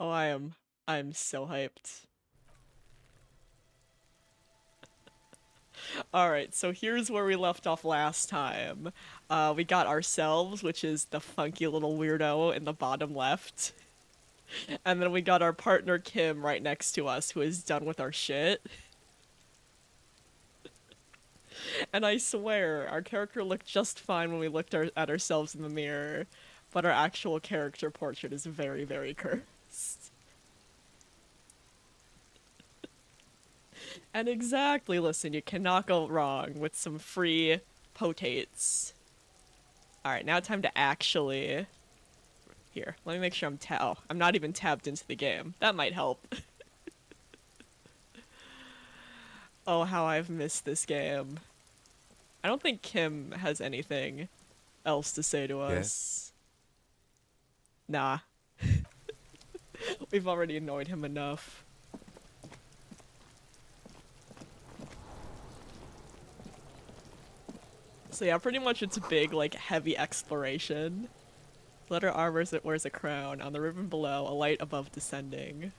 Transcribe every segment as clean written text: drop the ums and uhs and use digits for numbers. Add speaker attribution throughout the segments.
Speaker 1: Oh, I'm so hyped. Alright, so here's where we left off last time. We got ourselves, which is the funky little weirdo in the bottom left. And then we got our partner Kim right next to us, who is done with our shit. And I swear, our character looked just fine when we looked at ourselves in the mirror, but our actual character portrait is very, very cursed. And exactly, listen, you cannot go wrong with some free potates. Alright, now time to actually... Here, let me make sure I'm not even tabbed into the game. That might help. Oh, how I've missed this game. I don't think Kim has anything else to say to us. Yeah. Nah. We've already annoyed him enough. So yeah, pretty much it's a big, like, heavy exploration. Letter R wears a crown. On the ribbon below, a light above descending.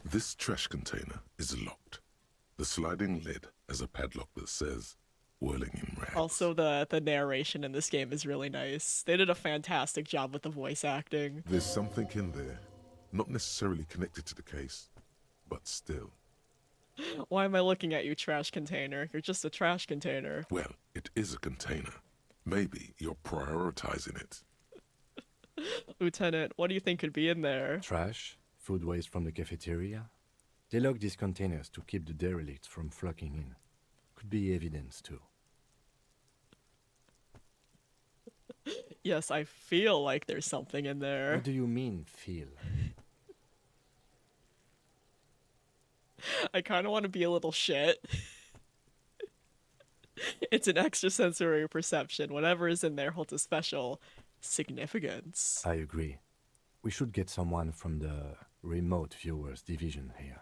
Speaker 2: This trash container is locked. The sliding lid has a padlock that says, whirling in rags.
Speaker 1: Also, the narration in this game is really nice. They did a fantastic job with the voice acting.
Speaker 2: There's something in there, not necessarily connected to the case, but still.
Speaker 1: Why am I looking at you, trash container? You're just a trash container.
Speaker 2: Well, it is a container. Maybe you're prioritizing it.
Speaker 1: Lieutenant, what do you think could be in there?
Speaker 3: Trash, food waste from the cafeteria. They lock these containers to keep the derelicts from flocking in. Could be evidence too.
Speaker 1: Yes, I feel like there's something in there.
Speaker 3: What do you mean, feel?
Speaker 1: I kind of want to be a little shit. It's an extrasensory perception. Whatever is in there holds a special significance.
Speaker 3: I agree. We should get someone from the remote viewers division here.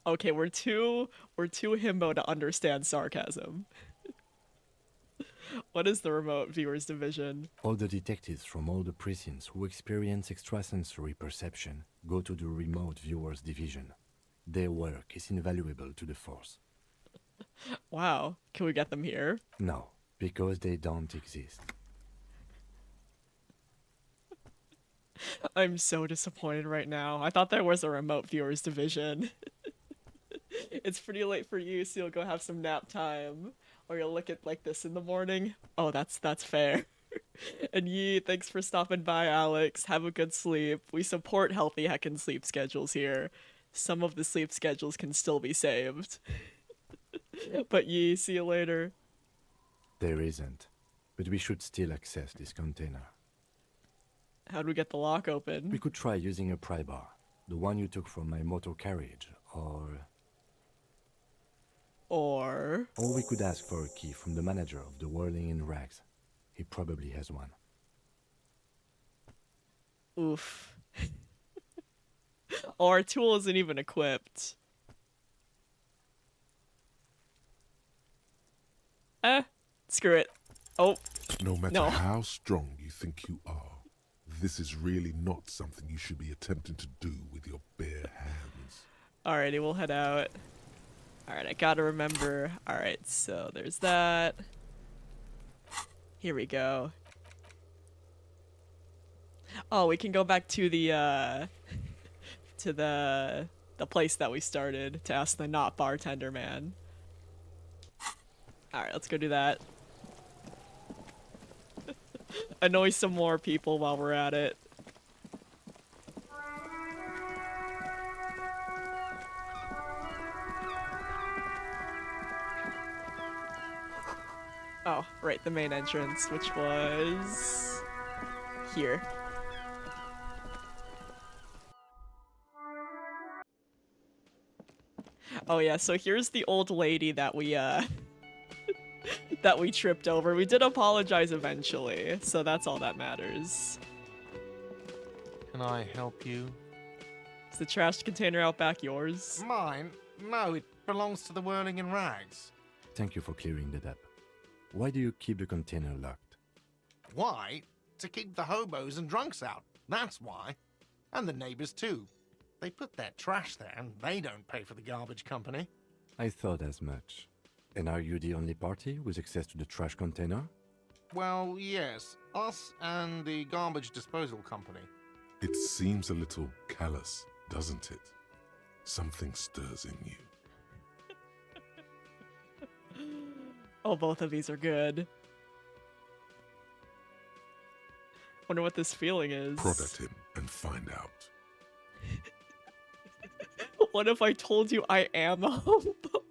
Speaker 1: Okay, we're too himbo to understand sarcasm. What is the remote viewers division?
Speaker 3: All the detectives from all the precincts who experience extrasensory perception go to the remote viewers division. Their work is invaluable to the force.
Speaker 1: Wow, can we get them here?
Speaker 3: No, because they don't exist.
Speaker 1: I'm so disappointed right now. I thought there was a remote viewers division. It's pretty late for you, so you'll go have some nap time. Or you'll look at like this in the morning. Oh, that's fair. And Yee, thanks for stopping by, Alex. Have a good sleep. We support healthy heckin' sleep schedules here. Some of the sleep schedules can still be saved. But Yee, see you later.
Speaker 3: There isn't, but we should still access this container.
Speaker 1: How do we get the lock open?
Speaker 3: We could try using a pry bar, the one you took from my motor carriage,
Speaker 1: Or
Speaker 3: we could ask for a key from the manager of the Whirling in Rags. He probably has one.
Speaker 1: oof. Oh, our tool isn't even equipped. Screw it. Oh,
Speaker 2: No matter
Speaker 1: No.
Speaker 2: how strong you think you are, this is really not something you should be attempting to do with your bare hands.
Speaker 1: alrighty, we'll head out. Alright, I gotta remember. Alright, so there's that. Here we go. Oh, we can go back to the, to the place that we started to ask the not bartender man. Alright, let's go do that. Annoy some more people while we're at it. Oh, right, the main entrance, which was here. Oh yeah, so here's the old lady that we that we tripped over. We did apologize eventually, so that's all that matters.
Speaker 4: Can I help you?
Speaker 1: Is the trash container out back yours?
Speaker 4: Mine? No, it belongs to the Whirling in Rags.
Speaker 3: Thank you for clearing that up. Why do you keep the container locked?
Speaker 4: Why? To keep the hobos and drunks out. That's why. And the neighbors too. They put their trash there and they don't pay for the garbage company.
Speaker 3: I thought as much. And are you the only party with access to the trash container?
Speaker 4: Well, yes. Us and the garbage disposal company.
Speaker 2: It seems a little callous, doesn't it? Something stirs in you.
Speaker 1: Oh, both of these are good. Wonder what this feeling is.
Speaker 2: Prod at him and find out.
Speaker 1: What if I told you I am a hobo?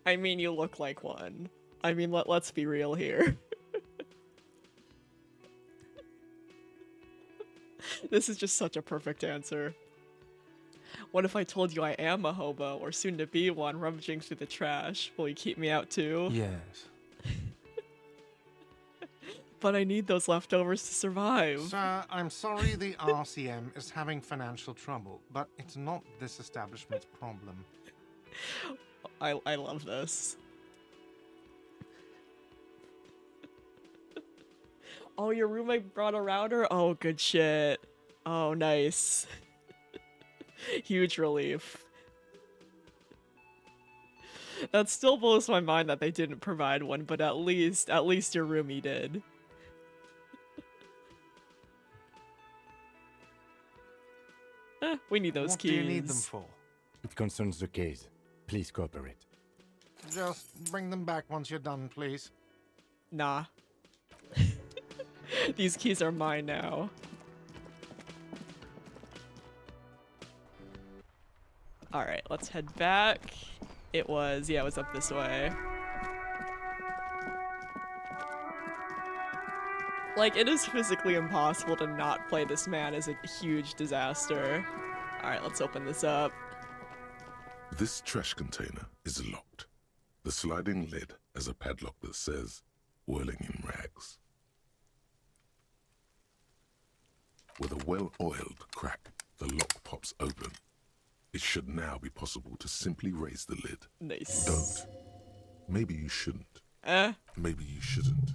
Speaker 1: I mean, you look like one. I mean, let's be real here. This is just such a perfect answer. What if I told you I am a hobo, or soon to be one, rummaging through the trash? Will you keep me out too?
Speaker 4: Yes.
Speaker 1: But I need those leftovers to survive.
Speaker 4: Sir, I'm sorry the RCM is having financial trouble, but it's not this establishment's problem.
Speaker 1: I love this. Oh, your roommate brought a router? Oh, good shit. Oh, nice. Huge relief. That still blows my mind that they didn't provide one, but at least your roomie did. We need those
Speaker 4: What
Speaker 1: keys.
Speaker 4: do you need them for?
Speaker 3: It concerns the case. Please cooperate.
Speaker 4: Just bring them back once you're done, please.
Speaker 1: Nah. These keys are mine now. Alright, let's head back. It was up this way. Like, it is physically impossible to not play this man as a huge disaster. Alright, let's open this up.
Speaker 2: This trash container is locked. The sliding lid has a padlock that says, "Whirling in rags." With a well-oiled crack, the lock pops open. It should now be possible to simply raise the lid.
Speaker 1: Nice.
Speaker 2: Don't. Maybe you shouldn't. Maybe you shouldn't.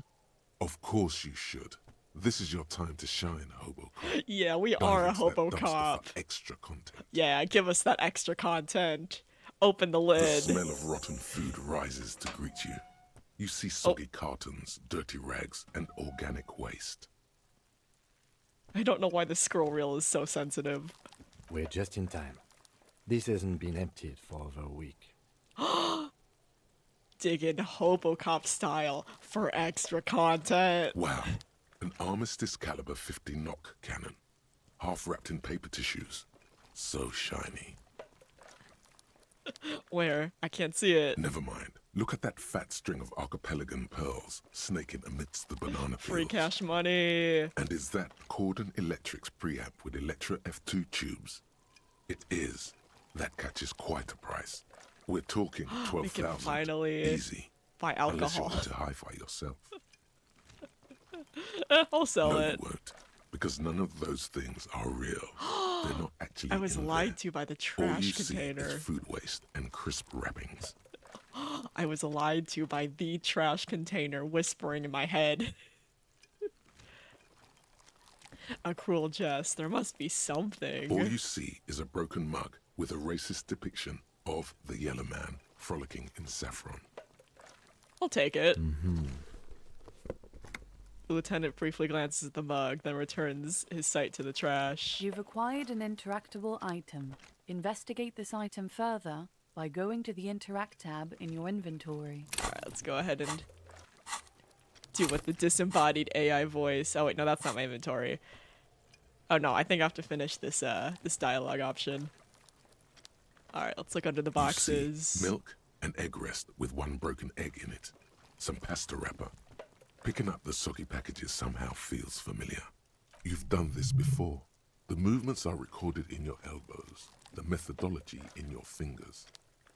Speaker 2: Of course you should. This is your time to shine, hobo cop.
Speaker 1: Yeah, we
Speaker 2: Dive
Speaker 1: are a
Speaker 2: into that
Speaker 1: hobo
Speaker 2: dumpster
Speaker 1: cop.
Speaker 2: for extra content.
Speaker 1: Yeah, give us that extra content. Open the
Speaker 2: The
Speaker 1: lid.
Speaker 2: smell of rotten food rises to greet you. You see soggy cartons, dirty rags, and organic waste.
Speaker 1: I don't know why the scroll reel is so sensitive.
Speaker 3: We're just in time. This hasn't been emptied for over a week.
Speaker 1: Dig in hobo cop style for extra content.
Speaker 2: Wow, an Armistice caliber 50 knock cannon, half wrapped in paper tissues. So shiny.
Speaker 1: Where? I can't see it.
Speaker 2: Never mind. Look at that fat string of archipelagon pearls snaking amidst the banana peels.
Speaker 1: Free cash money.
Speaker 2: And is that Cordon Electric's preamp with Electra F2 tubes? It is. That catches quite a price. We're talking
Speaker 1: We can
Speaker 2: 12,000.
Speaker 1: finally
Speaker 2: Easy.
Speaker 1: buy
Speaker 2: Unless you're
Speaker 1: alcohol.
Speaker 2: into hi-fi yourself.
Speaker 1: I'll sell
Speaker 2: No,
Speaker 1: it.
Speaker 2: you won't. Because none of those things are real. They're not actually
Speaker 1: I was
Speaker 2: in
Speaker 1: lied
Speaker 2: there.
Speaker 1: to by the
Speaker 2: All
Speaker 1: trash
Speaker 2: you
Speaker 1: container.
Speaker 2: see is food waste and crisp wrappings.
Speaker 1: I was lied to by the trash container whispering in my head. A cruel jest. There must be something.
Speaker 2: All you see is a broken mug with a racist depiction of the yellow man frolicking in saffron.
Speaker 1: I'll take it. The lieutenant briefly glances at the mug, then returns his sight to the trash.
Speaker 5: You've acquired an interactable item. Investigate this item further by going to the Interact tab in your inventory.
Speaker 1: Alright, let's go ahead and do with the disembodied AI voice. Oh wait, no, that's not my inventory. Oh no, I think I have to finish this this dialogue option. Alright, let's look under the
Speaker 2: You see
Speaker 1: boxes.
Speaker 2: milk and egg rest with one broken egg in it. Some pasta wrapper. Picking up the soggy packages somehow feels familiar. You've done this before. The movements are recorded in your elbows. The methodology in your fingers.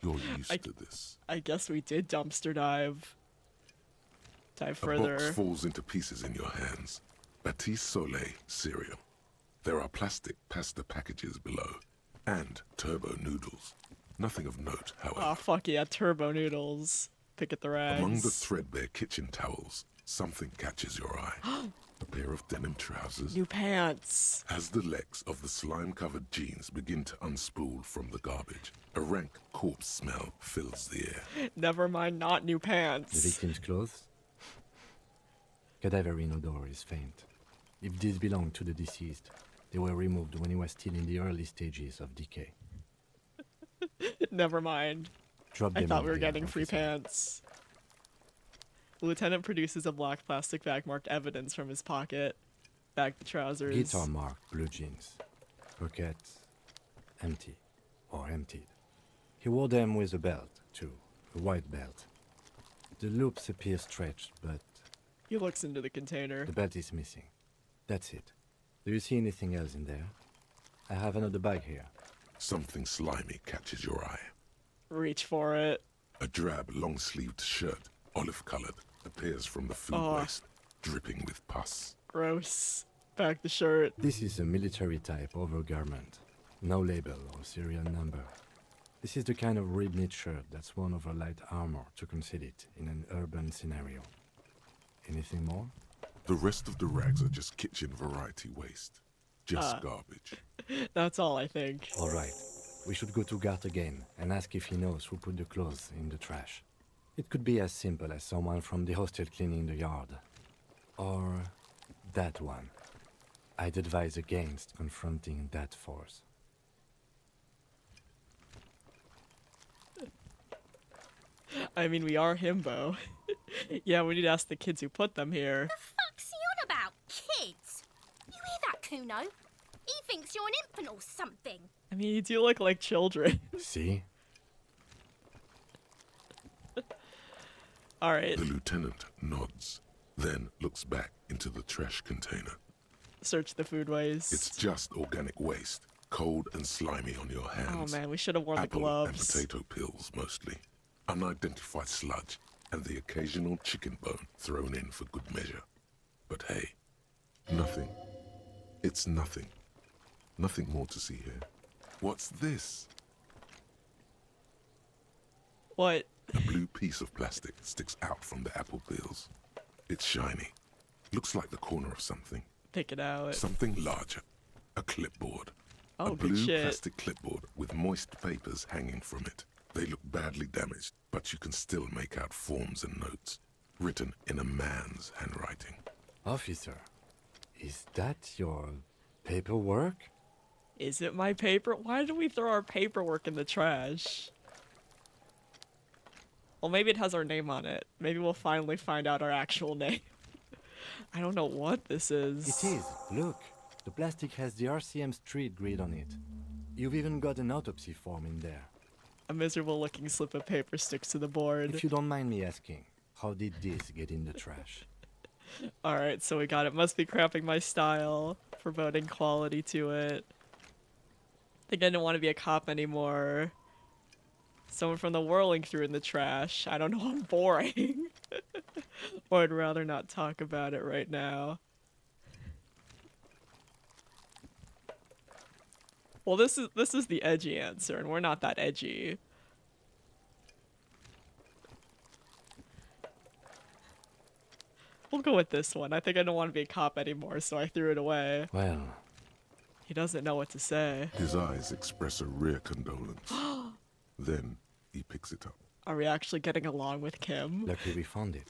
Speaker 2: You're used to this.
Speaker 1: I guess we did dumpster dive. Dive
Speaker 2: A
Speaker 1: further.
Speaker 2: box falls into pieces in your hands. Batiste Soleil cereal. There are plastic pasta packages below. And turbo noodles. Nothing of note, however.
Speaker 1: Oh fuck yeah, turbo noodles. Pick at the rags.
Speaker 2: Among the threadbare kitchen towels something catches your eye. A pair of denim trousers.
Speaker 1: New pants.
Speaker 2: As the legs of the slime-covered jeans begin to unspool from the garbage, a rank corpse smell fills the air.
Speaker 1: Never mind, not new
Speaker 3: The
Speaker 1: pants.
Speaker 3: victim's clothes? Cadaverine odor is faint. If these belong to the deceased, they were removed when he was still in the early stages of decay.
Speaker 1: Never mind.
Speaker 3: Drop
Speaker 1: I
Speaker 3: them
Speaker 1: thought
Speaker 3: in
Speaker 1: we were
Speaker 3: there,
Speaker 1: getting free
Speaker 3: officer.
Speaker 1: pants. The lieutenant produces a black plastic bag marked evidence from his pocket. Bag the trousers.
Speaker 3: Guitar marked blue jeans. Pockets empty or emptied. He wore them with a belt, too. A white belt. The loops appear stretched, but
Speaker 1: He looks into the container.
Speaker 3: the belt is missing. That's it. Do you see anything else in there? I have another bag here.
Speaker 2: Something slimy catches your eye.
Speaker 1: Reach for it.
Speaker 2: A drab, long-sleeved shirt, olive-colored, appears from the food
Speaker 1: Oh.
Speaker 2: waste, dripping with pus.
Speaker 1: Gross. Back the shirt.
Speaker 3: This is a military type overgarment. No label or serial number. This is the kind of rib-knit shirt that's worn over light armor to conceal it in an urban scenario. Anything more?
Speaker 2: The rest of the rags are just kitchen variety waste. Just garbage.
Speaker 1: That's all I think.
Speaker 3: All right. We should go to Gart again and ask if he knows who put the clothes in the trash. It could be as simple as someone from the hostel cleaning the yard. Or that one. I'd advise against confronting that force.
Speaker 1: I mean, we are himbo. Yeah, we need to ask the kids who put them here.
Speaker 6: Fuck's he on about? Kids? You hear that, Kuno? He thinks you're an infant or something.
Speaker 1: I mean, you do look like children.
Speaker 3: See?
Speaker 1: Alright,
Speaker 2: The lieutenant nods, then looks back into the trash container.
Speaker 1: search the food waste.
Speaker 2: It's just organic waste, cold and slimy on your
Speaker 1: Oh
Speaker 2: hands.
Speaker 1: man, we should have worn the
Speaker 2: Apple and
Speaker 1: gloves.
Speaker 2: potato peels, mostly. Unidentified sludge, and the occasional chicken bone thrown in for good measure. But hey, nothing. It's nothing. Nothing more to see here. What's this?
Speaker 1: What?
Speaker 2: A blue piece of plastic sticks out from the apple peels. It's shiny. Looks like the corner of something.
Speaker 1: Pick it out.
Speaker 2: Something larger. A clipboard.
Speaker 1: Oh,
Speaker 2: A
Speaker 1: good
Speaker 2: blue
Speaker 1: shit.
Speaker 2: plastic clipboard with moist papers hanging from it. They look badly damaged, but you can still make out forms and notes, written in a man's handwriting.
Speaker 3: Officer, is that your paperwork?
Speaker 1: Is it my paper? Why did we throw our paperwork in the trash? Well, maybe it has our name on it. Maybe we'll finally find out our actual name. I don't know what this is.
Speaker 3: It is. Look, the plastic has the RCM street grid on it. You've even got an autopsy form in there.
Speaker 1: A miserable looking slip of paper sticks to the board.
Speaker 3: If you don't mind me asking, how did this get in the trash?
Speaker 1: Alright, so we got it. Must be crapping my style. Foreboding quality to it. I think I didn't want to be a cop anymore. Someone from the whirling threw in the trash. I don't know, I'm boring. Or I'd rather not talk about it right now. Well, this is the edgy answer, and we're not that edgy. We'll go with this one. I think I don't want to be a cop anymore, so I threw it away.
Speaker 3: Well,
Speaker 1: He doesn't know what to say.
Speaker 2: His eyes express a rare condolence. Then he picks it up.
Speaker 1: Are we actually getting along with Kim?
Speaker 3: lucky we found it.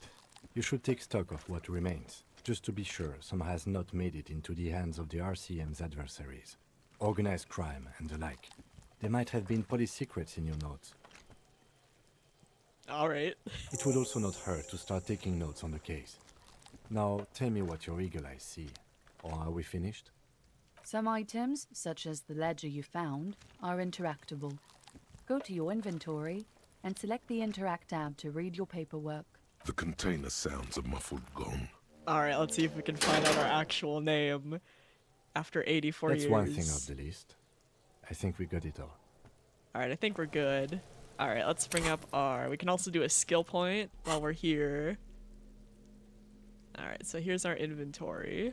Speaker 3: You should take stock of what remains, just to be sure some has not made it into the hands of the RCM's adversaries. Organized crime and the like. There might have been police secrets in your notes.
Speaker 1: Alright.
Speaker 3: It would also not hurt to start taking notes on the case. Now, tell me what your eagle eyes see. Or are we finished?
Speaker 5: Some items, such as the ledger you found, are interactable. Go to your inventory and select the Interact tab to read your paperwork.
Speaker 2: The container sounds a muffled gong.
Speaker 1: Alright, let's see if we can find out our actual name after 84
Speaker 3: That's
Speaker 1: years.
Speaker 3: one thing off the list. I think we got it all.
Speaker 1: Alright, I think we're good. Alright, let's bring up our... We can also do a skill point while we're here. Alright, so here's our inventory.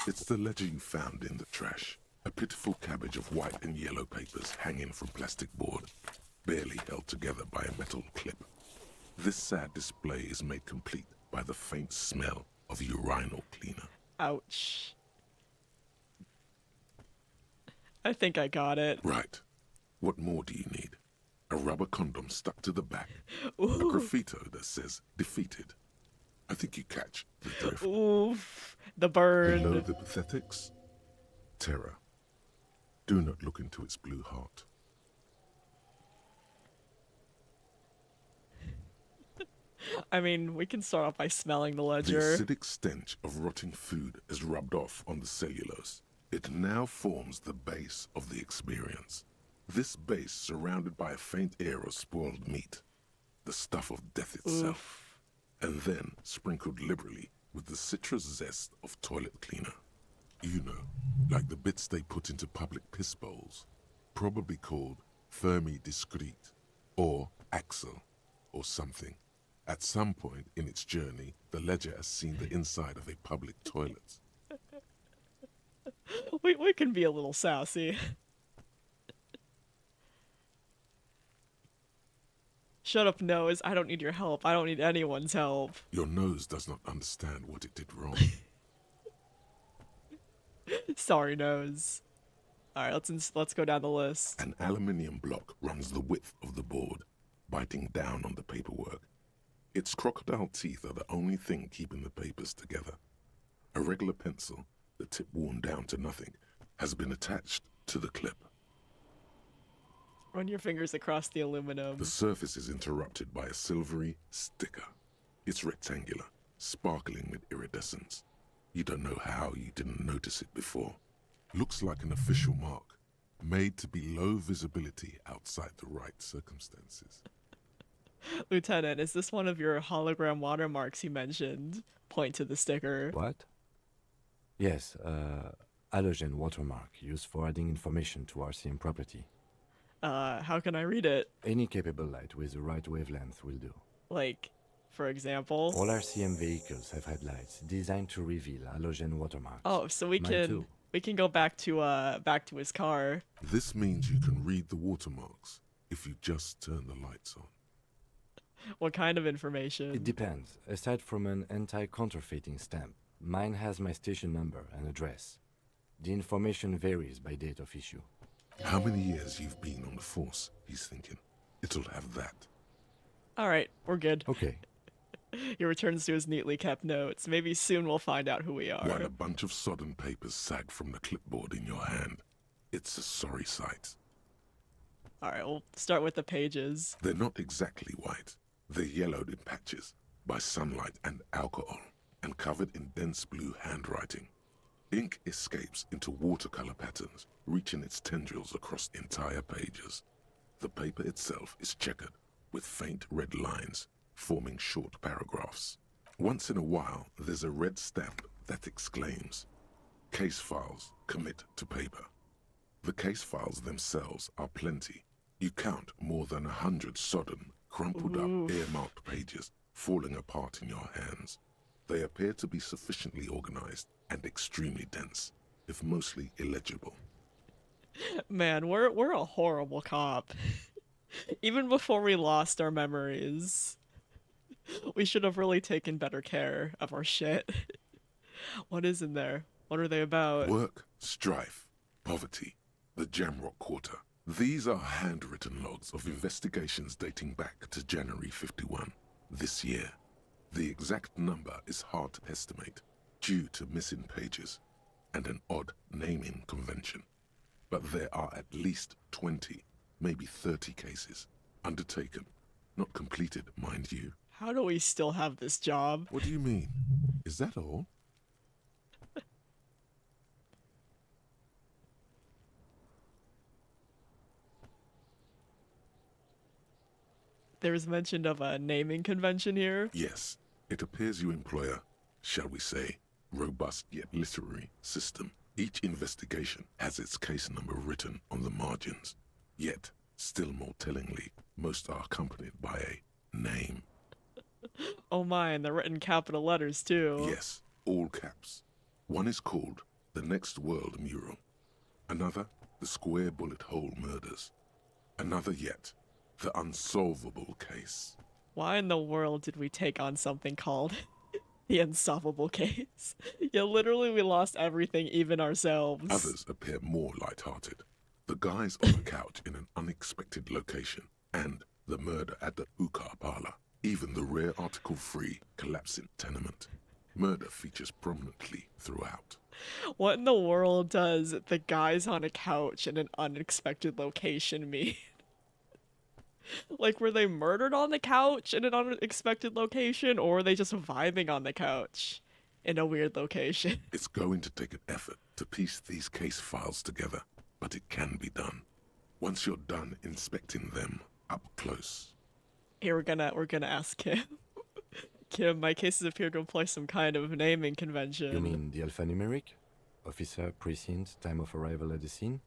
Speaker 2: It's the ledger you found in the trash. A pitiful cabbage of white and yellow papers hanging from plastic board, barely held together by a metal clip. This sad display is made complete by the faint smell of urinal cleaner.
Speaker 1: Ouch. I think I got it.
Speaker 2: Right. What more do you need? A rubber condom stuck to the back.
Speaker 1: Ooh.
Speaker 2: A graffito that says defeated. I think you catch the drift.
Speaker 1: Oof. The burn.
Speaker 2: Below the pathetics, terror. Do not look into its blue heart.
Speaker 1: I mean, we can start off by smelling the
Speaker 2: The
Speaker 1: ledger.
Speaker 2: acidic stench of rotting food is rubbed off on the cellulose. It now forms the base of the experience. This base surrounded by a faint air of spoiled meat, the stuff of death itself, and then sprinkled liberally with the citrus zest of toilet cleaner. You know, like the bits they put into public piss bowls, probably called Fermi Discrete, or Axel, or something. At some point in its journey, the ledger has seen the inside of a public toilet.
Speaker 1: We can be a little sassy. Shut up, nose. I don't need your help. I don't need anyone's help.
Speaker 2: Your nose does not understand what it did wrong.
Speaker 1: Sorry, nose. All right, let's go down the list.
Speaker 2: An aluminium block runs the width of the board, biting down on the paperwork. Its crocodile teeth are the only thing keeping the papers together. A regular pencil, the tip worn down to nothing, has been attached to the clip.
Speaker 1: Run your fingers across the aluminum.
Speaker 2: The surface is interrupted by a silvery sticker. It's rectangular, sparkling with iridescence. You don't know how you didn't notice it before. Looks like an official mark, made to be low visibility outside the right circumstances.
Speaker 1: Lieutenant, is this one of your hologram watermarks you mentioned? Point to the sticker.
Speaker 3: What? Yes, halogen watermark used for adding information to RCM property.
Speaker 1: How can I read it?
Speaker 3: Any capable light with the right wavelength will do.
Speaker 1: Like, for example?
Speaker 3: All RCM vehicles have headlights designed to reveal halogen watermarks.
Speaker 1: Oh, so we
Speaker 3: Mine
Speaker 1: can
Speaker 3: too.
Speaker 1: we can go back to his car.
Speaker 2: This means you can read the watermarks if you just turn the lights on.
Speaker 1: What kind of information?
Speaker 3: It depends. Aside from an anti-counterfeiting stamp, mine has my station number and address. The information varies by date of issue.
Speaker 2: How many years you've been on the force, he's thinking. It'll have that.
Speaker 1: All right, we're good.
Speaker 3: Okay,
Speaker 1: He returns to his neatly kept notes. Maybe soon we'll find out who we are.
Speaker 2: While a bunch of sodden papers sag from the clipboard in your hand. It's a sorry sight.
Speaker 1: All right, we'll start with the pages.
Speaker 2: They're not exactly white. They're yellowed in patches by sunlight and alcohol, and covered in dense blue handwriting. Ink escapes into watercolor patterns, reaching its tendrils across entire pages. The paper itself is checkered, with faint red lines, forming short paragraphs. Once in a while, there's a red stamp that exclaims, "Case files commit to paper." The case files themselves are plenty. You count more than 100 sodden, crumpled up, earmarked pages falling apart in your hands. They appear to be sufficiently organized and extremely dense, if mostly illegible.
Speaker 1: Man, we're a horrible cop. Even before we lost our memories. We should have really taken better care of our shit. What is in there? What are they about?
Speaker 2: Work, strife, poverty, the Jamrock Quarter. These are handwritten logs of investigations dating back to January 51, this year. The exact number is hard to estimate, due to missing pages and an odd naming convention. But there are at least 20, maybe 30 cases, undertaken, not completed, mind you.
Speaker 1: How do we still have this job?
Speaker 2: What do you mean? Is that all?
Speaker 1: There's mention of a naming convention here.
Speaker 2: Yes, it appears you employ a, shall we say, robust yet literary system. Each investigation has its case number written on the margins. Yet, still more tellingly, most are accompanied by a name.
Speaker 1: Oh my, and they're written in capital letters too.
Speaker 2: Yes, all caps. One is called The Next World Mural. Another, the square bullet hole murders. Another yet, the unsolvable case.
Speaker 1: Why in the world did we take on something called the unsolvable case? Yeah, literally we lost everything, even ourselves.
Speaker 2: Others appear more light-hearted. The guys on the couch in an unexpected location, and the murder at the Ukar parlor. Even the rare article-free collapsing tenement. Murder features prominently throughout.
Speaker 1: What in the world does the guys on a couch in an unexpected location mean? Like, were they murdered on the couch in an unexpected location, or were they just vibing on the couch in a weird location?
Speaker 2: It's going to take an effort to piece these case files together, but it can be done. Once you're done inspecting them up close.
Speaker 1: Here, we're gonna ask Kim. Kim, my cases appear to employ some kind of naming convention.
Speaker 3: You mean the alphanumeric? Officer, precinct, time of arrival at the scene?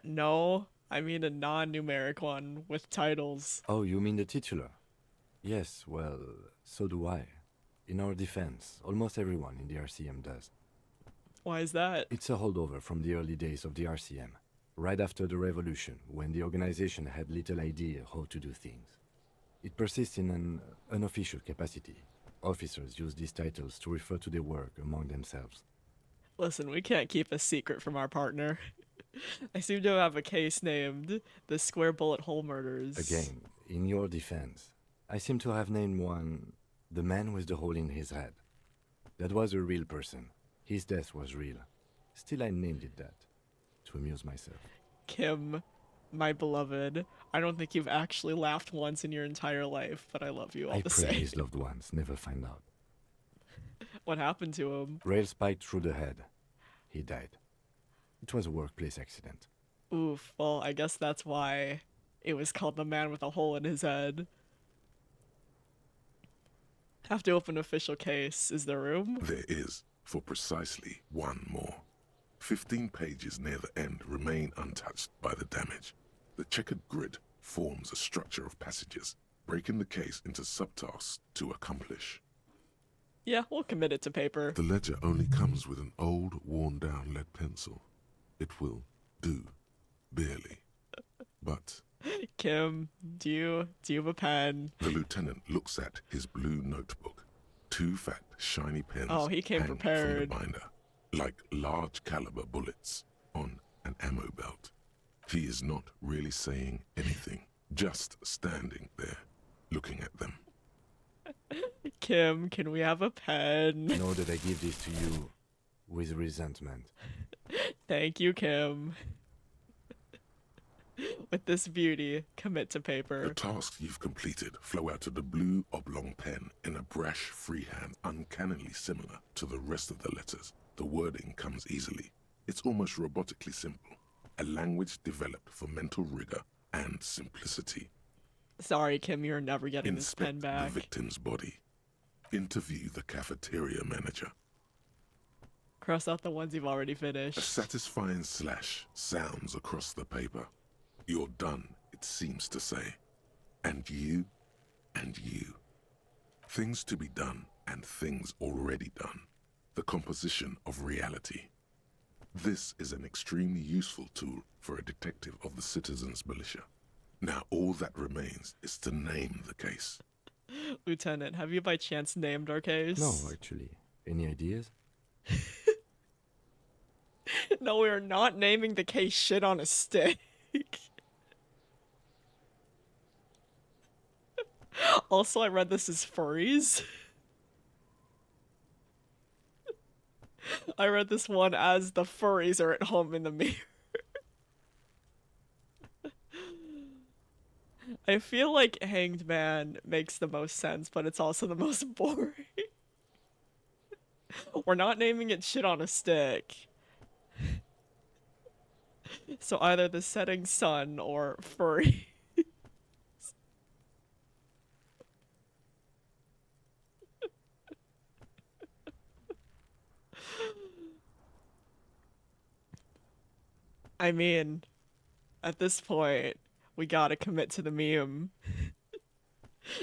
Speaker 1: No. I mean a non-numeric one with titles.
Speaker 3: Oh, you mean the titular? Yes, well, so do I. In our defense, almost everyone in the RCM does.
Speaker 1: Why is that?
Speaker 3: It's a holdover from the early days of the RCM, right after the revolution, when the organization had little idea how to do things. It persists in an unofficial capacity. Officers use these titles to refer to their work among themselves.
Speaker 1: Listen, we can't keep a secret from our partner. I seem to have a case named the Square Bullet Hole Murders.
Speaker 3: Again, in your defense, I seem to have named one the man with the hole in his head. That was a real person. His death was real. Still, I named it that, to amuse myself.
Speaker 1: Kim, my beloved, I don't think you've actually laughed once in your entire life, but I love you all
Speaker 3: I
Speaker 1: the
Speaker 3: pray
Speaker 1: same.
Speaker 3: his loved ones never find out.
Speaker 1: What happened to him?
Speaker 3: Rail spiked through the head. He died. It was a workplace accident.
Speaker 1: Oof, well, I guess that's why it was called the man with a hole in his head. Have to open official case. Is there room?
Speaker 2: There is, for precisely one more. 15 pages near the end remain untouched by the damage. The checkered grid forms a structure of passages, breaking the case into subtasks to accomplish.
Speaker 1: Yeah, we'll commit it to paper.
Speaker 2: The ledger only comes with an old, worn-down lead pencil. It will do, barely. But
Speaker 1: Kim, do you have a pen?
Speaker 2: the lieutenant looks at his blue notebook. 2 fat, shiny pens
Speaker 1: Oh, he came
Speaker 2: hang
Speaker 1: prepared.
Speaker 2: from the binder, like large caliber bullets on an ammo belt. He is not really saying anything, just standing there, looking at them.
Speaker 1: Kim, can we have a pen?
Speaker 3: Know that I give this to you with resentment.
Speaker 1: Thank you, Kim. With this beauty, commit to
Speaker 2: The
Speaker 1: paper.
Speaker 2: tasks you've completed flow out of the blue oblong pen in a brash freehand uncannily similar to the rest of the letters. The wording comes easily. It's almost robotically simple. A language developed for mental rigor and simplicity.
Speaker 1: Sorry, Kim, you're never getting this pen
Speaker 2: Inspect
Speaker 1: back.
Speaker 2: the victim's body. Interview the cafeteria manager.
Speaker 1: Cross out the ones you've already
Speaker 2: A
Speaker 1: finished.
Speaker 2: satisfying slash sounds across the paper. You're done, it seems to say. And you, and you. Things to be done and things already done. The composition of reality. This is an extremely useful tool for a detective of the citizens' militia. Now all that remains is to name the case.
Speaker 1: Lieutenant, have you by chance named our case?
Speaker 3: No, actually. Any ideas?
Speaker 1: No, we are not naming the case shit on a stick. Also, I read this as furries. I read this one as the furries are at home in the mirror. I feel like Hanged Man makes the most sense, but it's also the most boring. We're not naming it shit on a stick. So either the setting sun or furry. I mean, at this point, we gotta commit to the meme.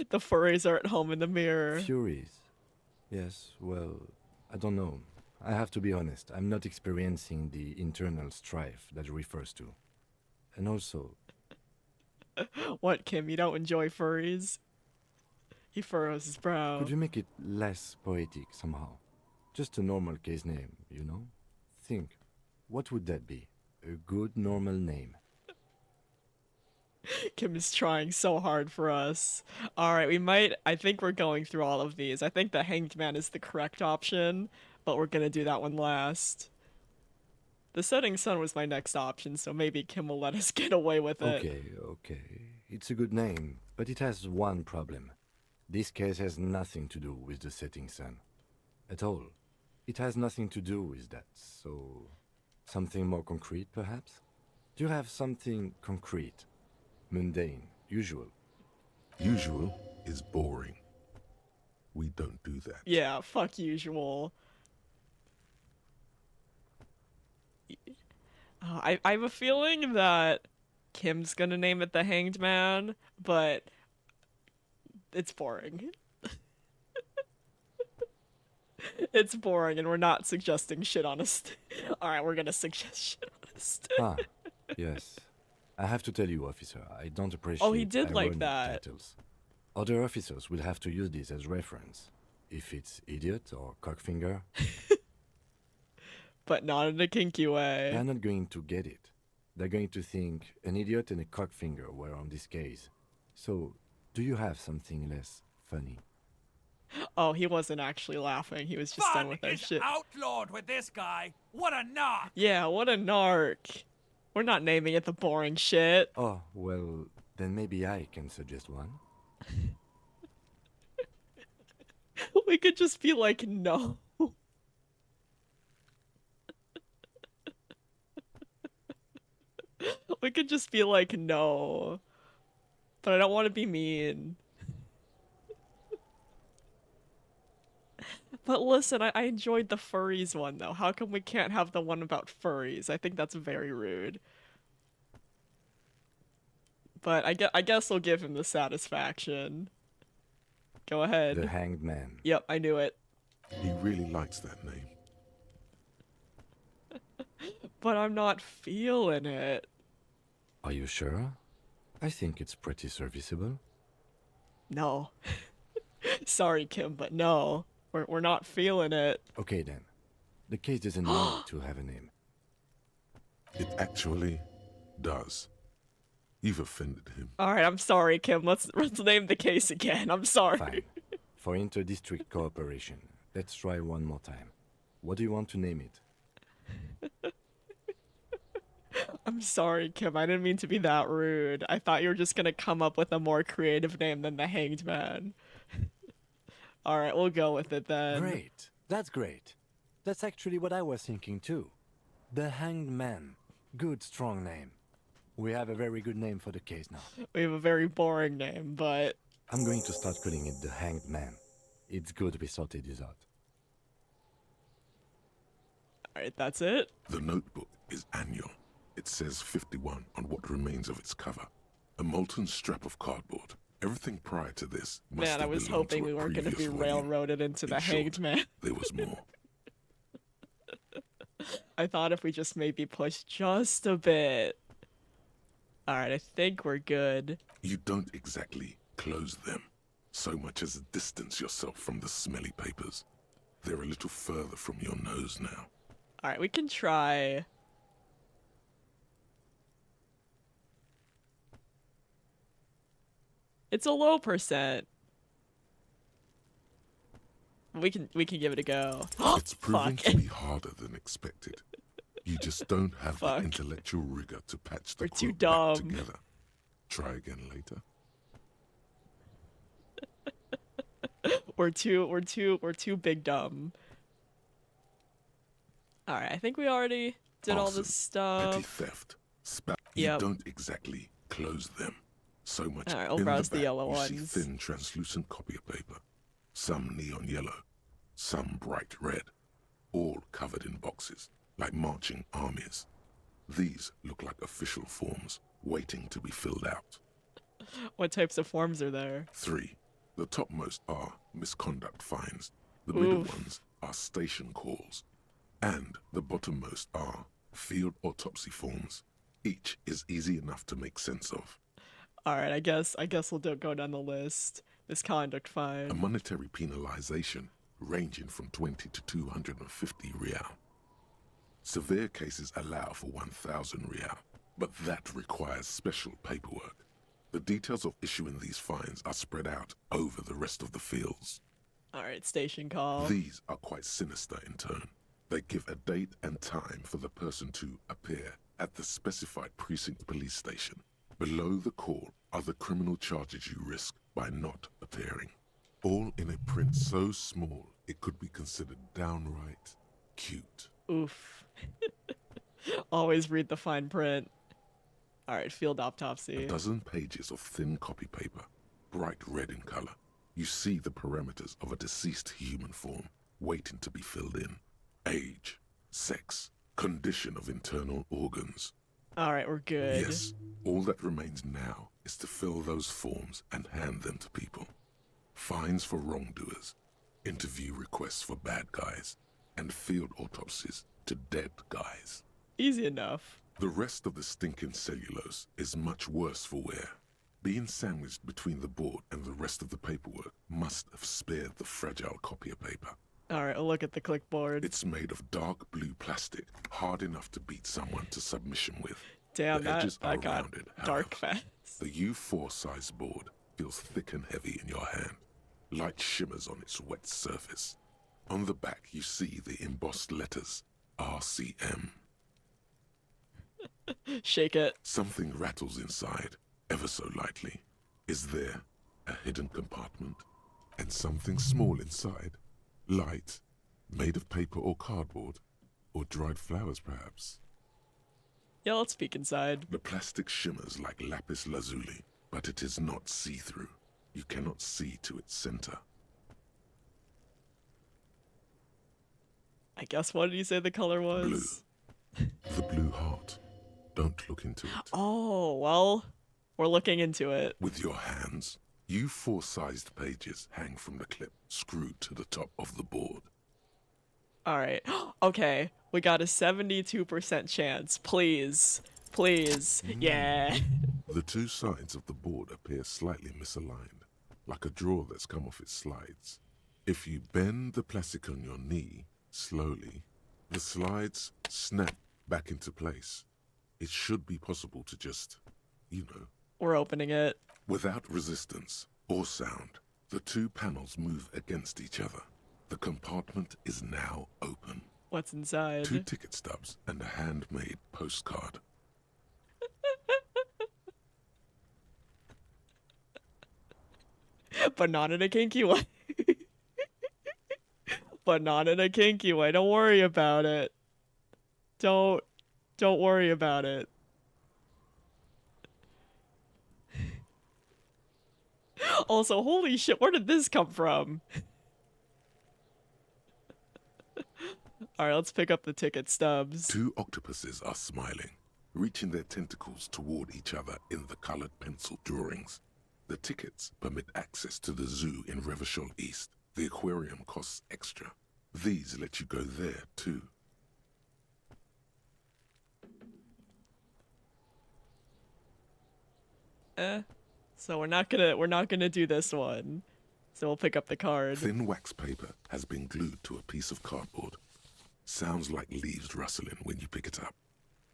Speaker 1: The furries are at home in the mirror.
Speaker 3: Furies. Yes, well, I don't know. I have to be honest, I'm not experiencing the internal strife that refers to. And also,
Speaker 1: What, Kim? You don't enjoy furries? He furrows his brow.
Speaker 3: could you make it less poetic somehow? Just a normal case name, you know? Think, what would that be? A good normal name.
Speaker 1: Kim is trying so hard for us. Alright, I think we're going through all of these. I think the Hanged Man is the correct option, but we're gonna do that one last. The Setting Sun was my next option, so maybe Kim will let us get away with it.
Speaker 3: Okay. It's a good name, but it has one problem. This case has nothing to do with the setting sun. At all. It has nothing to do with that, so... something more concrete, perhaps? Do you have something concrete? Mundane, usual?
Speaker 2: Usual is boring. We don't do that.
Speaker 1: Yeah, fuck usual. I have a feeling that Kim's gonna name it the Hanged Man, but it's boring. It's boring, and we're not suggesting shit on us. Alright, we're gonna suggest shit on us.
Speaker 3: Ah, yes. I have to tell you, officer, I don't appreciate
Speaker 1: Oh, he did like
Speaker 3: ironic
Speaker 1: that.
Speaker 3: titles. Other officers will have to use this as reference. If it's idiot or cockfinger,
Speaker 1: But not in a kinky way.
Speaker 3: they're not going to get it. They're going to think an idiot and a cockfinger were on this case. So, do you have something less funny?
Speaker 1: Oh, he wasn't actually laughing. He was just done
Speaker 7: Fun
Speaker 1: with that
Speaker 7: is
Speaker 1: shit.
Speaker 7: outlawed with this guy. What a narc!
Speaker 1: Yeah, what a narc. We're not naming it the boring shit.
Speaker 3: Oh, well, then maybe I can suggest one.
Speaker 1: We could just be like, no. We could just be like, no. But I don't want to be mean. But listen, I enjoyed the furries one, though. How come we can't have the one about furries? I think that's very rude. But I guess we'll give him the satisfaction. Go ahead.
Speaker 3: The Hanged Man.
Speaker 1: Yep, I knew it.
Speaker 2: He really likes that name.
Speaker 1: But I'm not feeling it.
Speaker 3: Are you sure? I think it's pretty serviceable.
Speaker 1: No. Sorry, Kim, but no. We're not feeling it.
Speaker 3: Okay then. The case doesn't need to have a name.
Speaker 2: It actually does. You've offended him.
Speaker 1: Alright, I'm sorry, Kim. Let's name the case again. I'm sorry.
Speaker 3: Fine. For inter-district cooperation, let's try one more time. What do you want to name it?
Speaker 1: I'm sorry, Kim. I didn't mean to be that rude. I thought you were just gonna come up with a more creative name than the Hanged Man. Alright, we'll go with it then.
Speaker 3: Great. That's great. That's actually what I was thinking too. The Hanged Man. Good, strong name. We have a very good name for the case now.
Speaker 1: We have a very boring name, but
Speaker 3: I'm going to start calling it the Hanged Man. It's good we sorted this out.
Speaker 1: alright, that's it.
Speaker 2: The notebook is annual. It says 51 on what remains of its cover. A molten strap of cardboard. Everything prior to this must
Speaker 1: Man, I
Speaker 2: have
Speaker 1: was
Speaker 2: belonged
Speaker 1: hoping
Speaker 2: to
Speaker 1: we
Speaker 2: a
Speaker 1: weren't gonna be
Speaker 2: previous volume.
Speaker 1: railroaded into the
Speaker 2: In short,
Speaker 1: Hanged Man.
Speaker 2: There was more.
Speaker 1: I thought if we just maybe pushed just a bit. Alright, I think we're good.
Speaker 2: You don't exactly close them, so much as distance yourself from the smelly papers. They're a little further from your nose now.
Speaker 1: Alright, we can try. It's a low percent. We can give it a go.
Speaker 2: It's proving
Speaker 1: Fuck.
Speaker 2: to be harder than expected. You just don't have the
Speaker 1: Fuck.
Speaker 2: intellectual rigor to patch the
Speaker 1: We're too
Speaker 2: quote back
Speaker 1: dumb.
Speaker 2: together. Try again later.
Speaker 1: We're too big dumb. Alright, I think we already did all
Speaker 2: Arson,
Speaker 1: this
Speaker 2: Petty
Speaker 1: stuff.
Speaker 2: theft. You
Speaker 1: Yep.
Speaker 2: don't exactly close them. So much
Speaker 1: Alright, I'll
Speaker 2: in
Speaker 1: browse
Speaker 2: the
Speaker 1: the
Speaker 2: back,
Speaker 1: yellow
Speaker 2: you
Speaker 1: ones.
Speaker 2: see thin, translucent copy paper. Some neon yellow, some bright red, all covered in boxes, like marching armies. These look like official forms, waiting to be filled out.
Speaker 1: What types of forms are there?
Speaker 2: 3. The topmost are misconduct fines. The middle
Speaker 1: Oof.
Speaker 2: ones are station calls. And the bottommost are field autopsy forms. Each is easy enough to make sense of.
Speaker 1: All right, I guess we'll go down the list. Misconduct
Speaker 2: A
Speaker 1: fine.
Speaker 2: monetary penalization ranging from 20 to 250 real. Severe cases allow for 1,000 real, but that requires special paperwork. The details of issuing these fines are spread out over the rest of the fields.
Speaker 1: All right, station call.
Speaker 2: These are quite sinister in turn. They give a date and time for the person to appear at the specified precinct police station. Below the call are the criminal charges you risk by not appearing. All in a print so small it could be considered downright cute.
Speaker 1: Oof. Always read the fine print. All right, field autopsy.
Speaker 2: A dozen pages of thin copy paper, bright red in color. You see the parameters of a deceased human form waiting to be filled in. Age, sex, condition of internal organs.
Speaker 1: All right, we're good.
Speaker 2: Yes, all that remains now is to fill those forms and hand them to people. Fines for wrongdoers, interview requests for bad guys, and field autopsies to dead guys.
Speaker 1: Easy enough.
Speaker 2: The rest of the stinking cellulose is much worse for wear. Being sandwiched between the board and the rest of the paperwork must have spared the fragile copier paper.
Speaker 1: All right, look at the clipboard.
Speaker 2: It's made of dark blue plastic, hard enough to beat someone to submission with.
Speaker 1: Damn,
Speaker 2: The edges
Speaker 1: that
Speaker 2: are
Speaker 1: got
Speaker 2: rounded,
Speaker 1: dark
Speaker 2: however.
Speaker 1: fast.
Speaker 2: The U4 size board feels thick and heavy in your hand. Light shimmers on its wet surface. On the back, you see the embossed letters RCM.
Speaker 1: Shake it.
Speaker 2: Something rattles inside, ever so lightly. Is there a hidden compartment? And something small inside? Light, made of paper or cardboard? Or dried flowers, perhaps?
Speaker 1: Yeah, let's peek inside.
Speaker 2: The plastic shimmers like lapis lazuli, but it is not see-through. You cannot see to its center.
Speaker 1: I guess what did you say the color was?
Speaker 2: Blue. The blue heart. Don't look into it.
Speaker 1: Oh, well, we're looking into it.
Speaker 2: With your hands, U4-sized pages hang from the clip screwed to the top of the board.
Speaker 1: All right. Okay, we got a 72% chance. Please. Please. Yeah.
Speaker 2: The two sides of the board appear slightly misaligned, like a drawer that's come off its slides. If you bend the plastic on your knee slowly, the slides snap back into place. It should be possible to just,
Speaker 1: We're opening it.
Speaker 2: without resistance or sound, the two panels move against each other. The compartment is now open.
Speaker 1: What's inside?
Speaker 2: 2 ticket stubs and a handmade postcard.
Speaker 1: But not in a kinky way. But not in a kinky way. Don't worry about it. Don't worry about it. Also, holy shit, where did this come from? Alright, let's pick up the ticket stubs.
Speaker 2: 2 octopuses are smiling, reaching their tentacles toward each other in the colored pencil drawings. The tickets permit access to the zoo in Revachol East. The aquarium costs extra. These let you go there, too.
Speaker 1: So we're not gonna do this one. So we'll pick up the card.
Speaker 2: Thin wax paper has been glued to a piece of cardboard. Sounds like leaves rustling when you pick it up.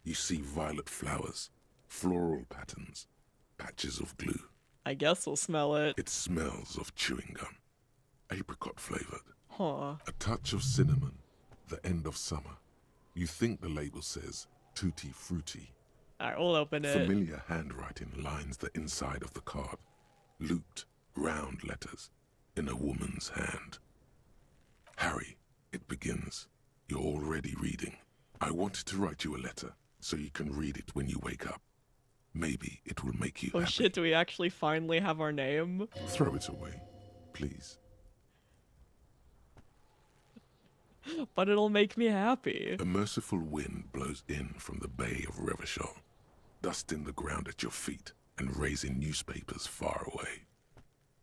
Speaker 2: You see violet flowers, floral patterns, patches of glue.
Speaker 1: I guess we'll smell it.
Speaker 2: It smells of chewing gum, apricot flavored.
Speaker 1: Huh.
Speaker 2: A touch of cinnamon, the end of summer. You think the label says tutti frutti.
Speaker 1: Alright, we'll open it.
Speaker 2: Familiar handwriting lines the inside of the card. Looped, round letters in a woman's hand. Harry, it begins. You're already reading. I wanted to write you a letter so you can read it when you wake up. Maybe it will make you
Speaker 1: Oh
Speaker 2: happy.
Speaker 1: shit, do we actually finally have our name?
Speaker 2: Throw it away, please.
Speaker 1: But it'll make me happy.
Speaker 2: A merciful wind blows in from the bay of Revachol, dusting the ground at your feet and raising newspapers far away.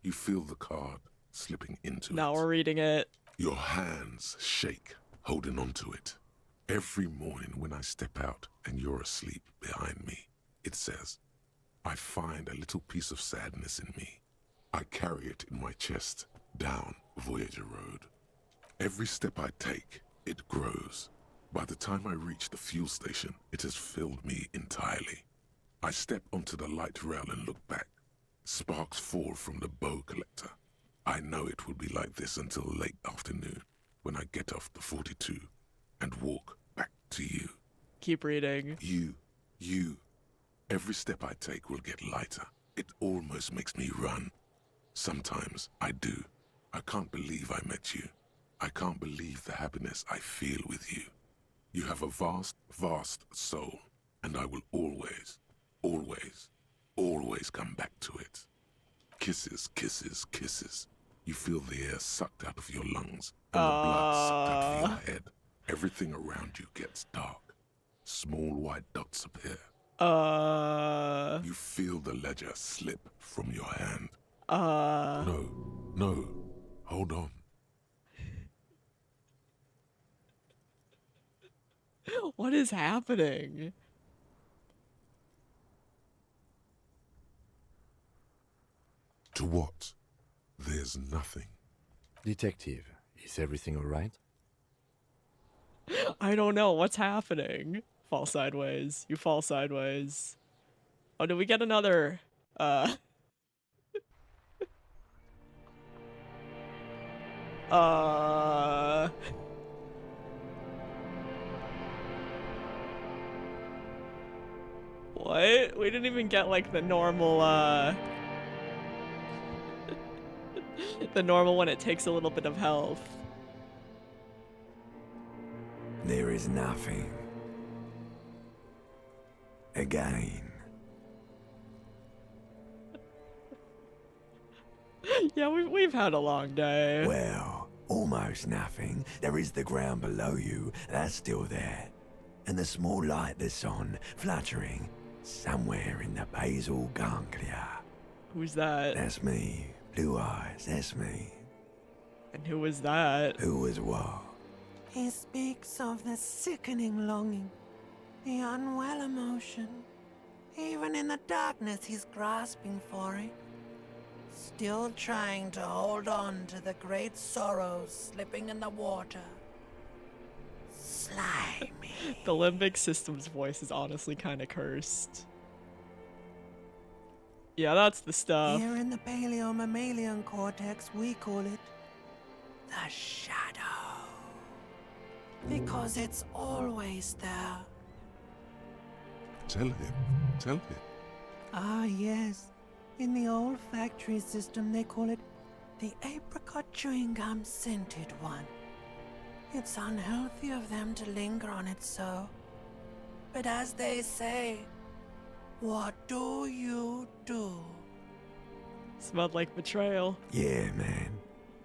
Speaker 2: You feel the card slipping into
Speaker 1: Now
Speaker 2: it.
Speaker 1: we're reading it.
Speaker 2: Your hands shake, holding onto it. Every morning when I step out and you're asleep behind me, it says, I find a little piece of sadness in me. I carry it in my chest, down Voyager Road. Every step I take, it grows. By the time I reach the fuel station, it has filled me entirely. I step onto the light rail and look back. Sparks fall from the bow collector. I know it will be like this until late afternoon, when I get off the 42 and walk back to you.
Speaker 1: Keep reading.
Speaker 2: You. Every step I take will get lighter. It almost makes me run. Sometimes I do. I can't believe I met you. I can't believe the happiness I feel with you. You have a vast, vast soul, and I will always, always, always come back to it. Kisses, kisses, kisses. You feel the air sucked out of your lungs and the blood sucked out of your head. Everything around you gets dark. Small white dots appear. You feel the ledger slip from your hand. No, hold on.
Speaker 1: What is happening?
Speaker 2: To what? There's nothing.
Speaker 3: Detective, is everything alright?
Speaker 1: I don't know. What's happening? Fall sideways. You fall sideways. Oh, did we get another, What? We didn't even get, like, the normal, the normal when it takes a little bit of health.
Speaker 8: There is nothing. Again.
Speaker 1: Yeah, we've had a long day.
Speaker 8: Well, almost nothing. There is the ground below you. That's still there. And the small light that's on, fluttering, somewhere in the basal ganglia.
Speaker 1: Who's that?
Speaker 8: That's me. Blue eyes, that's me.
Speaker 1: And who was that?
Speaker 8: Who was what?
Speaker 9: He speaks of the sickening longing, the unwell emotion. Even in the darkness, he's grasping for it. Still trying to hold on to the great sorrows slipping in the water. Slimy.
Speaker 1: The limbic system's voice is honestly kind of cursed. Yeah, that's the stuff.
Speaker 9: Here in the paleo-mammalian cortex, we call it the shadow. Because it's always there.
Speaker 2: Tell him.
Speaker 9: Ah, yes. In the olfactory system, they call it the apricot chewing gum scented one. It's unhealthy of them to linger on it so. But as they say, what do you do?
Speaker 1: Smelled like betrayal.
Speaker 8: Yeah, man.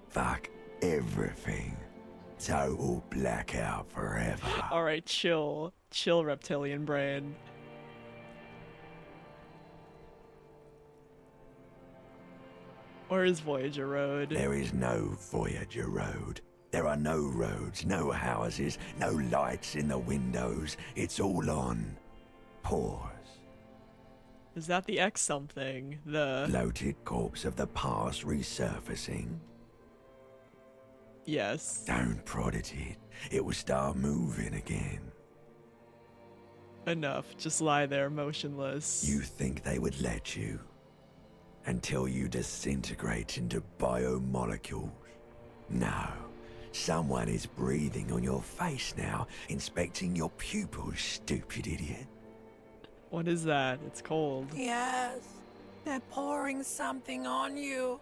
Speaker 8: Fuck everything. Total blackout forever.
Speaker 1: Alright, chill. Chill, reptilian brain. Where is Voyager Road?
Speaker 8: There is no Voyager Road. There are no roads, no houses, no lights in the windows. It's all on pause.
Speaker 1: Is that the X something? The...
Speaker 8: Bloated corpse of the past resurfacing.
Speaker 1: Yes.
Speaker 8: Don't prod at it. It will start moving again.
Speaker 1: Enough. Just lie there, motionless.
Speaker 8: You think they would let you? Until you disintegrate into biomolecules? No. Someone is breathing on your face now, inspecting your pupils, stupid idiot.
Speaker 1: What is that? It's cold.
Speaker 9: Yes, they're pouring something on you.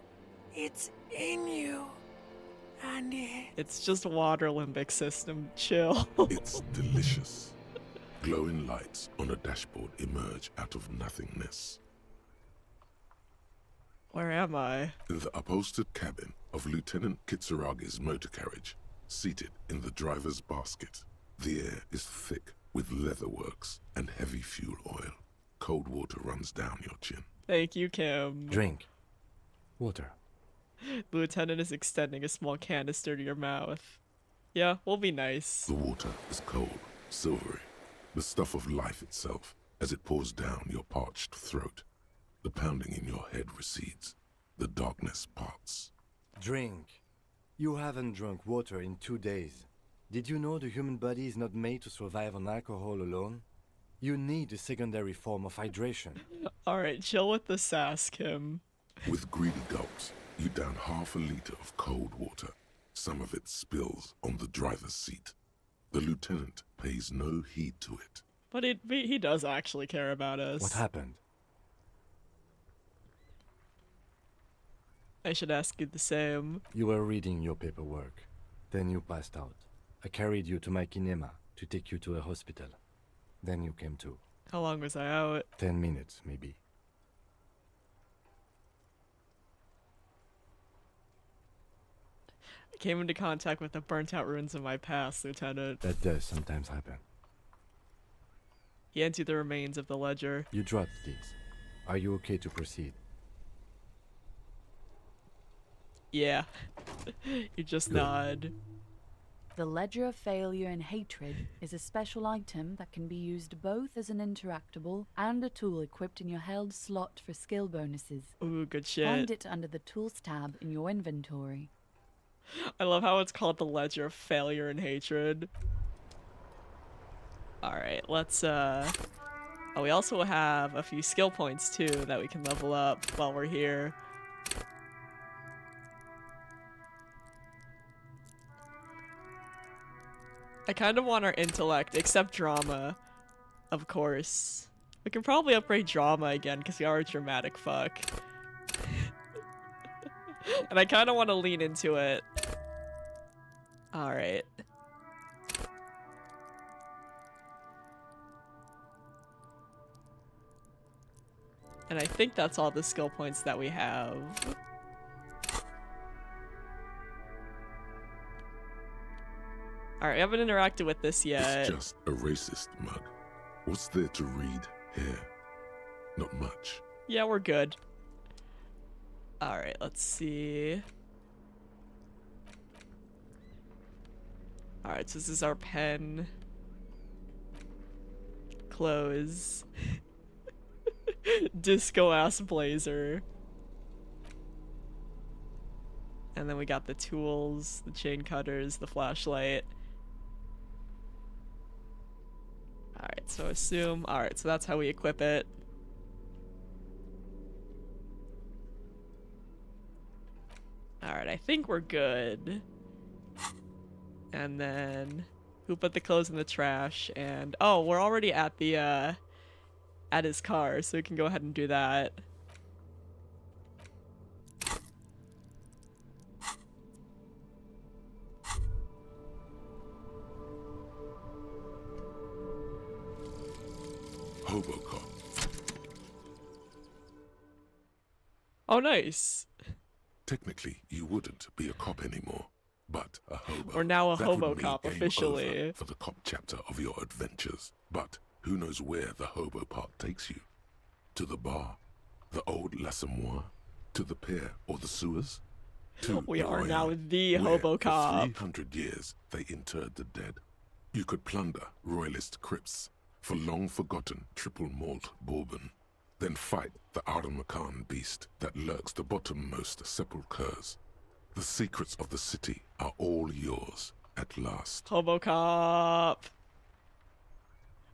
Speaker 9: It's in you. And
Speaker 1: It's just water, limbic system. Chill.
Speaker 2: It's delicious. Glowing lights on a dashboard emerge out of nothingness.
Speaker 1: Where am I?
Speaker 2: In the upholstered cabin of Lieutenant Kitsuragi's motor carriage, seated in the driver's basket. The air is thick with leatherworks and heavy fuel oil. Cold water runs down your chin.
Speaker 1: Thank you, Kim.
Speaker 3: Drink. Water.
Speaker 1: The lieutenant is extending a small canister to your mouth. Yeah, we'll be nice.
Speaker 2: The water is cold silvery, the stuff of life itself as it pours down your parched throat. The pounding in your head recedes. The darkness parts.
Speaker 3: Drink. You haven't drunk water in 2 days. Did you know the human body is not made to survive on alcohol alone? You need a secondary form of hydration.
Speaker 1: Alright, chill with the sass, Kim.
Speaker 2: With greedy gulps, you down half a liter of cold water. Some of it spills on the driver's seat. The lieutenant pays no heed to it.
Speaker 1: But he does actually care about us.
Speaker 3: What happened?
Speaker 1: I should ask you the same.
Speaker 3: You were reading your paperwork. Then you passed out. I carried you to my kinema to take you to a hospital. Then you came to.
Speaker 1: How long was I out?
Speaker 3: 10 minutes, maybe.
Speaker 1: I came into contact with the burnt-out ruins of my past, Lieutenant.
Speaker 3: That does sometimes happen.
Speaker 1: He hands you the remains of the ledger.
Speaker 3: You dropped these. Are you okay to proceed?
Speaker 1: Yeah. You just nod.
Speaker 5: The Ledger of Failure and Hatred is a special item that can be used both as an interactable and a tool equipped in your held slot for skill bonuses.
Speaker 1: Ooh, good shit.
Speaker 5: Find it under the Tools tab in your inventory.
Speaker 1: I love how it's called the Ledger of Failure and Hatred. Alright, let's, Oh, we also have a few skill points, too, that we can level up while we're here. I kind of want our intellect, except drama, of course. We can probably upgrade drama again, because we are a dramatic fuck. And I kind of want to lean into it. Alright. And I think that's all the skill points that we have. Alright, we haven't interacted with this yet.
Speaker 2: It's just a racist mug. What's there to read here? Not much.
Speaker 1: Yeah, we're good. Alright, let's see. Alright, so this is our pen. Clothes. Disco ass blazer. And then we got the tools, the chain cutters, the flashlight. Alright, so assume. Alright, so that's how we equip it. Alright, I think we're good. And then who put the clothes in the trash? And oh, we're already at the at his car, so we can go ahead and do that.
Speaker 2: Hobo cop.
Speaker 1: Oh, nice.
Speaker 2: Technically, you wouldn't be a cop anymore, but a hobo.
Speaker 1: We're now a
Speaker 2: That
Speaker 1: hobo
Speaker 2: would mean
Speaker 1: cop
Speaker 2: game
Speaker 1: officially.
Speaker 2: over for the cop chapter of your adventures. But who knows where the hobo part takes you? To the bar, the old l'Assommoir, to the pier or the sewers? To
Speaker 1: We are
Speaker 2: Royan,
Speaker 1: now the
Speaker 2: where
Speaker 1: hobo
Speaker 2: for
Speaker 1: cop.
Speaker 2: 300 years they interred the dead. You could plunder royalist crypts for long-forgotten triple malt bourbon, then fight the Aramakan beast that lurks the bottommost sepulchres. The secrets of the city are all yours at last.
Speaker 1: Hobo cop.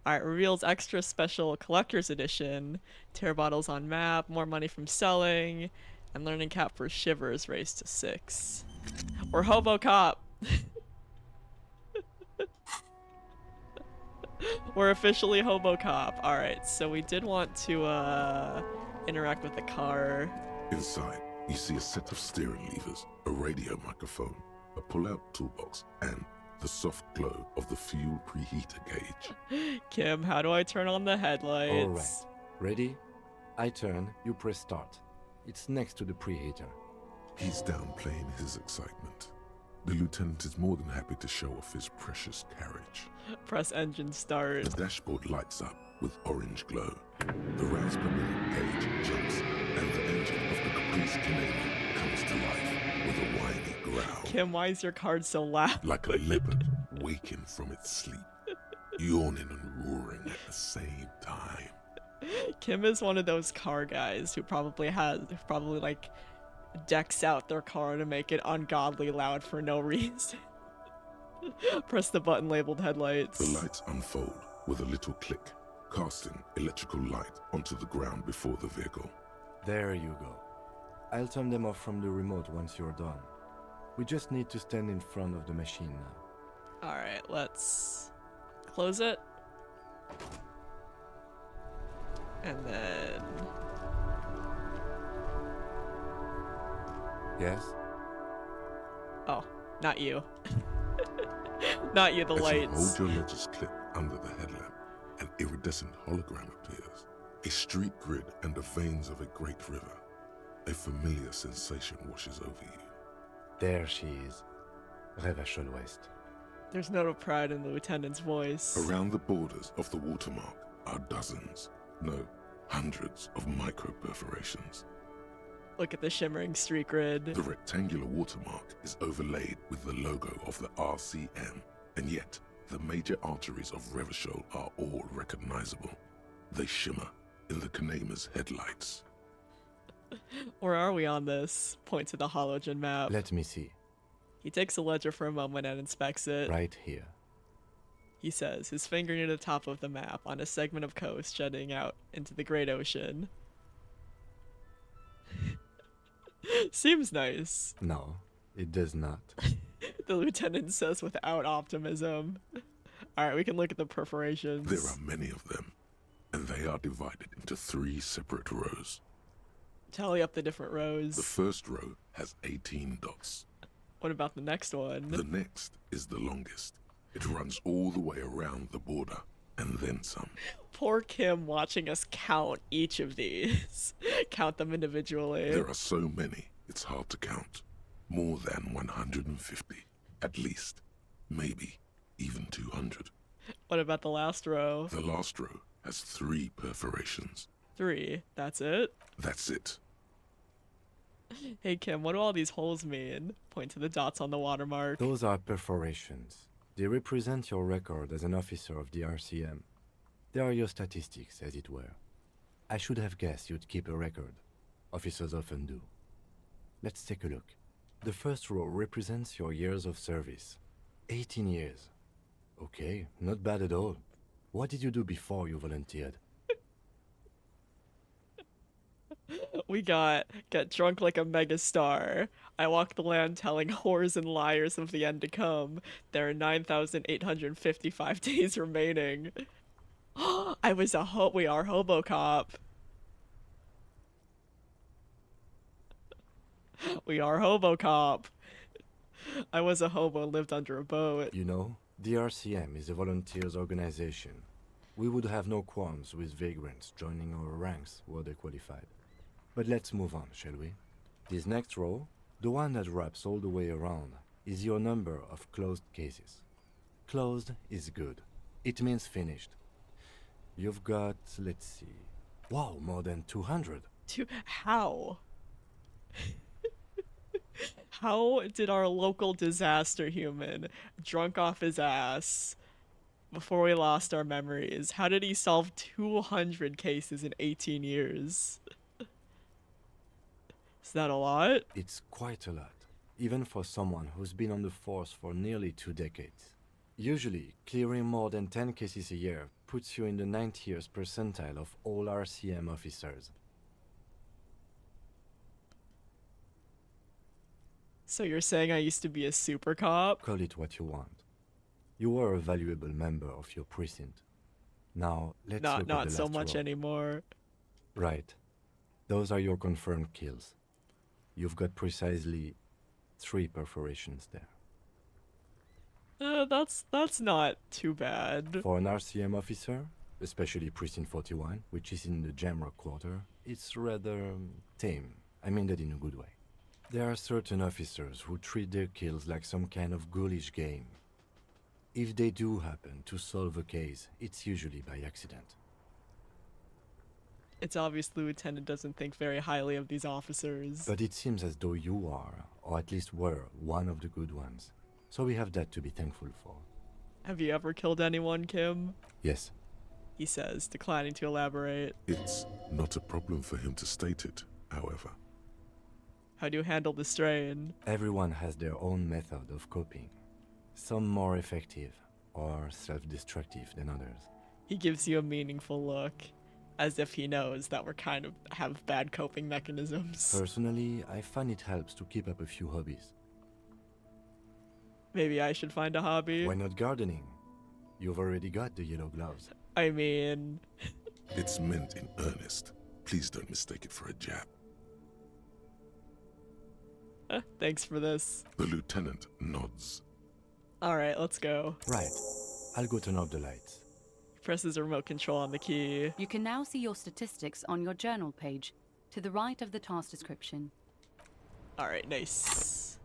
Speaker 1: Alright, reveals extra special collector's edition. Tear bottles on map, more money from selling, and learning cap for shivers raised to 6. We're hobo cop. We're officially hobo cop. Alright, so we did want to interact with the car.
Speaker 2: Inside, you see a set of steering levers, a radio microphone, a pull-out toolbox, and the soft glow of the fuel preheater gauge.
Speaker 1: Kim, how do I turn on the headlights?
Speaker 3: All right. Ready? I turn, you press start. It's next to the preheater.
Speaker 2: He's downplaying his excitement. The lieutenant is more than happy to show off his precious carriage.
Speaker 1: Press engine start.
Speaker 2: The dashboard lights up with orange glow. The rounds per minute gauge jumps, and the engine of the Caprice Canadian comes to life with a whiny growl.
Speaker 1: Kim, why is your card so loud?
Speaker 2: Like a leopard waking from its sleep. yawning and roaring at the same time.
Speaker 1: Kim is one of those car guys who probably like decks out their car to make it ungodly loud for no reason. Press the button labeled headlights.
Speaker 2: The lights unfold with a little click, casting electrical light onto the ground before the vehicle.
Speaker 3: There you go. I'll turn them off from the remote once you're done. We just need to stand in front of the machine now.
Speaker 1: Alright, let's close it. And then...
Speaker 3: Yes?
Speaker 1: Oh, not you. Not you, the
Speaker 2: As
Speaker 1: lights.
Speaker 2: you hold your ledger's clip under the headlamp, an iridescent hologram appears. A street grid and the veins of a great river. A familiar sensation washes over you.
Speaker 3: There she is. Revachol West.
Speaker 1: There's note of pride in the lieutenant's voice.
Speaker 2: Around the borders of the watermark are dozens, no, hundreds of micro-perforations.
Speaker 1: Look at the shimmering street grid.
Speaker 2: The rectangular watermark is overlaid with the logo of the RCM, and yet the major arteries of Revachol are all recognizable. They shimmer in the Kanema's headlights.
Speaker 1: Where are we on this? Point to the halogen map.
Speaker 3: Let me see.
Speaker 1: He takes a ledger for a moment and inspects it.
Speaker 3: Right here.
Speaker 1: He says, his finger near the top of the map on a segment of coast jutting out into the great ocean. Seems nice.
Speaker 3: No, it does not.
Speaker 1: The lieutenant says without optimism. Alright, we can look at the perforations.
Speaker 2: There are many of them, and they are divided into 3 separate rows.
Speaker 1: Tally up the different rows.
Speaker 2: The first row has 18 dots.
Speaker 1: What about the next one?
Speaker 2: The next is the longest. It runs all the way around the border, and then some.
Speaker 1: Poor Kim watching us count each of these. Count them individually.
Speaker 2: There are so many, it's hard to count. More than 150, at least. Maybe even 200.
Speaker 1: What about the last row?
Speaker 2: The last row has 3 perforations.
Speaker 1: 3. That's it?
Speaker 2: That's it.
Speaker 1: Hey Kim, what do all these holes mean? Point to the dots on the watermark.
Speaker 3: Those are perforations. They represent your record as an officer of the RCM. They are your statistics, as it were. I should have guessed you'd keep a record. Officers often do. Let's take a look. The first row represents your years of service. 18 years. Okay, not bad at all. What did you do before you volunteered?
Speaker 1: We got get drunk like a megastar. I walk the land telling whores and liars of the end to come. There are 9,855 days remaining. I was a we are hobo cop. We are hobo cop. I was a hobo and lived under a boat.
Speaker 3: You know, the RCM is a volunteers organization. We would have no qualms with vagrants joining our ranks were they qualified. But let's move on, shall we? This next row, the one that wraps all the way around, is your number of closed cases. Closed is good. It means finished. You've got, let's see, wow, more than 200.
Speaker 1: How? How did our local disaster human, drunk off his ass, before we lost our memories, how did he solve 200 cases in 18 years? Is that a lot?
Speaker 3: It's quite a lot, even for someone who's been on the force for nearly 2 decades. Usually, clearing more than 10 cases a year puts you in the 90th percentile of all RCM officers.
Speaker 1: So you're saying I used to be a super cop?
Speaker 3: Call it what you want. You were a valuable member of your precinct. Now, let's look at the
Speaker 1: Not so
Speaker 3: last
Speaker 1: much
Speaker 3: row.
Speaker 1: anymore.
Speaker 3: Right. Those are your confirmed kills. You've got precisely 3 perforations there.
Speaker 1: That's not too bad.
Speaker 3: For an RCM officer, especially Precinct 41, which is in the Jamrock Quarter, it's rather tame. I mean that in a good way. There are certain officers who treat their kills like some kind of ghoulish game. If they do happen to solve a case, it's usually by accident.
Speaker 1: It's obvious the lieutenant doesn't think very highly of these officers.
Speaker 3: But it seems as though you are, or at least were, one of the good ones. So we have that to be thankful for.
Speaker 1: Have you ever killed anyone, Kim?
Speaker 3: Yes.
Speaker 1: He says, declining to elaborate.
Speaker 2: It's not a problem for him to state it, however.
Speaker 1: How do you handle the strain?
Speaker 3: Everyone has their own method of coping. Some more effective or self-destructive than others.
Speaker 1: He gives you a meaningful look, as if he knows that we're kind of have bad coping mechanisms.
Speaker 3: Personally, I find it helps to keep up a few hobbies.
Speaker 1: Maybe I should find a hobby.
Speaker 3: Why not gardening? You've already got the yellow gloves.
Speaker 1: I mean...
Speaker 2: It's meant in earnest. Please don't mistake it for a jab.
Speaker 1: Thanks for this.
Speaker 2: The lieutenant nods.
Speaker 1: Alright, let's go.
Speaker 3: Right. I'll go turn off the lights.
Speaker 1: He presses the remote control on the key.
Speaker 5: You can now see your statistics on your journal page, to the right of the task description.
Speaker 1: Alright, nice.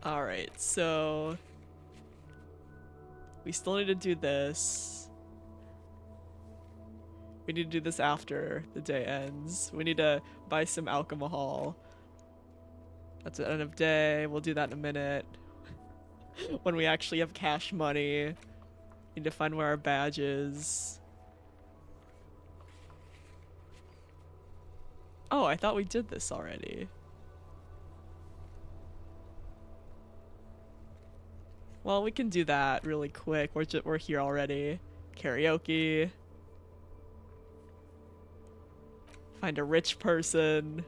Speaker 1: Alright, so... we still need to do this. We need to do this after the day ends. We need to buy some alcohol. That's the end of day. We'll do that in a minute. When we actually have cash money. Need to find where our badge is. Oh, I thought we did this already. Well, we can do that really quick. We're here already. Karaoke. Find a rich person.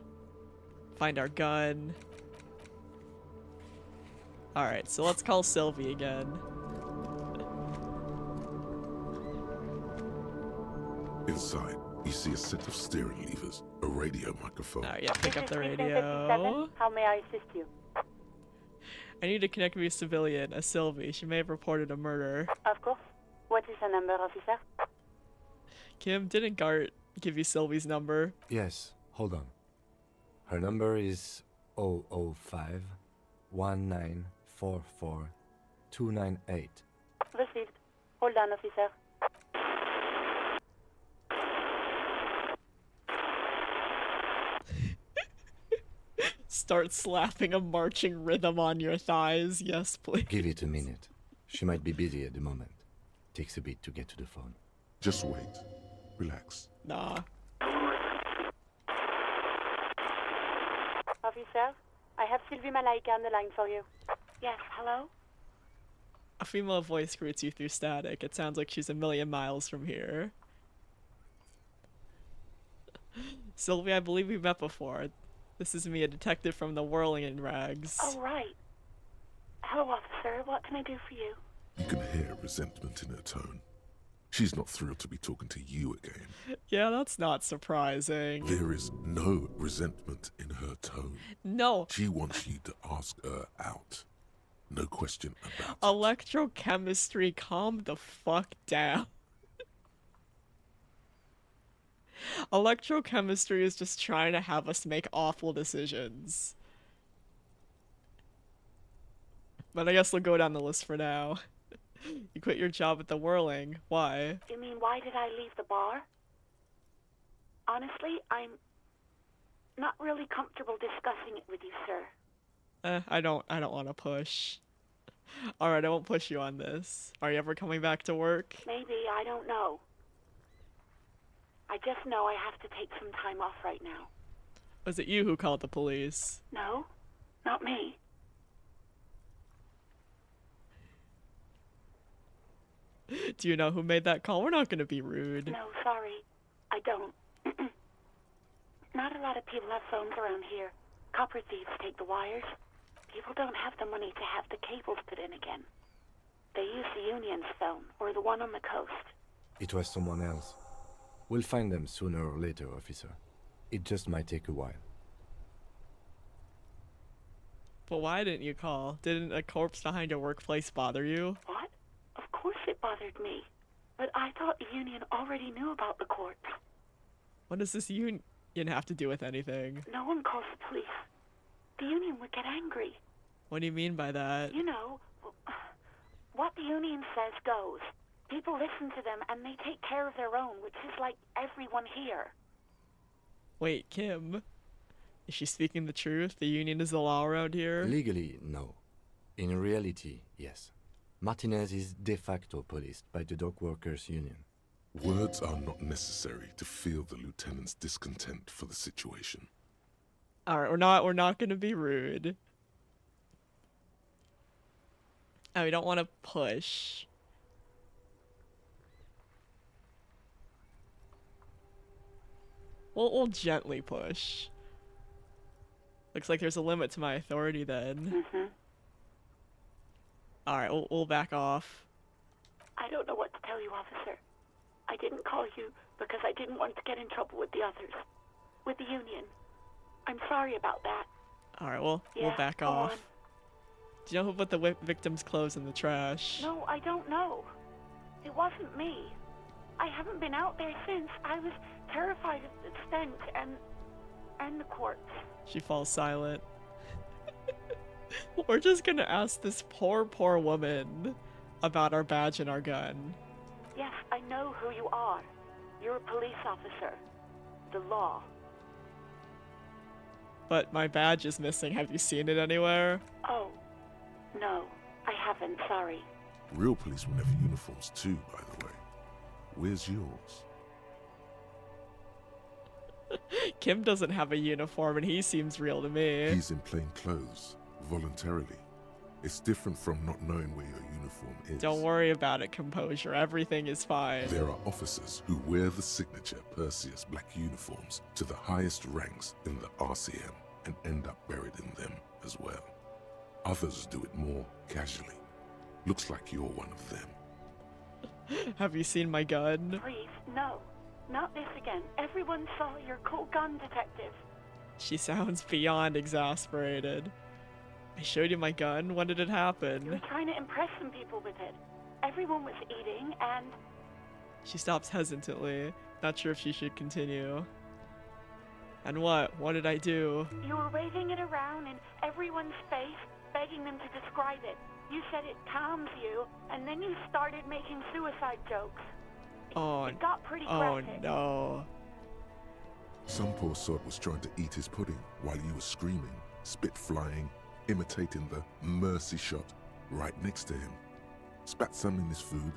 Speaker 1: Find our gun. Alright, so let's call Sylvie again.
Speaker 2: Inside, you see a set of steering levers, a radio microphone.
Speaker 1: Alright, yeah, pick up the radio.
Speaker 10: How may I assist you?
Speaker 1: I need to connect with a civilian, a Sylvie. She may have reported a murder.
Speaker 10: Of course. What is the number, officer?
Speaker 1: Kim, didn't Gart give you Sylvie's number?
Speaker 3: Yes, hold on. Her number is 005 1944 298.
Speaker 10: Received. Hold on, officer.
Speaker 1: Start slapping a marching rhythm on your thighs. Yes, please.
Speaker 3: Give it a minute. She might be busy at the moment. Takes a bit to get to the phone.
Speaker 2: Just wait. Relax.
Speaker 1: Nah.
Speaker 10: Officer, I have Sylvie Malaika on the line for you. Yes, hello?
Speaker 1: A female voice greets you through static. It sounds like she's a million miles from here. Sylvie, I believe we've met before. This is me, a detective from the Whirling in Rags.
Speaker 10: Oh, right. Hello, officer. What can I do for you?
Speaker 2: You can hear resentment in her tone. She's not thrilled to be talking to you again.
Speaker 1: Yeah, that's not surprising.
Speaker 2: There is no resentment in her tone.
Speaker 1: No.
Speaker 2: She wants you to ask her out. No question about it.
Speaker 1: Electrochemistry, calm the fuck down. Electrochemistry is just trying to have us make awful decisions. But I guess we'll go down the list for now. You quit your job at the Whirling. Why?
Speaker 10: You mean, why did I leave the bar? Honestly, I'm not really comfortable discussing it with you, sir.
Speaker 1: I don't want to push. Alright, I won't push you on this. Are you ever coming back to work?
Speaker 10: Maybe, I don't know. I just know I have to take some time off right now.
Speaker 1: Was it you who called the police?
Speaker 10: No, not me.
Speaker 1: Do you know who made that call? We're not going to be rude.
Speaker 10: No, sorry. I don't. Not a lot of people have phones around here. Copper thieves take the wires. People don't have the money to have the cables put in again. They use the Union's phone, or the one on the coast.
Speaker 3: It was someone else. We'll find them sooner or later, officer. It just might take a while.
Speaker 1: But why didn't you call? Didn't a corpse behind your workplace bother you?
Speaker 10: What? Of course it bothered me. But I thought the Union already knew about the corpse.
Speaker 1: What does this Union have to do with anything?
Speaker 10: No one calls the police. The Union would get angry.
Speaker 1: What do you mean by that?
Speaker 10: You know, what the Union says goes. People listen to them and they take care of their own, which is like everyone here.
Speaker 1: Wait, Kim. Is she speaking the truth? The union is the law around here?
Speaker 3: Legally, no. In reality, yes. Martinez is de facto policed by the dock workers union.
Speaker 2: Words are not necessary to feel the lieutenant's discontent for the situation.
Speaker 1: Alright, we're not gonna be rude. And we don't want to push. We'll gently push. Looks like there's a limit to my authority then.
Speaker 10: Mm-hmm.
Speaker 1: Alright, we'll back off.
Speaker 10: I don't know what to tell you, officer. I didn't call you because I didn't want to get in trouble with the others. With the union. I'm sorry about that.
Speaker 1: Alright, we'll back
Speaker 10: go
Speaker 1: off.
Speaker 10: on.
Speaker 1: Do you know who put the victim's clothes in the trash?
Speaker 10: No, I don't know. It wasn't me. I haven't been out there since. I was terrified of the stench and the corpse.
Speaker 1: She falls silent. We're just gonna ask this poor woman about our badge and our gun.
Speaker 10: Yes, I know who you are. You're a police officer. The law.
Speaker 1: But my badge is missing. Have you seen it anywhere?
Speaker 10: Oh, no. I haven't, sorry.
Speaker 2: Real policemen have uniforms too, by the way. Where's yours?
Speaker 1: Kim doesn't have a uniform and he seems real to me.
Speaker 2: He's in plain clothes, voluntarily. It's different from not knowing where your uniform is.
Speaker 1: Don't worry about it, composure. Everything is fine.
Speaker 2: There are officers who wear the signature Perseus black uniforms to the highest ranks in the RCM and end up buried in them as well. Others do it more casually. Looks like you're one of them.
Speaker 1: Have you seen my gun?
Speaker 10: Please, no. Not this again. Everyone saw your cool gun, detective.
Speaker 1: She sounds beyond exasperated. I showed you my gun. When did it
Speaker 10: You were
Speaker 1: happen?
Speaker 10: trying to impress some people with it. Everyone was eating and...
Speaker 1: She stops hesitantly, not sure if she should continue. And what? What did I do?
Speaker 10: You were waving it around in everyone's face, begging them to describe it. You said it calms you, and then you started making suicide jokes.
Speaker 1: Oh,
Speaker 10: It got pretty
Speaker 1: oh
Speaker 10: graphic.
Speaker 1: no.
Speaker 2: Some poor sod was trying to eat his pudding while you were screaming, spit flying, imitating the mercy shot right next to him. Spat some in his food.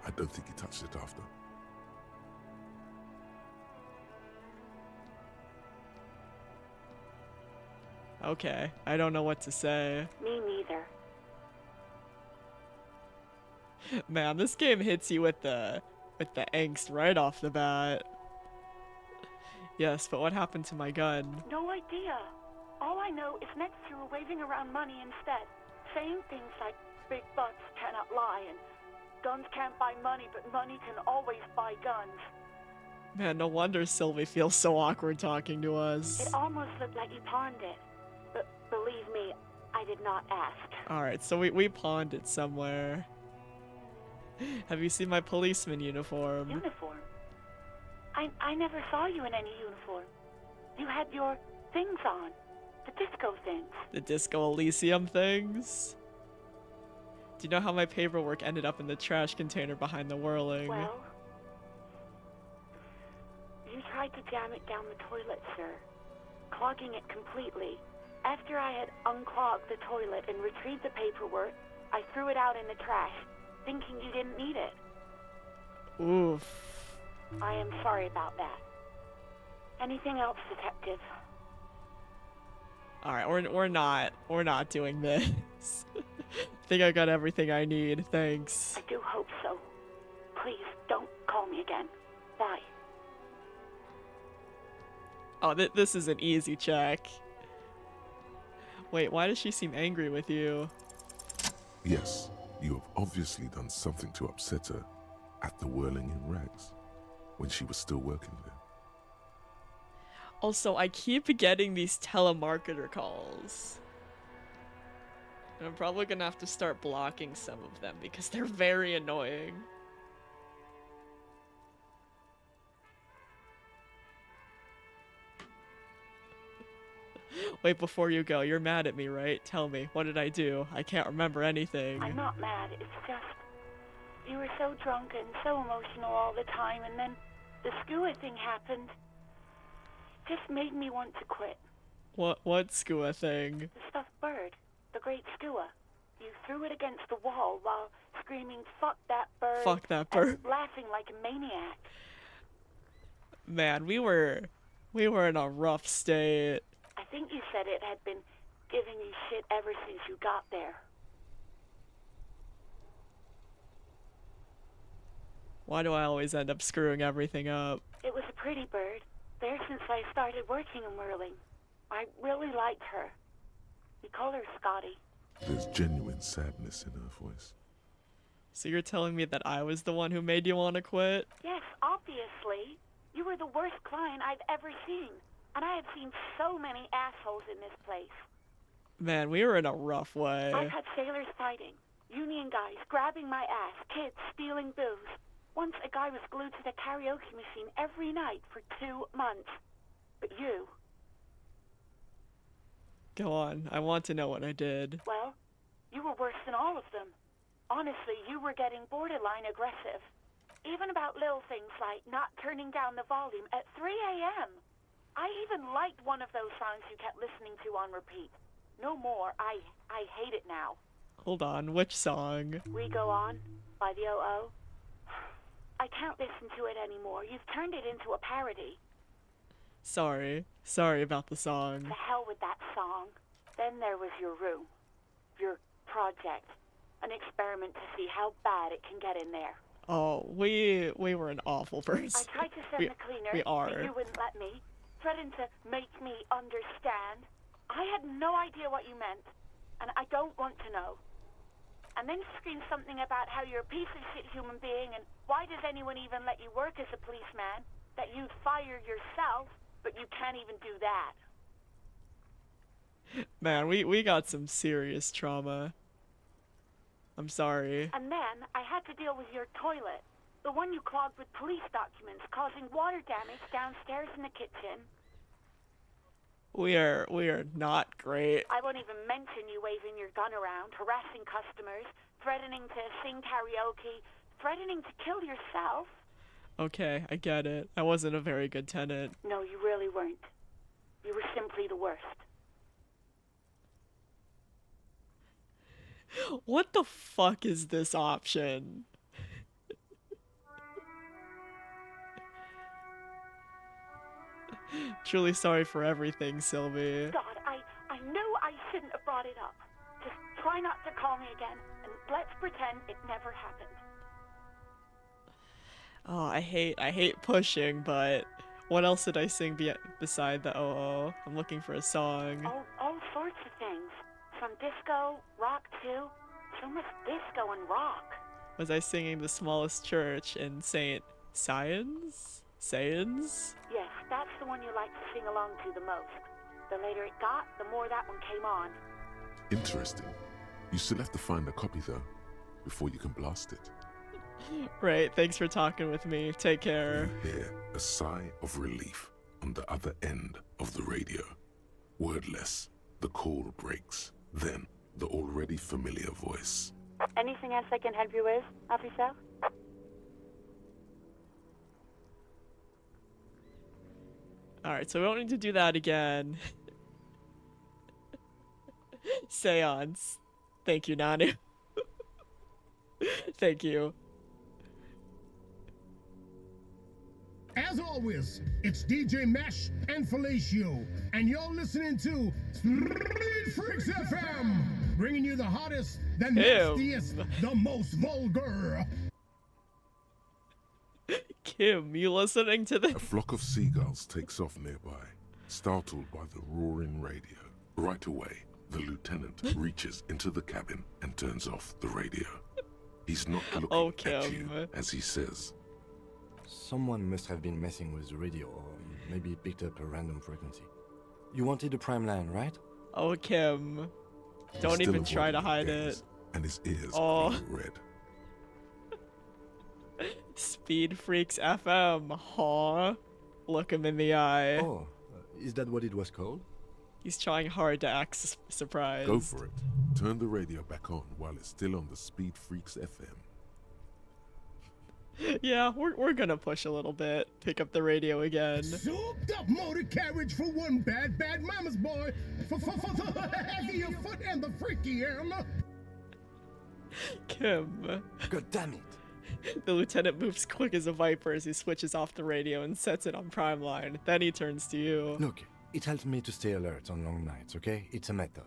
Speaker 2: I don't think he touched it after.
Speaker 1: Okay, I don't know what to say.
Speaker 10: Me neither.
Speaker 1: Man, this game hits you with the angst right off the bat. Yes, but what happened to my gun?
Speaker 10: No idea. All I know is next you were waving around money instead, saying things like big bucks cannot lie and guns can't buy money, but money can always buy guns.
Speaker 1: Man, no wonder Sylvie feels so awkward talking to us.
Speaker 10: It almost looked like you pawned it. But believe me, I did not ask.
Speaker 1: Alright, so we pawned it somewhere. Have you seen my policeman uniform?
Speaker 10: Uniform? I never saw you in any uniform. You had your things on. The disco things.
Speaker 1: The Disco Elysium things? Do you know how my paperwork ended up in the trash container behind the whirling?
Speaker 10: Well, you tried to jam it down the toilet, sir, clogging it completely. After I had unclogged the toilet and retrieved the paperwork, I threw it out in the trash, thinking you didn't need it.
Speaker 1: Oof.
Speaker 10: I am sorry about that. Anything else, detective?
Speaker 1: Alright, we're not doing this. I think I got everything I need, thanks.
Speaker 10: I do hope so. Please, don't call me again. Bye.
Speaker 1: Oh, this is an easy check. Wait, why does she seem angry with you?
Speaker 2: Yes, you have obviously done something to upset her at the whirling in rags when she was still working there.
Speaker 1: Also, I keep getting these telemarketer calls. And I'm probably gonna have to start blocking some of them because they're very annoying. Wait, before you go, you're mad at me, right? Tell me, what did I do? I can't remember anything.
Speaker 10: I'm not mad, it's just... You were so drunk and so emotional all the time, and then the skua thing happened. It just made me want to quit.
Speaker 1: What skua thing?
Speaker 10: The stuffed bird. The great skua. You threw it against the wall while screaming, "Fuck that bird!"
Speaker 1: Fuck that bird.
Speaker 10: And laughing like a maniac.
Speaker 1: Man, we were in a rough state.
Speaker 10: I think you said it had been giving you shit ever since you got there.
Speaker 1: Why do I always end up screwing everything up?
Speaker 10: It was a pretty bird. There since I started working in whirling. I really liked her. We call her Scotty.
Speaker 2: There's genuine sadness in her voice.
Speaker 1: So you're telling me that I was the one who made you want to quit?
Speaker 10: Yes, obviously. You were the worst client I've ever seen. And I have seen so many assholes in this place.
Speaker 1: Man, we were in a rough way.
Speaker 10: I've had sailors fighting, union guys grabbing my ass, kids stealing booze. Once a guy was glued to the karaoke machine every night for 2 months. But you...
Speaker 1: Go on, I want to know what I did.
Speaker 10: Well, you were worse than all of them. Honestly, you were getting borderline aggressive. Even about little things like not turning down the volume at 3 a.m. I even liked one of those songs you kept listening to on repeat. No more. I hate it now.
Speaker 1: Hold on, which song?
Speaker 10: We Go On by the O.O. I can't listen to it anymore. You've turned it into a parody.
Speaker 1: Sorry about the song.
Speaker 10: The hell with that song. Then there was your room. Your project. An experiment to see how bad it can get in there.
Speaker 1: Oh, we were an awful person.
Speaker 10: I tried to send the cleaner,
Speaker 1: we are.
Speaker 10: but you wouldn't let me. Threatened to make me understand. I had no idea what you meant, and I don't want to know. And then screamed something about how you're a piece of shit human being, and why does anyone even let you work as a policeman? That you'd fire yourself, but you can't even do that.
Speaker 1: Man, we got some serious trauma. I'm sorry.
Speaker 10: And then I had to deal with your toilet. The one you clogged with police documents, causing water damage downstairs in the kitchen.
Speaker 1: We are not great.
Speaker 10: I won't even mention you waving your gun around, harassing customers, threatening to sing karaoke, threatening to kill yourself.
Speaker 1: Okay, I get it. I wasn't a very good tenant.
Speaker 10: No, you really weren't. You were simply the worst.
Speaker 1: What the fuck is this option? Truly sorry for everything, Sylvie.
Speaker 10: God, I knew I shouldn't have brought it up. Just try not to call me again, and let's pretend it never happened.
Speaker 1: Oh, I hate pushing, but what else did I sing beside the oh? I'm looking for a song.
Speaker 10: All sorts of things. From disco, rock too. So much disco and rock.
Speaker 1: Was I singing The Smallest Church in St. Science? Sayans?
Speaker 10: Yes, that's the one you like to sing along to the most. The later it got, the more that one came on.
Speaker 2: Interesting. You still have to find a copy though, before you can blast it.
Speaker 1: Right, thanks for talking with me. Take care.
Speaker 2: You hear a sigh of relief on the other end of the radio. Wordless, the call breaks. Then, the already familiar voice.
Speaker 10: Anything else I can help you with, officer?
Speaker 1: Alright, so we don't need to do that again. Seance. Thank you, Nanu. Thank you.
Speaker 11: As always, it's DJ Mesh and Felicio, and you're listening to Streams Freaks FM, bringing you the hottest, the nastiest, the most vulgar.
Speaker 1: Kim, you listening to this?
Speaker 2: A flock of seagulls takes off nearby, startled by the roaring radio. Right away, the lieutenant reaches into the cabin and turns off the radio. He's not looking at you as he says,
Speaker 3: Someone must have been messing with the radio, or maybe picked up a random frequency. You wanted the prime line, right?
Speaker 1: Oh, Kim. Don't even try to hide it.
Speaker 2: And his ears
Speaker 1: are
Speaker 2: red.
Speaker 1: Speed Freaks FM, huh? Look him in the eye.
Speaker 3: Oh, is that what it was called?
Speaker 1: He's trying hard to act surprised.
Speaker 2: Go for it. Turn the radio back on while it's still on the Speed Freaks FM.
Speaker 1: Yeah, we're gonna push a little bit. Pick up the radio again.
Speaker 11: Souped up motor carriage for one bad mama's boy. For the heavier foot and the freaky end.
Speaker 1: Kim.
Speaker 3: God damn it.
Speaker 1: The lieutenant moves quick as a viper as he switches off the radio and sets it on prime line. Then he turns to you.
Speaker 3: Look, it helps me to stay alert on long nights, okay? It's a method.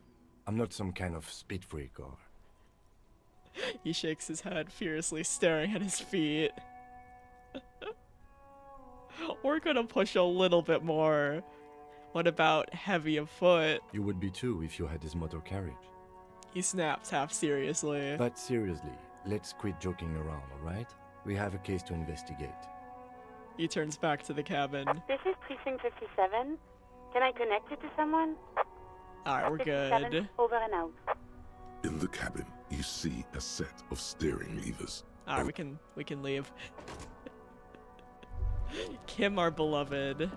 Speaker 3: I'm not some kind of speed freak or...
Speaker 1: He shakes his head, furiously staring at his feet. We're gonna push a little bit more. What about heavy of foot?
Speaker 3: You would be too if you had his motor carriage.
Speaker 1: He snaps half seriously.
Speaker 3: But seriously, let's quit joking around, alright? We have a case to investigate.
Speaker 1: He turns back to the cabin.
Speaker 10: This is Precinct 57. Can I connect you to someone?
Speaker 1: Alright, we're
Speaker 10: 57,
Speaker 1: good.
Speaker 10: over and out.
Speaker 2: In the cabin, you see a set of steering levers.
Speaker 1: Alright, we can leave. Kim, our beloved.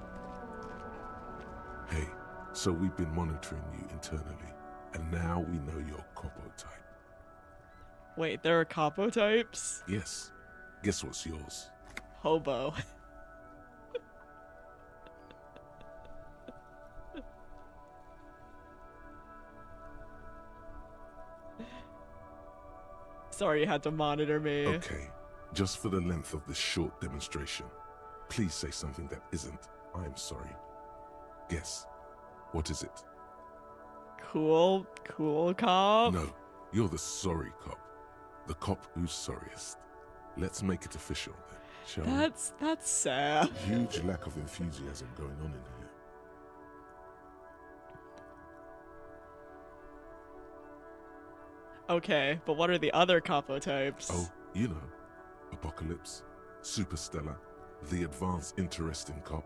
Speaker 2: Hey, so we've been monitoring you internally, and now we know your Copo type.
Speaker 1: Wait, there are capo types?
Speaker 2: Yes. Guess what's yours?
Speaker 1: Hobo. Sorry you had to monitor me.
Speaker 2: Okay, just for the length of this short demonstration, please say something that isn't, I'm sorry. Guess. What is it?
Speaker 1: Cool cop?
Speaker 2: No, you're the sorry cop. The cop who's sorriest. Let's make it official then, shall we?
Speaker 1: That's sad.
Speaker 2: Huge lack of enthusiasm going on in here.
Speaker 1: Okay, but what are the other capo types?
Speaker 2: Oh, you know, Apocalypse, Superstellar, the Advanced Interesting Cop,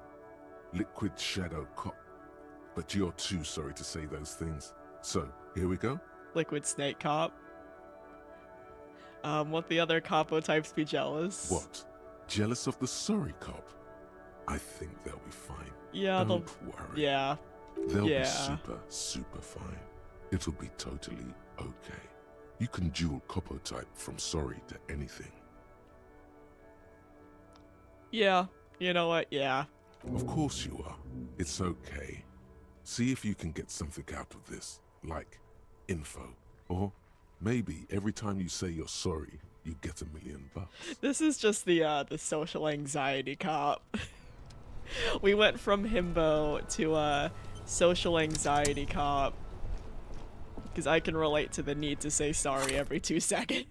Speaker 2: Liquid Shadow Cop. But you're too sorry to say those things. So, here we go.
Speaker 1: Liquid Snake Cop. Won't the other capo types be jealous?
Speaker 2: What? Jealous of the sorry cop? I think they'll be fine.
Speaker 1: Yeah,
Speaker 2: Don't worry.
Speaker 1: Yeah.
Speaker 2: They'll
Speaker 1: Yeah.
Speaker 2: be super fine. It'll be totally okay. You can dual Copo type from sorry to anything.
Speaker 1: Yeah. You know what? Yeah.
Speaker 2: Of course you are. It's okay. See if you can get something out of this, like info. Or maybe every time you say you're sorry, you get $1 million.
Speaker 1: This is just the social anxiety cop. We went from himbo to social anxiety cop. Because I can relate to the need to say sorry every 2 seconds.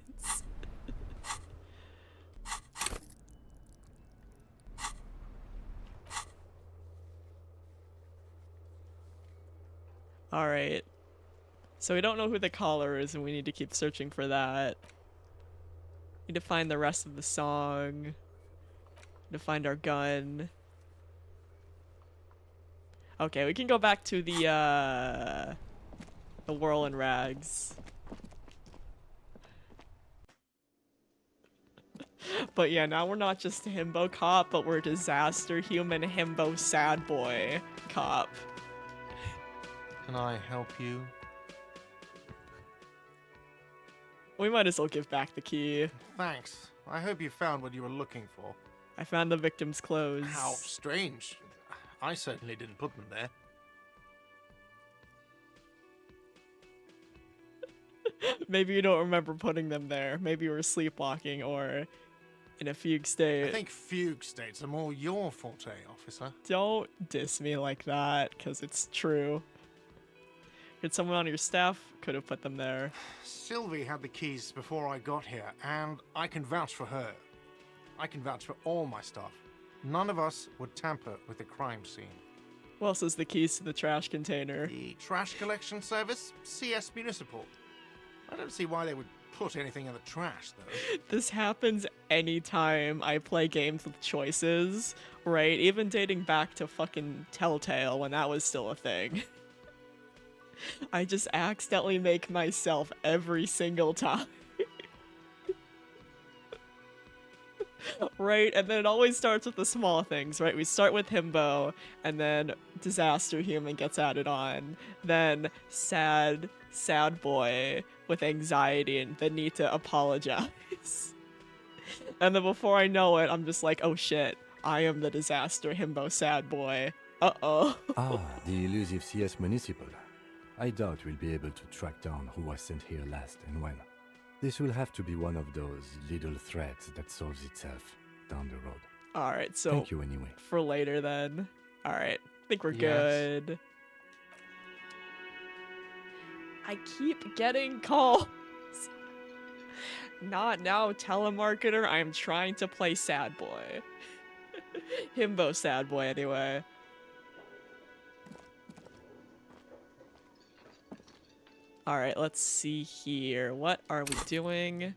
Speaker 1: Alright. So we don't know who the caller is, and we need to keep searching for that. Need to find the rest of the song. Need to find our gun. Okay, we can go back to the whirl and rags. But yeah, now we're not just a himbo cop, but we're disaster human himbo sad boy cop.
Speaker 4: Can I help you?
Speaker 1: We might as well give back the key.
Speaker 4: Thanks. I hope you found what you were looking for.
Speaker 1: I found the victim's clothes.
Speaker 4: How strange. I certainly didn't put them there.
Speaker 1: Maybe you don't remember putting them there. Maybe you were sleepwalking or in a fugue state.
Speaker 4: I think fugue states are more your forte, officer.
Speaker 1: Don't diss me like that, because it's true. Could someone on your staff could have put them there.
Speaker 4: Sylvie had the keys before I got here, and I can vouch for her. I can vouch for all my staff. None of us would tamper with the crime scene.
Speaker 1: Who else has the keys to the trash container?
Speaker 4: The trash collection service? CS Municipal. I don't see why they would put anything in the trash, though.
Speaker 1: This happens anytime I play games with choices, right? Even dating back to fucking Telltale when that was still a thing. I just accidentally make myself every single time. Right? And then it always starts with the small things, right? We start with himbo, and then disaster human gets added on. Then sad boy with anxiety and the need to apologize. And then before I know it, I'm just like, oh shit, I am the disaster himbo sad boy. Uh-oh.
Speaker 3: Ah, the elusive CS Municipal. I doubt we'll be able to track down who was sent here last and when. This will have to be one of those little threats that solves itself down the road.
Speaker 1: Alright, so
Speaker 3: Thank you anyway.
Speaker 1: for later then. Alright, I think we're
Speaker 4: Yes.
Speaker 1: good. I keep getting calls. Not now, telemarketer. I am trying to play sad boy. Himbo sad boy, anyway. Alright, let's see here. What are we doing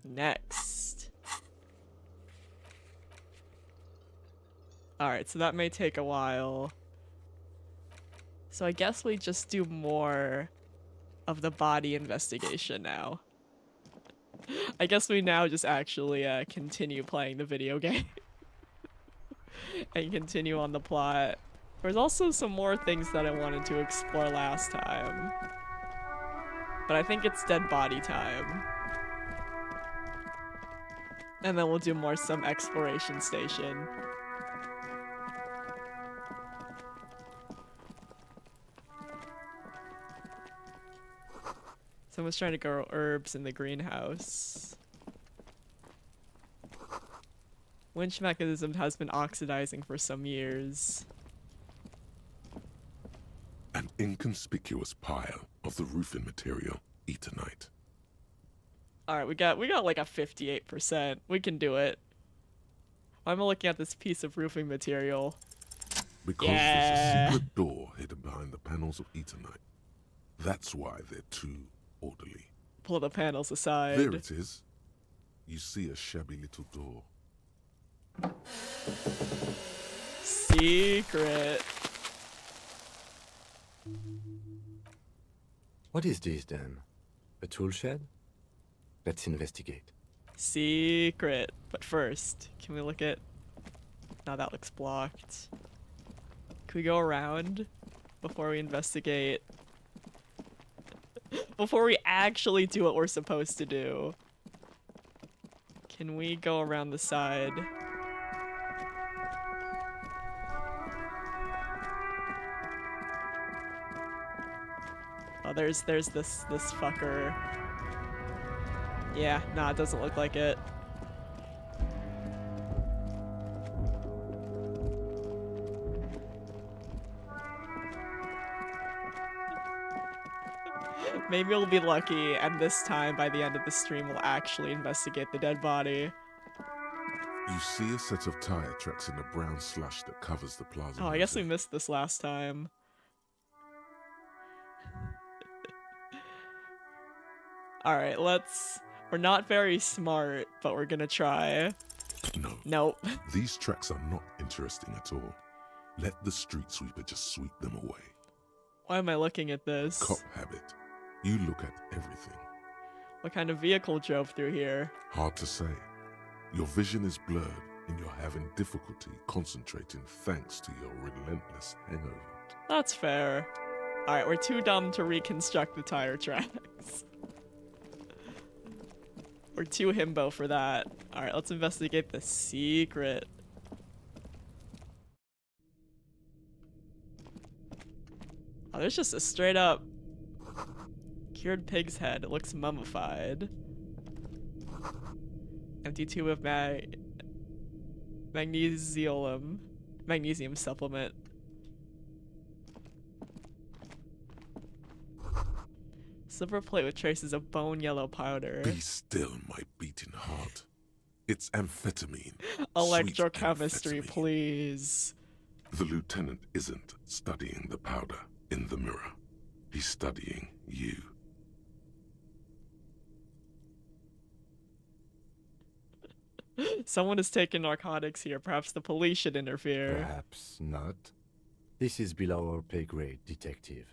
Speaker 1: next? Alright, so that may take a while. So I guess we just do more of the body investigation now. I guess we now just actually continue playing the video game. And continue on the plot. There's also some more things that I wanted to explore last time. But I think it's dead body time. And then we'll do more some exploration station. Someone's trying to grow herbs in the greenhouse. Winch mechanism has been oxidizing for some years.
Speaker 2: An inconspicuous pile of the roofing material, eternite.
Speaker 1: Alright, we got like a 58%. We can do it. Why am I looking at this piece of roofing material?
Speaker 2: Because there's a secret door hidden behind the panels of eternite. That's why they're too orderly.
Speaker 1: Pull the panels aside.
Speaker 2: There it is. You see a shabby little door.
Speaker 1: Secret.
Speaker 3: What is this then? A tool shed? Let's investigate.
Speaker 1: Secret. But first, can we look at... No, that looks blocked. Can we go around before we investigate? Before we actually do what we're supposed to do. Can we go around the side? Oh, there's this fucker. Yeah, nah, it doesn't look like it. Maybe we'll be lucky, and this time, by the end of the stream, we'll actually investigate the dead body.
Speaker 2: You see a set of tire tracks in the brown slush that covers the plaza.
Speaker 1: Oh, I guess we missed this last time. Alright, we're not very smart, but we're gonna try.
Speaker 2: No.
Speaker 1: Nope.
Speaker 2: These tracks are not interesting at all. Let the street sweeper just sweep them away.
Speaker 1: Why am I looking at this?
Speaker 2: Cop habit. You look at everything.
Speaker 1: What kind of vehicle drove through here?
Speaker 2: Hard to say. Your vision is blurred and you're having difficulty concentrating thanks to your relentless hangover.
Speaker 1: That's fair. Alright, we're too dumb to reconstruct the tire tracks. We're too himbo for that. Alright, let's investigate the secret. Oh, there's just a straight up cured pig's head. It looks mummified. Empty tube of magnesium supplement. Silver plate with traces of bone yellow powder.
Speaker 2: Be still, my beating heart. It's amphetamine.
Speaker 1: Electrochemistry,
Speaker 2: amphetamine.
Speaker 1: please.
Speaker 2: The lieutenant isn't studying the powder in the mirror. He's studying you.
Speaker 1: Someone is taking narcotics here. Perhaps the police should interfere.
Speaker 3: Perhaps not. This is below our pay grade, detective.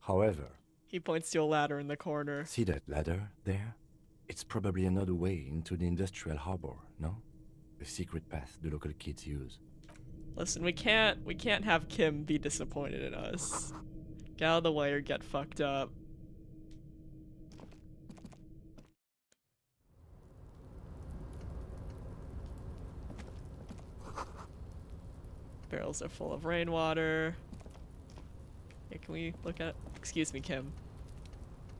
Speaker 3: However...
Speaker 1: He points to a ladder in the corner.
Speaker 3: See that ladder there? It's probably another way into the industrial harbor, no? A secret path the local kids use.
Speaker 1: Listen, we can't have Kim be disappointed in us. Get out of the way or get fucked up. Barrels are full of rainwater. Hey, can we look at... Excuse me, Kim.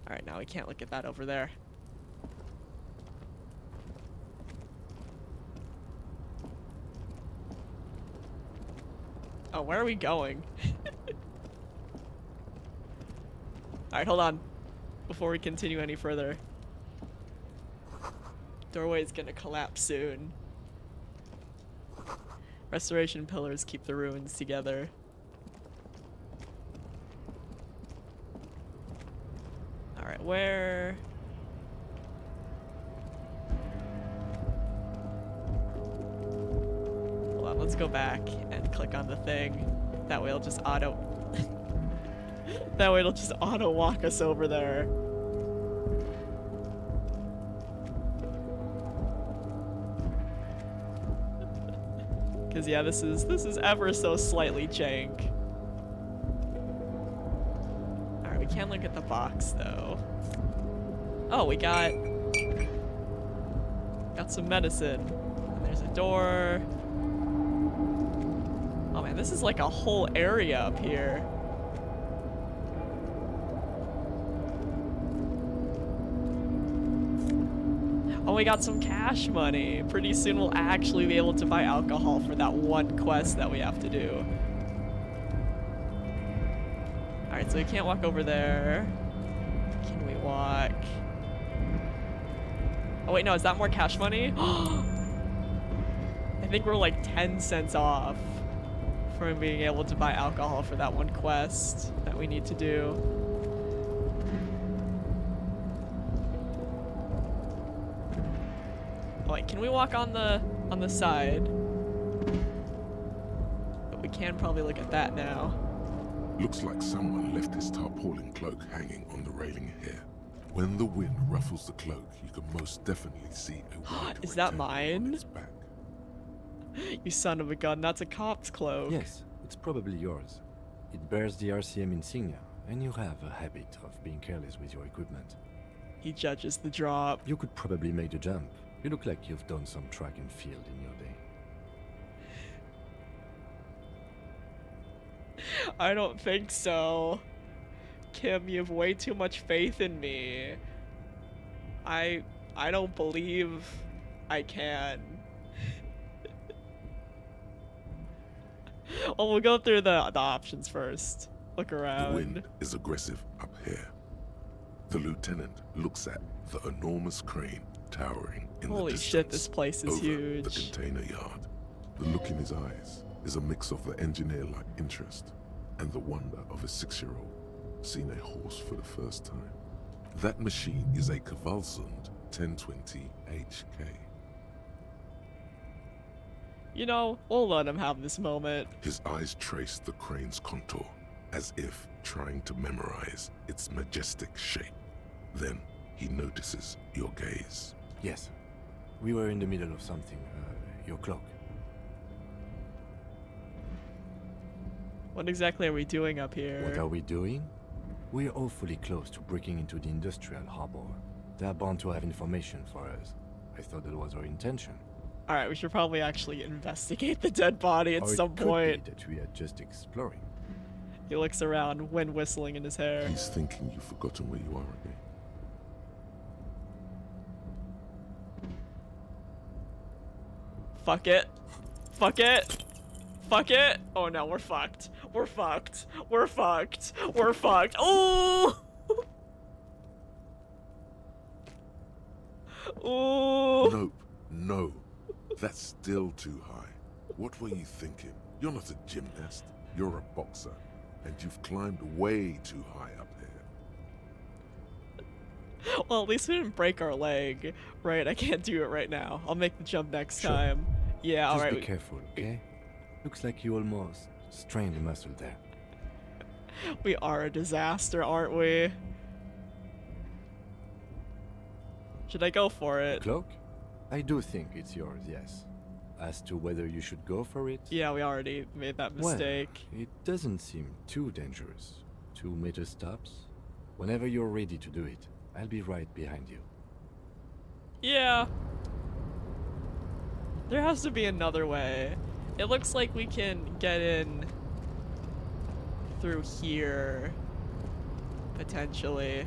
Speaker 1: Alright, now we can't look at that over there. Oh, where are we going? Alright, hold on. Before we continue any further. Doorway is gonna collapse soon. Restoration pillars keep the ruins together. Alright, where... Hold on, let's go back and click on the thing. That way it'll just auto... That way it'll just auto walk us over there. Cause yeah, this is ever so slightly jank. Alright, we can't look at the box though. Oh, we got some medicine. And there's a door. Oh man, this is like a whole area up here. Oh, we got some cash money. Pretty soon we'll actually be able to buy alcohol for that one quest that we have to do. Alright, so we can't walk over there. Can we walk? Oh wait, no, is that more cash money? I think we're like 10 cents off from being able to buy alcohol for that one quest that we need to do. Wait, can we walk on the side? But we can probably look at that now.
Speaker 2: Looks like someone left his tarpaulin cloak hanging on the railing here. When the wind ruffles the cloak, you can most definitely see a white
Speaker 1: Is that
Speaker 2: rectangle
Speaker 1: mine?
Speaker 2: on its back.
Speaker 1: You son of a gun, that's a cop's cloak.
Speaker 3: Yes, it's probably yours. It bears the RCM insignia, and you have a habit of being careless with your equipment.
Speaker 1: He judges the drop.
Speaker 3: You could probably make the jump. You look like you've done some track and field in your day.
Speaker 1: I don't think so. Kim, you have way too much faith in me. I don't believe I can. Well, we'll go through the options first. Look around.
Speaker 2: The wind is aggressive up here. The lieutenant looks at the enormous crane towering in
Speaker 1: Holy
Speaker 2: the distance.
Speaker 1: shit, this place is
Speaker 2: over
Speaker 1: huge.
Speaker 2: The container yard. The look in his eyes is a mix of the engineer-like interest and the wonder of a 6-year-old seeing a horse for the first time. That machine is a Kvalsund 1020 HK.
Speaker 1: You know, we'll let him have this moment.
Speaker 2: His eyes trace the crane's contour, as if trying to memorize its majestic shape. Then he notices your gaze.
Speaker 3: Yes. We were in the middle of something. Your cloak.
Speaker 1: What exactly are we doing up here?
Speaker 3: What are we doing? We're awfully close to breaking into the industrial harbor. They're bound to have information for us. I thought that was our intention.
Speaker 1: Alright, we should probably actually investigate the dead body at
Speaker 3: Or
Speaker 1: some
Speaker 3: it could
Speaker 1: point.
Speaker 3: be that we are just exploring.
Speaker 1: He looks around, wind whistling in his hair.
Speaker 2: He's thinking you've forgotten where you are again.
Speaker 1: Fuck it. Fuck it. Fuck it. Oh no, we're fucked. We're fucked. We're fucked. We're fucked. Oh! Oh!
Speaker 2: Nope. No. That's still too high. What were you thinking? You're not a gymnast. You're a boxer. And you've climbed way too high up here.
Speaker 1: Well, at least we didn't break our leg. Right, I can't do it right now. I'll make the jump next time. Yeah,
Speaker 3: Just
Speaker 1: alright.
Speaker 3: be careful, okay? Looks like you almost strained a muscle there.
Speaker 1: We are a disaster, aren't we? Should I go for it?
Speaker 3: Cloak? I do think it's yours, yes. As to whether you should go for it?
Speaker 1: Yeah, we already made that mistake.
Speaker 3: Well, it doesn't seem too dangerous. 2 meter stops. Whenever you're ready to do it, I'll be right behind you.
Speaker 1: Yeah. There has to be another way. It looks like we can get in through here, potentially.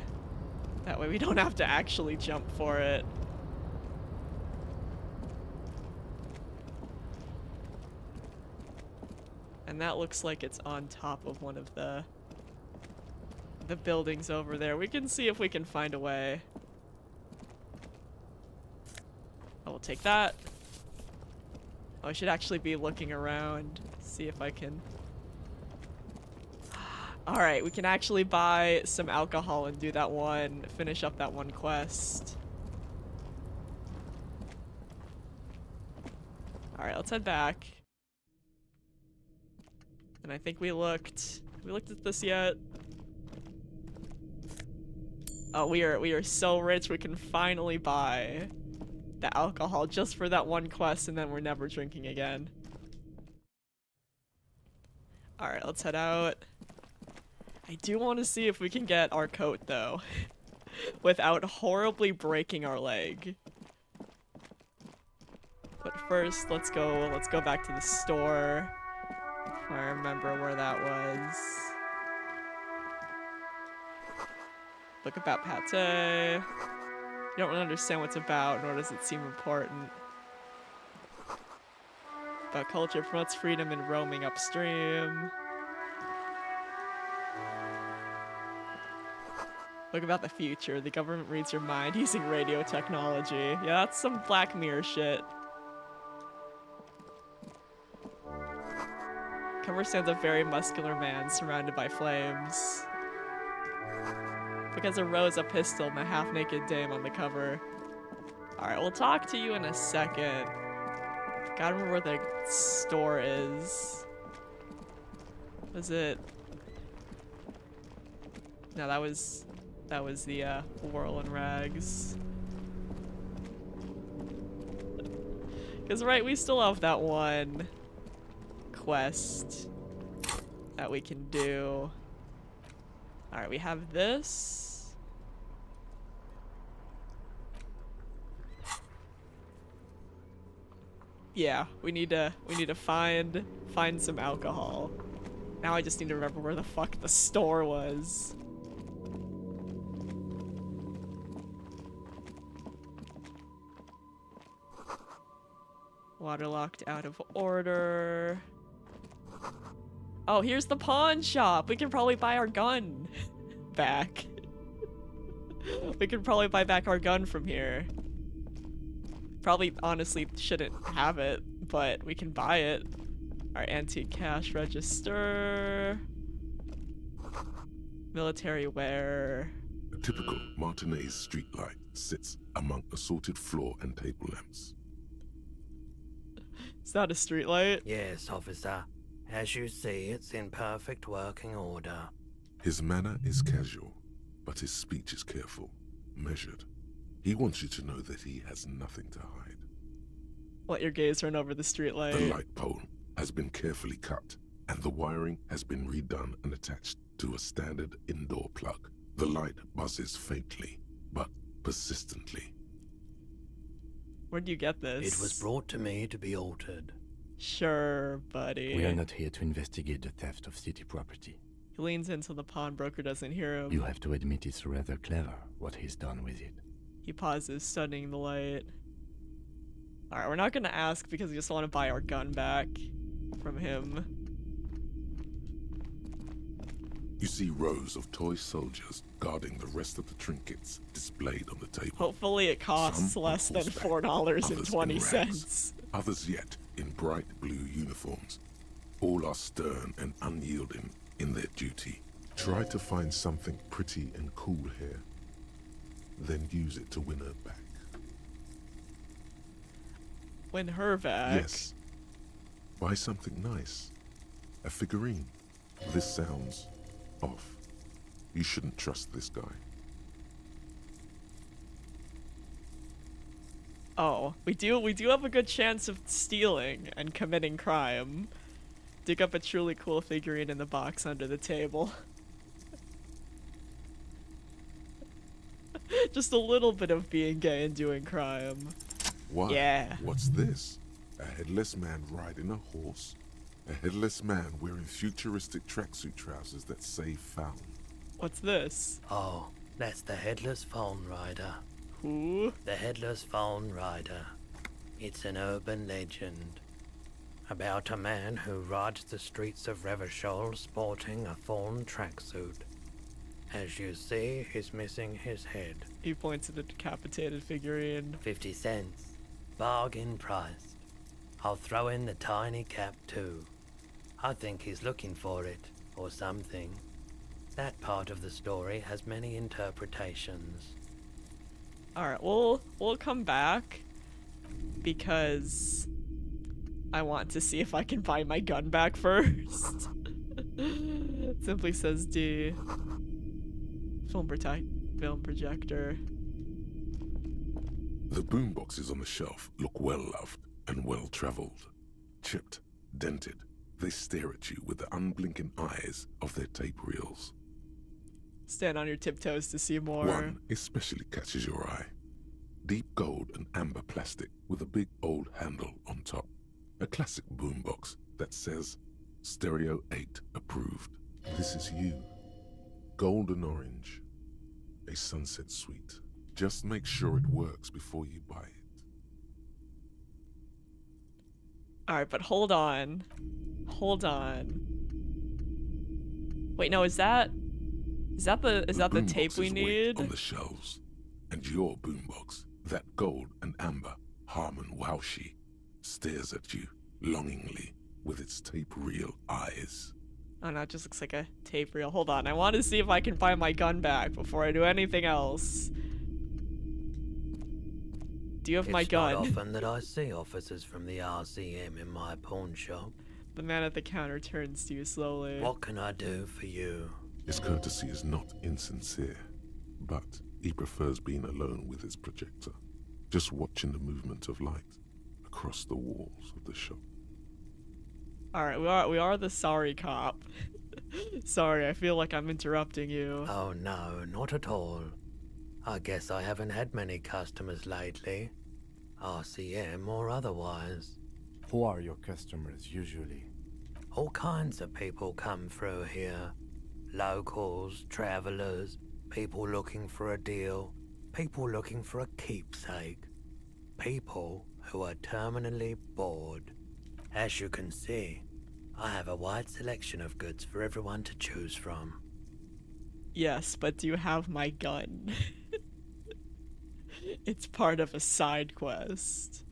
Speaker 1: That way we don't have to actually jump for it. And that looks like it's on top of one of the buildings over there. We can see if we can find a way. I will take that. Oh, I should actually be looking around, see if I can. Alright, we can actually buy some alcohol and do that one, finish up that one quest. Alright, let's head back. And I think we looked at this yet? Oh, we are so rich we can finally buy the alcohol just for that one quest, and then we're never drinking again. Alright, let's head out. I do want to see if we can get our coat, though, without horribly breaking our leg. But first, let's go back to the store, if I remember where that was. Book about pate. You don't really understand what it's about, nor does it seem important. But culture promotes freedom in roaming upstream. Book about the future. The government reads your mind using radio technology. Yeah, that's some Black Mirror shit. Cover stands a very muscular man surrounded by flames. Because a rose, a pistol, and a half-naked dame on the cover. Alright, we'll talk to you in a second. Gotta remember where the store is. Was it? No, that was the Whirl and Rags. Because, right, we still have that one quest that we can do. Alright, we have this. Yeah, we need to find some alcohol. Now I just need to remember where the fuck the store was. Waterlocked, out of order. Oh, here's the pawn shop. We can probably buy our gun back. We can probably buy back our gun from here. Probably honestly shouldn't have it, but we can buy it. Our antique cash register. Military wear.
Speaker 2: A typical Martinez streetlight sits among assorted floor and table lamps.
Speaker 1: Is that a streetlight?
Speaker 9: Yes, officer. As you see, it's in perfect working order.
Speaker 2: His manner is casual, but his speech is careful, measured. He wants you to know that he has nothing to hide.
Speaker 1: Let your gaze run over the streetlight.
Speaker 2: The light pole has been carefully cut, and the wiring has been redone and attached to a standard indoor plug. The light buzzes faintly, but persistently.
Speaker 1: Where'd you get this?
Speaker 9: It was brought to me to be altered.
Speaker 1: Sure, buddy.
Speaker 3: We are not here to investigate the theft of city property.
Speaker 1: He leans in so the pawnbroker doesn't hear him.
Speaker 3: You have to admit it's rather clever what he's done with it.
Speaker 1: He pauses, studying the light. Alright, we're not gonna ask because we just want to buy our gun back from him.
Speaker 2: You see rows of toy soldiers guarding the rest of the trinkets displayed on the table.
Speaker 1: Hopefully it costs less than $4.20.
Speaker 2: Others yet in bright blue uniforms. All are stern and unyielding in their duty. Try to find something pretty and cool here, then use it to win her back.
Speaker 1: Win her back?
Speaker 2: Yes. Buy something nice. A figurine. This sounds off. You shouldn't trust this guy.
Speaker 1: Oh, we do have a good chance of stealing and committing crime. Dig up a truly cool figurine in the box under the table. Just a little bit of being gay and doing crime.
Speaker 2: Why?
Speaker 1: Yeah.
Speaker 2: What's this? A headless man riding a horse. A headless man wearing futuristic tracksuit trousers that say found.
Speaker 1: What's this?
Speaker 12: Oh, that's the Headless Phone Rider.
Speaker 1: Who?
Speaker 12: The Headless Phone Rider. It's an urban legend about a man who rides the streets of Revachol sporting a fawn tracksuit. As you see, he's missing his head.
Speaker 1: He points at a decapitated figurine.
Speaker 12: 50 cents. Bargain priced. I'll throw in the tiny cap too. I think he's looking for it, or something. That part of the story has many interpretations.
Speaker 1: Alright, we'll come back because I want to see if I can buy my gun back first. Simply says D. Film projector.
Speaker 2: The boomboxes on the shelf look well loved and well traveled. Chipped, dented, they stare at you with the unblinking eyes of their tape reels.
Speaker 1: Stand on your tiptoes to see more.
Speaker 2: One especially catches your eye. Deep gold and amber plastic with a big old handle on top. A classic boombox that says Stereo 8 approved. This is you. Golden orange. A sunset suite. Just make sure it works before you buy it.
Speaker 1: Alright, but hold on. Hold on. Wait, no, is that the tape we need?
Speaker 2: On the shelves. And your boombox, that gold and amber Harman Waushi, stares at you longingly with its tape reel eyes.
Speaker 1: Oh no, it just looks like a tape reel. Hold on, I want to see if I can buy my gun back before I do anything else. Do you have my gun?
Speaker 12: It's not often that I see officers from the RCM in my pawn shop.
Speaker 1: The man at the counter turns to you slowly.
Speaker 12: What can I do for you?
Speaker 2: His courtesy is not insincere, but he prefers being alone with his projector, just watching the movement of light across the walls of the shop.
Speaker 1: Alright, we are the sorry cop. Sorry, I feel like I'm interrupting you.
Speaker 12: Oh no, not at all. I guess I haven't had many customers lately. RCM or otherwise.
Speaker 3: Who are your customers usually?
Speaker 12: All kinds of people come through here. Locals, travelers, people looking for a deal, people looking for a keepsake. People who are terminally bored. As you can see, I have a wide selection of goods for everyone to choose from.
Speaker 1: Yes, but do you have my gun? It's part of a side quest.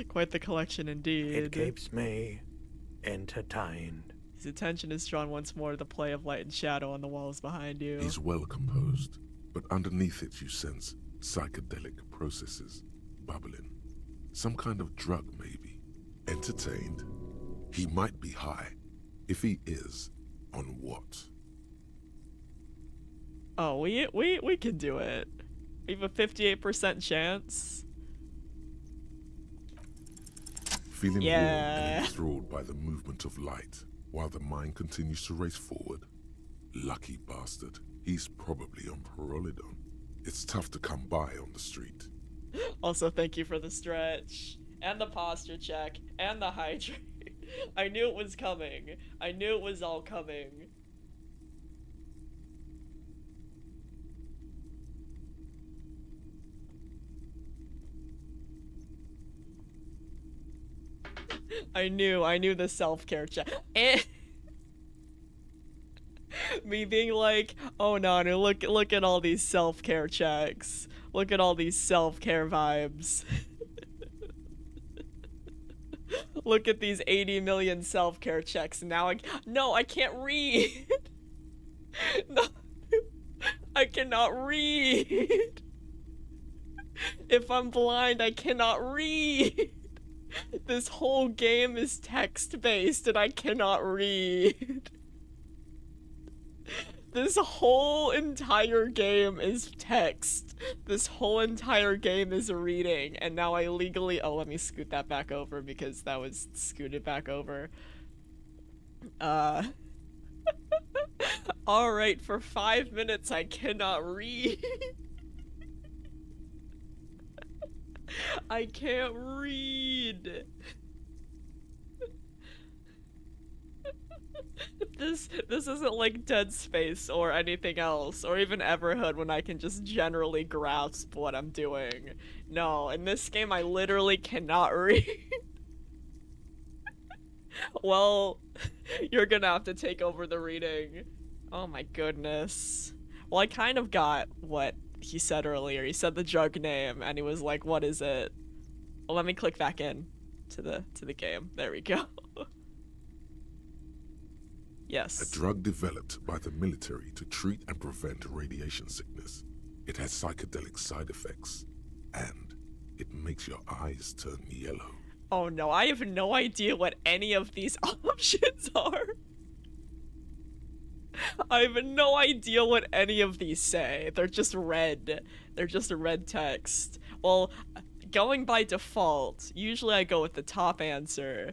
Speaker 1: Quite the collection indeed.
Speaker 12: It keeps me entertained.
Speaker 1: His attention is drawn once more to the play of light and shadow on the walls behind you.
Speaker 2: He's well composed, but underneath it you sense psychedelic processes bubbling. Some kind of drug, maybe. Entertained. He might be high. If he is, on what?
Speaker 1: Oh, we can do it. We have a 58% chance.
Speaker 2: Feeling warm and enthralled by the movement of light, while the mind continues to race forward. Lucky bastard. He's probably on Parolidon. It's tough to come by on the street.
Speaker 1: Also, thank you for the stretch, and the posture check, and the hydrate. I knew it was coming. I knew it was all coming. I knew the self-care check. And me being like, oh no, look at all these self-care checks. Look at all these self-care vibes. Look at these 80 million self-care checks. And now I can't read. No, I cannot read. If I'm blind, I cannot read. This whole game is text-based and I cannot read. This whole entire game is text. This whole entire game is reading. And now I legally... Oh, let me scoot that back over because that was scooted back over. Alright, for 5 minutes I cannot read. I can't read. This isn't like Dead Space or anything else, or even Everhood when I can just generally grasp what I'm doing. No, in this game I literally cannot read. Well, you're gonna have to take over the reading. Oh my goodness. Well, I kind of got what he said earlier. He said the drug name, and he was like, what is it? Well, let me click back in to the game. There we go. Yes.
Speaker 2: A drug developed by the military to treat and prevent radiation sickness. It has psychedelic side effects, and it makes your eyes turn yellow.
Speaker 1: Oh no, I have no idea what any of these options are. I have no idea what any of these say. They're just red. They're just a red text. Well, going by default, usually I go with the top answer,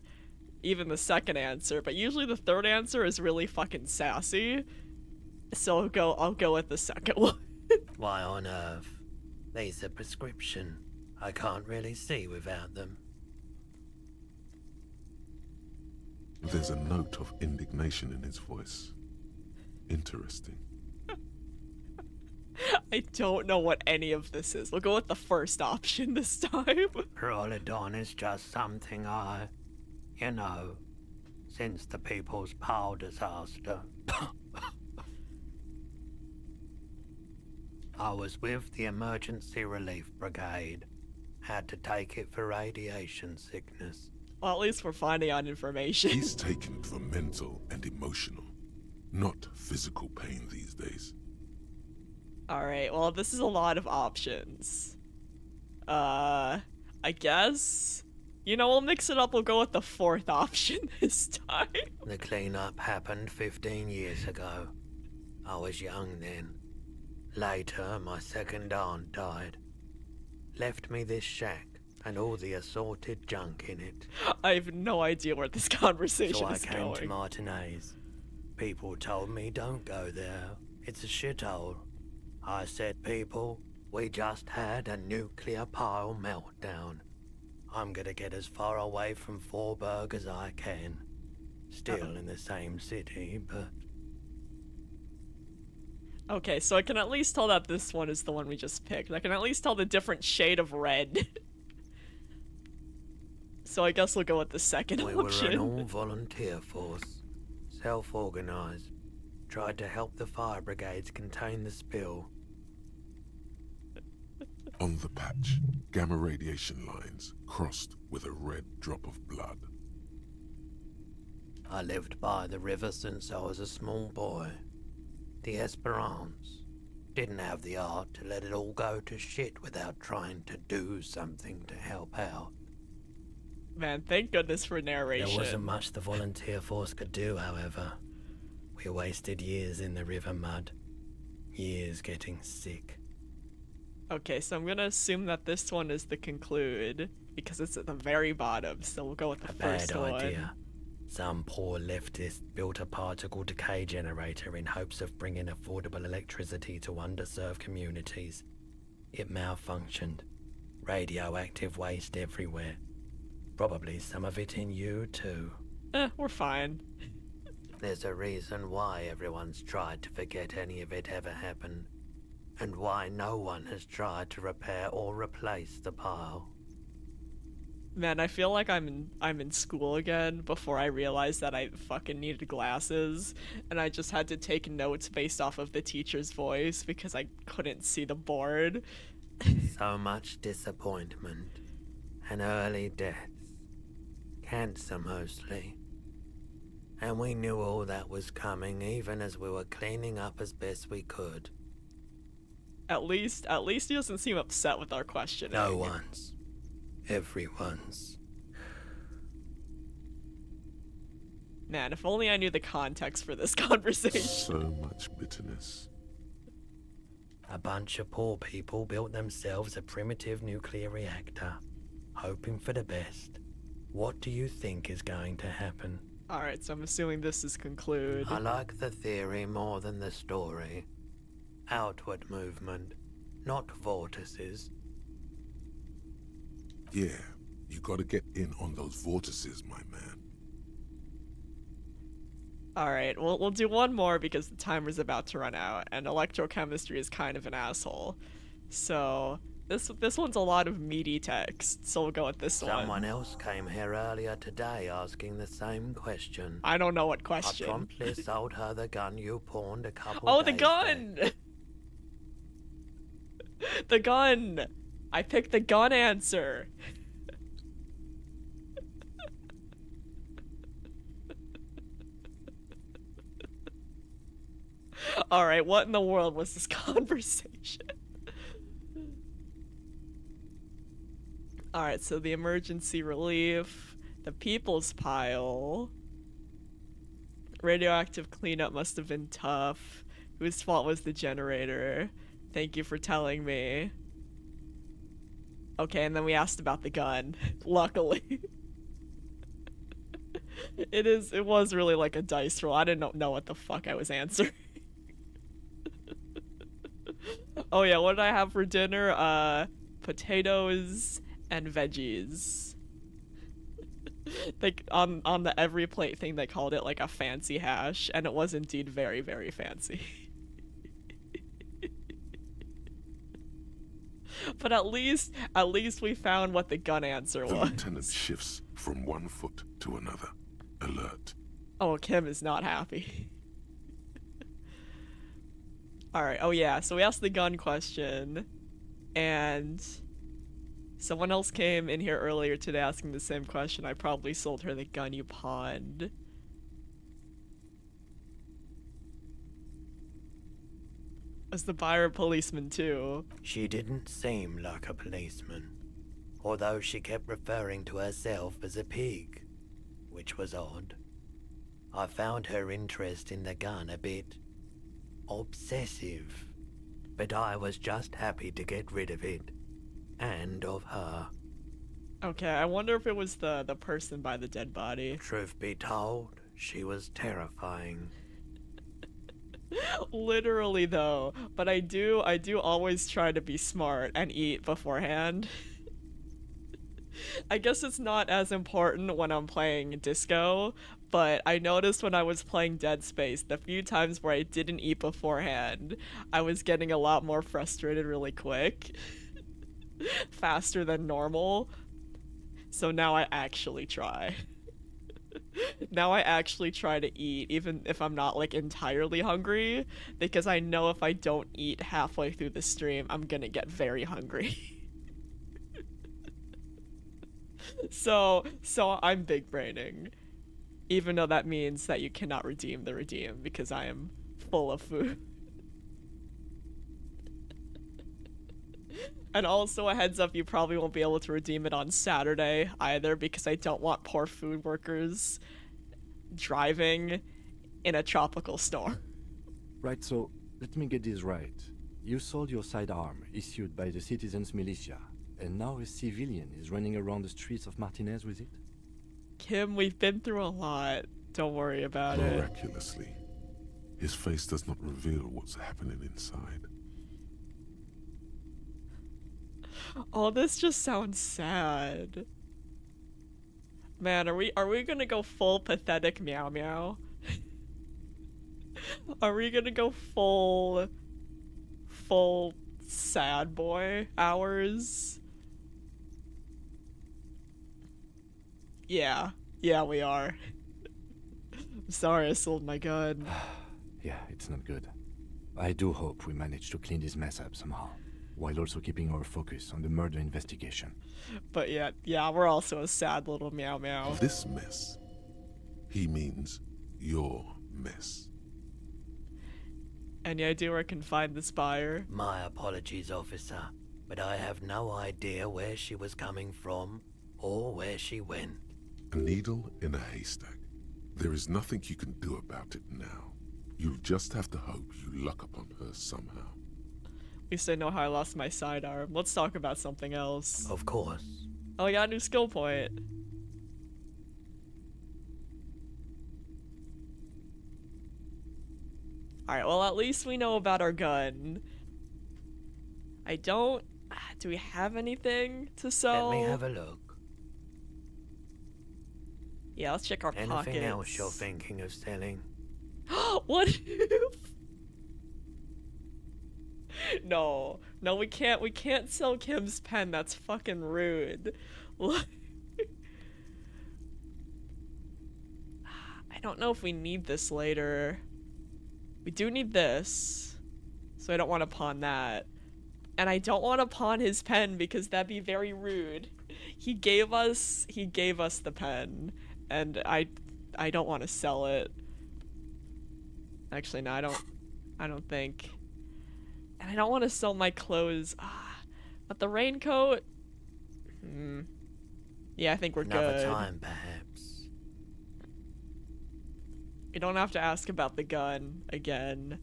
Speaker 1: even the second answer, but usually the third answer is really fucking sassy. So I'll go with the second one.
Speaker 12: Why on earth? These are prescription. I can't really see without them.
Speaker 2: There's a note of indignation in his voice. Interesting.
Speaker 1: I don't know what any of this is. We'll go with the first option this time.
Speaker 12: Prolodon is just something you know, since the People's Power disaster. I was with the Emergency Relief Brigade. Had to take it for radiation sickness.
Speaker 1: Well, at least we're finding out information.
Speaker 2: He's taken it for mental and emotional, not physical pain these days.
Speaker 1: Alright, well, this is a lot of options. I guess? You know, we'll mix it up. We'll go with the fourth option this time.
Speaker 12: The cleanup happened 15 years ago. I was young then. Later, my second aunt died. Left me this shack and all the assorted junk in it.
Speaker 1: I have no idea where this conversation
Speaker 12: so
Speaker 1: is
Speaker 12: I came
Speaker 1: going.
Speaker 12: to Martinez. People told me don't go there. It's a shithole. I said, people, we just had a nuclear pile meltdown. I'm gonna get as far away from Forberg as I can. Still in the same city, but...
Speaker 1: Okay, so I can at least tell that this one is the one we just picked. I can at least tell the different shade of red. So I guess we'll go with the second option.
Speaker 12: We were an all-volunteer force. Self-organized. Tried to help the fire brigades contain the spill.
Speaker 2: On the patch, gamma radiation lines crossed with a red drop of blood.
Speaker 12: I lived by the river since I was a small boy. The Esperance. Didn't have the art to let it all go to shit without trying to do something to help out.
Speaker 1: Man, thank goodness for narration.
Speaker 12: There wasn't much the volunteer force could do, however. We wasted years in the river mud. Years getting sick.
Speaker 1: Okay, so I'm gonna assume that this one is the conclude, because it's at the very bottom, so we'll go with the first one.
Speaker 12: Bad idea. Some poor leftist built a particle decay generator in hopes of bringing affordable electricity to underserved communities. It malfunctioned. Radioactive waste everywhere. Probably some of it in you, too.
Speaker 1: We're fine.
Speaker 12: There's a reason why everyone's tried to forget any of it ever happened. And why no one has tried to repair or replace the pile.
Speaker 1: Man, I feel like I'm in school again before I realized that I fucking needed glasses, and I just had to take notes based off of the teacher's voice because I couldn't see the board.
Speaker 12: So much disappointment. And early deaths. Cancer mostly. And we knew all that was coming even as we were cleaning up as best we could.
Speaker 1: At least he doesn't seem upset with our questioning.
Speaker 12: No one's. Everyone's.
Speaker 1: Man, if only I knew the context for this conversation.
Speaker 2: So much bitterness.
Speaker 12: A bunch of poor people built themselves a primitive nuclear reactor, hoping for the best. What do you think is going to happen?
Speaker 1: Alright, so I'm assuming this is conclude.
Speaker 12: I like the theory more than the story. Outward movement, not vortices.
Speaker 2: Yeah, you gotta get in on those vortices, my man.
Speaker 1: Alright, we'll do one more because the timer's about to run out, and electrochemistry is kind of an asshole. So, this one's a lot of meaty text, so we'll go with this one.
Speaker 12: Someone else came here earlier today asking the same question.
Speaker 1: I don't know what question.
Speaker 12: I promptly sold her the gun you pawned a couple
Speaker 1: Oh,
Speaker 12: days
Speaker 1: the gun!
Speaker 12: back.
Speaker 1: The gun! I picked the gun answer. Alright, what in the world was this conversation? Alright, so the emergency relief, the people's pile, radioactive cleanup must have been tough. Whose fault was the generator? Thank you for telling me. Okay, and then we asked about the gun. Luckily. It was really like a dice roll. I didn't know what the fuck I was answering. Oh yeah, what did I have for dinner? Potatoes and veggies. Like on the every plate thing they called it like a fancy hash, and it was indeed very, very fancy. But at least we found what the gun answer was.
Speaker 2: The lieutenant shifts from one foot to another. Alert.
Speaker 1: Oh, Kim is not happy. Alright, oh yeah, so we asked the gun question, and someone else came in here earlier today asking the same question. I probably sold her the gun you pawned. Was the buyer a policeman too?
Speaker 12: She didn't seem like a policeman, although she kept referring to herself as a pig, which was odd. I found her interest in the gun a bit obsessive, but I was just happy to get rid of it, and of her.
Speaker 1: Okay, I wonder if it was the person by the dead body.
Speaker 12: Truth be told, she was terrifying.
Speaker 1: Literally though, but I do always try to be smart and eat beforehand. I guess it's not as important when I'm playing Disco, but I noticed when I was playing Dead Space, the few times where I didn't eat beforehand, I was getting a lot more frustrated really quick. Faster than normal. So now I actually try. Now I actually try to eat, even if I'm not like entirely hungry, because I know if I don't eat halfway through the stream, I'm gonna get very hungry. So I'm big braining. Even though that means that you cannot redeem the redeem, because I am full of food. And also a heads up, you probably won't be able to redeem it on Saturday either, because I don't want poor food workers driving in a tropical storm.
Speaker 3: Right, so let me get this right. You sold your sidearm, issued by the citizens' militia, and now a civilian is running around the streets of Martinez with it?
Speaker 1: Kim, we've been through a lot. Don't worry about it.
Speaker 2: Miraculously, his face does not reveal what's happening inside.
Speaker 1: Oh, this just sounds sad. Man, are we gonna go full pathetic meow meow? Are we gonna go full sad boy hours? Yeah, we are. I'm sorry I sold my gun.
Speaker 3: Yeah, it's not good. I do hope we manage to clean this mess up somehow, while also keeping our focus on the murder investigation.
Speaker 1: But yeah, we're also a sad little meow meow.
Speaker 2: This mess, he means your mess.
Speaker 1: Any idea where I can find this buyer?
Speaker 12: My apologies, officer, but I have no idea where she was coming from or where she went.
Speaker 2: A needle in a haystack. There is nothing you can do about it now. You'll just have to hope you luck upon her somehow.
Speaker 1: We say know how I lost my sidearm. Let's talk about something else.
Speaker 12: Of course.
Speaker 1: Oh, I got a new skill point. Alright, well at least we know about our gun. I don't Do we have anything to sell?
Speaker 12: Let me have a look.
Speaker 1: Yeah, let's check our
Speaker 12: Anything
Speaker 1: pockets.
Speaker 12: else you're thinking of selling?
Speaker 1: What if... No, we can't sell Kim's pen. That's fucking rude. I don't know if we need this later. We do need this, so I don't want to pawn that. And I don't want to pawn his pen because that'd be very rude. He gave us the pen, and I don't want to sell it. Actually, no, I don't think. And I don't want to sell my clothes. But the raincoat? Yeah, I think we're
Speaker 12: Another
Speaker 1: good.
Speaker 12: time, perhaps.
Speaker 1: You don't have to ask about the gun again.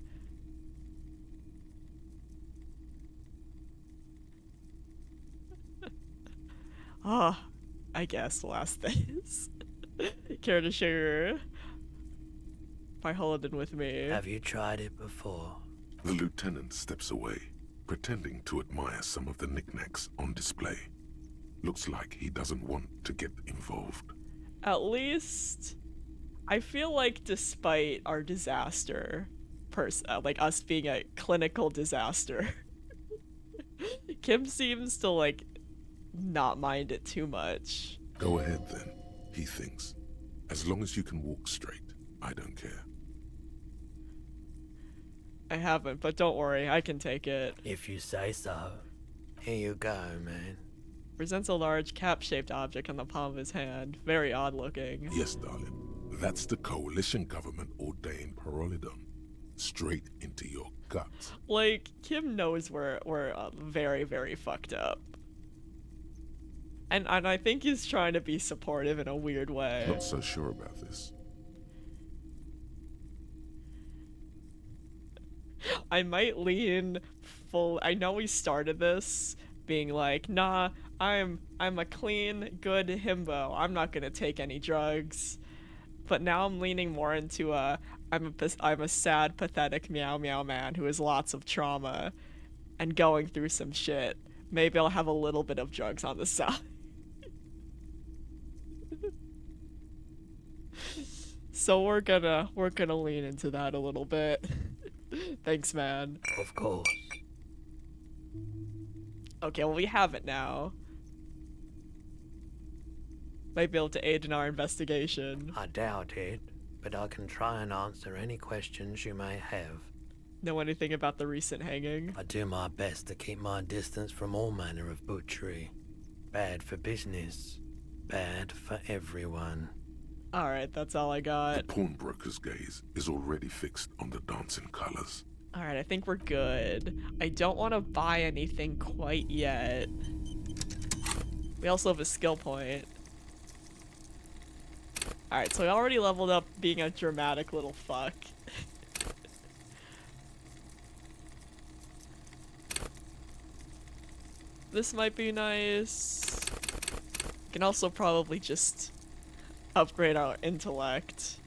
Speaker 1: I guess last things. Care to share my holiday with me?
Speaker 12: Have you tried it before?
Speaker 2: The lieutenant steps away, pretending to admire some of the knickknacks on display. Looks like he doesn't want to get involved.
Speaker 1: At least, I feel like despite our disaster, like us being a clinical disaster, Kim seems to like not mind it too much.
Speaker 2: Go ahead then, he thinks. As long as you can walk straight, I don't care.
Speaker 1: I haven't, but don't worry, I can take it.
Speaker 12: If you say so. Here you go, man.
Speaker 1: Presents a large cap-shaped object on the palm of his hand. Very odd looking.
Speaker 2: Yes, darling. That's the coalition government ordained Parolidon. Straight into your gut.
Speaker 1: Like, Kim knows we're very, very fucked up. And I think he's trying to be supportive in a weird way.
Speaker 2: Not so sure about this.
Speaker 1: I might lean full. I know we started this being like, nah, I'm a clean, good himbo. I'm not gonna take any drugs. But now I'm leaning more into I'm a sad, pathetic meow meow man who has lots of trauma and going through some shit. Maybe I'll have a little bit of drugs on the side. So we're gonna lean into that a little bit. Thanks, man.
Speaker 12: Of course.
Speaker 1: Okay, well, we have it now. Might be able to aid in our investigation.
Speaker 12: I doubt it, but I can try and answer any questions you may have.
Speaker 1: Know anything about the recent hanging?
Speaker 12: I do my best to keep my distance from all manner of butchery. Bad for business. Bad for everyone.
Speaker 1: Alright, that's all I got.
Speaker 2: The pawnbroker's gaze is already fixed on the dancing colors.
Speaker 1: Alright, I think we're good. I don't want to buy anything quite yet. We also have a skill point. Alright, so we already leveled up being a dramatic little fuck. This might be nice. We can also probably just upgrade our intellect.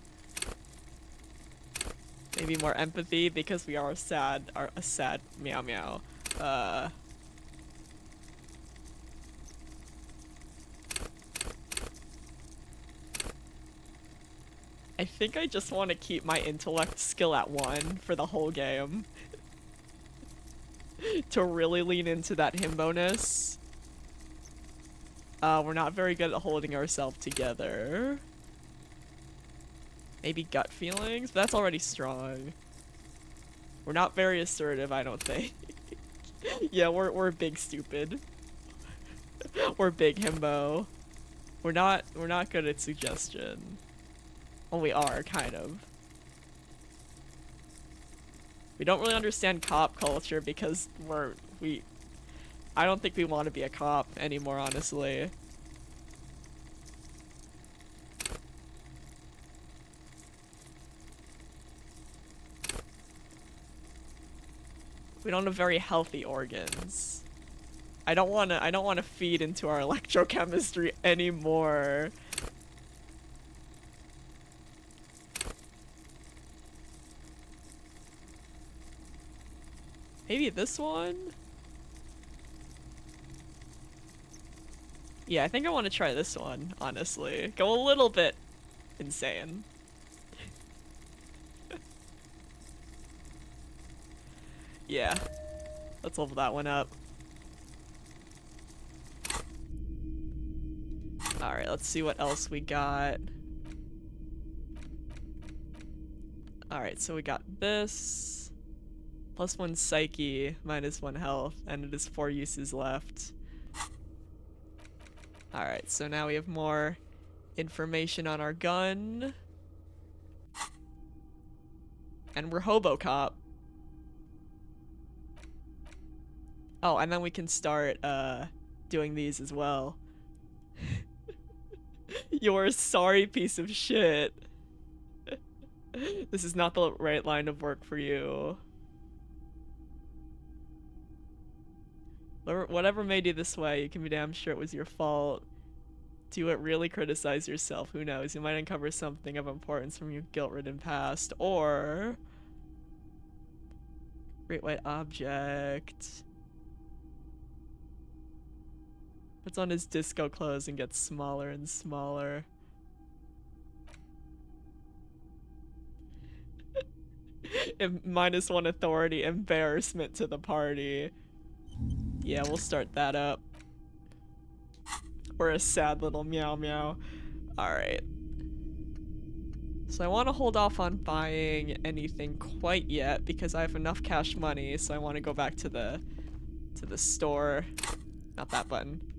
Speaker 1: Maybe more empathy because we are a sad meow meow. I think I just want to keep my intellect skill at 1 for the whole game. To really lean into that himbo-ness. We're not very good at holding ourselves together. Maybe gut feelings, but that's already strong. We're not very assertive, I don't think. Yeah, we're big stupid. We're big himbo. We're not good at suggestion. Well, we are, kind of. We don't really understand cop culture because I don't think we want to be a cop anymore, honestly. We don't have very healthy organs. I don't want to feed into our electrochemistry anymore. Maybe this one? Yeah, I think I want to try this one, honestly. Go a little bit insane. Yeah. Let's level that one up. Alright, let's see what else we got. Alright, so we got this. +1 psyche, -1 health, and it is 4 uses left. Alright, so now we have more information on our gun. And we're Hobocop. Oh, and then we can start doing these as well. You're a sorry piece of shit. This is not the right line of work for you. Whatever made you this way, you can be damn sure it was your fault. Do it really criticize yourself? Who knows? You might uncover something of importance from your guilt-ridden past, or... Great white object. Puts on his disco clothes and gets smaller and smaller. -1 authority, embarrassment to the party. Yeah, we'll start that up. We're a sad little meow meow. Alright. So I want to hold off on buying anything quite yet because I have enough cash money, so I want to go back to the store. Not that button.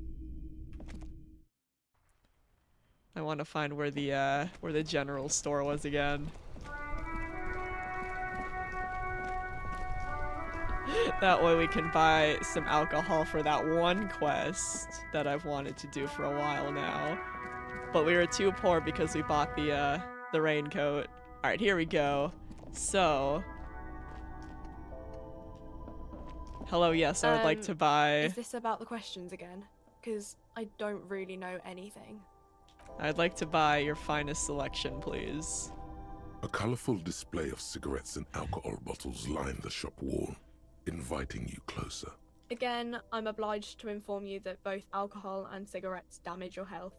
Speaker 1: I want to find where the general store was again. That way we can buy some alcohol for that one quest that I've wanted to do for a while now. But we were too poor because we bought the raincoat. Alright, here we go. So... Hello, yes, I would like to buy...
Speaker 13: Is this about the questions again? Because I don't really know anything.
Speaker 1: I'd like to buy your finest selection, please.
Speaker 2: A colorful display of cigarettes and alcohol bottles line the shop wall, inviting you closer.
Speaker 13: Again, I'm obliged to inform you that both alcohol and cigarettes damage your health.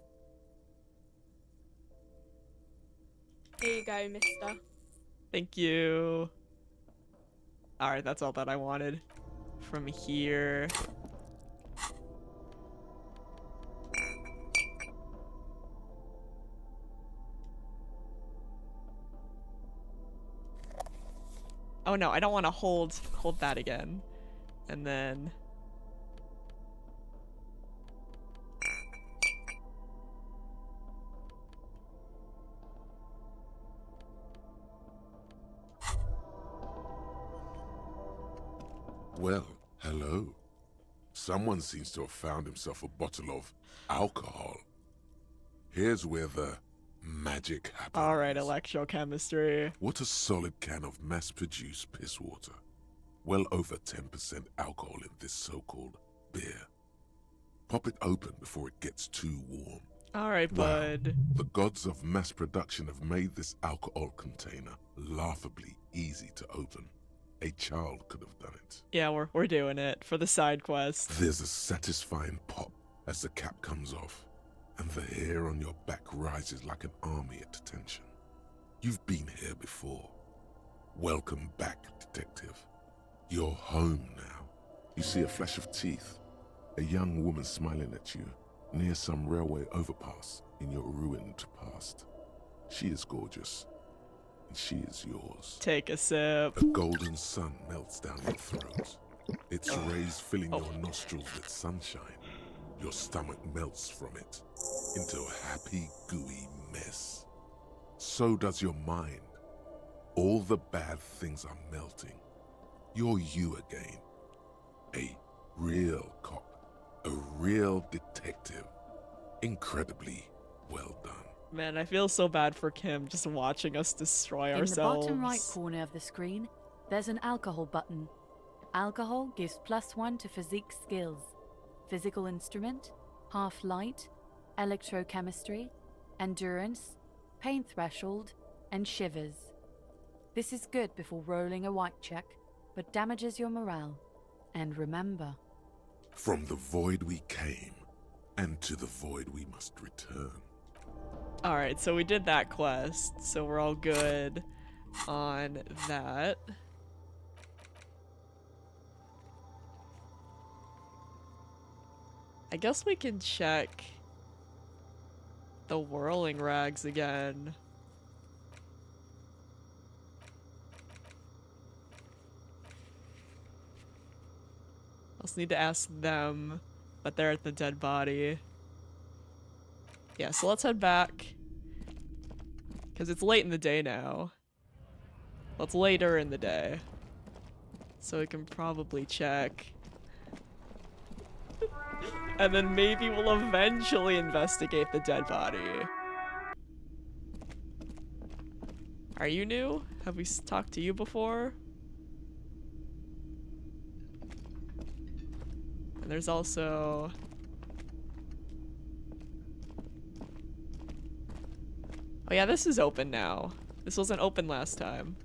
Speaker 13: Here you go, mister.
Speaker 1: Thank you. Alright, that's all that I wanted from here. Oh no, I don't want to hold that again. And then...
Speaker 2: Well, hello. Someone seems to have found himself a bottle of alcohol. Here's where the magic happens.
Speaker 1: Alright, electrochemistry.
Speaker 2: What a solid can of mass-produced piss water. Well over 10% alcohol in this so-called beer. Pop it open before it gets too warm.
Speaker 1: Alright, bud.
Speaker 2: The gods of mass production have made this alcohol container laughably easy to open. A child could have done it.
Speaker 1: Yeah, we're doing it for the side quest.
Speaker 2: There's a satisfying pop as the cap comes off, and the hair on your back rises like an army at attention. You've been here before. Welcome back, detective. You're home now. You see a flash of teeth, a young woman smiling at you near some railway overpass in your ruined past. She is gorgeous, and she is yours.
Speaker 1: Take a sip.
Speaker 2: A golden sun melts down your throat. Its rays filling your nostrils with sunshine. Your stomach melts from it into a happy, gooey mess. So does your mind. All the bad things are melting. You're you again. A real cop. A real detective. Incredibly well done.
Speaker 1: Man, I feel so bad for Kim just watching us destroy ourselves.
Speaker 5: In the bottom right corner of the screen, there's an alcohol button. Alcohol gives +1 to physique skills. Physical instrument, half light, electrochemistry, endurance, pain threshold, and shivers. This is good before rolling a white check, but damages your morale. And remember,
Speaker 2: from the void we came, And to the void we must return.
Speaker 1: Alright, so we did that quest, so we're all good on that. I guess we can check the whirling rags again. Also need to ask them, but they're at the dead body. Yeah, so let's head back. Because it's late in the day now. Well, it's later in the day. So we can probably check. And then maybe we'll eventually investigate the dead body. Are you new? Have we talked to you before? And there's also... Oh yeah, this is open now. This wasn't open last time.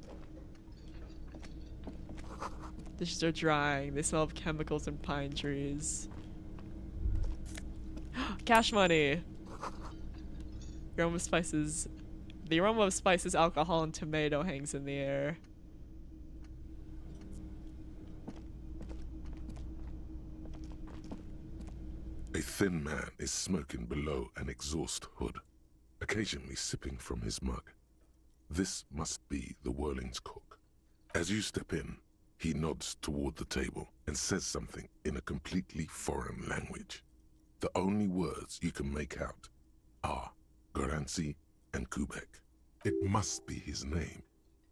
Speaker 1: Dishes are drying. They smell of chemicals and pine trees. Cash money! The aroma of spices, alcohol, and tomato hangs in the air.
Speaker 2: A thin man is smoking below an exhaust hood, occasionally sipping from his mug. This must be the Whirling's cook. As you step in, he nods toward the table and says something in a completely foreign language. The only words you can make out are Garanci and Kubek. It must be his name.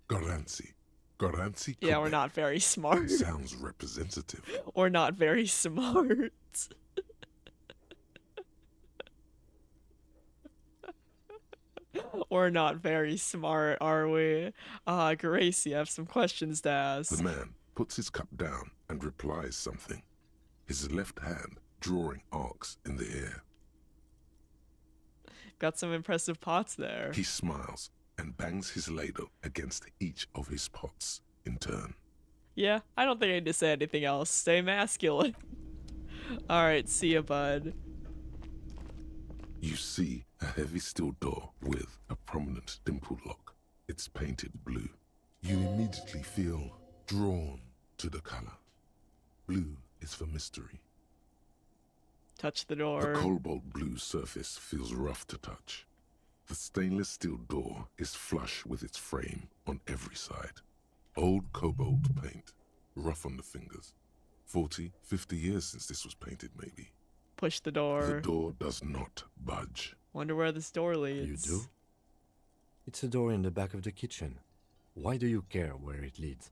Speaker 2: Garanci. Garanci Kubek.
Speaker 1: Yeah, we're not very smart.
Speaker 2: Sounds representative.
Speaker 1: We're not very smart. We're not very smart, are we? Gracie, you have some questions to ask.
Speaker 2: The man puts his cup down and replies something, his left hand drawing arcs in the air.
Speaker 1: Got some impressive pots there.
Speaker 2: He smiles and bangs his ladle against each of his pots in turn.
Speaker 1: Yeah, I don't think I need to say anything else. Stay masculine. Alright, see ya, bud.
Speaker 2: You see a heavy steel door with a prominent dimple lock. It's painted blue. You immediately feel drawn to the color. Blue is for mystery.
Speaker 1: Touch the door.
Speaker 2: The cobalt blue surface feels rough to touch. The stainless steel door is flush with its frame on every side. Old cobalt paint, rough on the fingers. 40, 50 years since this was painted, maybe.
Speaker 1: Push the door.
Speaker 2: The door does not budge.
Speaker 1: Wonder where this door leads.
Speaker 3: You do? It's a door in the back of the kitchen. Why do you care where it leads?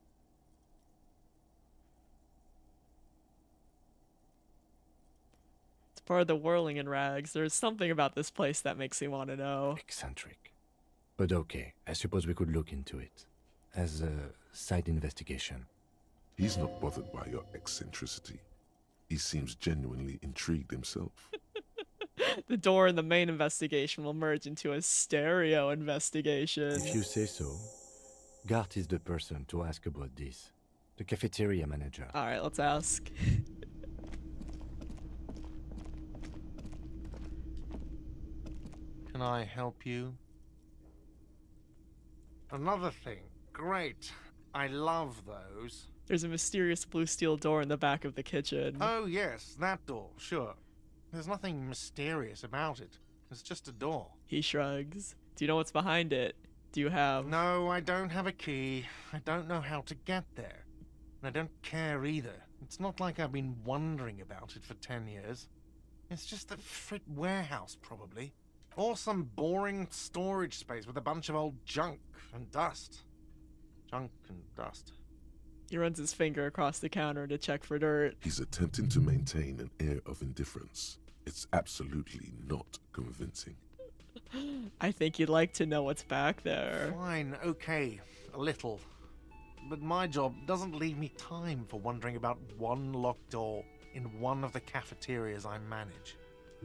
Speaker 1: It's part of the whirling in rags. There's something about this place that makes me want to know.
Speaker 3: Eccentric. But okay, I suppose we could look into it. As a side investigation.
Speaker 2: He's not bothered by your eccentricity. He seems genuinely intrigued himself.
Speaker 1: The door in the main investigation will merge into a stereo investigation.
Speaker 3: If you say so. Gart is the person to ask about this. The cafeteria manager.
Speaker 1: Alright, let's ask.
Speaker 4: Can I help you? Another thing. Great. I love those.
Speaker 1: There's a mysterious blue steel door in the back of the kitchen.
Speaker 4: Oh, yes, that door, sure. There's nothing mysterious about it. It's just a door.
Speaker 1: He shrugs. Do you know what's behind it? Do you have...
Speaker 4: No, I don't have a key. I don't know how to get there. And I don't care either. It's not like I've been wondering about it for 10 years. It's just a frit warehouse, probably. Or some boring storage space with a bunch of old junk and dust. Junk and dust.
Speaker 1: He runs his finger across the counter to check for dirt.
Speaker 2: He's attempting to maintain an air of indifference. It's absolutely not convincing.
Speaker 1: I think you'd like to know what's back there.
Speaker 4: Fine, okay, a little. But my job doesn't leave me time for wondering about one locked door in one of the cafeterias I manage.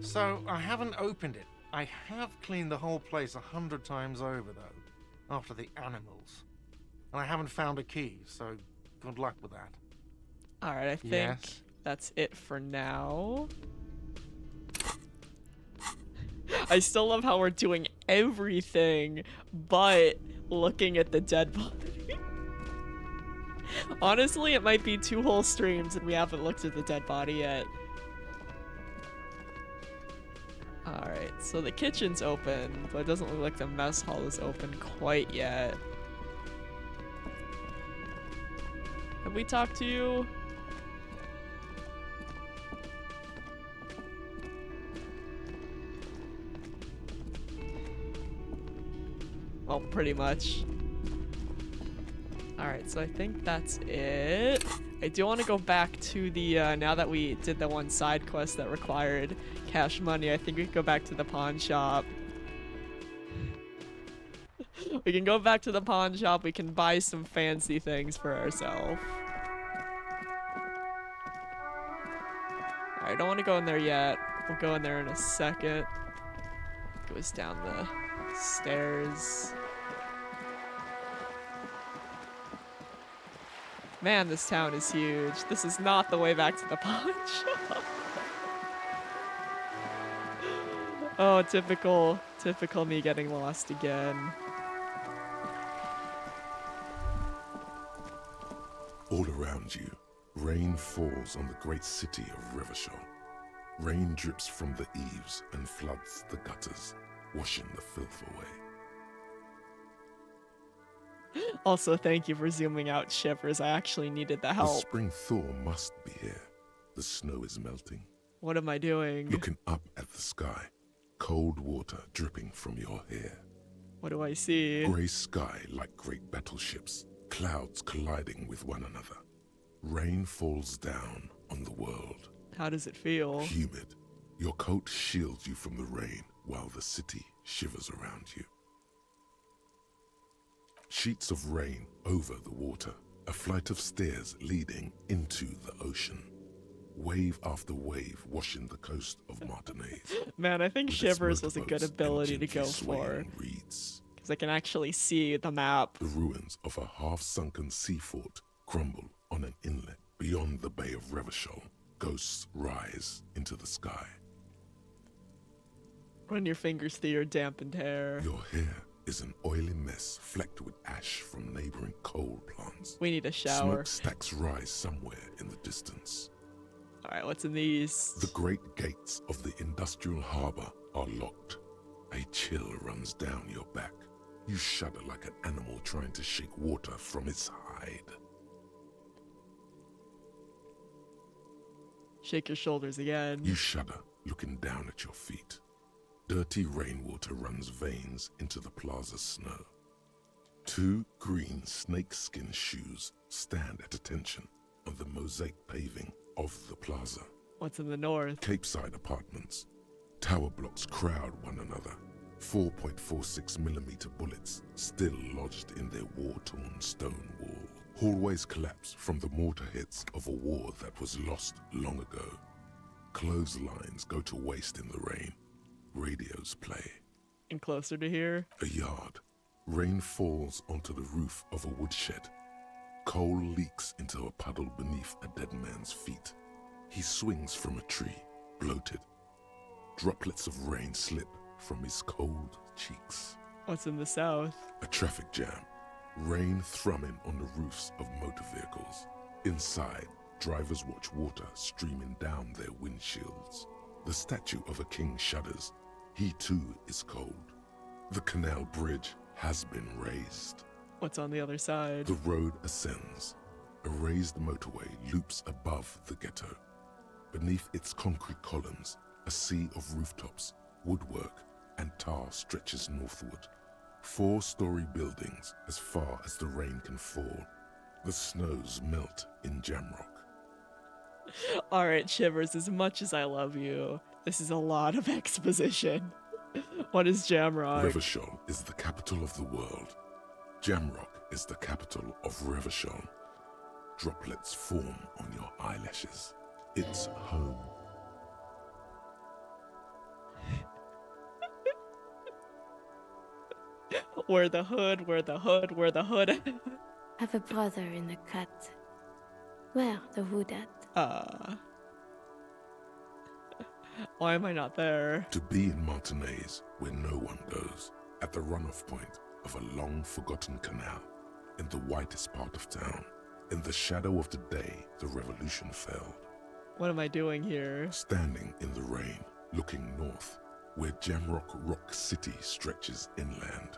Speaker 4: So I haven't opened it. I have cleaned the whole place 100 times over, though, after the animals. And I haven't found a key, so good luck with that.
Speaker 1: Alright, I think that's it for now. I still love how we're doing everything but looking at the dead body. Honestly, it might be 2 whole streams and we haven't looked at the dead body yet. Alright, so the kitchen's open, but it doesn't look like the mess hall is open quite yet. Have we talked to you? Well, pretty much. Alright, so I think that's it. I do want to go back to the, now that we did the one side quest that required cash money, I think we can go back to the pawn shop. We can go back to the pawn shop, we can buy some fancy things for ourselves. Alright, I don't want to go in there yet. We'll go in there in a second. Goes down the stairs. Man, this town is huge. This is not the way back to the pawn shop. Oh, typical me getting lost again.
Speaker 2: All around you, rain falls on the great city of Revachol. Rain drips from the eaves and floods the gutters, washing the filth away.
Speaker 1: Also, thank you for zooming out, Shivers. I actually needed the help.
Speaker 2: The spring thaw must be here. The snow is melting.
Speaker 1: What am I doing?
Speaker 2: Looking up at the sky, cold water dripping from your hair.
Speaker 1: What do I see?
Speaker 2: Grey sky like great battleships, clouds colliding with one another. Rain falls down on the world.
Speaker 1: How does it feel?
Speaker 2: Humid. Your coat shields you from the rain while the city shivers around you. Sheets of rain over the water, a flight of stairs leading into the ocean. Wave after wave washing the coast of Martinaise.
Speaker 1: Man, I think
Speaker 2: with
Speaker 1: Shivers
Speaker 2: its
Speaker 1: was a good
Speaker 2: motorboats
Speaker 1: ability
Speaker 2: and
Speaker 1: to go
Speaker 2: gently
Speaker 1: for.
Speaker 2: swaying reeds.
Speaker 1: Because I can actually see the map.
Speaker 2: The ruins of a half-sunken sea fort crumble on an inlet beyond the Bay of Revachol. Ghosts rise into the sky.
Speaker 1: Run your fingers through your dampened hair.
Speaker 2: Your hair is an oily mess flecked with ash from neighboring coal plants.
Speaker 1: We need a shower.
Speaker 2: Smokestacks rise somewhere in the distance.
Speaker 1: Alright, what's in these?
Speaker 2: The great gates of the industrial harbor are locked. A chill runs down your back. You shudder like an animal trying to shake water from its hide.
Speaker 1: Shake your shoulders again.
Speaker 2: You shudder, looking down at your feet. Dirty rainwater runs veins into the plaza's snow. 2 green snakeskin shoes stand at attention on the mosaic paving of the plaza.
Speaker 1: What's in the north?
Speaker 2: Capeside apartments. Tower blocks crowd one another. 4.46mm bullets still lodged in their war-torn stone wall. Hallways collapse from the mortar hits of a war that was lost long ago. Clotheslines go to waste in the rain. Radios play.
Speaker 1: And closer to here?
Speaker 2: A yard. Rain falls onto the roof of a woodshed. Coal leaks into a puddle beneath a dead man's feet. He swings from a tree, bloated. Droplets of rain slip from his cold cheeks.
Speaker 1: What's in the south?
Speaker 2: A traffic jam. Rain thrumming on the roofs of motor vehicles. Inside, drivers watch water streaming down their windshields. The statue of a king shudders. He too is cold. The canal bridge has been raised.
Speaker 1: What's on the other side?
Speaker 2: The road ascends. A raised motorway loops above the ghetto. Beneath its concrete columns, a sea of rooftops, woodwork, and tar stretches northward. 4-story buildings as far as the rain can fall. The snows melt in Jamrock.
Speaker 1: Alright, Shivers, as much as I love you, this is a lot of exposition. What is Jamrock?
Speaker 2: Revachol is the capital of the world. Jamrock is the capital of Revachol. Droplets form on your eyelashes. It's home.
Speaker 1: We're the hood, we're the hood, we're the hood.
Speaker 14: Have a brother in the cut. Where the hood at?
Speaker 1: Why am I not there?
Speaker 2: To be in Martinez, where no one goes, at the runoff point of a long-forgotten canal, in the whitest part of town, in the shadow of the day the revolution fell.
Speaker 1: What am I doing here?
Speaker 2: Standing in the rain, looking north, where Jamrock Rock City stretches inland.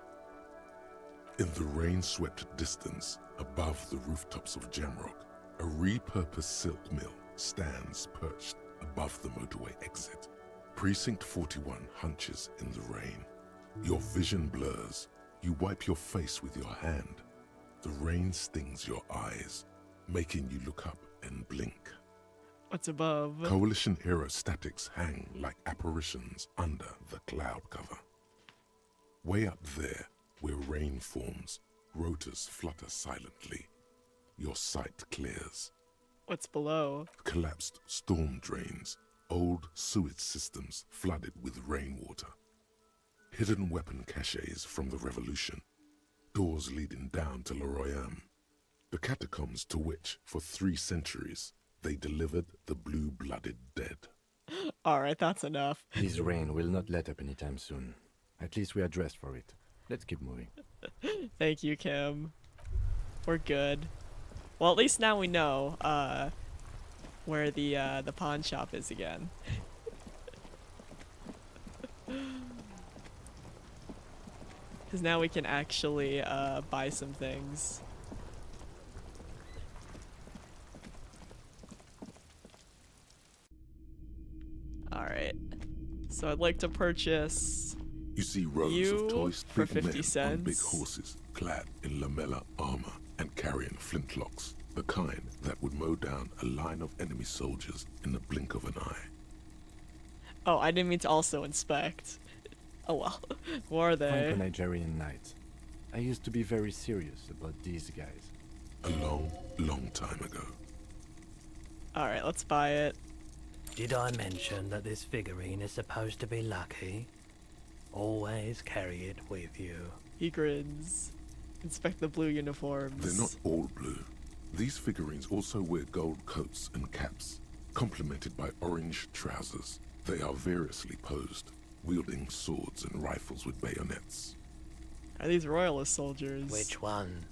Speaker 2: In the rain-swept distance, above the rooftops of Jamrock, a repurposed silk mill stands perched above the motorway exit. Precinct 41 hunches in the rain. Your vision blurs. You wipe your face with your hand. The rain stings your eyes, making you look up and blink.
Speaker 1: What's above?
Speaker 2: Coalition aerostatics hang like apparitions under the cloud cover. Way up there, where rain forms, rotors flutter silently. Your sight clears.
Speaker 1: What's below?
Speaker 2: Collapsed storm drains, old sewage systems flooded with rainwater. Hidden weapon caches from the revolution. Doors leading down to Leroyam. The catacombs to which, for 3 centuries, they delivered the blue-blooded dead.
Speaker 1: Alright, that's enough.
Speaker 3: This rain will not let up anytime soon. At least we are dressed for it. Let's keep moving.
Speaker 1: Thank you, Kim. We're good. Well, at least now we know where the pawn shop is again. Because now we can actually buy some things. Alright. So I'd like to purchase
Speaker 2: You see rows
Speaker 1: you
Speaker 2: of toys
Speaker 1: for
Speaker 2: big
Speaker 1: 50
Speaker 2: men
Speaker 1: cents.
Speaker 2: on big horses, clad in lamella armor and carrying flintlocks, the kind that would mow down a line of enemy soldiers in the blink of an eye.
Speaker 1: Oh, I didn't mean to also inspect. Oh well. Who are they?
Speaker 3: Franco-Nigerian knights. I used to be very serious about these guys.
Speaker 2: A long, long time ago.
Speaker 1: Alright, let's buy it.
Speaker 12: Did I mention that this figurine is supposed to be lucky? Always carry it with you.
Speaker 1: He grins. Inspect the blue uniforms.
Speaker 2: They're not all blue. These figurines also wear gold coats and caps, complemented by orange trousers. They are variously posed, wielding swords and rifles with bayonets.
Speaker 1: Are these royalist soldiers?
Speaker 12: Which ones?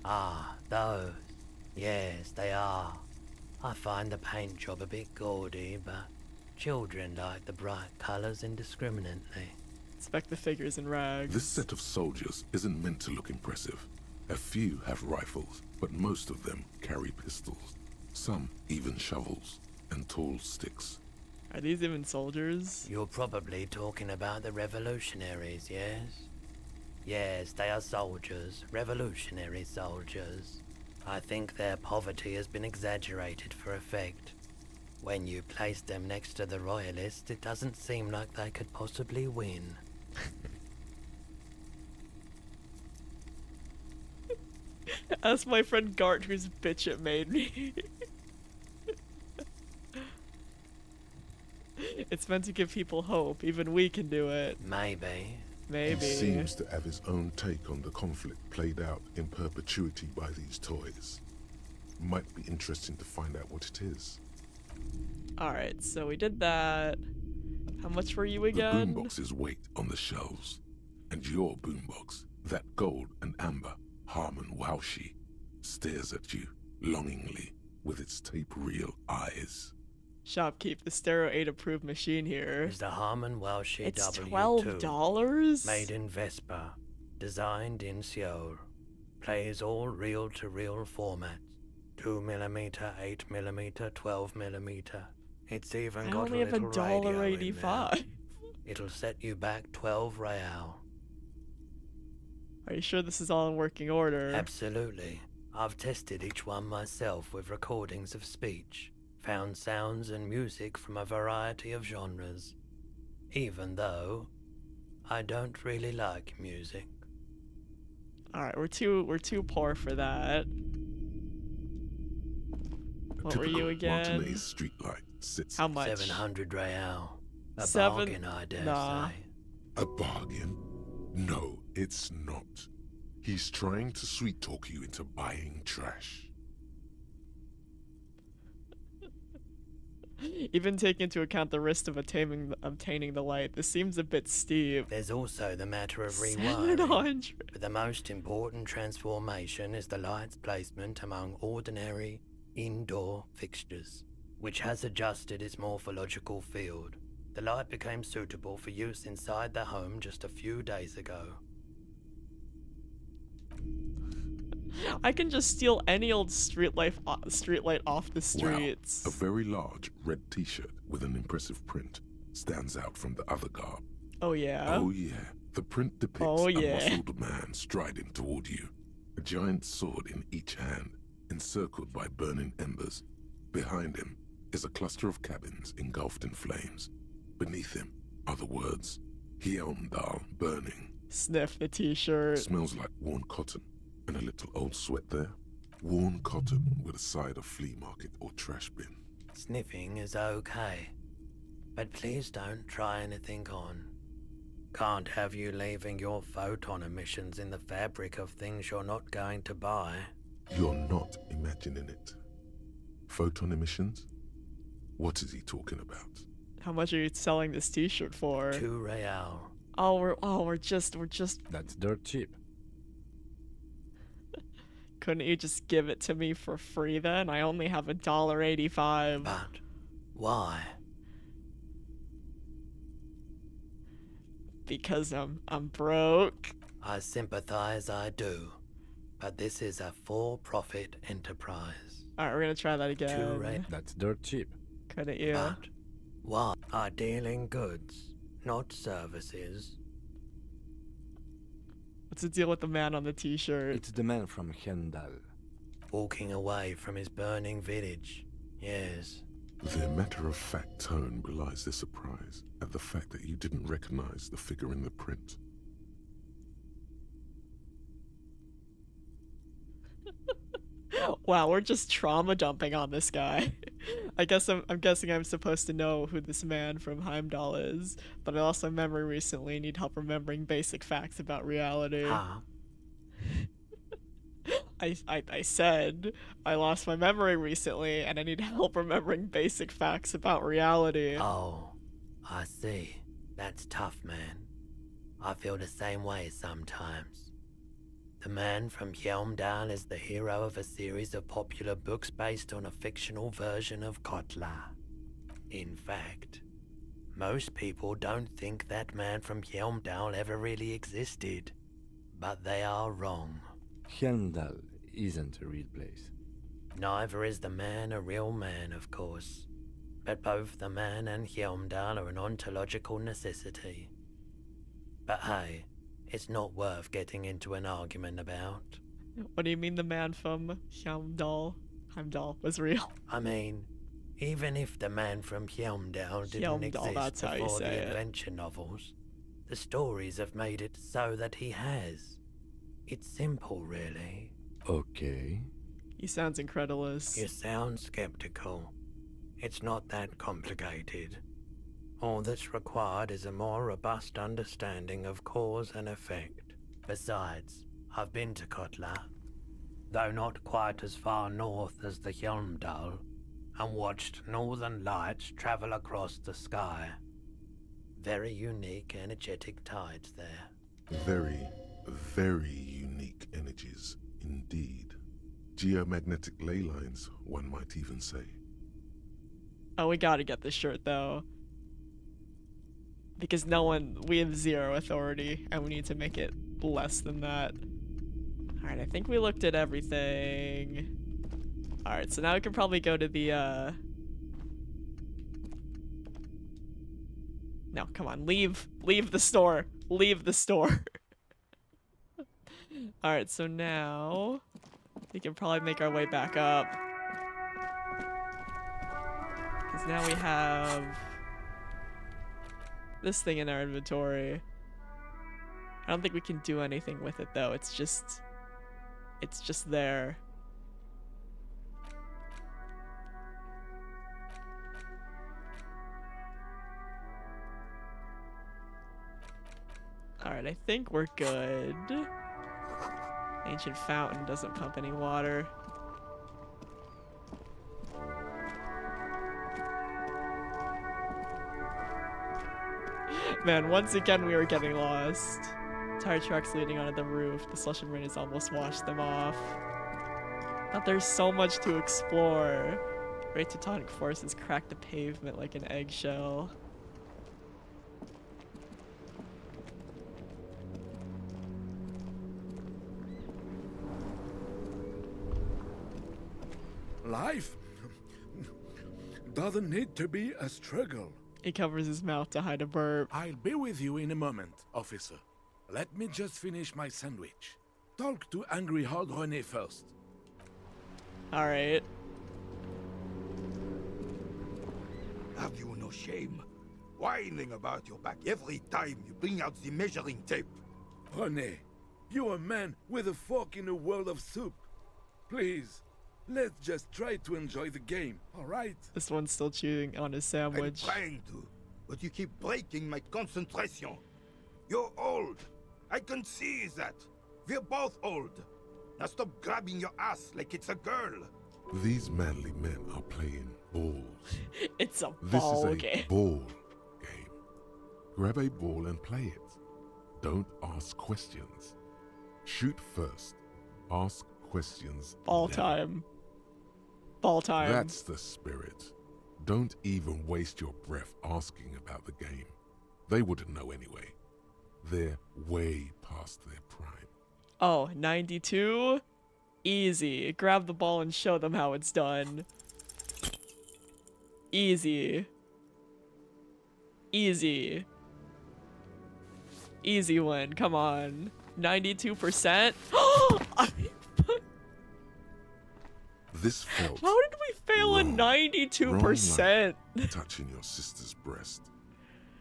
Speaker 12: Ah, those. Yes, they are. I find the paint job a bit gaudy, but children like the bright colours indiscriminately.
Speaker 1: Inspect the figures in rags.
Speaker 2: This set of soldiers isn't meant to look impressive. A few have rifles, but most of them carry pistols. Some even shovels and tall sticks.
Speaker 1: Are these even soldiers?
Speaker 12: You're probably talking about the revolutionaries, yes? Yes, they are soldiers, revolutionary soldiers. I think their poverty has been exaggerated for effect. When you place them next to the royalists, it doesn't seem like they could possibly win.
Speaker 1: That's my friend Gart whose bitch it made me. It's meant to give people hope. Even we can do it.
Speaker 12: Maybe.
Speaker 1: Maybe.
Speaker 2: He seems to have his own take on the conflict played out in perpetuity by these toys. Might be interesting to find out what it is.
Speaker 1: Alright, so we did that. How much were you
Speaker 2: The
Speaker 1: again?
Speaker 2: boomboxes wait on the shelves. And your boombox, that gold and amber Harmon Waushi, stares at you longingly with its tape-reel eyes.
Speaker 1: Shopkeep, the Stereo 8 approved machine here.
Speaker 12: Is the Harmon Welsh
Speaker 1: It's
Speaker 12: W2.
Speaker 1: $12?
Speaker 12: Made in Vespa. Designed in Seoul. Plays all reel-to-reel formats. 2mm, 8mm, 12mm. It's even
Speaker 1: I
Speaker 12: got
Speaker 1: only
Speaker 12: a
Speaker 1: have a
Speaker 12: little radio in there.
Speaker 1: $1.85.
Speaker 12: It'll set you back 12 real.
Speaker 1: Are you sure this is all in working order?
Speaker 12: Absolutely. I've tested each one myself with recordings of speech. Found sounds and music from a variety of genres. Even though I don't really like music.
Speaker 1: Alright, we're too poor for that. What were you again?
Speaker 2: Martinez streetlight sits.
Speaker 1: How much?
Speaker 12: 700 real. A
Speaker 1: Seven-
Speaker 12: bargain, I dare
Speaker 1: Nah.
Speaker 12: say.
Speaker 2: A bargain? No, it's not. He's trying to sweet-talk you into buying trash.
Speaker 1: Even taking into account the risk of obtaining the light, this seems a bit steep.
Speaker 12: There's also the matter of
Speaker 1: 700.
Speaker 12: rewiring. But the most important transformation is the light's placement among ordinary indoor fixtures, which has adjusted its morphological field. The light became suitable for use inside the home just a few days ago.
Speaker 1: I can just steal any old streetlight off the streets.
Speaker 2: Wow, a very large red t-shirt with an impressive print stands out from the other garb.
Speaker 1: Oh yeah?
Speaker 2: Oh yeah. The print depicts a muscled man striding toward you, a giant sword in each hand, encircled by burning embers. Behind him is a cluster of cabins engulfed in flames. Beneath him are the words, Hjelmdal burning.
Speaker 1: Sniff the t-shirt.
Speaker 2: Smells like worn cotton. And a little old sweat there. Worn cotton with a side of flea market or trash bin.
Speaker 12: Sniffing is okay, but please don't try anything on. Can't have you leaving your photon emissions in the fabric of things you're not going to buy.
Speaker 2: You're not imagining it. Photon emissions? What is he talking about?
Speaker 1: How much are you selling this t-shirt for?
Speaker 12: 2 real.
Speaker 1: We're just.
Speaker 3: That's dirt cheap.
Speaker 1: Couldn't you just give it to me for free then? I only have $1.85.
Speaker 12: But why?
Speaker 1: Because I'm broke.
Speaker 12: I sympathize, I do. But this is a for-profit enterprise.
Speaker 1: Alright, we're gonna try that again.
Speaker 12: 2 real.
Speaker 3: That's dirt cheap.
Speaker 1: Couldn't you?
Speaker 12: But why? I deal in goods, not services.
Speaker 1: What's the deal with the man on the t-shirt?
Speaker 3: It's the man from Hjelmdal.
Speaker 12: Walking away from his burning village. Yes.
Speaker 2: Their matter-of-fact tone belies their surprise at the fact that you didn't recognize the figure in the print.
Speaker 1: Wow, we're just trauma dumping on this guy. I'm guessing I'm supposed to know who this man from Heimdall is, but I lost my memory recently. Need help remembering basic facts about reality.
Speaker 12: Huh?
Speaker 1: I said I lost my memory recently, and I need help remembering basic facts about reality.
Speaker 12: Oh, I see. That's tough, man. I feel the same way sometimes. The man from Hjelmdal is the hero of a series of popular books based on a fictional version of Kotla. In fact, most people don't think that man from Hjelmdal ever really existed, but they are wrong.
Speaker 3: Hjelmdal isn't a real place.
Speaker 12: Neither is the man a real man, of course, but both the man and Hjelmdal are an ontological necessity. But hey, it's not worth getting into an argument about.
Speaker 1: What do you mean the man from Heimdall was real?
Speaker 12: I mean, even if the man from Hjelmdal didn't exist before the adventure novels, the stories have made it so that he has. It's simple, really.
Speaker 3: Okay.
Speaker 1: He sounds incredulous.
Speaker 12: You sound skeptical. It's not that complicated. All that's required is a more robust understanding of cause and effect. Besides, I've been to Kotla, though not quite as far north as the Hjelmdal, and watched northern lights travel across the sky. Very unique, energetic tides there.
Speaker 2: Very, very unique energies indeed. Geomagnetic ley lines, one might even say.
Speaker 1: Oh, we gotta get this shirt though. Because we have 0 authority, and we need to make it less than that. Alright, I think we looked at everything. Alright, so now we can probably go to the, No, come on, leave the store. Leave the store. Alright, so now we can probably make our way back up. Because now we have this thing in our inventory. I don't think we can do anything with it though. It's just there. Alright, I think we're good. Ancient fountain doesn't pump any water. Man, once again we were getting lost. Tire tracks leading onto the roof. The slush and rain has almost washed them off. But there's so much to explore. Great tectonic forces crack the pavement like an eggshell.
Speaker 15: Life doesn't need to be a struggle.
Speaker 1: He covers his mouth to hide a burp.
Speaker 15: I'll be with you in a moment, officer. Let me just finish my sandwich. Talk to Angry Hog René first.
Speaker 1: Alright.
Speaker 16: Have you no shame? Whining about your back every time you bring out the measuring tape.
Speaker 15: René, you're a man with a fork in a world of soup. Please, let's just try to enjoy the game, alright?
Speaker 1: This one's still chewing on his sandwich.
Speaker 16: I'm trying to, but you keep breaking my concentration. You're old. I can see that. We're both old. Now stop grabbing your ass like it's a girl.
Speaker 2: These manly men are playing balls.
Speaker 1: It's a
Speaker 2: This
Speaker 1: ball
Speaker 2: is a
Speaker 1: game.
Speaker 2: ball game. Grab a ball and play it. Don't ask questions. Shoot first. Ask questions.
Speaker 1: Ball
Speaker 2: then.
Speaker 1: time. Ball time.
Speaker 2: That's the spirit. Don't even waste your breath asking about the game. They wouldn't know anyway. They're way past their prime.
Speaker 1: Oh, 92? Easy. Grab the ball and show them how it's done. Easy. Easy. Easy win. Come on. 92%?
Speaker 2: This felt
Speaker 1: How did we fail a
Speaker 2: wrong
Speaker 1: 92%?
Speaker 2: like touching your sister's breast.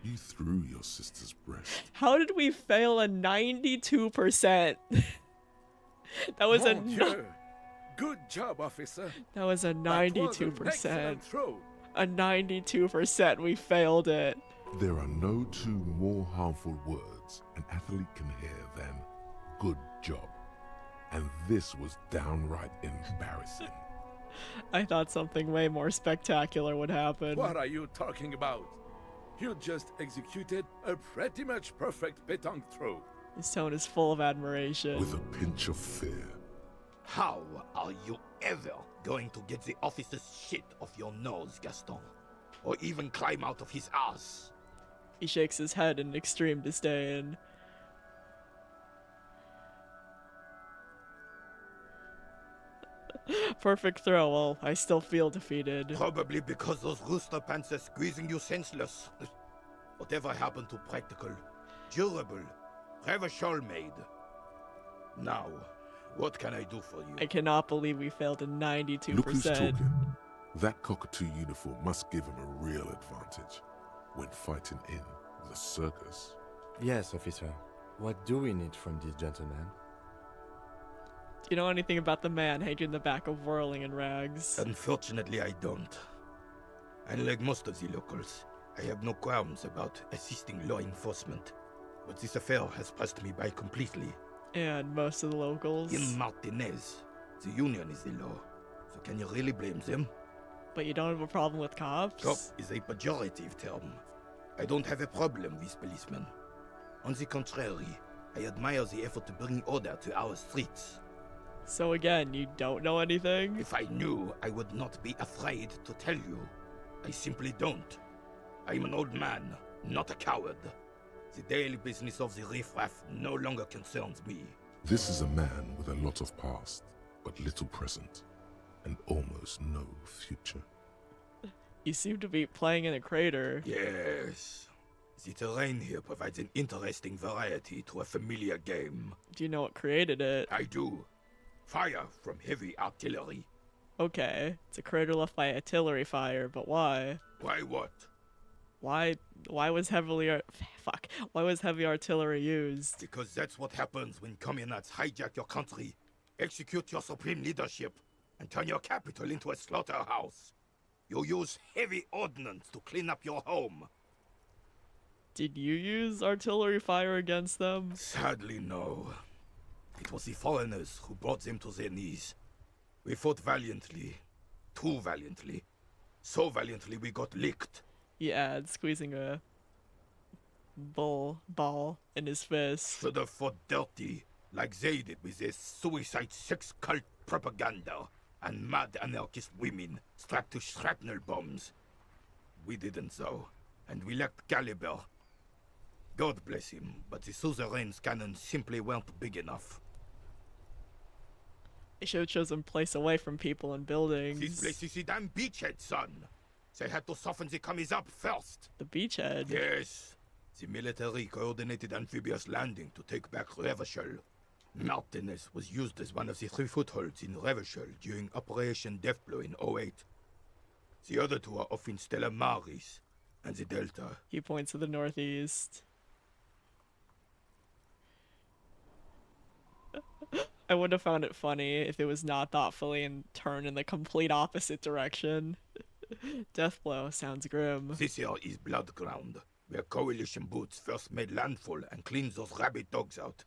Speaker 2: You threw your sister's breast.
Speaker 1: How did we fail a 92%? That was a
Speaker 15: Mon Dieu. Good job, officer.
Speaker 1: that was a
Speaker 15: That was an
Speaker 1: 92%.
Speaker 15: excellent throw.
Speaker 1: A 92%. We failed it.
Speaker 2: There are no two more harmful words an athlete can hear than good job. And this was downright embarrassing.
Speaker 1: I thought something way more spectacular would happen.
Speaker 15: What are you talking about? You just executed a pretty much perfect pétanque throw.
Speaker 1: His tone is full of admiration.
Speaker 2: With a pinch of fear.
Speaker 16: How are you ever going to get the officer's shit off your nose, Gaston? Or even climb out of his ass?
Speaker 1: He shakes his head in extreme disdain. Perfect throw. Well, I still feel defeated.
Speaker 16: Probably because those rooster pants are squeezing you senseless. Whatever happened to practical, durable, have a shawl made? Now, what can I do for you?
Speaker 1: I cannot believe we failed a 92%.
Speaker 2: Look who's talking. That cockatoo uniform must give him a real advantage when fighting in the circus.
Speaker 3: Yes, officer. What do we need from this gentleman?
Speaker 1: Do you know anything about the man hanging in the back of Whirling in Rags?
Speaker 16: Unfortunately, I don't. Unlike most of the locals, I have no qualms about assisting law enforcement. But this affair has passed me by completely.
Speaker 1: And most of the locals.
Speaker 16: In Martinez, the union is the law. So can you really blame them?
Speaker 1: But you don't have a problem with cops?
Speaker 16: Cop is a pejorative term. I don't have a problem with policemen. On the contrary, I admire the effort to bring order to our streets.
Speaker 1: So again, you don't know anything?
Speaker 16: If I knew, I would not be afraid to tell you. I simply don't. I'm an old man, not a coward. The daily business of the riffraff no longer concerns me.
Speaker 2: This is a man with a lot of past, but little present, and almost no future.
Speaker 1: You seem to be playing in a crater.
Speaker 16: Yes. The terrain here provides an interesting variety to a familiar game.
Speaker 1: Do you know what created it?
Speaker 16: I do. Fire from heavy artillery.
Speaker 1: Okay, it's a crater left by artillery fire, but why?
Speaker 16: Why what?
Speaker 1: Why was Why was heavy artillery used?
Speaker 16: Because that's what happens when communards hijack your country, execute your supreme leadership, and turn your capital into a slaughterhouse. You use heavy ordnance to clean up your home.
Speaker 1: Did you use artillery fire against them?
Speaker 16: Sadly, no. It was the foreigners who brought them to their knees. We fought valiantly. Too valiantly. So valiantly we got licked.
Speaker 1: He adds, squeezing a ball in his fist.
Speaker 16: Should have fought dirty, like they did with their suicide sex cult propaganda and mad anarchist women strapped to shrapnel bombs. We didn't though, and we lacked caliber. God bless him, but the suzerain's cannons simply weren't big enough.
Speaker 1: They should have chosen place away from people and buildings.
Speaker 16: This place is the damn beachhead, son. They had to soften the commies up first.
Speaker 1: The beachhead?
Speaker 16: Yes. The military coordinated amphibious landing to take back Revachol. Martinez was used as one of the 3 footholds in Revachol during Operation Deathblow in 08. The other 2 are off in Stella Maris and the Delta.
Speaker 1: He points to the northeast. I would have found it funny if it was not thoughtfully and turned in the complete opposite direction. Deathblow sounds grim.
Speaker 16: This here is Blood Ground, where coalition boots first made landfall and cleaned those rabid dogs out.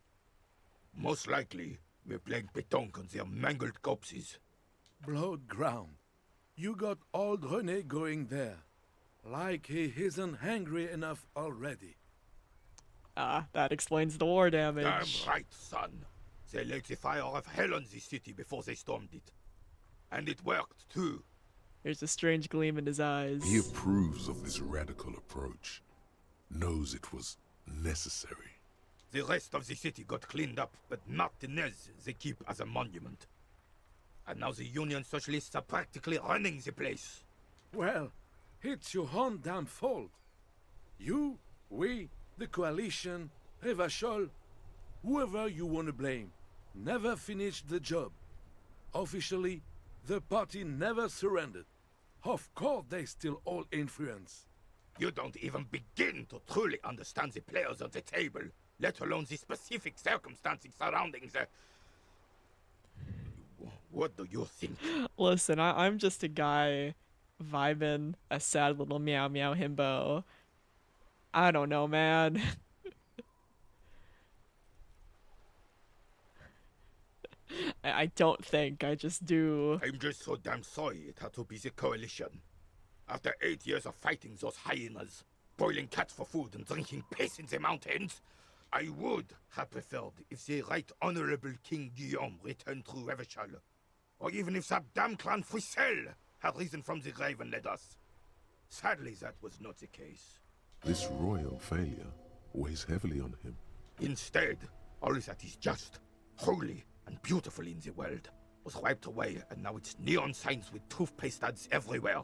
Speaker 16: Most likely, we're playing pétanque on their mangled corpses.
Speaker 15: Blood Ground. You got old René going there. Like he isn't hungry enough already.
Speaker 1: Ah, that explains the war damage.
Speaker 16: Damn right, son. They laid the fire of hell on the city before they stormed it. And it worked, too.
Speaker 1: There's a strange gleam in his eyes.
Speaker 2: He approves of this radical approach, knows it was necessary.
Speaker 16: The rest of the city got cleaned up, but Martinez they keep as a monument. And now the Union Socialists are practically running the place.
Speaker 15: Well, it's your own damn fault. You, we, the coalition, Revachol, whoever you want to blame, never finished the job. Officially, the party never surrendered. Of course they still all influence.
Speaker 16: You don't even begin to truly understand the players on the table, let alone the specific circumstances surrounding the... What do you think?
Speaker 1: Listen, I'm just a guy vibing a sad little meow meow himbo. I don't know, man. I don't think, I just do.
Speaker 16: I'm just so damn sorry it had to be the coalition. After 8 years of fighting those hyenas, boiling cats for food and drinking piss in the mountains, I would have preferred if the Right Honorable King Guillaume returned through Revachol, or even if that damn clan Frisel had risen from the grave and led us. Sadly, that was not the case.
Speaker 2: This royal failure weighs heavily on him.
Speaker 16: Instead, all that is just, holy, and beautiful in the world was wiped away, and now it's neon signs with toothpaste ads everywhere.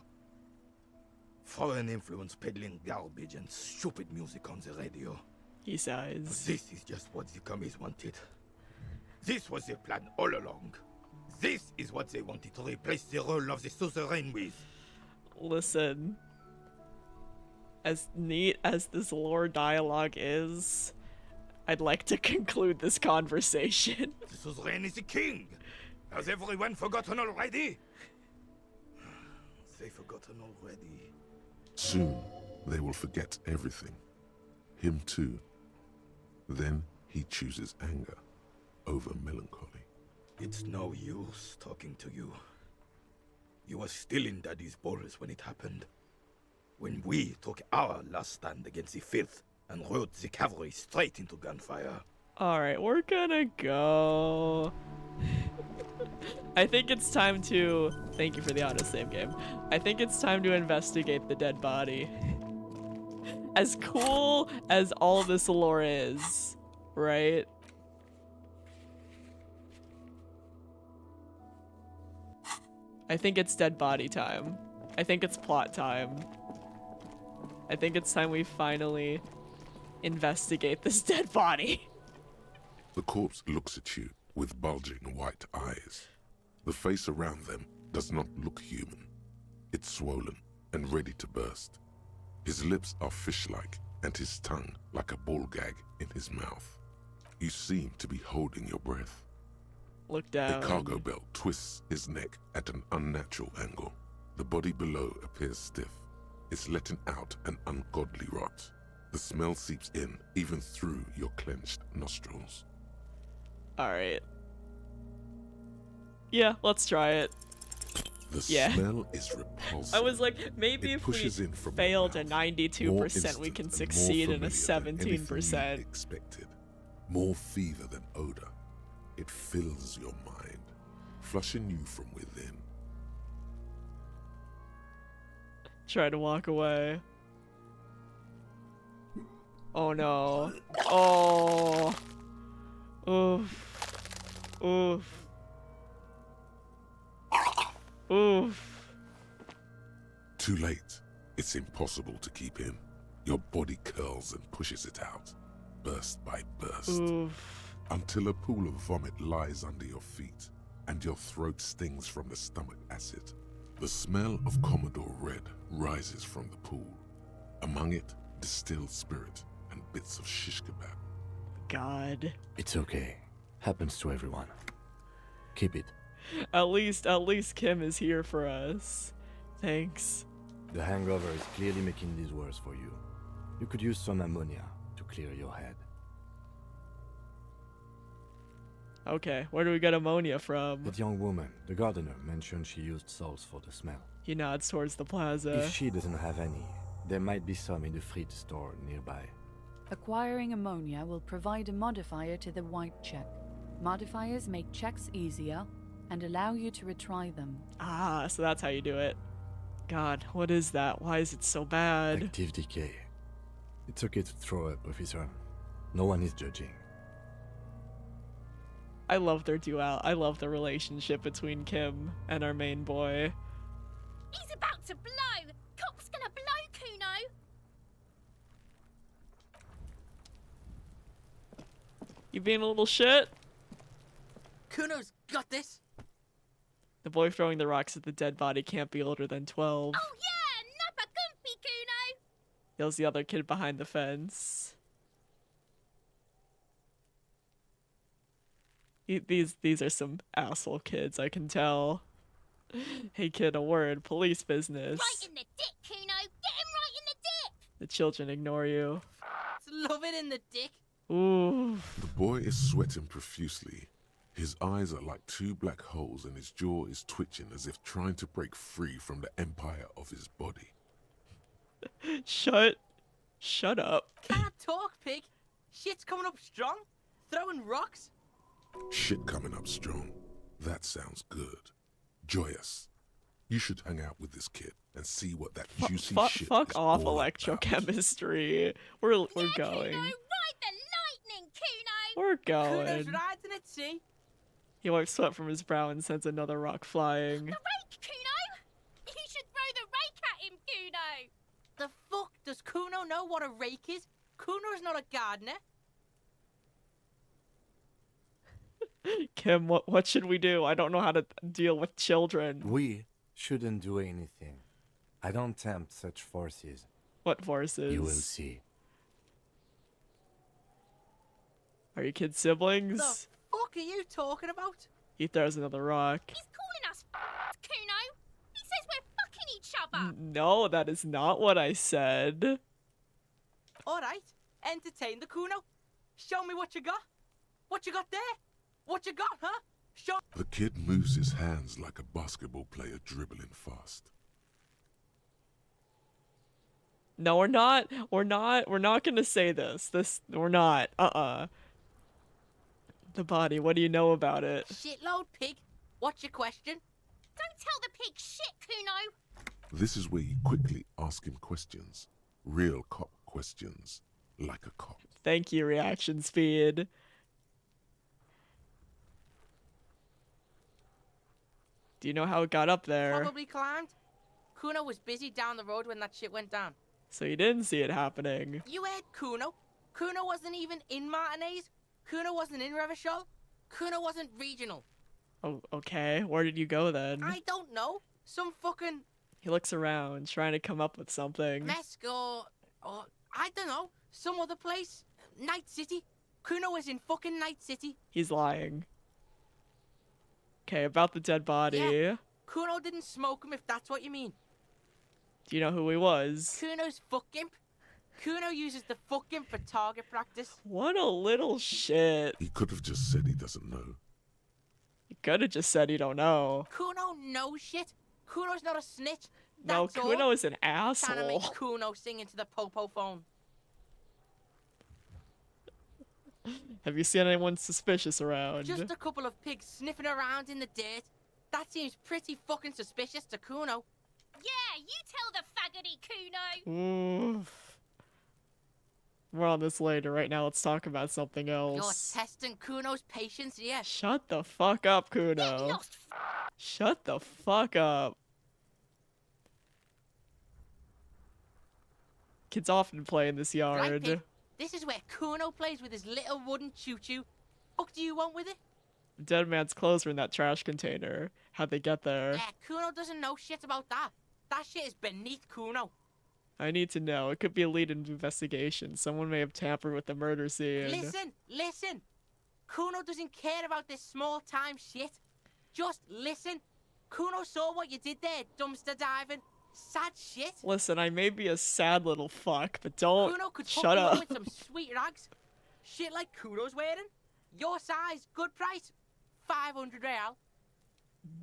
Speaker 16: Foreign influence peddling garbage and stupid music on the radio.
Speaker 1: He sighs.
Speaker 16: But this is just what the commies wanted. This was their plan all along. This is what they wanted to replace the role of the suzerain with.
Speaker 1: Listen, as neat as this lore dialogue is, I'd like to conclude this conversation.
Speaker 16: The suzerain is the king. Has everyone forgotten already? They forgotten already.
Speaker 2: Soon, they will forget everything. Him too. Then he chooses anger over melancholy.
Speaker 16: It's no use talking to you. You were still in Daddy's balls when it happened. When we took our last stand against the filth and rode the cavalry straight into gunfire.
Speaker 1: Alright, we're gonna go. I think it's time to... Thank you for the autosave game. I think it's time to investigate the dead body. As cool as all this lore is, right? I think it's dead body time. I think it's plot time. I think it's time we finally investigate this dead body.
Speaker 2: The corpse looks at you with bulging white eyes. The face around them does not look human. It's swollen and ready to burst. His lips are fish-like and his tongue like a ball gag in his mouth. You seem to be holding your breath.
Speaker 1: Look down.
Speaker 2: A cargo belt twists his neck at an unnatural angle. The body below appears stiff. It's letting out an ungodly rot. The smell seeps in even through your clenched nostrils.
Speaker 1: Alright. Yeah, let's try it.
Speaker 2: The
Speaker 1: Yeah.
Speaker 2: smell is repulsive.
Speaker 1: I was like, maybe
Speaker 2: It
Speaker 1: if we
Speaker 2: pushes in from
Speaker 1: failed
Speaker 2: the
Speaker 1: at
Speaker 2: mouth,
Speaker 1: 92%,
Speaker 2: more
Speaker 1: we
Speaker 2: instant
Speaker 1: can
Speaker 2: and more
Speaker 1: succeed in a
Speaker 2: familiar than anything
Speaker 1: 17%.
Speaker 2: you'd expected. More fever than odor. It fills your mind, flushing you from within.
Speaker 1: Try to walk away. Oh no. Oh. Oof. Oof. Oof.
Speaker 2: Too late. It's impossible to keep in. Your body curls and pushes it out, burst by burst,
Speaker 1: Oof.
Speaker 2: until a pool of vomit lies under your feet, and your throat stings from the stomach acid. The smell of Commodore Red rises from the pool. Among it, distilled spirit and bits of shish kebab.
Speaker 1: God.
Speaker 3: It's okay. Happens to everyone. Keep it.
Speaker 1: At least Kim is here for us. Thanks.
Speaker 3: The hangover is clearly making this worse for you. You could use some ammonia to clear your head.
Speaker 1: Okay, where do we get ammonia from?
Speaker 3: That young woman, the gardener, mentioned she used salts for the smell.
Speaker 1: He nods towards the plaza.
Speaker 3: If she doesn't have any, there might be some in the fridge store nearby.
Speaker 5: Acquiring ammonia will provide a modifier to the white check. Modifiers make checks easier and allow you to retry them.
Speaker 1: Ah, so that's how you do it. God, what is that? Why is it so bad?
Speaker 3: Active decay. It's okay to throw up, officer. No one is judging.
Speaker 1: I love their duality. I love the relationship between Kim and our main boy.
Speaker 6: He's about to blow. Cop's gonna blow, Kuno.
Speaker 1: You being a little shit?
Speaker 17: Kuno's got this.
Speaker 1: The boy throwing the rocks at the dead body can't be older than 12.
Speaker 6: Oh yeah, nappa gumpy, Kuno.
Speaker 1: Yells the other kid behind the fence. These are some asshole kids, I can tell. Hey kid, a word. Police business.
Speaker 6: Right in the dick, Kuno. Get him right in the dick.
Speaker 1: The children ignore you.
Speaker 17: Love it in the dick.
Speaker 1: Ooh.
Speaker 2: The boy is sweating profusely. His eyes are like two black holes and his jaw is twitching as if trying to break free from the empire of his body.
Speaker 1: Shut up.
Speaker 17: Can't talk, pig. Shit's coming up strong. Throwing rocks.
Speaker 2: Shit coming up strong. That sounds good. Joyous. You should hang out with this kid and see what that juicy shit
Speaker 1: Fuck
Speaker 2: is
Speaker 1: off,
Speaker 2: all
Speaker 1: electrochemistry. We're going.
Speaker 6: Kuno, ride the lightning, Kuno.
Speaker 1: We're
Speaker 17: Kuno's
Speaker 1: going.
Speaker 17: riding it, see?
Speaker 1: He wipes sweat from his brow and sends another rock flying.
Speaker 6: The rake, Kuno. You should throw the rake at him, Kuno.
Speaker 17: The fuck? Does Kuno know what a rake is? Kuno's not a gardener.
Speaker 1: Kim, what should we do? I don't know how to deal with children.
Speaker 3: We shouldn't do anything. I don't tempt such forces.
Speaker 1: What forces?
Speaker 3: You will see.
Speaker 6: Oh,
Speaker 1: Are you kids siblings?
Speaker 17: The fuck are you talking about?
Speaker 1: He throws another rock.
Speaker 6: He's calling us Kuno. He says we're fucking each other.
Speaker 1: No, that is not what I said.
Speaker 17: Alright, entertain the Kuno. Show me what you got. What you got there? What you got, huh? Show.
Speaker 2: The kid moves his hands like a basketball player dribbling fast.
Speaker 1: No, we're not. We're not gonna say this. We're not. The body, what do you know about it?
Speaker 17: Shitload, pig. What's your question?
Speaker 6: Don't tell the pig shit, Kuno.
Speaker 2: This is where you quickly ask him questions. Real cop questions. Like a cop.
Speaker 1: Thank you, reaction speed. Do you know how it got up there?
Speaker 17: Probably climbed. Kuno was busy down the road when that shit went down.
Speaker 1: So you didn't see it happening.
Speaker 17: You heard Kuno. Kuno wasn't even in Martinez. Kuno wasn't in Revachol. Kuno wasn't regional.
Speaker 1: Oh, okay. Where did you go then?
Speaker 17: I don't know. Some fucking
Speaker 1: He looks around, trying to come up with something.
Speaker 17: Mesco or I don't know. Some other place. Night City. Kuno was in fucking Night City.
Speaker 1: He's lying. Okay, about the dead body.
Speaker 17: Yeah. Kuno didn't smoke him if that's what you mean.
Speaker 1: Do you know who he was?
Speaker 17: Kuno's fuck imp. Kuno uses the fuck imp for target practice.
Speaker 1: What a little shit.
Speaker 2: He could have just said he doesn't know.
Speaker 1: He could have just said he don't know.
Speaker 17: Kuno knows shit. Kuno's not a snitch.
Speaker 1: No,
Speaker 17: That's all.
Speaker 1: Kuno is an
Speaker 17: Trying to make
Speaker 1: asshole.
Speaker 17: Kuno sing into the popo phone.
Speaker 1: Have you seen anyone suspicious around?
Speaker 17: Just a couple of pigs sniffing around in the dirt. That seems pretty fucking suspicious to Kuno.
Speaker 6: Yeah, you tell the faggoty Kuno.
Speaker 1: Oof. More on this later. Right now, let's talk about something else.
Speaker 17: You're testing Kuno's patience, yeah.
Speaker 1: Shut the fuck up, Kuno.
Speaker 6: Lost.
Speaker 1: Shut the fuck up. Kids often play in this
Speaker 17: Right,
Speaker 1: yard.
Speaker 17: pig. This is where Kuno plays with his little wooden choo-choo. What do you want with it?
Speaker 1: Dead man's clothes were in that trash container. How'd they get there?
Speaker 17: Yeah, Kuno doesn't know shit about that. That shit is beneath Kuno.
Speaker 1: I need to know. It could be a lead into investigation. Someone may have tampered with the murder scene.
Speaker 17: Listen. Kuno doesn't care about this small-time shit. Just listen. Kuno saw what you did there, dumpster diving. Sad shit.
Speaker 1: Listen, I may be a sad little fuck, but don't
Speaker 17: Kuno could
Speaker 1: shut
Speaker 17: hook you
Speaker 1: up.
Speaker 17: up with some sweet rags. Shit like Kuno's wearing. Your size, good price. 500 real.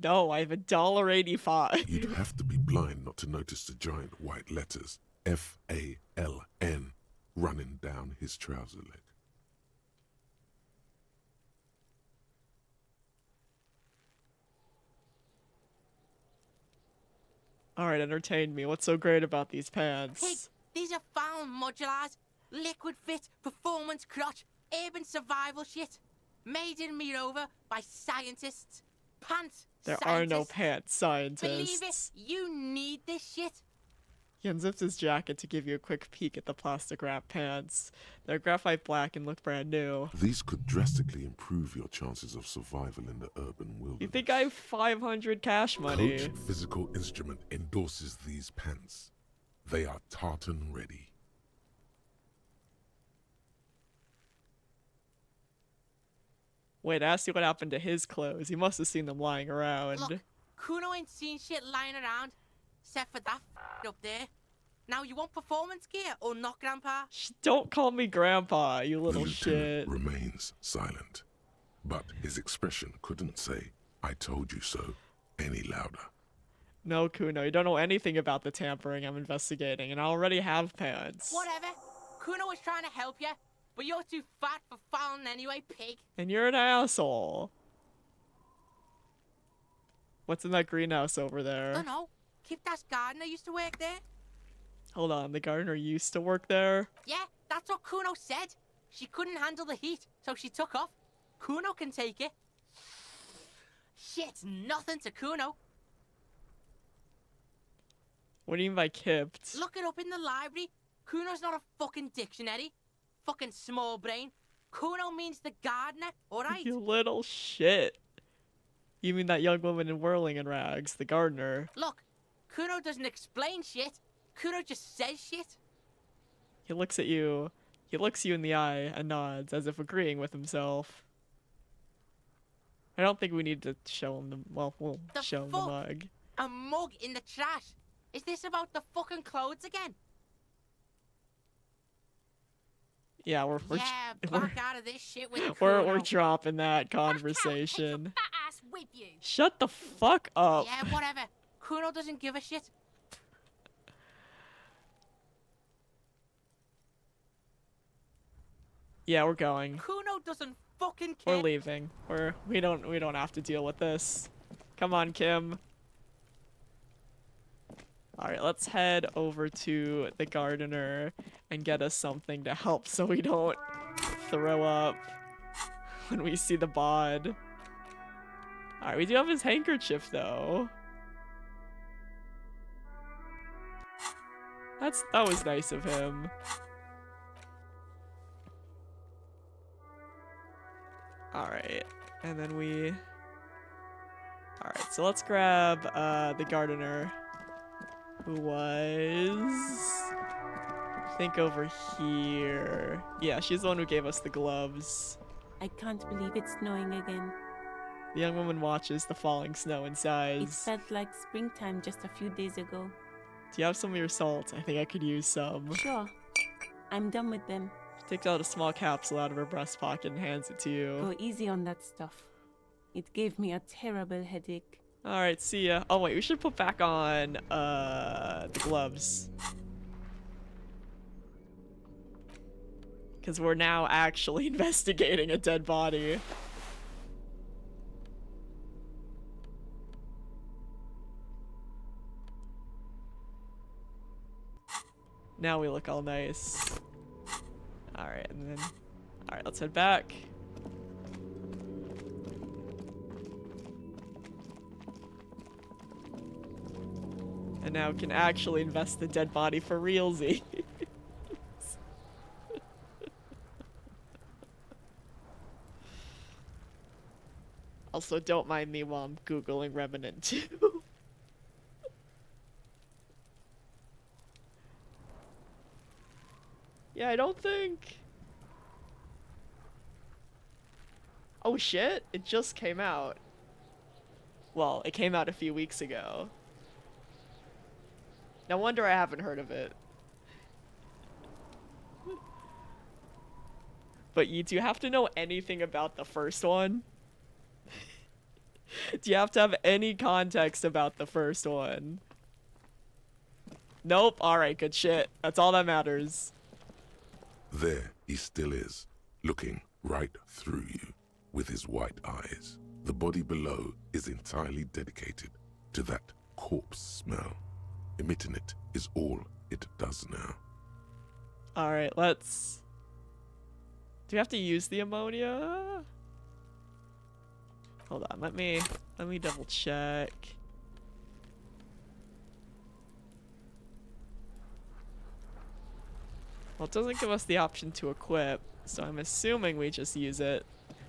Speaker 1: No, I have $1.85.
Speaker 2: You'd have to be blind not to notice the giant white letters F-A-L-N running down his trouser leg.
Speaker 1: Alright, entertain me. What's so great about these pants?
Speaker 17: Pig, these are found modulars. Liquid fit, performance crotch, urban survival shit. Made in Mirova by scientists. Pants.
Speaker 1: There
Speaker 17: scientists.
Speaker 1: are no pants scientists.
Speaker 17: Believe it, you need this shit.
Speaker 1: He unzips his jacket to give you a quick peek at the plastic wrap pants. They're graphite black and look brand new.
Speaker 2: These could drastically improve your chances of survival in the urban
Speaker 1: You
Speaker 2: wilderness.
Speaker 1: think I have 500 cash money?
Speaker 2: Coach Physical Instrument endorses these pants. They are tartan ready.
Speaker 1: Wait, I asked you what happened to his clothes. He must have seen them lying around.
Speaker 17: Look, Kuno ain't seen shit lying around. Except for that up there. Now you want performance gear or not, Grandpa?
Speaker 1: Don't call me Grandpa, you
Speaker 2: The
Speaker 1: little
Speaker 2: lieutenant
Speaker 1: shit.
Speaker 2: remains silent, but his expression couldn't say, "I told you so," any louder.
Speaker 1: No, Kuno, you don't know anything about the tampering I'm investigating, and I already have pants.
Speaker 17: Whatever. Kuno was trying to help you, but you're too fat for fouling anyway, pig.
Speaker 1: And you're an asshole. What's in that greenhouse over there?
Speaker 17: Don't know. Kipta's gardener used to work there.
Speaker 1: Hold on, the gardener used to work there?
Speaker 17: Yeah, that's what Kuno said. She couldn't handle the heat, so she took off. Kuno can take it. Shit's nothing to Kuno.
Speaker 1: What do you mean by kipped?
Speaker 17: Look it up in the library. Kuno's not a fucking dictionary. Fucking small brain. Kuno means the gardener, alright?
Speaker 1: You little shit. You mean that young woman in whirling in rags, the gardener?
Speaker 17: Look, Kuno doesn't explain shit. Kuno just says shit.
Speaker 1: He looks at you. He looks you in the eye and nods, as if agreeing with himself. I don't think we need to show him the... Well, we'll show him the mug.
Speaker 17: A mug in the trash. Is this about the fucking clothes again?
Speaker 1: Yeah, we're
Speaker 17: Yeah, back out of this shit with
Speaker 1: we're
Speaker 17: Kuno.
Speaker 1: dropping that conversation.
Speaker 6: Fat ass with you.
Speaker 1: Shut the fuck up.
Speaker 17: Yeah, whatever. Kuno doesn't give a shit.
Speaker 1: Yeah, we're going.
Speaker 17: Kuno doesn't fucking care.
Speaker 1: We're leaving. We don't have to deal with this. Come on, Kim. Alright, let's head over to the gardener and get us something to help so we don't throw up when we see the bod. Alright, we do have his handkerchief though. That was nice of him. Alright, and then we... Alright, so let's grab the gardener, who was... I think over here. Yeah, she's the one who gave us the gloves.
Speaker 18: I can't believe it's snowing again.
Speaker 1: The young woman watches the falling snow and sighs.
Speaker 18: It felt like springtime just a few days ago.
Speaker 1: Do you have some of your salt? I think I could use some.
Speaker 18: Sure. I'm done with them.
Speaker 1: She takes out a small capsule out of her breast pocket and hands it to you.
Speaker 18: Go easy on that stuff. It gave me a terrible headache.
Speaker 1: Alright, see ya. Oh wait, we should put back on the gloves. Because we're now actually investigating a dead body. Now we look all nice. Alright, and then... Alright, let's head back. And now we can actually invest the dead body for realsy. Also, don't mind me while I'm Googling Remnant 2. Yeah, I don't think... Oh shit, it just came out. Well, it came out a few weeks ago. No wonder I haven't heard of it. But do you have to know anything about the first one? Do you have to have any context about the first one? Nope. Alright, good shit. That's all that matters.
Speaker 2: There he still is, looking right through you with his white eyes. The body below is entirely dedicated to that corpse smell. Emitting it is all it does now.
Speaker 1: Alright, let's... Do we have to use the ammonia? Hold on, let me double check. Well, it doesn't give us the option to equip, so I'm assuming we just use it.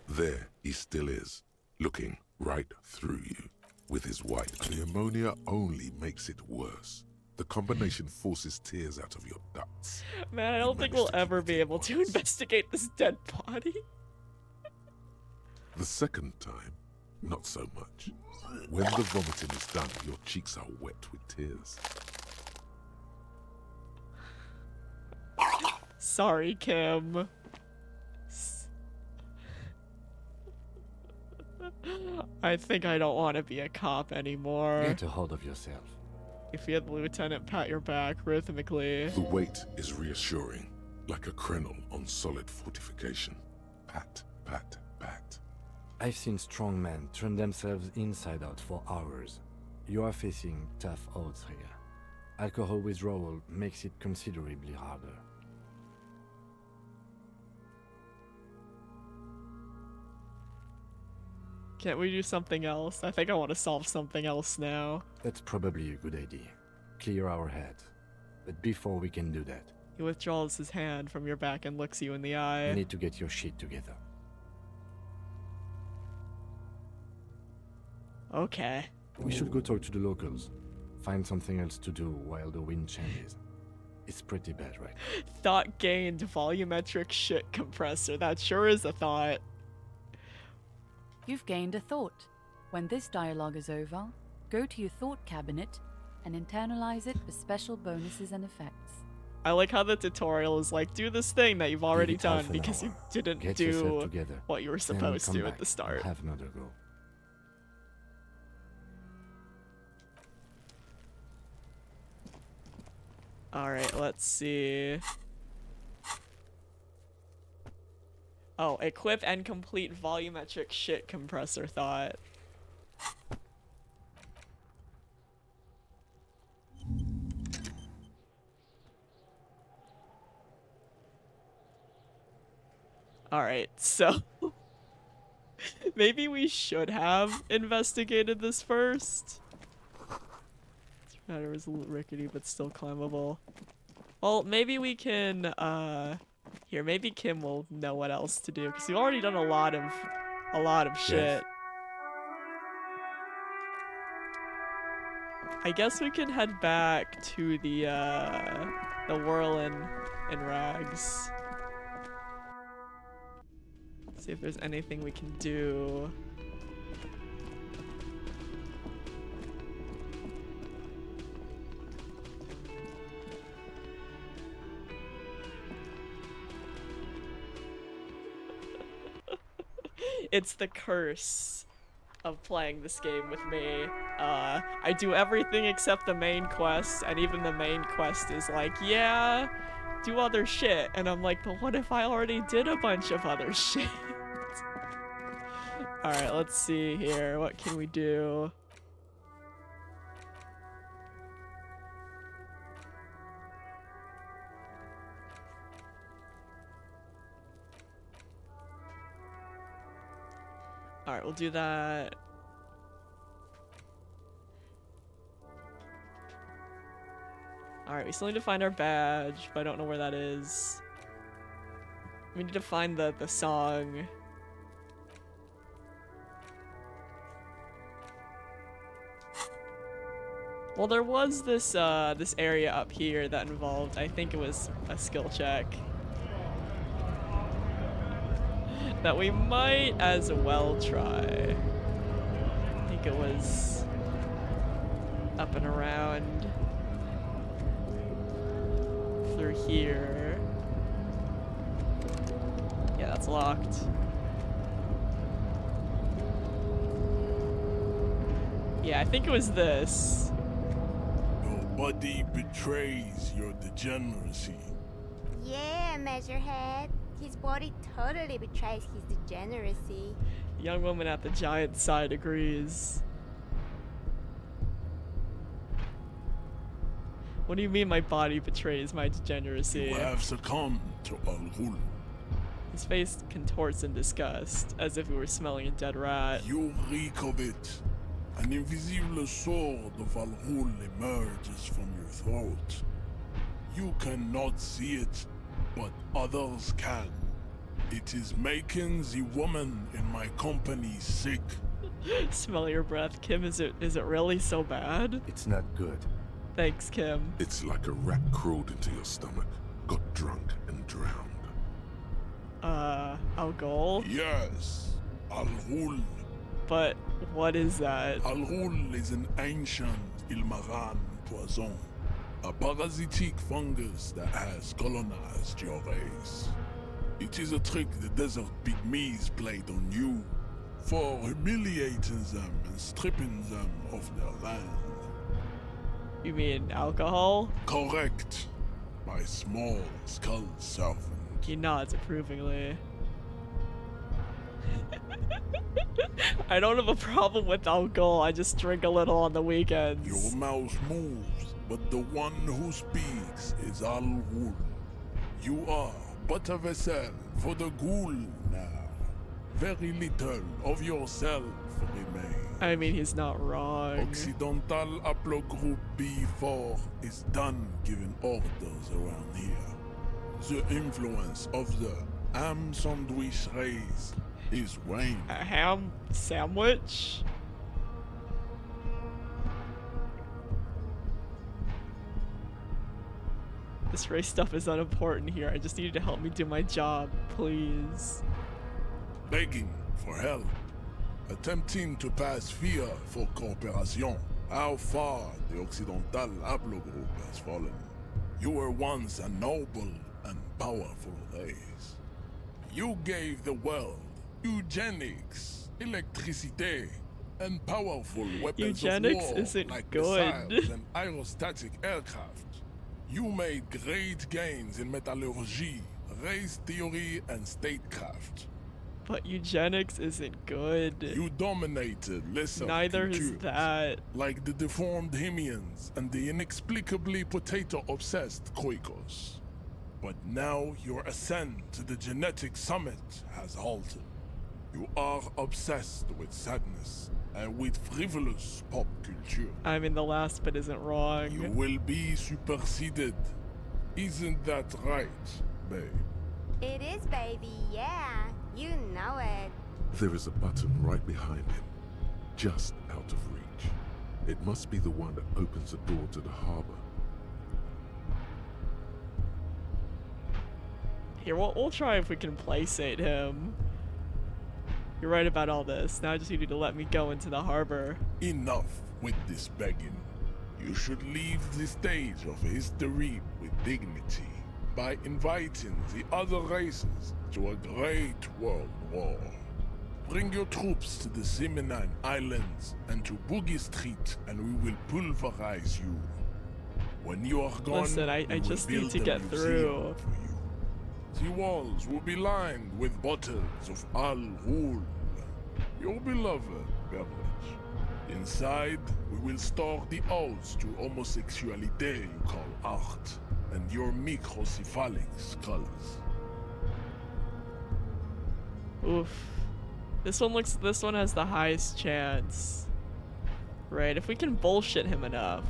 Speaker 2: There he still is, looking right through you with his white. The ammonia only makes it worse. The combination forces tears out of your ducts.
Speaker 1: Man, I don't think we'll ever be able to investigate this dead body.
Speaker 2: The second time, not so much. When the vomiting is done, your cheeks are wet with tears.
Speaker 1: Sorry, Kim. I think I don't want to be a cop anymore.
Speaker 3: Get a hold of yourself.
Speaker 1: If you had the lieutenant pat your back rhythmically.
Speaker 2: The weight is reassuring, like a crenel on solid fortification. Pat, pat, pat.
Speaker 3: I've seen strong men turn themselves inside out for hours. You are facing tough odds here. Alcohol withdrawal makes it considerably harder.
Speaker 1: Can't we do something else? I think I want to solve something else now.
Speaker 3: That's probably a good idea. Clear our heads. But before we can do that...
Speaker 1: He withdraws his hand from your back and looks you in the eye.
Speaker 3: You need to get your shit together.
Speaker 1: Okay.
Speaker 3: We should go talk to the locals. Find something else to do while the wind changes. It's pretty bad, right?
Speaker 1: Thought gained volumetric shit compressor. That sure is a thought.
Speaker 5: You've gained a thought. When this dialogue is over, go to your thought cabinet and internalize it for special bonuses and effects.
Speaker 1: I like how the tutorial is like, do this thing that you've already done because you didn't
Speaker 3: Get
Speaker 1: do
Speaker 3: together.
Speaker 1: what you were
Speaker 3: Then
Speaker 1: supposed
Speaker 3: come
Speaker 1: to
Speaker 3: back
Speaker 1: at the start.
Speaker 3: and have another go.
Speaker 1: Alright, let's see. Oh, equip and complete volumetric shit compressor thought. Alright, so maybe we should have investigated this first. It was a little rickety, but still climbable. Well, maybe we can, here, maybe Kim will know what else to do, because we've already done a lot of shit.
Speaker 3: Yes.
Speaker 1: I guess we can head back to the whirlin' in rags. See if there's anything we can do. It's the curse of playing this game with me. I do everything except the main quest, and even the main quest is like, yeah, do other shit. And I'm like, but what if I already did a bunch of other shit? Alright, let's see here. What can we do? Alright, we'll do that. Alright, we still need to find our badge, but I don't know where that is. We need to find the song. Well, there was this this area up here that involved, I think it was a skill check. That we might as well try. I think it was up and around through here. Yeah, that's locked. Yeah, I think it was this.
Speaker 19: Your body betrays your degeneracy.
Speaker 20: Yeah, Measurehead. His body totally betrays his degeneracy.
Speaker 1: The young woman at the giant side agrees. What do you mean my body betrays my degeneracy?
Speaker 19: You have succumbed to Al Ghul.
Speaker 1: His face contorts in disgust, as if he were smelling a dead rat.
Speaker 19: You reek of it. An invisible sword of Al Ghul emerges from your throat. You cannot see it, but others can. It is making the woman in my company sick.
Speaker 1: Smell your breath, Kim. Is it really so bad?
Speaker 3: It's not good.
Speaker 1: Thanks, Kim.
Speaker 2: It's like a rat crawled into your stomach, got drunk and drowned.
Speaker 1: Al Ghul?
Speaker 19: Yes, Al Ghul.
Speaker 1: But what is that?
Speaker 19: Al Ghul is an ancient Ilmaran poison. A parasitic fungus that has colonized your race. It is a trick the desert pygmies played on you for humiliating them and stripping them of their land.
Speaker 1: You mean alcohol?
Speaker 19: Correct. My small skull servant.
Speaker 1: He nods approvingly. I don't have a problem with alcohol, I just drink a little on the weekends.
Speaker 19: Your mouth moves, but the one who speaks is Al Ghul. You are but a vessel for the Ghul now. Very little of yourself remains.
Speaker 1: I mean, he's not wrong.
Speaker 19: Occidental Haplogroup B4 is done giving orders around here. The influence of the ham sandwich race is waning.
Speaker 1: A ham sandwich? This race stuff is unimportant here. I just need you to help me do my job, please.
Speaker 19: Begging for help. Attempting to pass fear for cooperation. How far the Occidental Haplogroup has fallen. You were once a noble and powerful race. You gave the world eugenics, electricity, and powerful weapons
Speaker 1: Eugenics
Speaker 19: of war
Speaker 1: isn't
Speaker 19: like
Speaker 1: good.
Speaker 19: missiles and aerostatic aircraft. You made great gains in metallurgy, race theory, and statecraft.
Speaker 1: But eugenics isn't good.
Speaker 19: You dominated lesser
Speaker 1: Neither is
Speaker 19: cultures,
Speaker 1: that.
Speaker 19: like the deformed Himians and the inexplicably potato-obsessed Koikos. But now your ascent to the genetic summit has halted. You are obsessed with sadness and with frivolous pop culture.
Speaker 1: I mean, the last bit isn't wrong.
Speaker 19: You will be superseded. Isn't that right, babe?
Speaker 20: It is, baby, yeah. You know it.
Speaker 2: There is a button right behind him, just out of reach. It must be the one that opens the door to the harbor.
Speaker 1: Here, we'll try if we can playsate him. You're right about all this. Now I just need you to let me go into the harbor.
Speaker 19: Enough with this begging. You should leave the stage of history with dignity by inviting the other races to a great world war. Bring your troops to the Seminine Islands and to Boogie Street, and we will pulverize you. When you are gone,
Speaker 1: Listen, I
Speaker 19: we will
Speaker 1: just need
Speaker 19: build
Speaker 1: to
Speaker 19: a
Speaker 1: get
Speaker 19: museum
Speaker 1: through.
Speaker 19: for you. The walls will be lined with bottles of Al Ghul, your beloved beverage. Inside, we will store the odes to homosexuality you call art, and your microcephalic skulls.
Speaker 1: Oof. This one has the highest chance. Right, if we can bullshit him enough.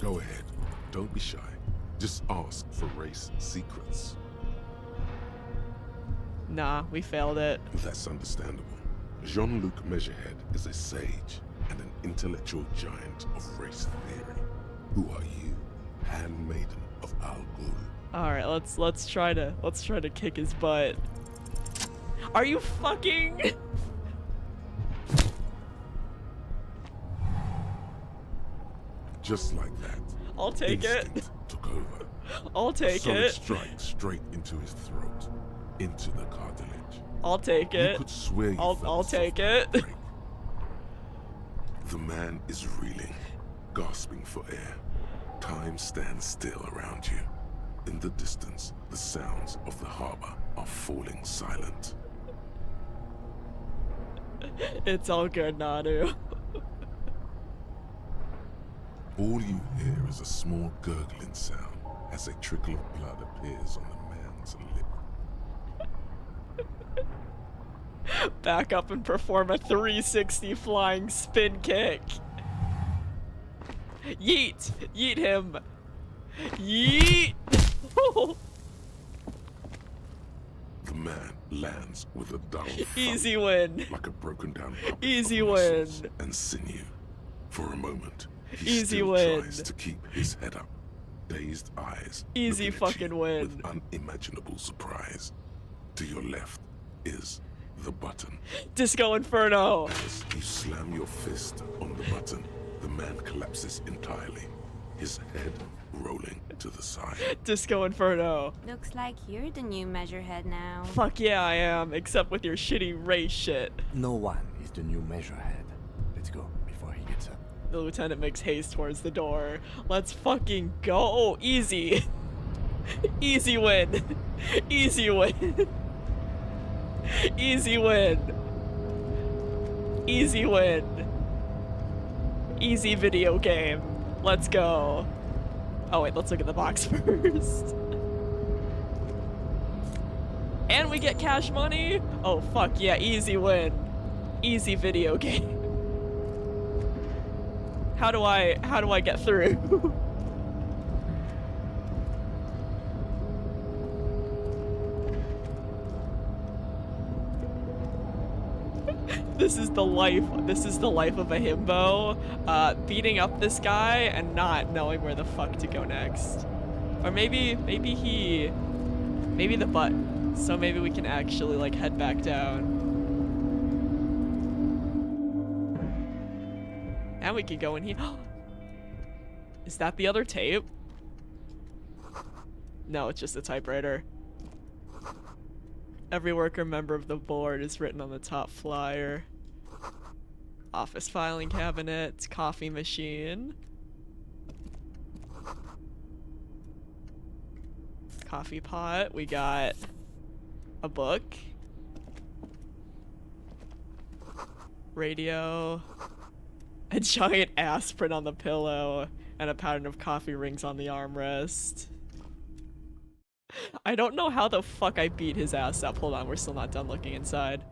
Speaker 2: Go ahead. Don't be shy. Just ask for race secrets.
Speaker 1: Nah, we failed it.
Speaker 2: That's understandable. Jean-Luc Measurehead is a sage and an intellectual giant of race theory. Who are you, handmaiden of Al Ghul?
Speaker 1: All right, let's try to kick his butt. Are you fucking?
Speaker 2: Just like that.
Speaker 1: I'll take
Speaker 2: instinct
Speaker 1: it.
Speaker 2: Took over.
Speaker 1: I'll take
Speaker 2: a solid
Speaker 1: it.
Speaker 2: strike straight into his throat, into the cartilage.
Speaker 1: I'll take it.
Speaker 2: You could swear you
Speaker 1: I'll take it.
Speaker 2: The man is reeling, gasping for air. Time stands still around you. In the distance, the sounds of the harbor are falling silent.
Speaker 1: It's all good, Nadu.
Speaker 2: All you hear is a small gurgling sound as a trickle of blood appears on the man's lip.
Speaker 1: Back up and perform a 360 flying spin kick. Yeet! Yeet him! Yeet!
Speaker 2: The man lands with a dull
Speaker 1: Easy
Speaker 2: thump,
Speaker 1: win.
Speaker 2: like a broken down puppet
Speaker 1: Easy
Speaker 2: of
Speaker 1: win.
Speaker 2: muscles and sinew. For a moment, he
Speaker 1: Easy
Speaker 2: still
Speaker 1: win.
Speaker 2: tries to keep his head up, dazed eyes.
Speaker 1: Easy
Speaker 2: looking at
Speaker 1: fucking
Speaker 2: you
Speaker 1: win.
Speaker 2: With unimaginable surprise. To your left is the button.
Speaker 1: Disco Inferno.
Speaker 2: As you slam your fist on the button, the man collapses entirely, his head rolling to the side.
Speaker 1: Disco Inferno.
Speaker 20: Looks like you're the new Measurehead now.
Speaker 1: Fuck yeah, I am, except with your shitty race shit.
Speaker 3: No one is the new Measurehead. Let's go before he gets up.
Speaker 1: The lieutenant makes haste towards the door. Let's fucking go. Easy. Easy win. Easy win. Easy win. Easy win. Easy video game. Let's go. Oh wait, let's look at the box first. And we get cash money? Oh fuck yeah, easy win. Easy video game. How do I get through? This is the life of a himbo, beating up this guy and not knowing where the fuck to go next. Or maybe the butt. So maybe we can actually like head back down. And we can go in here. Is that the other tape? No, it's just a typewriter. Every worker member of the board is written on the top flyer. Office filing cabinet, coffee machine. Coffee pot, we got a book. Radio. A giant aspirin on the pillow, and a pattern of coffee rings on the armrest. I don't know how the fuck I beat his ass up. Hold on, we're still not done looking inside.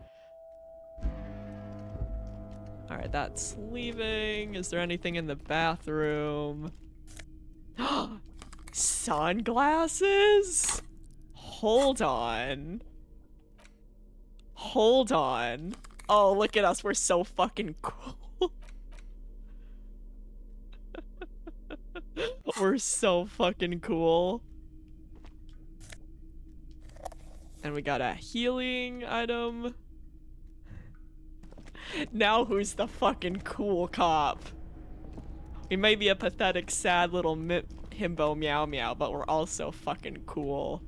Speaker 1: Alright, that's leaving. Is there anything in the bathroom? Sunglasses? Hold on. Hold on. Oh, look at us. We're so fucking cool. We're so fucking cool. And we got a healing item. Now who's the fucking cool cop? We may be a pathetic, sad little himbo meow meow, but we're also fucking cool.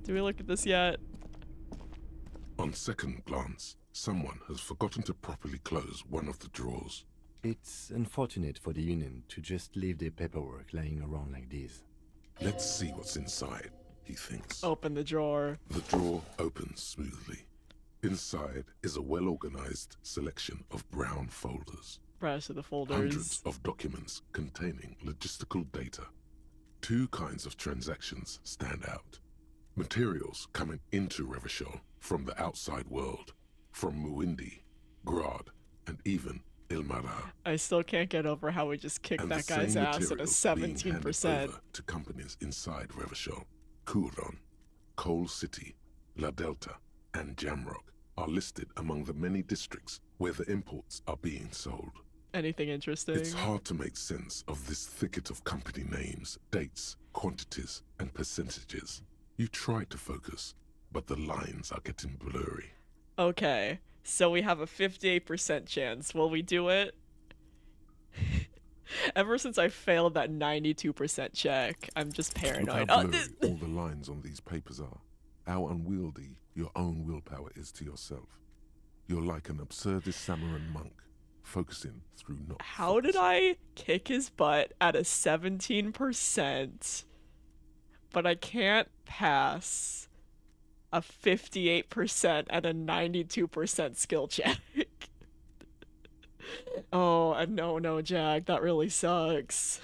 Speaker 1: Do we look at this yet?
Speaker 2: On second glance, someone has forgotten to properly close one of the drawers.
Speaker 3: It's unfortunate for the Union to just leave their paperwork lying around like this.
Speaker 2: Let's see what's inside, he thinks.
Speaker 1: Open the drawer.
Speaker 2: The drawer opens smoothly. Inside is a well-organized selection of brown folders.
Speaker 1: Rest of the folders.
Speaker 2: Hundreds of documents containing logistical data. 2 kinds of transactions stand out. Materials coming into Revachol from the outside world, from Muindi, Grad, and even Ilmara.
Speaker 1: I still can't get over how we just kicked
Speaker 2: And
Speaker 1: that
Speaker 2: the
Speaker 1: guy's
Speaker 2: same
Speaker 1: ass at a
Speaker 2: material being handed
Speaker 1: 17%.
Speaker 2: over to companies inside Revachol. Kuron, Coal City, La Delta, and Jamrock are listed among the many districts where the imports are being sold.
Speaker 1: Anything interesting?
Speaker 2: It's hard to make sense of this thicket of company names, dates, quantities, and percentages. You try to focus, but the lines are getting blurry.
Speaker 1: Okay, so we have a 58% chance. Will we do it? Ever since I failed that 92% check, I'm just paranoid.
Speaker 2: Look how blurry all the lines on these papers are. How unwieldy your own willpower is to yourself. You're like an absurdist Samaran monk, focusing through not.
Speaker 1: How did I kick his butt at a 17%, but I can't pass a 58% and a 92% skill check? Oh, no, Jack, that really sucks.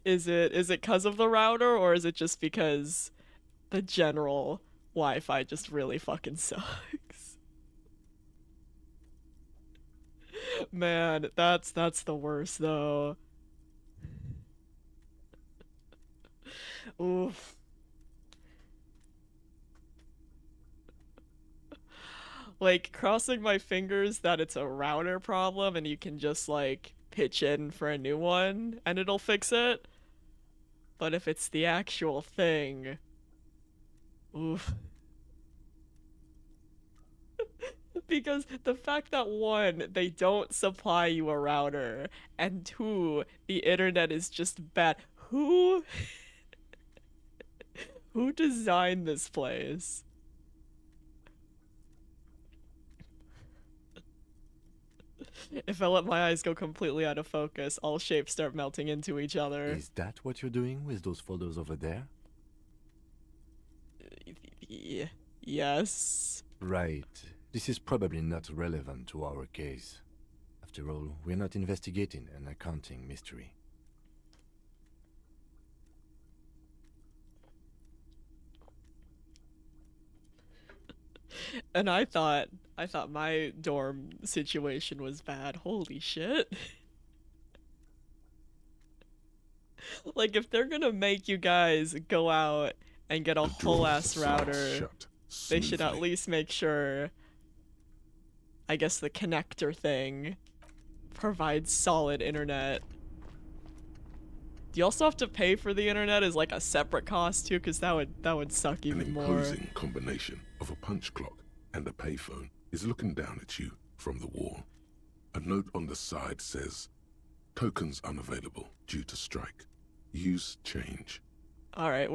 Speaker 1: Is it because of the router, or is it just because the general Wi-Fi just really fucking sucks? Man, that's the worst though. Oof. Like, crossing my fingers that it's a router problem and you can just like pitch in for a new one and it'll fix it. But if it's the actual thing, oof. Because the fact that 1, they don't supply you a router, and 2, the internet is just bad. Who designed this place? If I let my eyes go completely out of focus, all shapes start melting into each other.
Speaker 3: Is that what you're doing with those photos over there?
Speaker 1: Yes.
Speaker 3: Right. This is probably not relevant to our case. After all, we're not investigating an accounting mystery.
Speaker 1: And I thought my dorm situation was bad. Holy shit. Like, if they're gonna make you guys go out and get a whole ass router, they should at least make sure, I guess, the connector thing provides solid internet. Do you also have to pay for the internet as like a separate cost too? Because that would suck even more.
Speaker 2: An imposing combination of a punch clock and a payphone is looking down at you from the wall. A note on the side says, "Tokens unavailable due to strike. Use change."
Speaker 1: All right,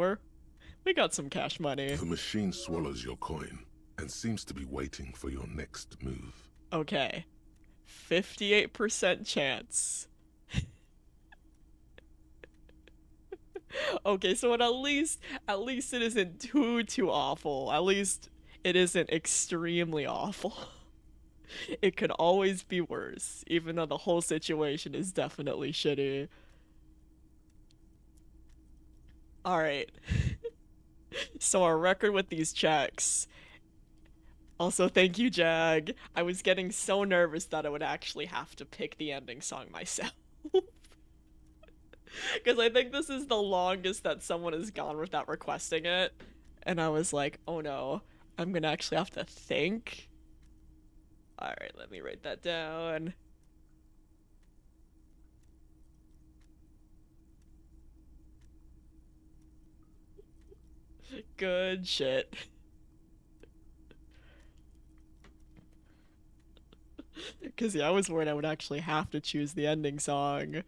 Speaker 1: we got some cash money.
Speaker 2: The machine swallows your coin and seems to be waiting for your next move.
Speaker 1: Okay, 58% chance. Okay, so at least it isn't too awful. At least it isn't extremely awful. It could always be worse, even though the whole situation is definitely shitty. Alright. So our record with these checks. Also, thank you, Jag. I was getting so nervous that I would actually have to pick the ending song myself. Because I think this is the longest that someone has gone without requesting it. And I was like, oh no, I'm gonna actually have to think. Alright, let me write that down. Good shit. Because, yeah, I was worried I would actually have to choose the ending song.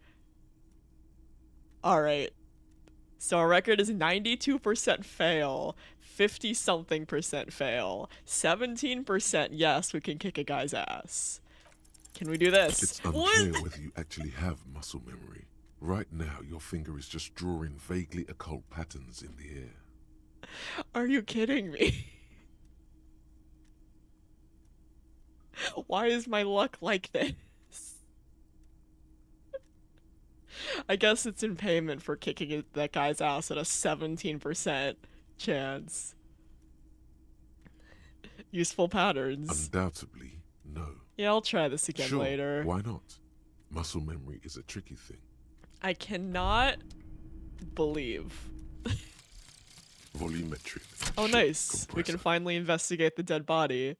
Speaker 1: Alright. So our record is 92% fail, 50-something% fail. 17% yes, we can kick a guy's ass. Can we do this?
Speaker 2: It's unclear whether you actually have muscle memory. Right now, your finger is just drawing vaguely occult patterns in the air.
Speaker 1: Are you kidding me? Why is my luck like this? I guess it's in payment for kicking that guy's ass at a 17% chance. Useful patterns.
Speaker 2: Undoubtedly, no.
Speaker 1: Yeah, I'll try this again
Speaker 2: Sure,
Speaker 1: later.
Speaker 2: why not? Muscle memory is a tricky thing.
Speaker 1: I cannot believe.
Speaker 2: Volumetric.
Speaker 1: Oh, nice. We can finally investigate the dead body.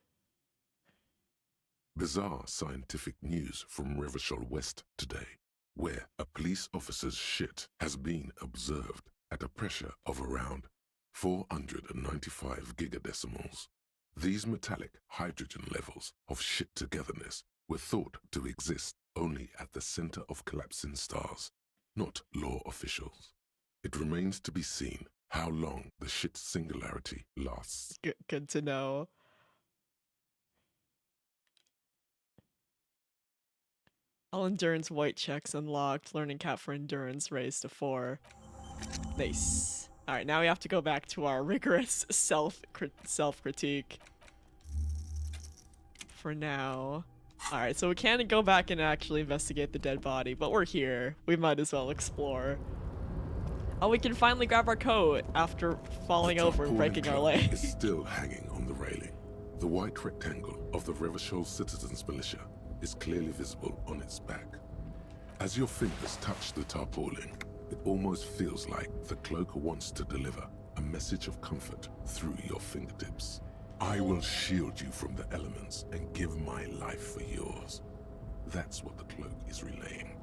Speaker 2: Bizarre scientific news from Revachol West today, where a police officer's shit has been observed at a pressure of around 495 gigadecimals. These metallic hydrogen levels of shit togetherness were thought to exist only at the center of collapsing stars, not law officials. It remains to be seen how long the shit singularity lasts.
Speaker 1: Good to know. All endurance white checks unlocked. Learning cap for endurance raised to 4. Nice. Alright, now we have to go back to our rigorous self-critique. For now. Alright, so we can't go back and actually investigate the dead body, but we're here. We might as well explore. Oh, we can finally grab our coat after falling over and breaking our leg.
Speaker 2: Is still hanging on the railing. The white rectangle of the Revachol Citizens Militia is clearly visible on its back. As your fingers touch the tarpaulin, it almost feels like the cloak wants to deliver a message of comfort through your fingertips. I will shield you from the elements and give my life for yours. That's what the cloak is relaying.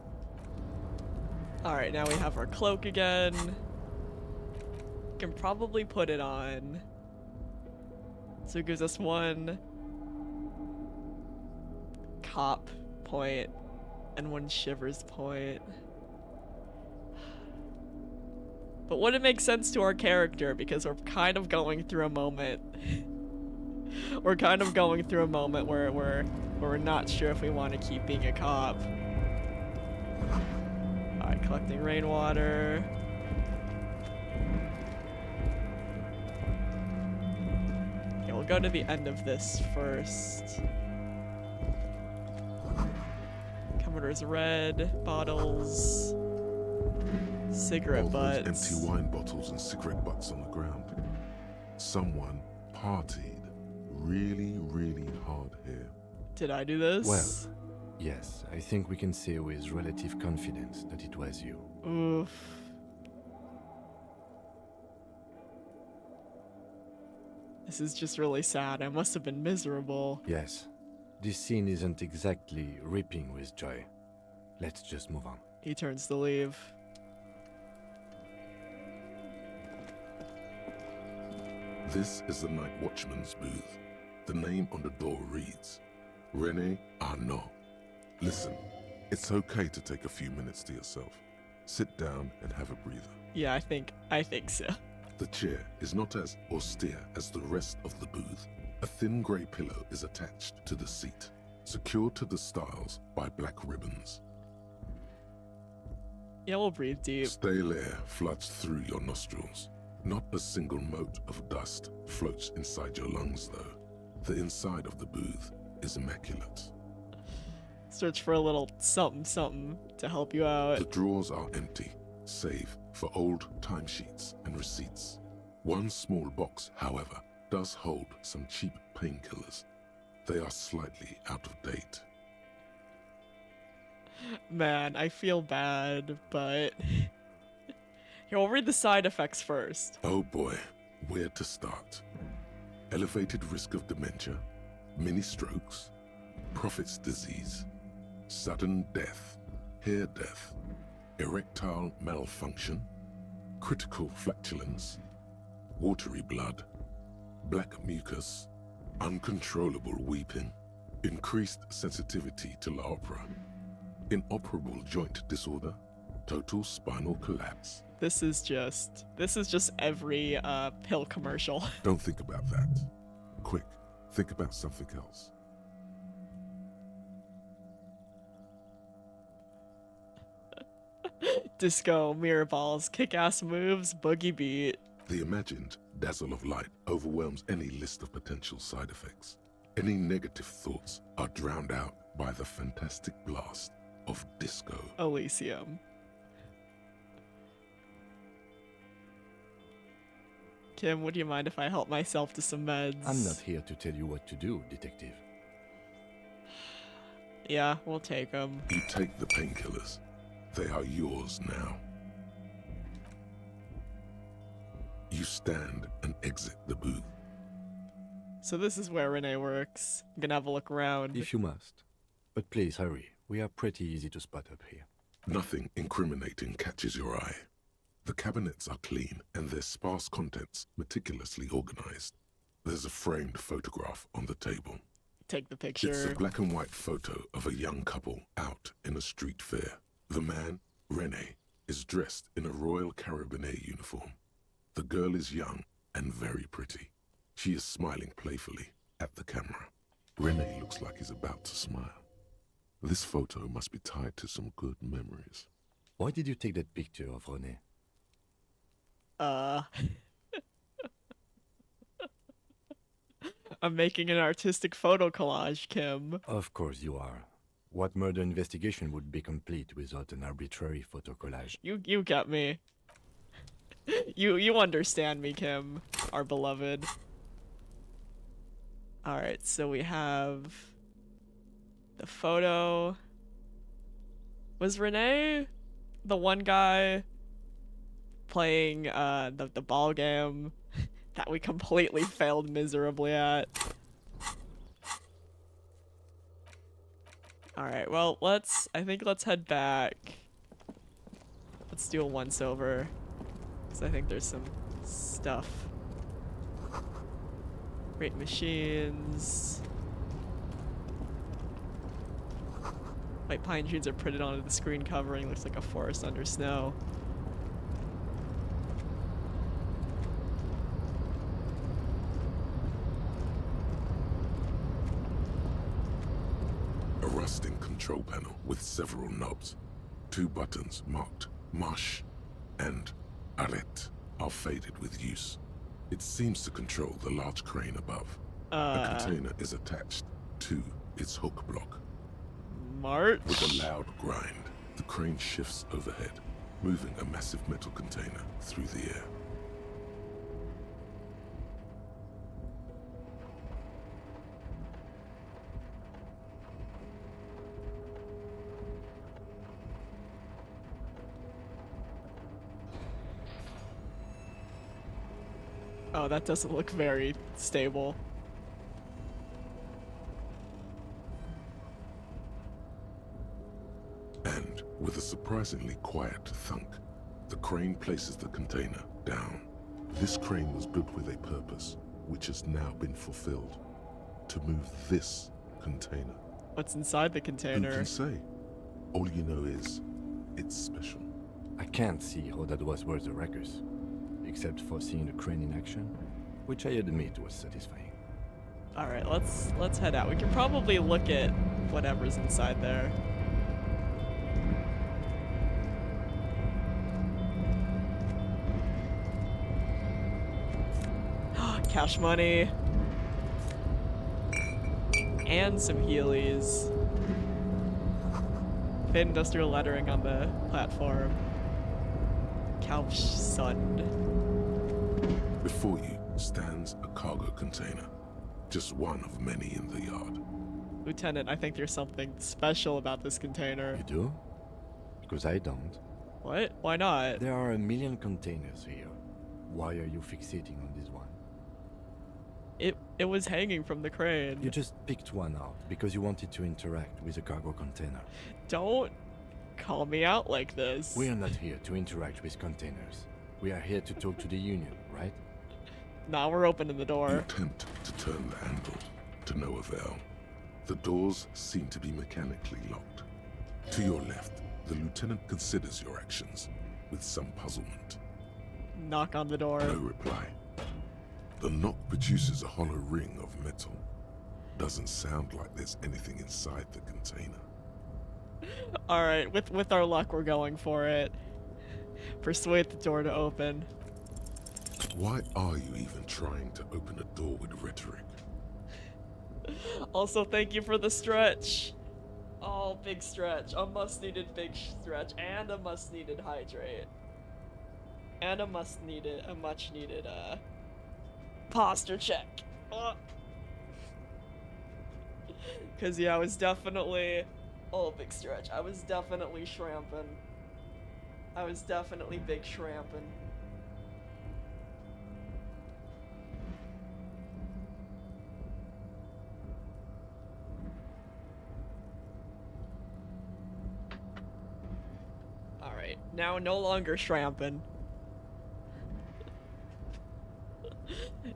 Speaker 1: Alright, now we have our cloak again. Can probably put it on. So it gives us 1 cop point and 1 shivers point. But would it make sense to our character because we're kind of going through a moment. We're kind of going through a moment where we're not sure if we want to keep being a cop. Alright, collecting rainwater. Okay, we'll go to the end of this first. Commodore's red, bottles, cigarette
Speaker 2: All
Speaker 1: butts.
Speaker 2: those empty wine bottles and cigarette butts on the ground. Someone partied really, really hard here.
Speaker 1: Did I do this?
Speaker 3: Well, yes, I think we can say with relative confidence that it was you.
Speaker 1: Oof. This is just really sad. I must have been miserable.
Speaker 3: Yes, this scene isn't exactly ripping with joy. Let's just move on.
Speaker 1: He turns to leave.
Speaker 2: This is the night watchman's booth. The name on the door reads, René Arnaud. Listen, it's okay to take a few minutes to yourself. Sit down and have a breather.
Speaker 1: Yeah, I think so.
Speaker 2: The chair is not as austere as the rest of the booth. A thin grey pillow is attached to the seat, secured to the stiles by black ribbons.
Speaker 1: Yeah, we'll breathe deep.
Speaker 2: Stale air floods through your nostrils. Not a single mote of dust floats inside your lungs, though. The inside of the booth is immaculate.
Speaker 1: Search for a little something to help you out.
Speaker 2: The drawers are empty, save for old timesheets and receipts. One small box, however, does hold some cheap painkillers. They are slightly out of date.
Speaker 1: Man, I feel bad, but... Here, we'll read the side effects first.
Speaker 2: Oh boy, where to start? Elevated risk of dementia, mini strokes, prophet's disease, sudden death, hair death, erectile malfunction, critical flatulence, watery blood, black mucus, uncontrollable weeping, increased sensitivity to la opera, inoperable joint disorder, total spinal collapse,
Speaker 1: This is just every pill commercial.
Speaker 2: Don't think about that. Quick, think about something else.
Speaker 1: Disco, mirror balls, kick-ass moves, boogie beat.
Speaker 2: The imagined dazzle of light overwhelms any list of potential side effects. Any negative thoughts are drowned out by the fantastic blast of Disco
Speaker 1: Elysium. Kim, would you mind if I help myself to some meds?
Speaker 3: I'm not here to tell you what to do, detective.
Speaker 1: Yeah, we'll take them.
Speaker 2: You take the painkillers. They are yours now. You stand and exit the booth.
Speaker 1: So this is where Renee works. I'm gonna have a look around.
Speaker 3: If you must. But please hurry. We are pretty easy to spot up here.
Speaker 2: Nothing incriminating catches your eye. The cabinets are clean and their sparse contents meticulously organized. There's a framed photograph on the table.
Speaker 1: Take the picture.
Speaker 2: It's a black and white photo of a young couple out in a street fair. The man, Rene, is dressed in a Royal Carabinier uniform. The girl is young and very pretty. She is smiling playfully at the camera. Rene looks like he's about to smile. This photo must be tied to some good memories.
Speaker 3: Why did you take that picture of Rene?
Speaker 1: I'm making an artistic photo collage, Kim.
Speaker 3: Of course you are. What murder investigation would be complete without an arbitrary photo collage?
Speaker 1: You get me. You understand me, Kim, our beloved. Alright, so we have the photo. Was Renee the one guy playing the ball game that we completely failed miserably at? Alright, well, I think let's head back. Let's do a once over. Because I think there's some stuff. Great machines. White pine trees are printed onto the screen covering. Looks like a forest under snow.
Speaker 2: A rusting control panel with several knobs. 2 buttons marked Marche and Arrête are faded with use. It seems to control the large crane above. A container is attached to its hook block.
Speaker 1: March.
Speaker 2: With a loud grind, the crane shifts overhead, moving a massive metal container through the air.
Speaker 1: Oh, that doesn't look very stable.
Speaker 2: And with a surprisingly quiet thunk, the crane places the container down. This crane was built with a purpose, which has now been fulfilled. To move this container.
Speaker 1: What's inside the container?
Speaker 2: Who can say? All you know is, it's special.
Speaker 3: I can't see how that was worth the ruckus. Except for seeing the crane in action, which I admit was satisfying.
Speaker 1: Alright, let's head out. We can probably look at whatever's inside there. Cash money. And some Heelys. Fit industrial lettering on the platform. Couch Sund.
Speaker 2: Before you stands a cargo container, just one of many in the yard.
Speaker 1: Lieutenant, I think there's something special about this container.
Speaker 3: You do? Because I don't.
Speaker 1: What? Why not?
Speaker 3: There are a million containers here. Why are you fixating on this one?
Speaker 1: It was hanging from the crane.
Speaker 3: You just picked one out because you wanted to interact with a cargo container.
Speaker 1: Don't call me out like this.
Speaker 3: We are not here to interact with containers. We are here to talk to the Union, right?
Speaker 1: Now we're opening the door.
Speaker 2: You attempt to turn the handle, to no avail. The doors seem to be mechanically locked. To your left, the lieutenant considers your actions. with some puzzlement.
Speaker 1: Knock on the door.
Speaker 2: No reply. The knock produces a hollow ring of metal. Doesn't sound like there's anything inside the container.
Speaker 1: Alright, with our luck, we're going for it. Persuade the door to open.
Speaker 2: Why are you even trying to open a door with rhetoric?
Speaker 1: Also, thank you for the stretch. Oh, big stretch. A must-needed big stretch. And a must-needed hydrate. And a much-needed, posture check. Cause yeah, I was definitely... Oh, big stretch. I was definitely shramping. I was definitely big shramping. Alright, now no longer shramping.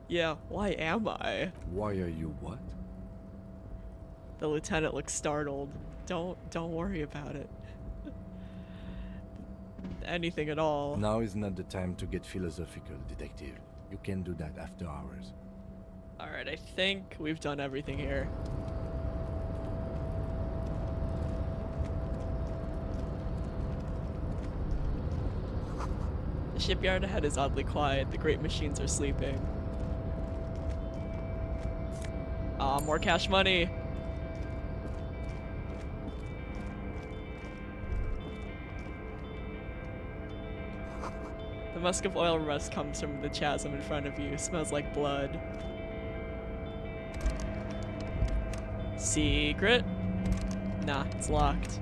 Speaker 1: Yeah, why am I?
Speaker 3: Why are you what?
Speaker 1: The lieutenant looks startled. Don't worry about it. Anything at all.
Speaker 3: Now is not the time to get philosophical, detective. You can do that after hours.
Speaker 1: Alright, I think we've done everything here. The shipyard ahead is oddly quiet. The great machines are sleeping. More cash money. The musk of oil rust comes from the chasm in front of you. Smells like blood. Secret? Nah, it's locked.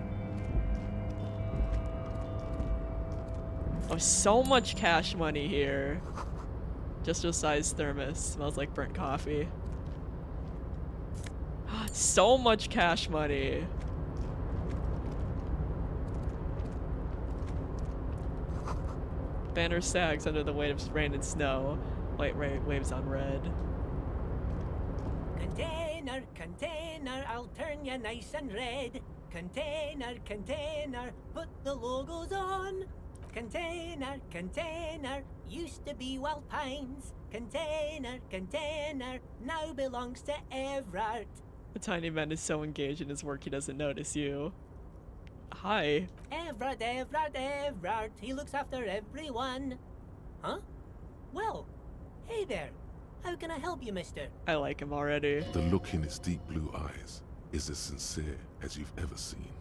Speaker 1: Oh, so much cash money here. Just a size thermos. Smells like burnt coffee. So much cash money. Banner sags under the weight of rain and snow. White waves on red.
Speaker 21: Container, container, I'll turn you nice and red. Container, container, put the logos on. Container, container, used to be Wild Pines. Container, container, now belongs to Everard.
Speaker 1: The tiny man is so engaged in his work he doesn't notice you. Hi.
Speaker 21: Everard, Everard, Everard, he looks after everyone. Huh? Well, hey there. How can I help you, mister?
Speaker 1: I like him already.
Speaker 2: The look in his deep blue eyes is as sincere as you've ever seen.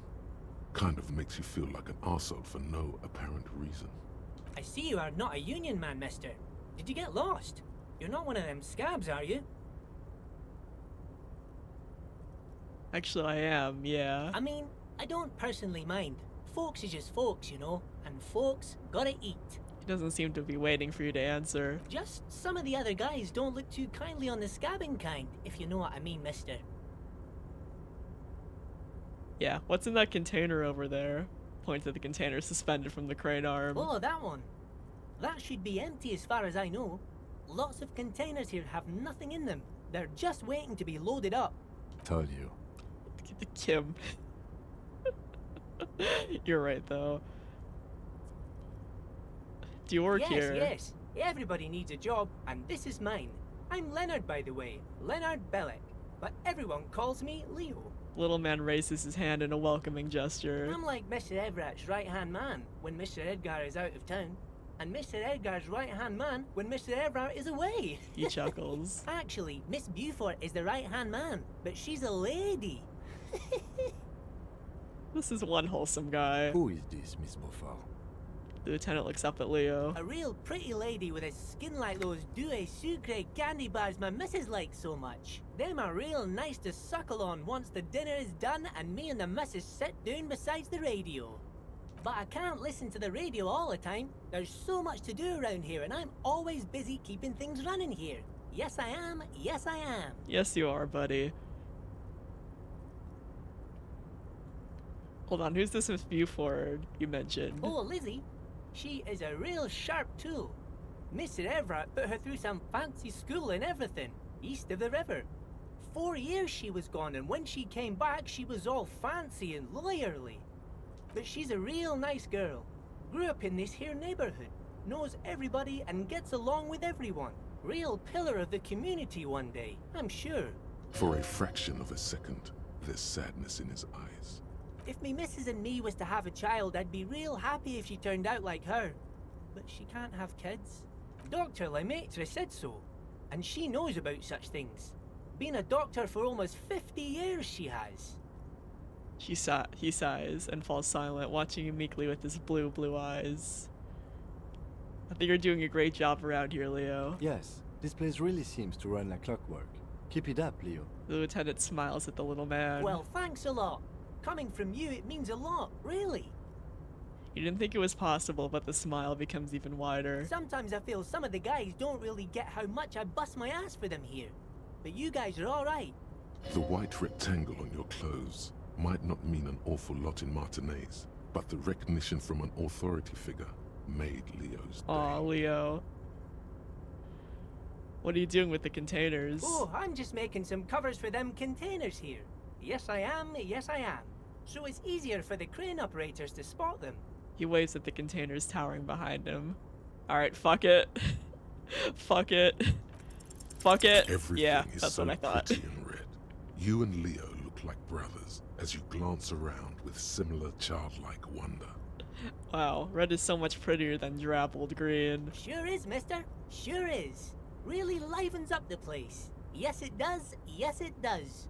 Speaker 2: Kind of makes you feel like an arsehole for no apparent reason.
Speaker 21: I see you are not a union man, mister. Did you get lost? You're not one of them scabs, are you?
Speaker 1: Actually, I am, yeah.
Speaker 21: I mean, I don't personally mind. Folks is just folks, you know, and folks gotta eat.
Speaker 1: He doesn't seem to be waiting for you to answer.
Speaker 21: Just some of the other guys don't look too kindly on the scabbing kind, if you know what I mean, mister.
Speaker 1: Yeah, what's in that container over there? Point to the container suspended from the crane arm.
Speaker 21: Oh, that one. That should be empty as far as I know. Lots of containers here have nothing in them. They're just waiting to be loaded up.
Speaker 3: Told you.
Speaker 1: Kim. You're right, though. Do you work here?
Speaker 21: Yes, yes. Everybody needs a job, and this is mine. I'm Leonard, by the way. Leonard Bellick. But everyone calls me Leo.
Speaker 1: Little man raises his hand in a welcoming gesture.
Speaker 21: I'm like Mr. Everett's right-hand man when Mr. Edgar is out of town, and Mr. Edgar's right-hand man when Mr. Everett is away.
Speaker 1: He chuckles.
Speaker 21: Actually, Miss Beaufort is the right-hand man, but she's a lady.
Speaker 1: This is one wholesome guy.
Speaker 3: Who is this, Miss Beaufort?
Speaker 1: The lieutenant looks up at Leo.
Speaker 21: A real pretty lady with a skin like those Douai Sucre candy bars my missus likes so much. Them are real nice to suckle on once the dinner is done and me and the missus sit down beside the radio. But I can't listen to the radio all the time. There's so much to do around here and I'm always busy keeping things running here. Yes I am, yes I am.
Speaker 1: Yes you are, buddy. Hold on, who's this Miss Beaufort you mentioned?
Speaker 21: Oh, Lizzie. She is a real sharp tool. Mr. Everett put her through some fancy school and everything, east of the river. 4 years she was gone, and when she came back, she was all fancy and lawyerly. But she's a real nice girl. Grew up in this here neighborhood. Knows everybody and gets along with everyone. Real pillar of the community one day, I'm sure.
Speaker 2: For a fraction of a second, there's sadness in his eyes.
Speaker 21: If me missus and me was to have a child, I'd be real happy if she turned out like her. But she can't have kids. Dr. Lemaitre said so. And she knows about such things. Been a doctor for almost 50 years, she has.
Speaker 1: He sighs and falls silent, watching you meekly with his blue eyes. I think you're doing a great job around here, Leo.
Speaker 3: Yes, this place really seems to run like clockwork. Keep it up, Leo.
Speaker 1: The lieutenant smiles at the little man.
Speaker 21: Well, thanks a lot. Coming from you, it means a lot, really.
Speaker 1: You didn't think it was possible, but the smile becomes even wider.
Speaker 21: Sometimes I feel some of the guys don't really get how much I bust my ass for them here. But you guys are alright.
Speaker 2: The white rectangle on your clothes might not mean an awful lot in Martinez, but the recognition from an authority figure made Leo's day.
Speaker 1: Aw, Leo. What are you doing with the containers?
Speaker 21: Oh, I'm just making some covers for them containers here. Yes, I am. Yes, I am. So it's easier for the crane operators to spot them.
Speaker 1: He waves at the containers towering behind him. Alright, fuck it. Fuck it. Fuck it.
Speaker 2: Everything
Speaker 1: yeah,
Speaker 2: is
Speaker 1: that's
Speaker 2: so
Speaker 1: what I thought.
Speaker 2: pretty and red. You and Leo look like brothers as you glance around with similar childlike wonder.
Speaker 1: Wow, red is so much prettier than drabbled green.
Speaker 21: Sure is, mister. Sure is. Really livens up the place. Yes, it does. Yes, it does.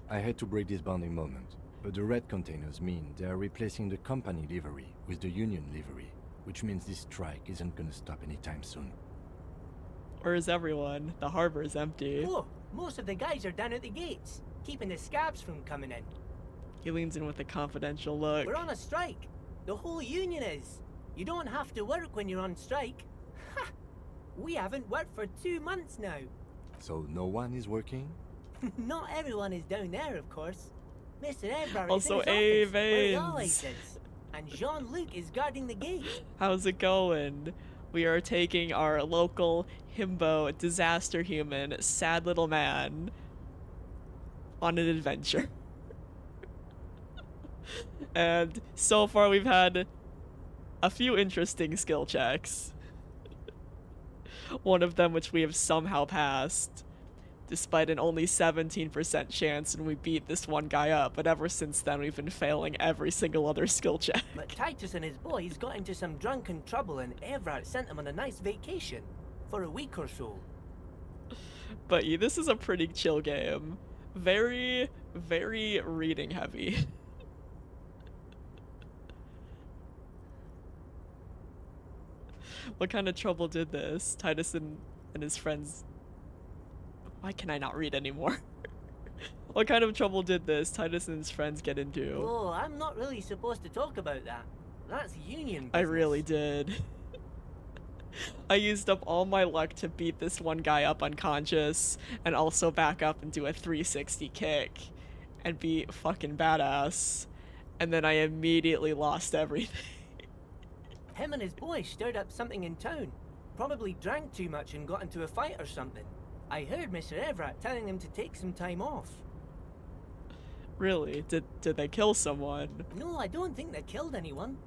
Speaker 3: I hate to break this bonding moment, but the red containers mean they are replacing the company livery with the union livery, which means this strike isn't gonna stop anytime soon.
Speaker 1: Where is everyone? The harbor is empty.
Speaker 21: Oh, most of the guys are down at the gates, keeping the scabs from coming in.
Speaker 1: He leans in with a confidential look.
Speaker 21: We're on a strike. The whole union is. You don't have to work when you're on strike. Ha! We haven't worked for 2 months now.
Speaker 3: So no one is working?
Speaker 21: Not everyone is down there, of course. Mr. Everard
Speaker 1: Also,
Speaker 21: is in his office, where he
Speaker 1: Avens.
Speaker 21: always is. And Jean-Luc is guarding the gate.
Speaker 1: How's it going? We are taking our local himbo disaster human, sad little man, on an adventure. And so far we've had a few interesting skill checks. One of them which we have somehow passed, despite an only 17% chance, and we beat this one guy up, but ever since then we've been failing every single other skill check.
Speaker 21: But Titus and his boys got into some drunken trouble and Everard sent them on a nice vacation for a week or so.
Speaker 1: But yeah, this is a pretty chill game. Very, very reading heavy. What kind of trouble did this? Titus and his friends... Why can I not read anymore? What kind of trouble did this Titus and his friends get into?
Speaker 21: Oh, I'm not really supposed to talk about that. That's union business.
Speaker 1: I really did. I used up all my luck to beat this one guy up unconscious, and also back up and do a 360 kick, and be fucking badass. And then I immediately lost everything.
Speaker 21: Him and his boys stirred up something in town. Probably drank too much and got into a fight or something. I heard Mr. Everett telling them to take some time off.
Speaker 1: Really? Did they kill someone?
Speaker 21: No, I don't think they killed anyone.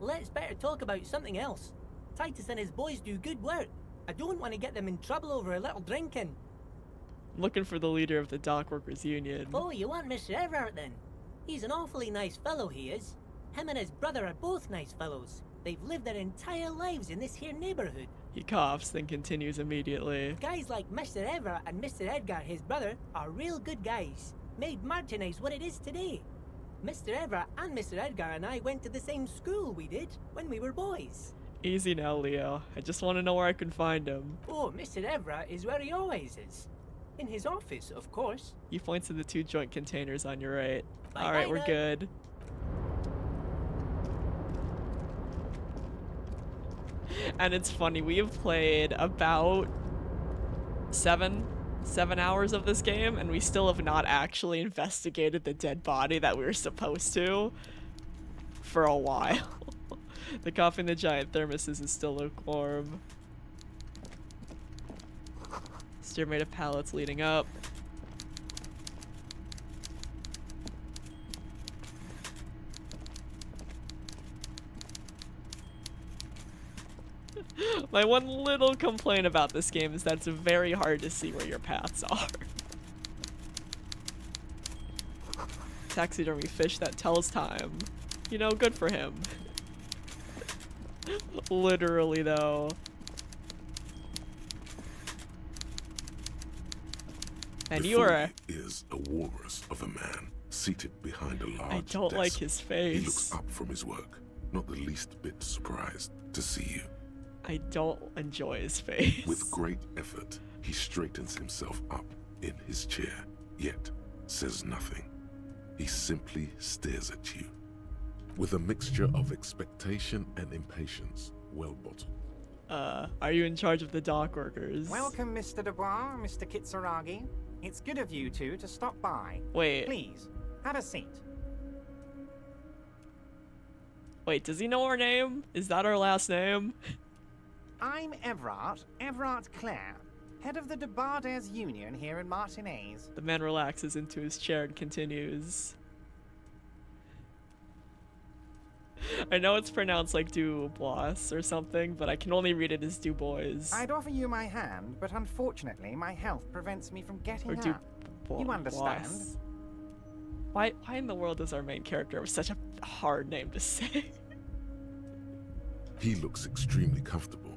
Speaker 21: Let's better talk about something else. Titus and his boys do good work. I don't want to get them in trouble over a little drinking.
Speaker 1: I'm looking for the leader of the dock workers union.
Speaker 21: Oh, you want Mr. Everett then? He's an awfully nice fellow, he is. Him and his brother are both nice fellows. They've lived their entire lives in this here neighborhood.
Speaker 1: He coughs, then continues immediately.
Speaker 21: Guys like Mr. Everett and Mr. Edgar, his brother, are real good guys. Made Martinez what it is today. Mr. Everett and Mr. Edgar and I went to the same school we did when we were boys.
Speaker 1: Easy now, Leo. I just want to know where I can find him.
Speaker 21: Oh, Mr. Everett is where he always is. In his office, of course.
Speaker 1: He points to the 2 joint containers on your right.
Speaker 21: Bye-bye
Speaker 1: Alright, we're
Speaker 21: now.
Speaker 1: good. And it's funny, we have played about 7 hours of this game, and we still have not actually investigated the dead body that we were supposed to for a while. The coffee in the giant thermoses is still lukewarm. Stair made of pallets leading up. My one little complaint about this game is that it's very hard to see where your paths are. Taxidermy fish that tells time. You know, good for him. Literally, though. And you are.
Speaker 2: Is a walrus of a man seated behind a large
Speaker 1: I don't
Speaker 2: desk.
Speaker 1: like his face.
Speaker 2: He looks up from his work, not the least bit surprised to see you.
Speaker 1: I don't enjoy his face.
Speaker 2: With great effort, he straightens himself up in his chair, yet says nothing. He simply stares at you. With a mixture of expectation and impatience, well bottled.
Speaker 1: Are you in charge of the dock workers?
Speaker 7: Welcome, Mr. Dubois, Mr. Kitsuragi. It's good of you two to stop by.
Speaker 1: Wait.
Speaker 7: Please, have a seat.
Speaker 1: Wait, does he know our name? Is that our last name?
Speaker 7: I'm Everard Clare, head of the Debarders Union here in Martinez.
Speaker 1: The man relaxes into his chair and continues. I know it's pronounced like Dubois or something, but I can only read it as Dubois.
Speaker 7: I'd offer you my hand, but unfortunately my health prevents me from getting
Speaker 1: Or
Speaker 7: up. You understand?
Speaker 1: Why in the world is our main character with such a hard name to say?
Speaker 2: He looks extremely comfortable.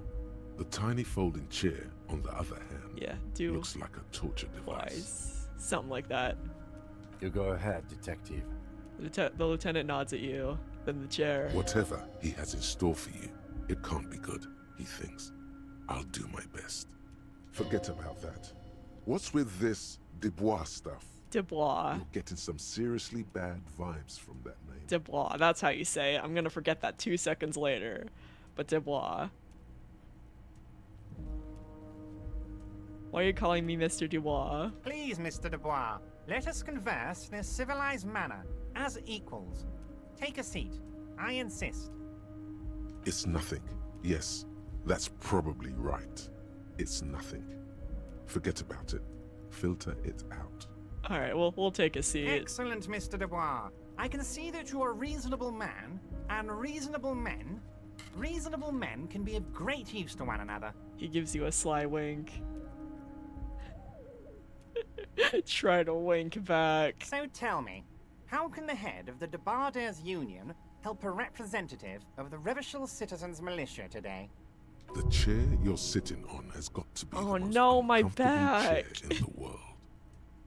Speaker 2: The tiny folding chair, on the other hand, looks like a torture device.
Speaker 1: Something like that.
Speaker 3: You go ahead, detective.
Speaker 1: The lieutenant nods at you, then the chair.
Speaker 2: Whatever he has in store for you, it can't be good, he thinks. I'll do my best. Forget about that. What's with this Dubois stuff?
Speaker 1: Dubois.
Speaker 2: You're getting some seriously bad vibes from that name.
Speaker 1: Dubois, that's how you say it. I'm gonna forget that 2 seconds later. But Dubois. Why are you calling me Mr. Dubois?
Speaker 7: Please, Mr. Dubois, let us converse in a civilized manner, as equals. Take a seat. I insist.
Speaker 2: It's nothing. Yes, that's probably right. It's nothing. Forget about it. Filter it out.
Speaker 1: Alright, we'll take a seat.
Speaker 7: Excellent, Mr. Dubois. I can see that you're a reasonable man, and reasonable men can be of great use to one another.
Speaker 1: He gives you a sly wink. Try to wink back.
Speaker 7: So tell me, how can the head of the Debarders Union help a representative of the Revachol Citizens Militia today?
Speaker 2: The chair you're sitting on has got to be
Speaker 1: the most uncomfortable
Speaker 2: chair in the world.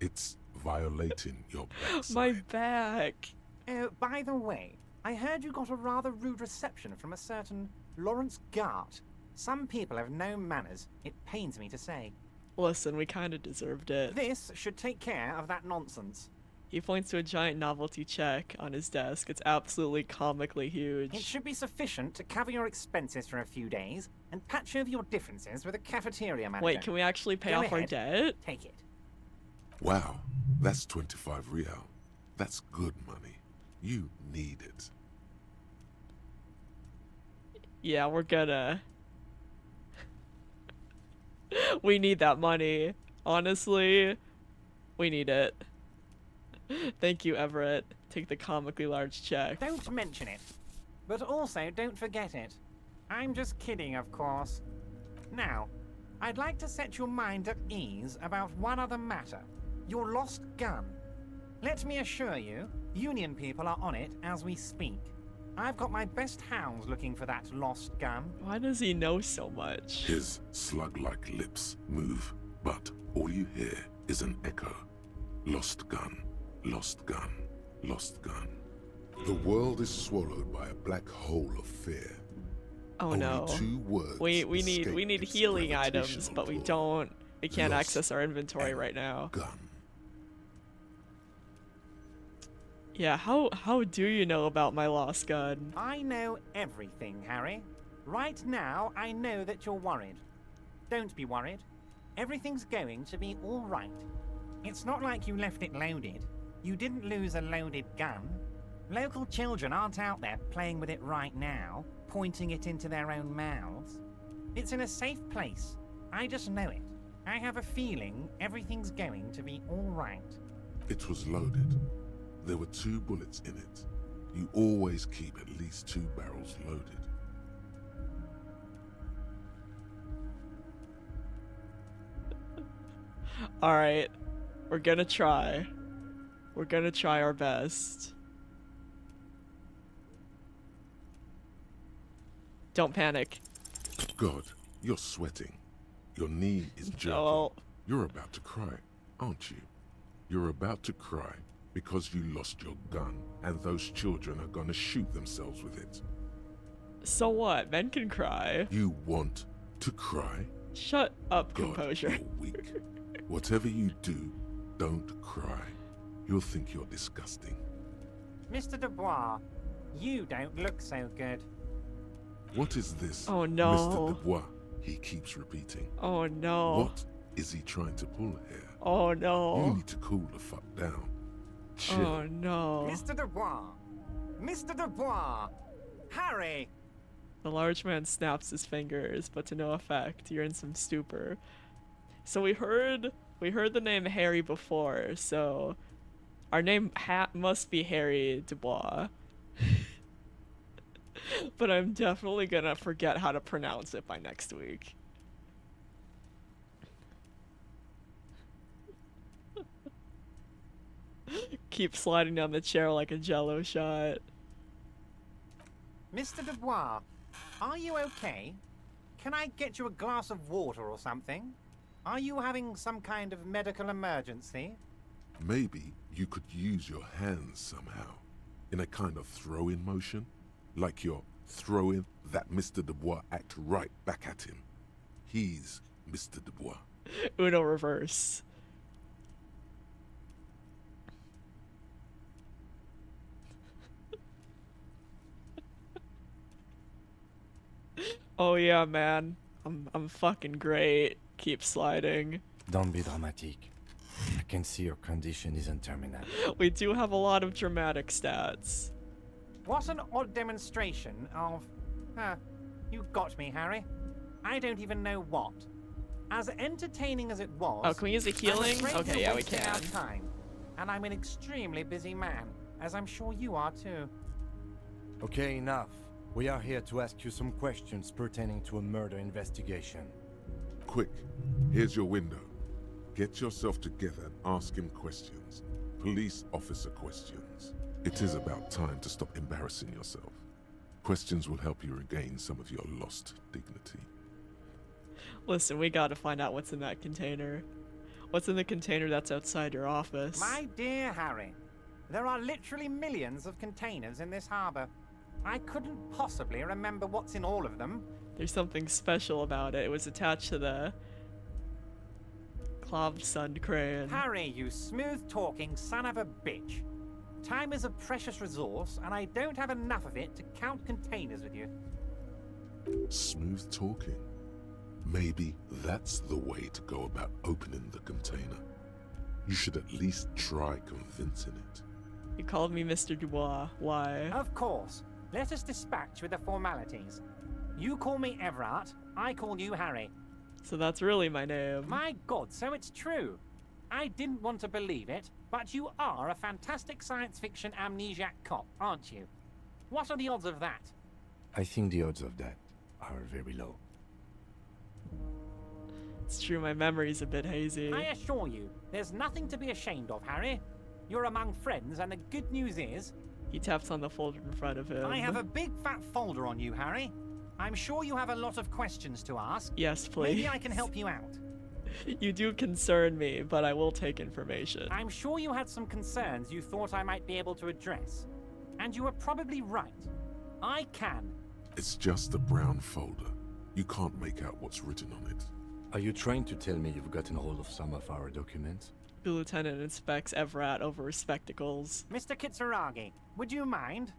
Speaker 2: It's violating your backside.
Speaker 1: My back.
Speaker 7: Oh, by the way, I heard you got a rather rude reception from a certain Lawrence Gart. Some people have no manners, it pains me to say.
Speaker 1: Listen, we kind of deserved it.
Speaker 7: This should take care of that nonsense.
Speaker 1: He points to a giant novelty check on his desk. It's absolutely comically huge.
Speaker 7: It should be sufficient to cover your expenses for a few days and patch over your differences with a cafeteria manager.
Speaker 1: Wait, can we actually pay off our debt?
Speaker 7: Take it.
Speaker 2: Wow, that's 25 real. That's good money. You need it.
Speaker 1: Yeah, we're gonna... We need that money. Honestly, we need it. Thank you, Everett. Take the comically large check.
Speaker 7: Don't mention it. But also, don't forget it. I'm just kidding, of course. Now, I'd like to set your mind at ease about one other matter. Your lost gun. Let me assure you, Union people are on it as we speak. I've got my best hounds looking for that lost gun.
Speaker 1: Why does he know so much?
Speaker 2: His slug-like lips move, but all you hear is an echo. Lost gun, lost gun, lost gun. The world is swallowed by a black hole of fear.
Speaker 1: Oh
Speaker 2: Only
Speaker 1: no.
Speaker 2: 2 words
Speaker 1: We need
Speaker 2: its
Speaker 1: healing items,
Speaker 2: gravitational
Speaker 1: but we
Speaker 2: pull.
Speaker 1: don't. We can't
Speaker 2: Lost
Speaker 1: access our inventory right now.
Speaker 2: gun.
Speaker 1: Yeah, how do you know about my lost gun?
Speaker 7: I know everything, Harry. Right now, I know that you're worried. Don't be worried. Everything's going to be all right. It's not like you left it loaded. You didn't lose a loaded gun. Local children aren't out there playing with it right now, pointing it into their own mouths. It's in a safe place. I just know it. I have a feeling everything's going to be all right.
Speaker 2: It was loaded. There were 2 bullets in it. You always keep at least 2 barrels loaded.
Speaker 1: Alright. We're gonna try. We're gonna try our best. Don't panic.
Speaker 2: God, you're sweating. Your knee is jerking.
Speaker 1: No.
Speaker 2: You're about to cry, aren't you? You're about to cry because you lost your gun and those children are gonna shoot themselves with it.
Speaker 1: So what? Men can cry.
Speaker 2: You want to cry?
Speaker 1: Shut up,
Speaker 2: God,
Speaker 1: composure.
Speaker 2: you're weak. Whatever you do, don't cry. You'll think you're disgusting.
Speaker 7: Mr. Dubois, you don't look so good.
Speaker 2: What is this?
Speaker 1: Oh no.
Speaker 2: Mr. Dubois, he keeps repeating.
Speaker 1: Oh no.
Speaker 2: What is he trying to pull here?
Speaker 1: Oh no.
Speaker 2: You need to cool the fuck down. Chill.
Speaker 1: Oh no.
Speaker 7: Mr. Dubois! Mr. Dubois! Harry!
Speaker 1: The large man snaps his fingers, but to no effect. You're in some stupor. So we heard the name Harry before, so our name must be Harry Dubois. But I'm definitely gonna forget how to pronounce it by next week. Keep sliding down the chair like a jello shot.
Speaker 7: Mr. Dubois, are you okay? Can I get you a glass of water or something? Are you having some kind of medical emergency?
Speaker 2: Maybe you could use your hands somehow, in a kind of throw-in motion, like you're throwing that Mr. Dubois act right back at him. He's Mr. Dubois.
Speaker 1: Uno reverse. Oh yeah, man. I'm fucking great. Keep sliding.
Speaker 3: Don't be dramatic. I can see your condition isn't terminal.
Speaker 1: We do have a lot of dramatic stats.
Speaker 7: What an odd demonstration of... you got me, Harry. I don't even know what. As entertaining as it was...
Speaker 1: Oh, can we use a healing?
Speaker 7: I'm afraid
Speaker 1: Okay,
Speaker 7: you're
Speaker 1: yeah, we
Speaker 7: wasting
Speaker 1: can.
Speaker 7: our time, and I'm an extremely busy man, as I'm sure you are too.
Speaker 3: Okay, enough. We are here to ask you some questions pertaining to a murder investigation.
Speaker 2: Quick, here's your window. Get yourself together and ask him questions. Police officer questions. It is about time to stop embarrassing yourself. Questions will help you regain some of your lost dignity.
Speaker 1: Listen, we gotta find out what's in that container. What's in the container that's outside your office?
Speaker 7: My dear Harry, there are literally millions of containers in this harbour. I couldn't possibly remember what's in all of them.
Speaker 1: There's something special about it. It was attached to the Clavsund crane.
Speaker 7: Harry, you smooth-talking son of a bitch. Time is a precious resource, and I don't have enough of it to count containers with you.
Speaker 2: Smooth talking. Maybe that's the way to go about opening the container. You should at least try convincing it.
Speaker 1: You called me Mr. Dubois. Why?
Speaker 7: Of course. Let us dispatch with the formalities. You call me Everett, I call you Harry.
Speaker 1: So that's really my name.
Speaker 7: My God, so it's true. I didn't want to believe it, but you are a fantastic science fiction amnesiac cop, aren't you? What are the odds of that?
Speaker 3: I think the odds of that are very low.
Speaker 1: It's true, my memory's a bit hazy.
Speaker 7: I assure you, there's nothing to be ashamed of, Harry. You're among friends, and the good news is...
Speaker 1: He taps on the folder in front of him.
Speaker 7: I have a big fat folder on you, Harry. I'm sure you have a lot of questions to ask.
Speaker 1: Yes, please.
Speaker 7: Maybe I can help you out.
Speaker 1: You do concern me, but I will take information.
Speaker 7: I'm sure you had some concerns you thought I might be able to address. And you were probably right. I can.
Speaker 2: It's just a brown folder. You can't make out what's written on it.
Speaker 3: Are you trying to tell me you've gotten hold of some of our documents?
Speaker 1: The lieutenant inspects Everett over his spectacles.
Speaker 7: Mr. Kitsuragi, would you mind?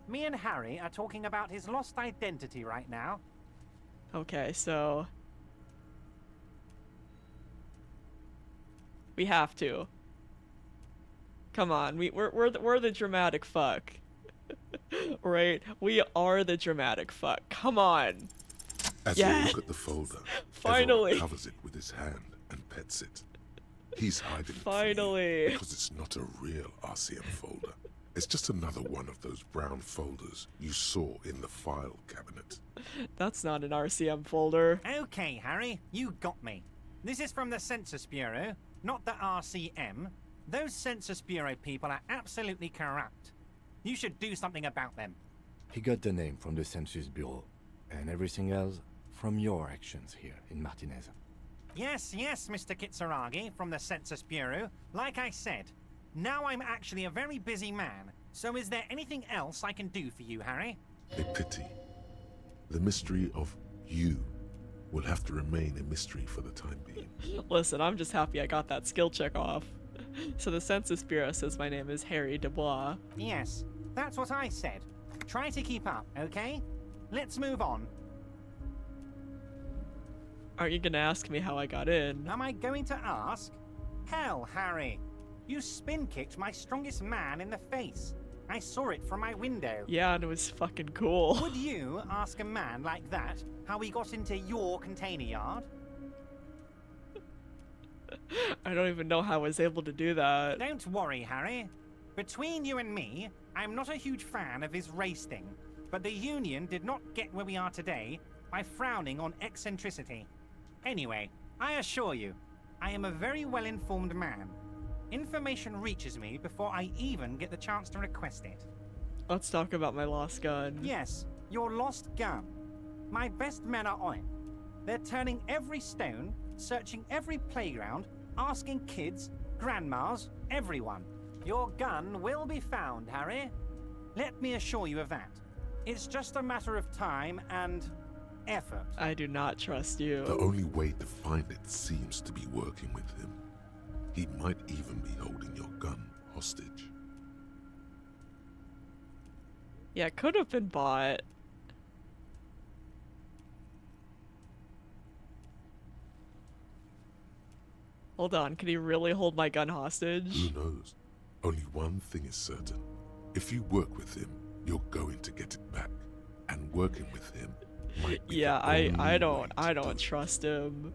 Speaker 7: Me and Harry are talking about his lost identity right now.
Speaker 1: Okay, so... we have to. Come on, we're the dramatic fuck. Right? We are the dramatic fuck. Come on.
Speaker 2: As
Speaker 1: yes!
Speaker 2: you look at the folder,
Speaker 1: finally
Speaker 2: Everett covers it with his hand and pets it. He's hiding
Speaker 1: finally
Speaker 2: it from you because it's not a real RCM folder. It's just another one of those brown folders you saw in the file cabinet.
Speaker 1: That's not an RCM folder.
Speaker 7: Okay, Harry, you got me. This is from the Census Bureau. not the RCM. Those Census Bureau people are absolutely corrupt. You should do something about them.
Speaker 3: He got the name from the Census Bureau, and everything else from your actions here in Martinez.
Speaker 7: Yes, Mr. Kitsuragi from the Census Bureau. Like I said, now I'm actually a very busy man, so is there anything else I can do for you, Harry?
Speaker 2: A pity. The mystery of you will have to remain a mystery for the time being.
Speaker 1: Listen, I'm just happy I got that skill check off. So the Census Bureau says my name is Harry Dubois.
Speaker 7: Yes, that's what I said. Try to keep up, okay? Let's move on.
Speaker 1: Aren't you gonna ask me how I got in?
Speaker 7: Am I going to ask? Hell, Harry. You spin-kicked my strongest man in the face. I saw it from my window.
Speaker 1: Yeah, and it was fucking cool.
Speaker 7: Would you ask a man like that how he got into your container yard?
Speaker 1: I don't even know how I was able to do that.
Speaker 7: Don't worry, Harry. Between you and me, I'm not a huge fan of his race thing, but the Union did not get where we are today by frowning on eccentricity. Anyway, I assure you, I am a very well-informed man. Information reaches me before I even get the chance to request it.
Speaker 1: Let's talk about my lost gun.
Speaker 7: Yes, your lost gun. My best men are on it. They're turning every stone, searching every playground, asking kids, grandmas, everyone. Your gun will be found, Harry. Let me assure you of that. It's just a matter of time and effort.
Speaker 1: I do not trust you.
Speaker 2: The only way to find it seems to be working with him. He might even be holding your gun hostage.
Speaker 1: Yeah, it could have been bought. Hold on, can he really hold my gun hostage?
Speaker 2: Who knows? Only one thing is certain. If you work with him, you're going to get it back. And working with him might be
Speaker 1: Yeah,
Speaker 2: the only
Speaker 1: I don't
Speaker 2: way to do
Speaker 1: don't
Speaker 2: it.
Speaker 1: trust him.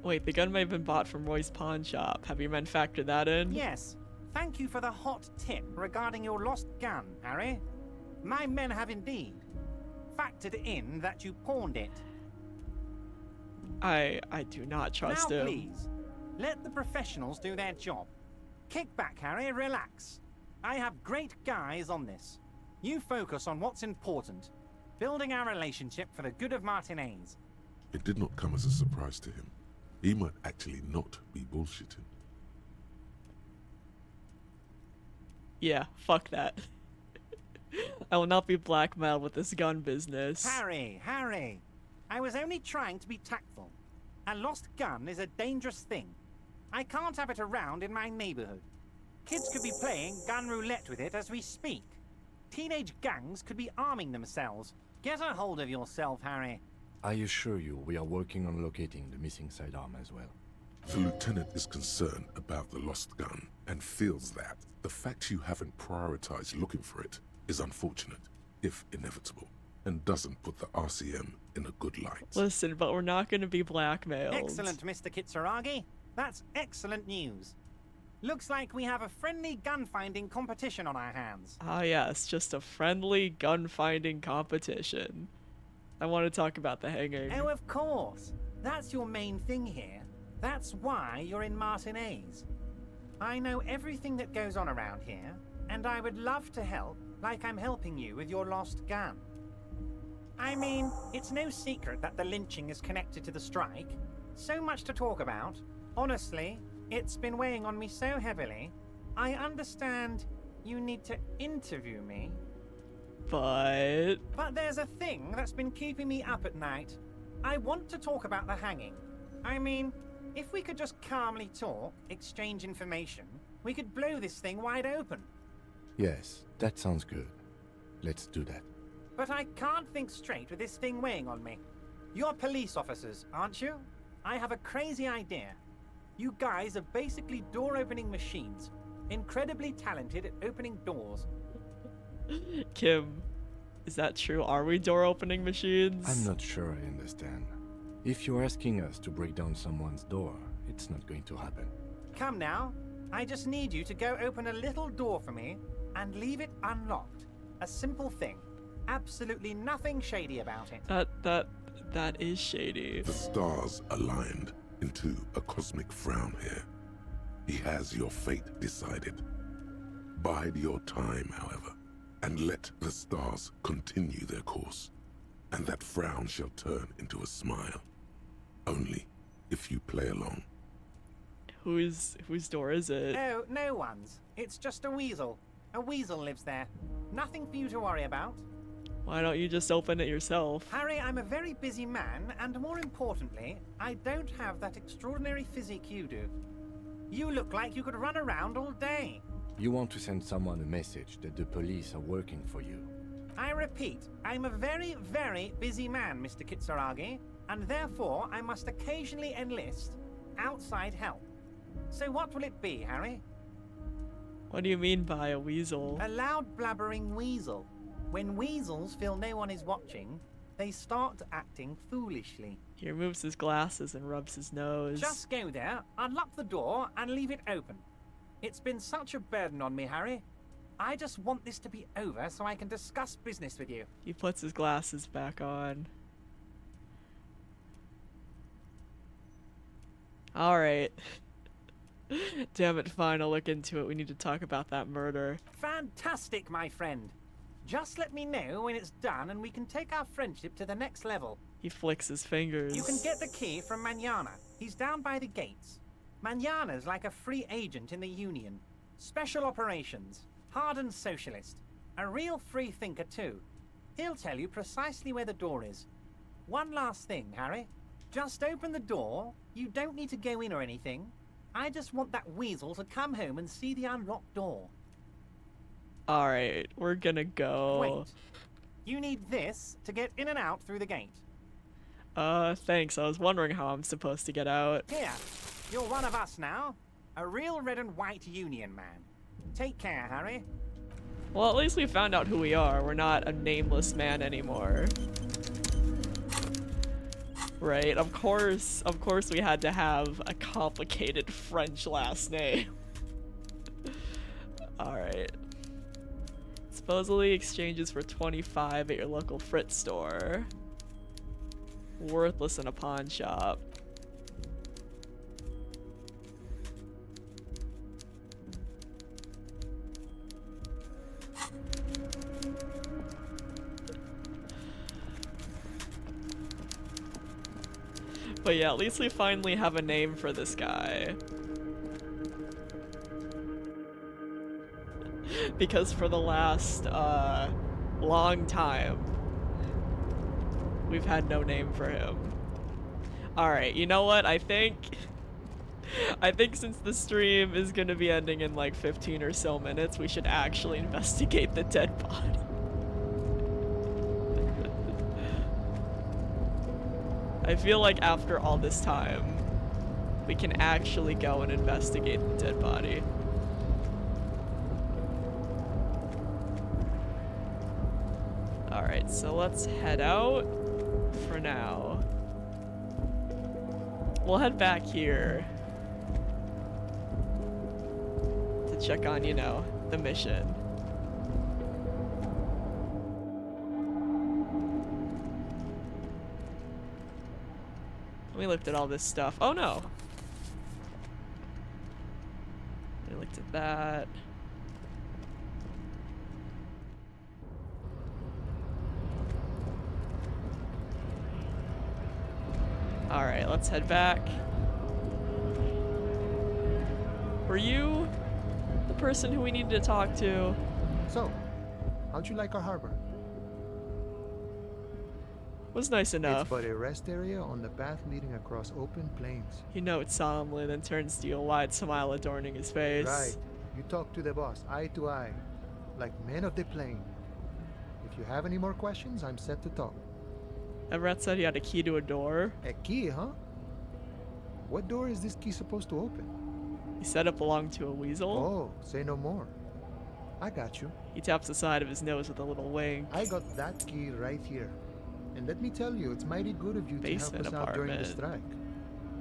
Speaker 1: Wait, the gun may have been bought from Roy's pawn shop. Have your men factored that in?
Speaker 7: Yes. Thank you for the hot tip regarding your lost gun, Harry. My men have indeed factored in that you pawned it.
Speaker 1: I do not trust
Speaker 7: now,
Speaker 1: him.
Speaker 7: Please, let the professionals do their job. Kick back, Harry, relax. I have great guys on this. You focus on what's important, building our relationship for the good of Martinez.
Speaker 2: It did not come as a surprise to him. He might actually not be bullshitting.
Speaker 1: Yeah, fuck that. I will not be blackmailed with this gun business.
Speaker 7: Harry, I was only trying to be tactful. A lost gun is a dangerous thing. I can't have it around in my neighborhood. Kids could be playing gun roulette with it as we speak. Teenage gangs could be arming themselves. Get a hold of yourself, Harry.
Speaker 3: I assure you, we are working on locating the missing sidearm as well.
Speaker 2: The lieutenant is concerned about the lost gun and feels that the fact you haven't prioritized looking for it is unfortunate, if inevitable, and doesn't put the RCM in a good light.
Speaker 1: Listen, but we're not going to be blackmailed.
Speaker 7: Excellent, Mr. Kitsuragi. That's excellent news. Looks like we have a friendly gun-finding competition on our hands.
Speaker 1: Ah yes, just a friendly gun-finding competition. I want to talk about the hanging.
Speaker 7: Oh, of course. That's your main thing here. That's why you're in Martinez. I know everything that goes on around here, and I would love to help like I'm helping you with your lost gun. I mean, it's no secret that the lynching is connected to the strike. So much to talk about. Honestly, it's been weighing on me so heavily. I understand you need to interview me.
Speaker 1: But
Speaker 7: there's a thing that's been keeping me up at night. I want to talk about the hanging. I mean, if we could just calmly talk, exchange information, we could blow this thing wide open.
Speaker 3: Yes, that sounds good. Let's do that.
Speaker 7: But I can't think straight with this thing weighing on me. You're police officers, aren't you? I have a crazy idea. You guys are basically door-opening machines, incredibly talented at opening doors.
Speaker 1: Kim, is that true? Are we door-opening machines?
Speaker 3: I'm not sure I understand. If you're asking us to break down someone's door, it's not going to happen.
Speaker 7: Come now. I just need you to go open a little door for me and leave it unlocked. A simple thing. absolutely nothing shady about it.
Speaker 1: That is shady.
Speaker 2: The stars aligned into a cosmic frown here. He has your fate decided. Bide your time, however, and let the stars continue their course, and that frown shall turn into a smile. Only if you play along.
Speaker 1: Whose door is it?
Speaker 7: Oh, no one's. It's just a weasel. A weasel lives there. Nothing for you to worry about.
Speaker 1: Why don't you just open it yourself?
Speaker 7: Harry, I'm a very busy man, and more importantly, I don't have that extraordinary physique you do. You look like you could run around all day.
Speaker 3: You want to send someone a message that the police are working for you.
Speaker 7: I repeat, I'm a very, very busy man, Mr. Kitsuragi, and therefore I must occasionally enlist outside help. So what will it be, Harry?
Speaker 1: What do you mean by a weasel?
Speaker 7: A loud blabbering weasel. When weasels feel no one is watching, they start acting foolishly.
Speaker 1: He removes his glasses and rubs his nose.
Speaker 7: Just go there, unlock the door, and leave it open. It's been such a burden on me, Harry. I just want this to be over so I can discuss business with you.
Speaker 1: He puts his glasses back on. Alright. Damn it, fine, I'll look into it. We need to talk about that murder.
Speaker 7: Fantastic, my friend. Just let me know when it's done and we can take our friendship to the next level.
Speaker 1: He flicks his fingers.
Speaker 7: You can get the key from Manana. He's down by the gates. Manana's like a free agent in the Union. Special operations. Hardened socialist. A real free thinker, too. He'll tell you precisely where the door is. One last thing, Harry. Just open the door. You don't need to go in or anything. I just want that weasel to come home and see the unlocked door.
Speaker 1: Alright, we're gonna go.
Speaker 7: Wait. You need this to get in and out through the gate.
Speaker 1: Thanks. I was wondering how I'm supposed to get out.
Speaker 7: Here. You're one of us now. A real red and white Union man. Take care, Harry.
Speaker 1: Well, at least we found out who we are. We're not a nameless man anymore. Right, of course we had to have a complicated French last name. Alright. Supposedly exchanges for 25 at your local Fritz store. Worthless in a pawn shop. But yeah, at least we finally have a name for this guy. Because for the last, long time, we've had no name for him. Alright, you know what? I think since the stream is gonna be ending in like 15 or so minutes, we should actually investigate the dead body. I feel like after all this time, we can actually go and investigate the dead body. Alright, so let's head out for now. We'll head back here to check on, you know, the mission. We looked at all this stuff. Oh no! We looked at that. Alright, let's head back. Were you the person who we needed to talk to?
Speaker 8: So, how'd you like our harbor?
Speaker 1: Was nice enough.
Speaker 8: It's but a rest area on the path leading across open plains.
Speaker 1: He notes solemnly, then turns to you, a wide smile adorning his face.
Speaker 8: Right. You talk to the boss, eye to eye, like men of the plain. If you have any more questions, I'm set to talk.
Speaker 1: Everett said he had a key to a door.
Speaker 8: A key, huh? What door is this key supposed to open?
Speaker 1: He said it belonged to a weasel.
Speaker 8: Oh, say no more. I got you.
Speaker 1: He taps the side of his nose with a little wink.
Speaker 8: I got that key right here. And let me tell you, it's mighty good of you to help us out during the strike.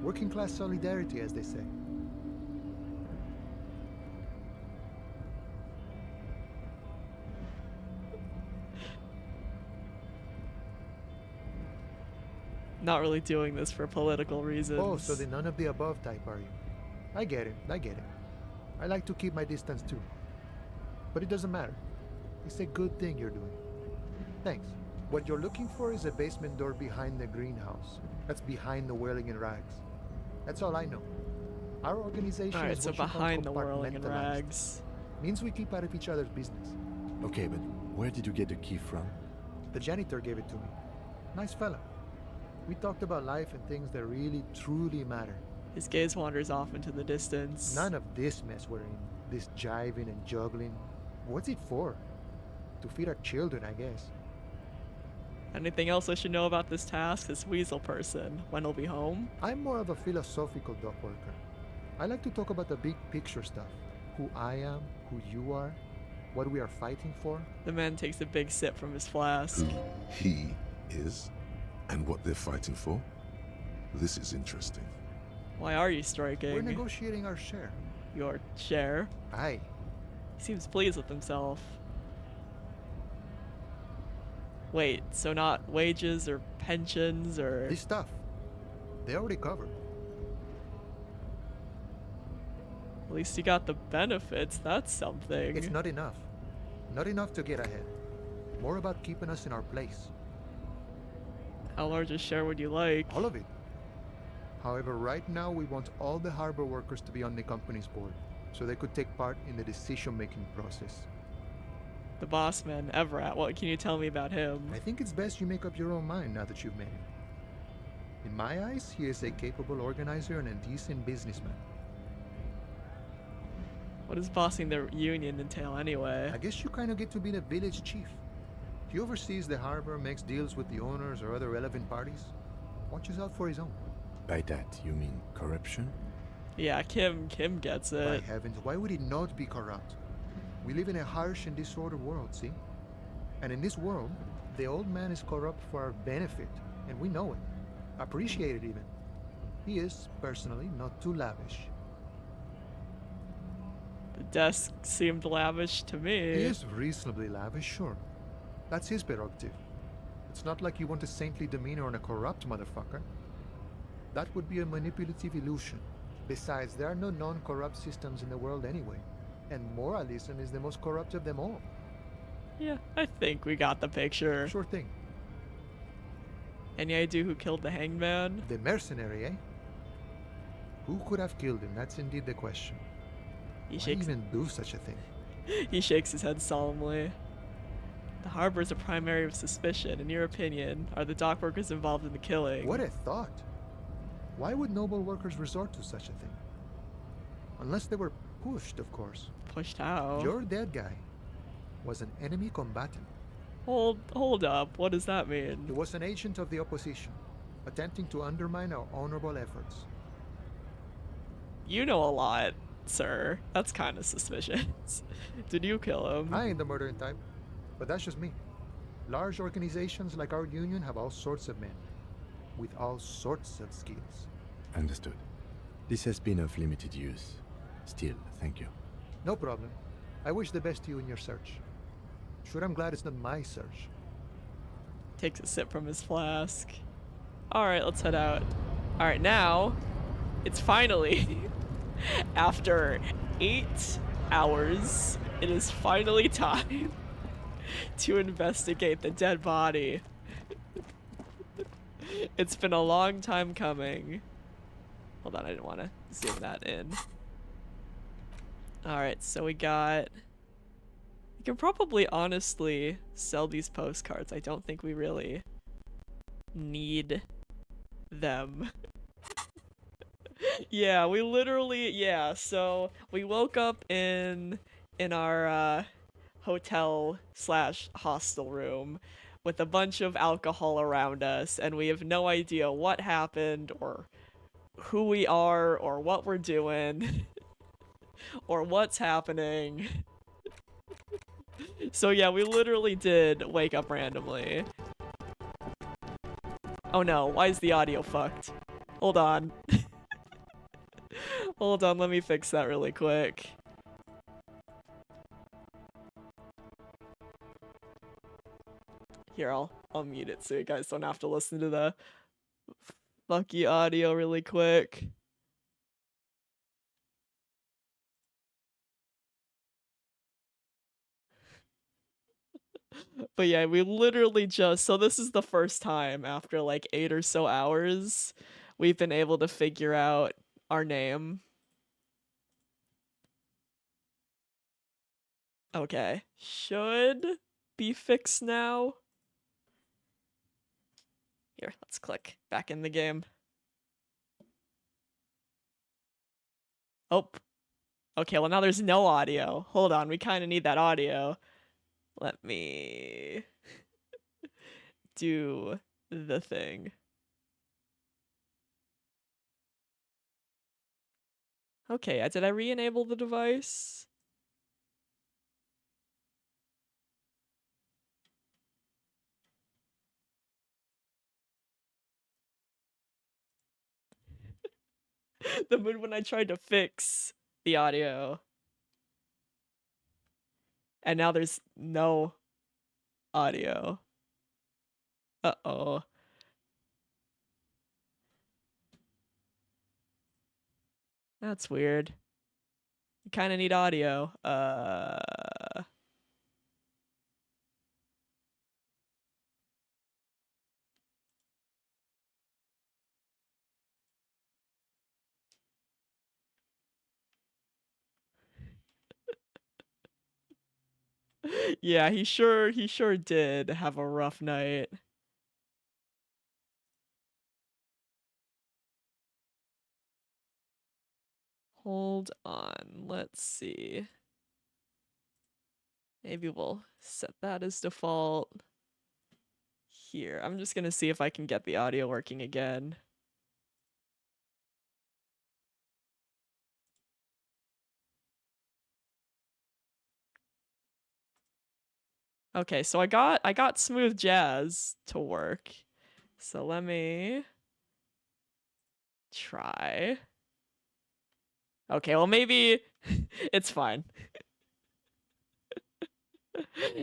Speaker 8: Working class solidarity, as they say.
Speaker 1: not really doing this for political reasons.
Speaker 8: Oh, so the none of the above type, are you? I get it, I get it. I like to keep my distance too. But it doesn't matter. It's a good thing you're doing. Thanks. What you're looking for is a basement door behind the greenhouse. That's behind the whirling and rags. That's all I know. Our organization
Speaker 1: Alright,
Speaker 8: is
Speaker 1: so
Speaker 8: what you call
Speaker 1: behind the whirling and
Speaker 8: compartmentalized.
Speaker 1: rags.
Speaker 8: Means we keep out of each other's business.
Speaker 3: Okay, but where did you get the key from?
Speaker 8: The janitor gave it to me. Nice fella. We talked about life and things that really, truly matter.
Speaker 1: His gaze wanders off into the distance.
Speaker 8: None of this mess we're in. This jiving and juggling. What's it for? To feed our children, I guess.
Speaker 1: Anything else I should know about this task? This weasel person. When he'll be home?
Speaker 8: I'm more of a philosophical dock worker. I like to talk about the big picture stuff. Who I am, who you are, what we are fighting for.
Speaker 1: The man takes a big sip from his flask.
Speaker 2: Who he is, and what they're fighting for. This is interesting.
Speaker 1: Why are you striking?
Speaker 8: We're negotiating our share.
Speaker 1: Your share?
Speaker 8: Aye.
Speaker 1: He seems pleased with himself. Wait, so not wages or pensions or...
Speaker 8: This stuff. They already covered.
Speaker 1: At least you got the benefits, that's something.
Speaker 8: It's not enough. Not enough to get ahead. More about keeping us in our place.
Speaker 1: How large a share would you like?
Speaker 8: All of it. However, right now we want all the harbor workers to be on the company's board, so they could take part in the decision-making process.
Speaker 1: The boss man, Everett, what can you tell me about him?
Speaker 8: I think it's best you make up your own mind now that you've met him. In my eyes, he is a capable organizer and a decent businessman.
Speaker 1: What does bossing the union entail anyway?
Speaker 8: I guess you kind of get to be the village chief. He oversees the harbor, makes deals with the owners or other relevant parties. Watches out for his own.
Speaker 3: By that, you mean corruption?
Speaker 1: Yeah, Kim gets it.
Speaker 8: By heavens, why would he not be corrupt? We live in a harsh and disordered world, see? And in this world, the old man is corrupt for our benefit, and we know it. Appreciate it even. He is, personally, not too lavish.
Speaker 1: The desk seemed lavish to me.
Speaker 8: He is reasonably lavish, sure. That's his prerogative. It's not like you want a saintly demeanor on a corrupt motherfucker. That would be a manipulative illusion. Besides, there are no non-corrupt systems in the world anyway. And moralism is the most corrupt of them all.
Speaker 1: Yeah, I think we got the picture.
Speaker 8: Sure thing.
Speaker 1: Any idea who killed the hangman?
Speaker 8: The mercenary, eh? Who could have killed him? That's indeed the question. Why even do such a thing?
Speaker 1: He shakes his head solemnly. The harbor is a primary of suspicion. In your opinion, are the dock workers involved in the killing?
Speaker 8: What a thought. Why would noble workers resort to such a thing? Unless they were pushed, of course.
Speaker 1: Pushed how?
Speaker 8: Your dead guy was an enemy combatant.
Speaker 1: Hold up. What does that mean?
Speaker 8: He was an agent of the opposition, attempting to undermine our honorable efforts.
Speaker 1: You know a lot, sir. That's kind of suspicious. Did you kill him?
Speaker 8: I ain't the murdering type, but that's just me. Large organizations like our union have all sorts of men, with all sorts of skills.
Speaker 3: Understood. This has been of limited use. Still, thank you.
Speaker 8: No problem. I wish the best to you in your search. Sure, I'm glad it's not my search.
Speaker 1: Takes a sip from his flask. Alright, let's head out. Alright, now, it's finally, after 8 hours, it is finally time to investigate the dead body. It's been a long time coming. Hold on, I didn't want to zoom that in. Alright, so we got... You can probably honestly sell these postcards. I don't think we really need them. Yeah, we literally... Yeah, so we woke up in our hotel / hostel room with a bunch of alcohol around us, and we have no idea what happened or who we are or what we're doing or what's happening. So yeah, we literally did wake up randomly. Oh no, why is the audio fucked? Hold on. Hold on, let me fix that really quick. Here, I'll mute it so you guys don't have to listen to the Fucky audio really quick. But yeah, we literally just, so this is the first time after like 8 or so hours we've been able to figure out our name. Okay, should be fixed now. Here, let's click back in the game. Oh, okay, well now there's no audio. Hold on, we kind of need that audio. Let me do the thing. Okay, did I re-enable the device? The mood when I tried to fix the audio. And now there's no audio. Uh-oh. That's weird. You kind of need audio. Yeah, he sure did have a rough night. Hold on, let's see. Maybe we'll set that as default. Here, I'm just gonna see if I can get the audio working again. Okay, so I got smooth jazz to work. So let me try. Okay, well maybe it's fine.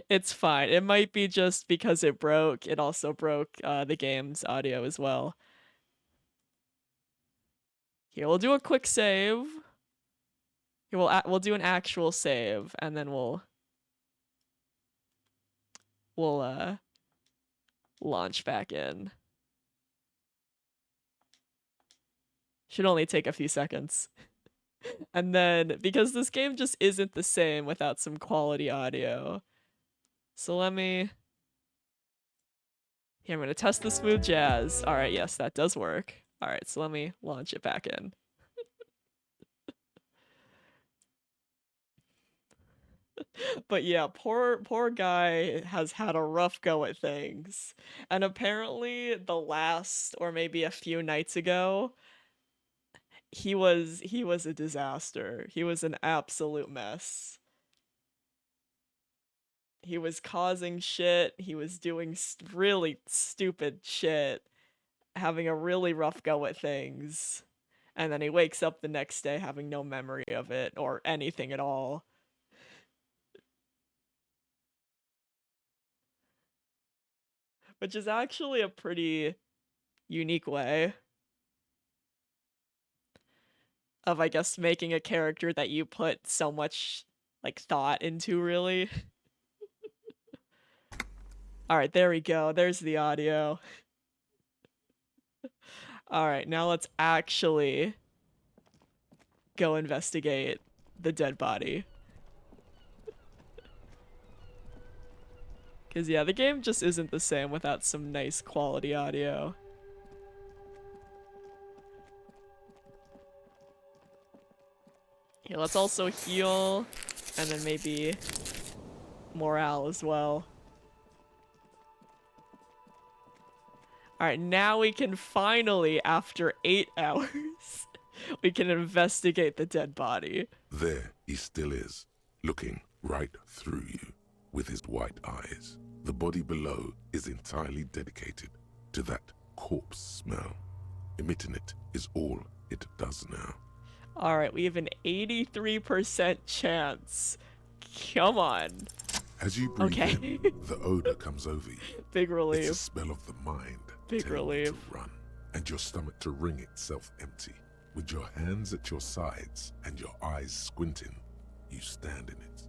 Speaker 1: It's fine. It might be just because it broke. It also broke the game's audio as well. Here, we'll do a quick save. Here, we'll do an actual save, and then we'll launch back in. Should only take a few seconds. And then, because this game just isn't the same without some quality audio. So let me... Here, I'm going to test the smooth jazz. Alright, yes, that does work. Alright, so let me launch it back in. But yeah, poor guy has had a rough go at things. And apparently the last, or maybe a few nights ago, he was a disaster. He was an absolute mess. He was causing shit. He was doing really stupid shit. Having a really rough go at things. And then he wakes up the next day having no memory of it or anything at all. Which is actually a pretty unique way of, I guess, making a character that you put so much, like, thought into, really. Alright, there we go. There's the audio. Alright, now let's actually go investigate the dead body. Because, yeah, the game just isn't the same without some nice quality audio. Here, let's also heal, and then maybe morale as well. Alright, now we can finally, after 8 hours, we can investigate the dead body.
Speaker 2: There he still is, looking right through you with his white eyes. The body below is entirely dedicated to that corpse smell. Emitting it is all it does now.
Speaker 1: Alright, we have an 83% chance. Come on.
Speaker 2: As you breathe in, the odor comes over you.
Speaker 1: Big relief.
Speaker 2: It's a smell of the mind.
Speaker 1: Big relief.
Speaker 2: To run. and your stomach to wring itself empty. With your hands at your sides and your eyes squinting, you stand in it.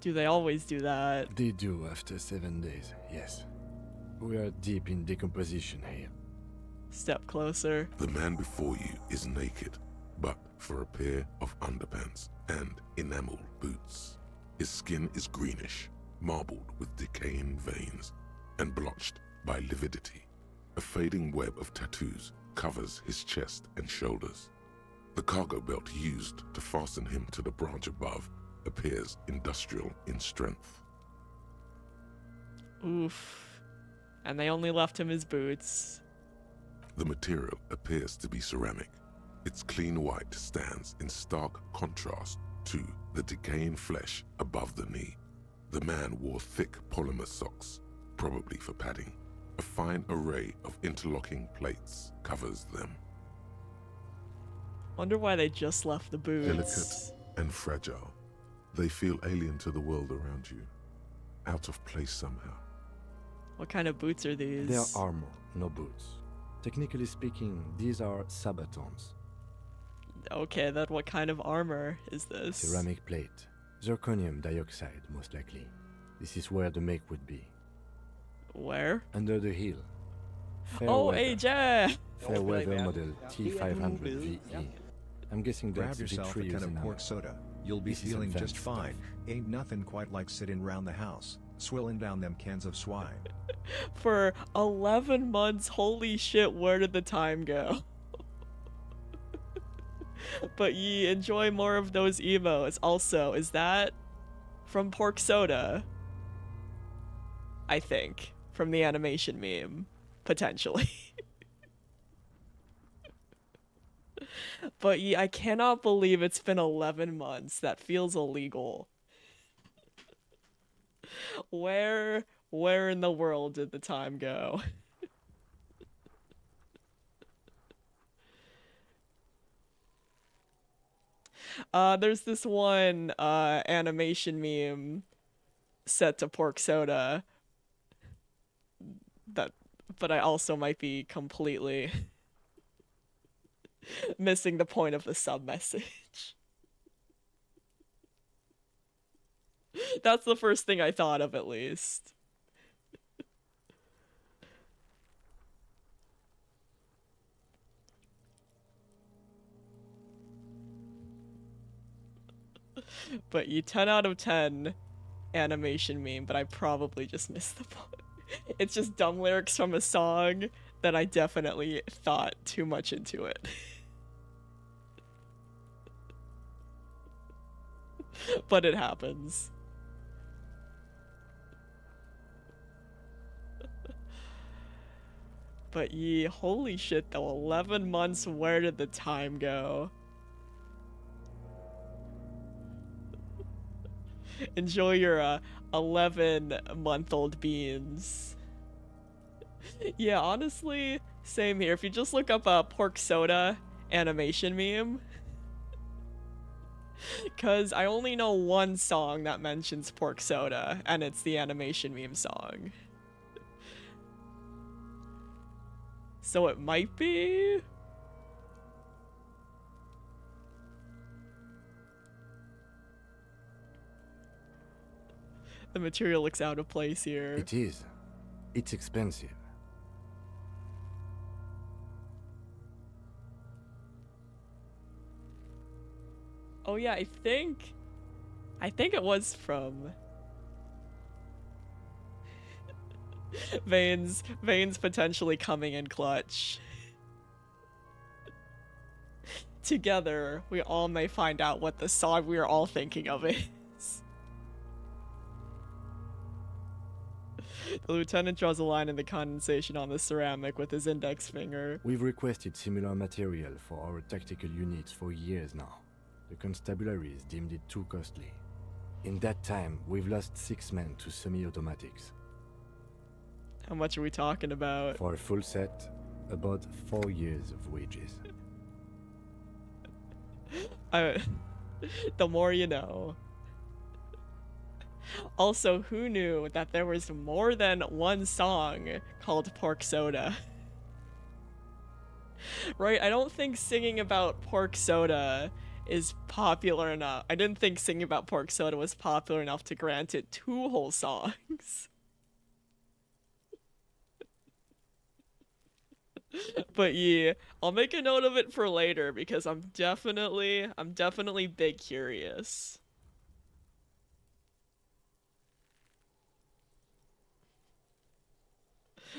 Speaker 1: Do they always do that?
Speaker 3: They do after 7 days, yes. We are deep in decomposition here.
Speaker 1: Step closer.
Speaker 2: The man before you is naked, but for a pair of underpants and enameled boots. His skin is greenish, marbled with decaying veins, and blotched by lividity. A fading web of tattoos covers his chest and shoulders. The cargo belt used to fasten him to the branch above appears industrial in strength.
Speaker 1: Oof. And they only left him his boots.
Speaker 2: The material appears to be ceramic. Its clean white stands in stark contrast to the decaying flesh above the knee. The man wore thick polymer socks, probably for padding. A fine array of interlocking plates covers them.
Speaker 1: Wonder why they just left the boots.
Speaker 2: Delicate and fragile, they feel alien to the world around you, out of place somehow.
Speaker 1: What kind of boots are these?
Speaker 3: They are armor, no boots. Technically speaking, these are sabatons.
Speaker 1: Okay, then what kind of armor is this?
Speaker 3: Ceramic plate. Zirconium dioxide, most likely. This is where the make would be.
Speaker 1: Where?
Speaker 3: Under the hill.
Speaker 1: Oh, AJ!
Speaker 3: Fair weather model T500 VE. I'm guessing
Speaker 11: Grab
Speaker 3: that's
Speaker 11: yourself a
Speaker 3: V3
Speaker 11: can
Speaker 3: is
Speaker 11: of
Speaker 3: an
Speaker 11: pork
Speaker 3: hour.
Speaker 11: soda. You'll be
Speaker 3: This is
Speaker 11: feeling just
Speaker 3: advanced
Speaker 11: fine.
Speaker 3: stuff.
Speaker 11: Ain't nothing quite like sitting round the house, swilling down them cans of swine.
Speaker 1: For 11 months, holy shit, where did the time go? But ye enjoy more of those emos. Also, is that from Pork Soda? I think. From the animation meme. Potentially. But ye, I cannot believe it's been 11 months. That feels illegal. Where in the world did the time go? There's this one animation meme set to Pork Soda but I also might be completely missing the point of the sub message. That's the first thing I thought of, at least. But you 10 out of 10 animation meme, but I probably just missed the point. It's just dumb lyrics from a song that I definitely thought too much into it. But it happens. But ye, holy shit though, 11 months, where did the time go? Enjoy your 11-month-old beans. Yeah, honestly, same here. If you just look up a Pork Soda animation meme, because I only know one song that mentions Pork Soda, and it's the animation meme song. So it might be... The material looks out of place here.
Speaker 3: It is. It's expensive.
Speaker 1: Oh yeah, I think it was from Veins potentially coming in clutch. Together, we all may find out what the song we are all thinking of is. The lieutenant draws a line in the condensation on the ceramic with his index finger.
Speaker 3: We've requested similar material for our tactical units for years now. The constabularies deemed it too costly. In that time, we've lost 6 men to semi-automatics.
Speaker 1: How much are we talking about?
Speaker 3: For a full set, about 4 years of wages.
Speaker 1: The more you know. Also, who knew that there was more than one song called Pork Soda? Right, I don't think singing about pork soda is popular enough. I didn't think singing about pork soda was popular enough to grant it 2 whole songs. But yeah, I'll make a note of it for later because I'm definitely big curious.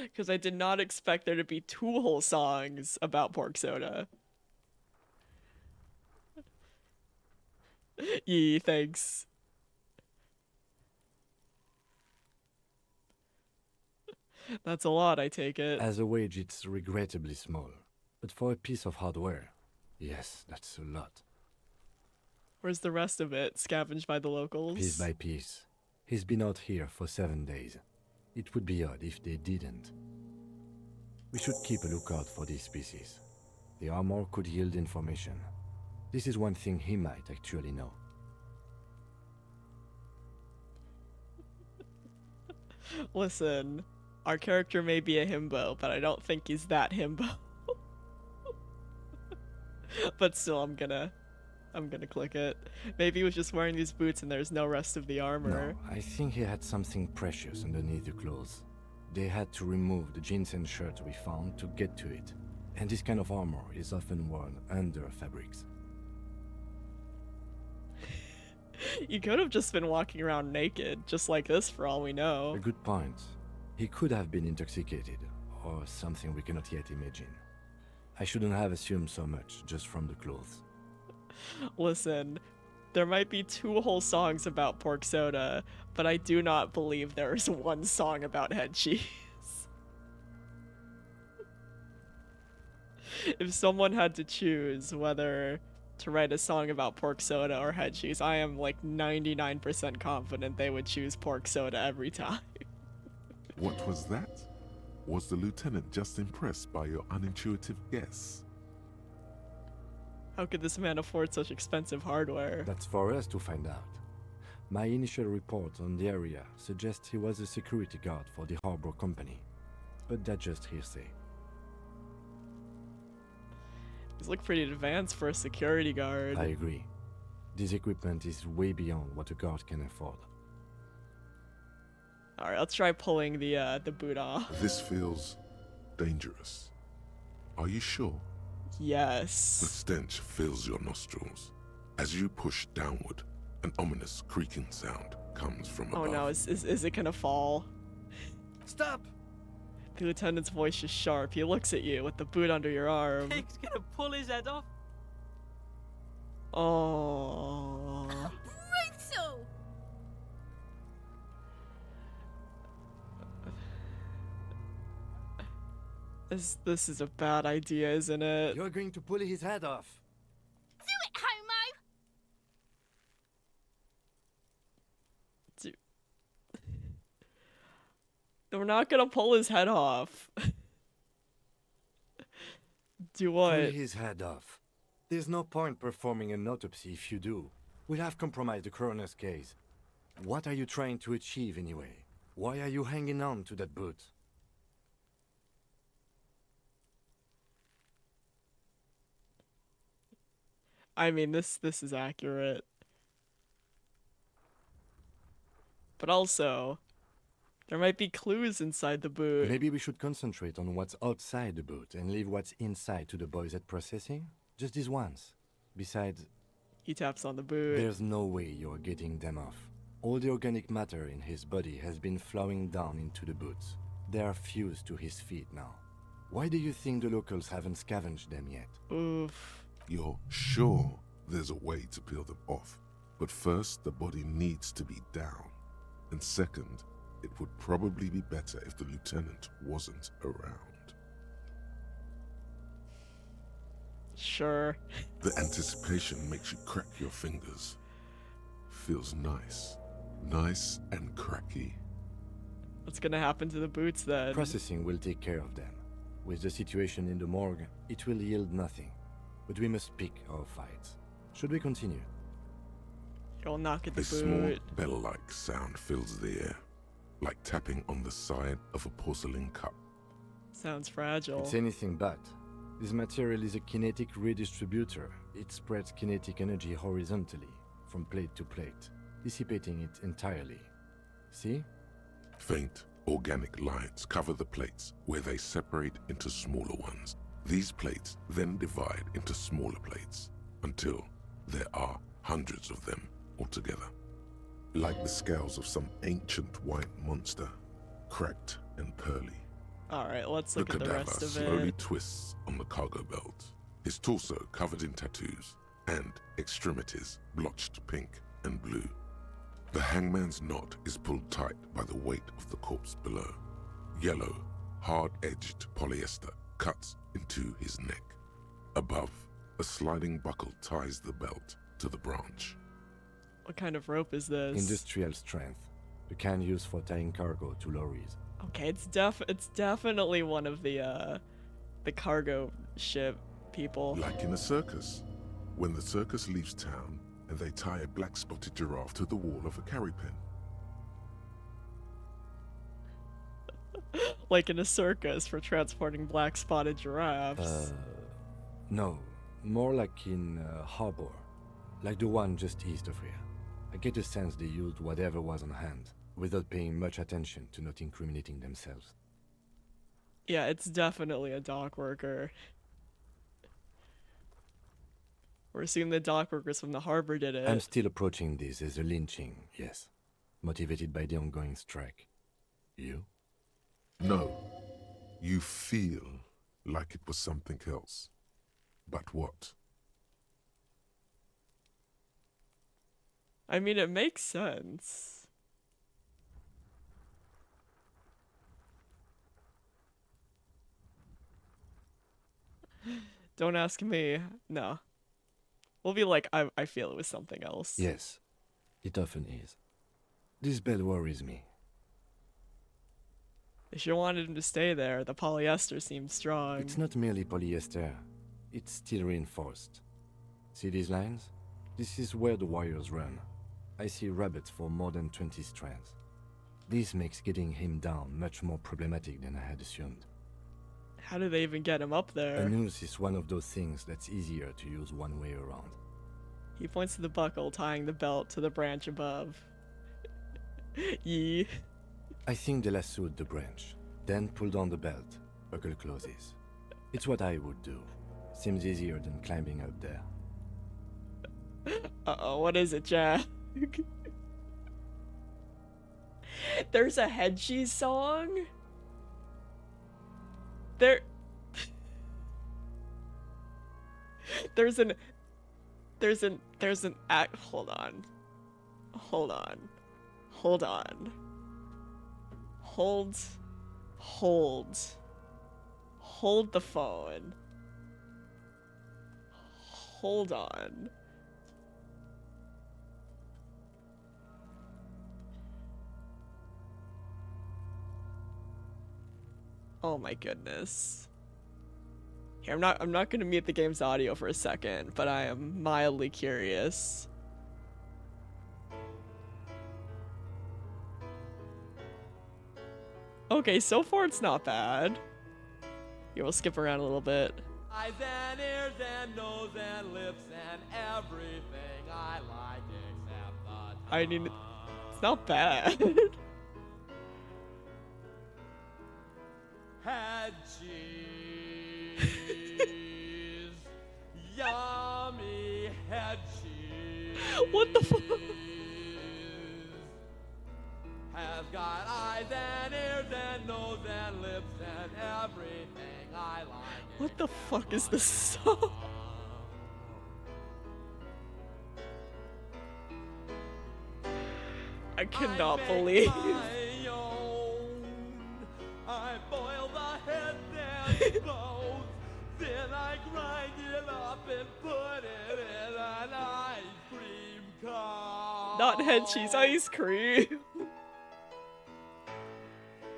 Speaker 1: Because I did not expect there to be 2 whole songs about pork soda. Yee, thanks. That's a lot, I take it.
Speaker 3: As a wage, it's regrettably small. But for a piece of hardware, yes, that's a lot.
Speaker 1: Where's the rest of it? Scavenged by the locals?
Speaker 3: Piece by piece. He's been out here for 7 days. It would be odd if they didn't. We should keep a lookout for these species. The armor could yield information. This is one thing he might actually know.
Speaker 1: Listen, our character may be a himbo, but I don't think he's that himbo. But still, I'm gonna click it. Maybe he was just wearing these boots and there's no rest of the armor.
Speaker 3: No, I think he had something precious underneath the clothes. They had to remove the jeans and shirts we found to get to it. And this kind of armor is often worn under fabrics.
Speaker 1: You could have just been walking around naked, just like this for all we know.
Speaker 3: A good point. He could have been intoxicated, or something we cannot yet imagine. I shouldn't have assumed so much just from the clothes.
Speaker 1: Listen, there might be 2 whole songs about pork soda, but I do not believe there's 1 song about head cheese. If someone had to choose whether to write a song about pork soda or head cheese, I am like 99% confident they would choose pork soda every time.
Speaker 2: What was that? Was the lieutenant just impressed by your unintuitive guess?
Speaker 1: How could this man afford such expensive hardware?
Speaker 3: That's for us to find out. My initial report on the area suggests he was a security guard for the harbor company, but that's just hearsay.
Speaker 1: He's look pretty advanced for a security guard.
Speaker 3: I agree. This equipment is way beyond what a guard can afford.
Speaker 1: Alright, let's try pulling the boot off.
Speaker 2: This feels dangerous. Are you sure?
Speaker 1: Yes.
Speaker 2: The stench fills your nostrils. As you push downward, an ominous creaking sound comes from above.
Speaker 1: Oh no, is it gonna fall?
Speaker 21: Stop!
Speaker 1: The lieutenant's voice is sharp. He looks at you with the boot under your arm.
Speaker 21: Pig's gonna pull his head off.
Speaker 1: Oh.
Speaker 6: Brutal!
Speaker 1: This is a bad idea, isn't it?
Speaker 3: You're going to pull his head off.
Speaker 6: Do it, homo!
Speaker 1: Dude. We're not gonna pull his head off. Do what?
Speaker 3: Pull his head off. There's no point performing an autopsy if you do. We'll have compromised the coroner's case. What are you trying to achieve anyway? Why are you hanging on to that boot?
Speaker 1: I mean, this is accurate. But also, there might be clues inside the boot.
Speaker 3: Maybe we should concentrate on what's outside the boot and leave what's inside to the boys at processing? Just this once. Besides,
Speaker 1: he taps on the boot.
Speaker 3: There's no way you're getting them off. All the organic matter in his body has been flowing down into the boots. They are fused to his feet now. Why do you think the locals haven't scavenged them yet?
Speaker 1: Oof.
Speaker 2: You're sure there's a way to peel them off, but first the body needs to be down. And second, it would probably be better if the lieutenant wasn't around.
Speaker 1: Sure.
Speaker 2: The anticipation makes you crack your fingers. Feels nice. Nice and cracky.
Speaker 1: What's gonna happen to the boots then?
Speaker 3: Processing will take care of them. With the situation in the morgue, it will yield nothing. But we must pick our fights. Should we continue?
Speaker 1: You'll knock at the
Speaker 2: A
Speaker 1: boot.
Speaker 2: small bell-like sound fills the air, like tapping on the side of a porcelain cup.
Speaker 1: Sounds fragile.
Speaker 3: It's anything but. This material is a kinetic redistributor. It spreads kinetic energy horizontally, from plate to plate, dissipating it entirely. See?
Speaker 2: Faint, organic lines cover the plates where they separate into smaller ones. These plates then divide into smaller plates until there are hundreds of them altogether. Like the scales of some ancient white monster, cracked and pearly.
Speaker 1: Alright, let's look at the
Speaker 2: cadaver
Speaker 1: rest of
Speaker 2: slowly
Speaker 1: it.
Speaker 2: twists on the cargo belt, his torso covered in tattoos, and extremities blotched pink and blue. The hangman's knot is pulled tight by the weight of the corpse below. Yellow, hard-edged polyester cuts into his neck. Above, a sliding buckle ties the belt to the branch.
Speaker 1: What kind of rope is this?
Speaker 3: Industrial strength. The kind used for tying cargo to lorries.
Speaker 1: Okay, it's definitely one of the cargo ship people.
Speaker 2: Like in a circus. When the circus leaves town and they tie a black-spotted giraffe to the wall of a carry pen.
Speaker 1: Like in a circus for transporting black-spotted giraffes.
Speaker 3: No. More like in a harbor. Like the one just east of here. I get a sense they used whatever was on hand, without paying much attention to not incriminating themselves.
Speaker 1: Yeah, it's definitely a dock worker. We're assuming the dock workers from the harbor did it.
Speaker 3: I'm still approaching this as a lynching, yes. Motivated by the ongoing strike. You?
Speaker 2: No. You feel like it was something else. But what?
Speaker 1: I mean, it makes sense. Don't ask me. No. We'll be like, I feel it was something else.
Speaker 3: Yes. It often is. This bell worries me.
Speaker 1: They sure wanted him to stay there. The polyester seems strong.
Speaker 3: It's not merely polyester. It's steel reinforced. See these lines? This is where the wires run. I see rabbits for more than 20 strands. This makes getting him down much more problematic than I had assumed.
Speaker 1: How do they even get him up there?
Speaker 3: A noose is one of those things that's easier to use one way around.
Speaker 1: He points to the buckle tying the belt to the branch above. Yee.
Speaker 3: I think they lassoed the branch, then pulled on the belt. Buckle closes. It's what I would do. Seems easier than climbing up there.
Speaker 1: Uh-oh, what is it, Jack? There's a head cheese song? There's an act. Hold on. Hold the phone. Hold on. Oh my goodness. Here, I'm not gonna mute the game's audio for a second, but I am mildly curious. Okay, so far it's not bad. Yeah, we'll skip around a little bit.
Speaker 10: Eyes and ears and nose and lips and everything I like except the tongue.
Speaker 1: I mean, it's not bad.
Speaker 10: Head cheese. Yummy head cheese.
Speaker 1: What the fuck?
Speaker 10: Has got eyes and ears and nose and lips and everything I like.
Speaker 1: What the fuck is this song? I cannot believe.
Speaker 10: I boil the head and bones, then I grind it up and put it in an ice cream cone.
Speaker 1: Not head cheese ice cream.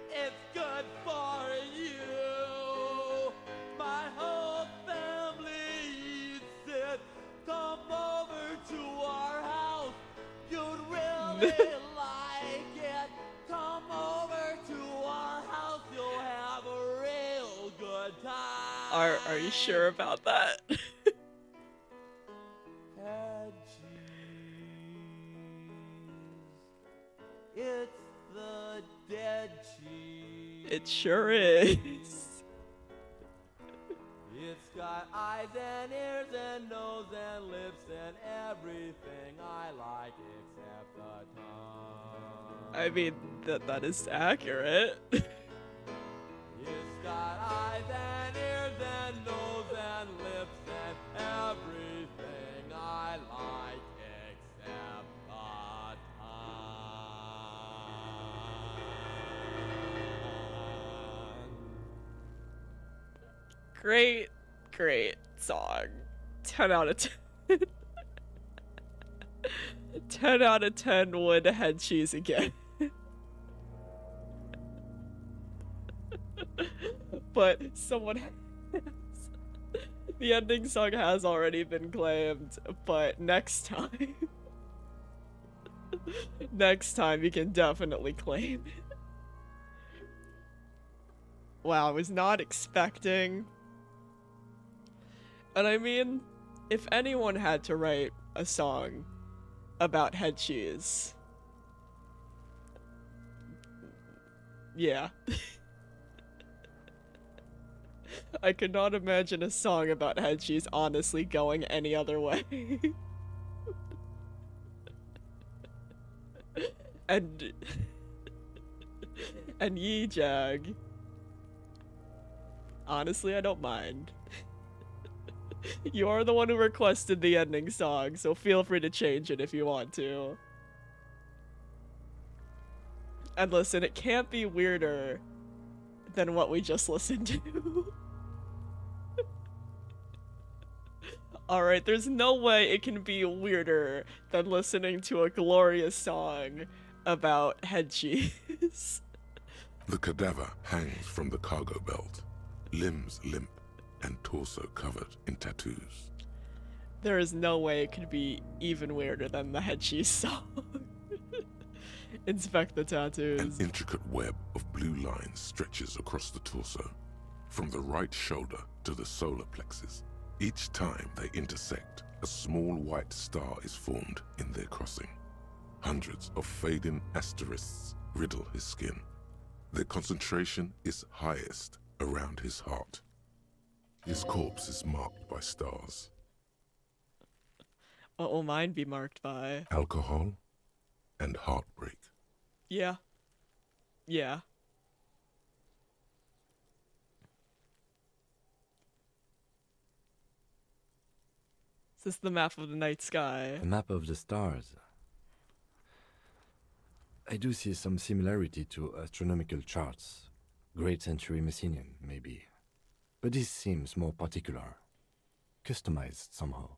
Speaker 10: It's good for you. My whole family eats it. Come over to our house. You'd really like it. Come over to our house. You'll have a real good time.
Speaker 1: Are you sure about that?
Speaker 10: Head cheese. It's the dead cheese.
Speaker 1: It sure is.
Speaker 10: It's got eyes and ears and nose and lips and everything I like except the tongue.
Speaker 1: I mean, that is accurate.
Speaker 10: It's got eyes and ears and nose and lips and everything I like except the tongue.
Speaker 1: Great song. 10 out of 10. 10 out of 10 would head cheese again. But someone has. The ending song has already been claimed, but next time. Next time you can definitely claim it. Wow, I was not expecting. And I mean, if anyone had to write a song about head cheese, yeah. I could not imagine a song about head cheese honestly going any other way. and Yee Jag. Honestly, I don't mind. You are the one who requested the ending song, so feel free to change it if you want to. And listen, it can't be weirder than what we just listened to. Alright, there's no way it can be weirder than listening to a glorious song about head cheese.
Speaker 2: The cadaver hangs from the cargo belt, limbs limp and torso covered in tattoos.
Speaker 1: There is no way it could be even weirder than the head cheese song. Inspect the tattoos.
Speaker 2: An intricate web of blue lines stretches across the torso, from the right shoulder to the solar plexus. Each time they intersect, a small white star is formed in their crossing. Hundreds of fading asterisks riddle his skin. Their concentration is highest around his heart. His corpse is marked by stars.
Speaker 1: What will mine be marked by?
Speaker 2: Alcohol and heartbreak.
Speaker 1: Yeah. Yeah. Is this the map of the night sky?
Speaker 3: The map of the stars. I do see some similarity to astronomical charts. Great Century Messinian, maybe. But this seems more particular. Customized somehow.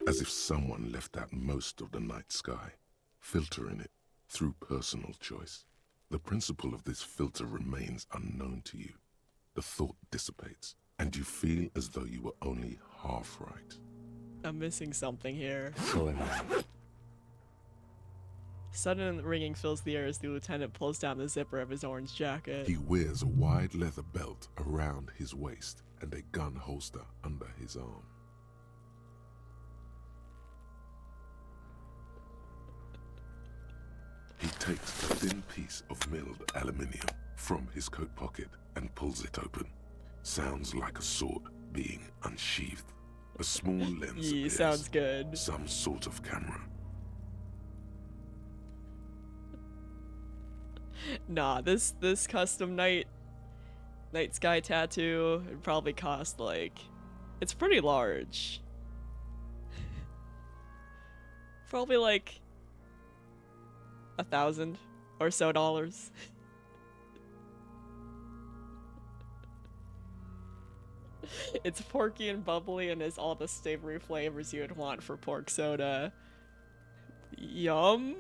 Speaker 2: As if someone left out most of the night sky, filtering it through personal choice. The principle of this filter remains unknown to you. The thought dissipates, and you feel as though you were only half right.
Speaker 1: I'm missing something here.
Speaker 3: So am I.
Speaker 1: Sudden ringing fills the air as the lieutenant pulls down the zipper of his orange jacket.
Speaker 2: He wears a wide leather belt around his waist and a gun holster under his arm. He takes a thin piece of milled aluminium from his coat pocket and pulls it open. Sounds like a sword being unsheathed. A small lens appears.
Speaker 1: Sounds good.
Speaker 2: Some sort of camera.
Speaker 1: Nah, this custom night sky tattoo would probably cost like, it's pretty large. Probably like $1,000 or so dollars. It's porky and bubbly and has all the savory flavors you would want for pork soda. Yum.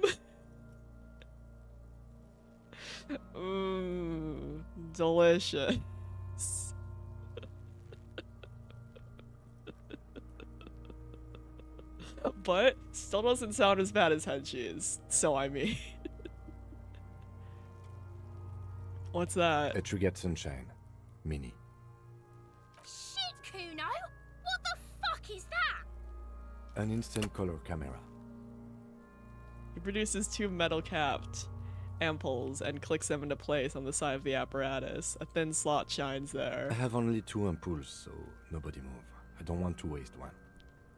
Speaker 1: Mmm, delicious. But still doesn't sound as bad as head cheese, so I mean. What's that?
Speaker 3: A True Get Sunshine. Mini.
Speaker 6: Shit!
Speaker 3: An instant color camera.
Speaker 1: He produces 2 metal-capped ampoules and clicks them into place on the side of the apparatus. A thin slot shines there.
Speaker 3: I have only 2 ampoules, so nobody move. I don't want to waste one.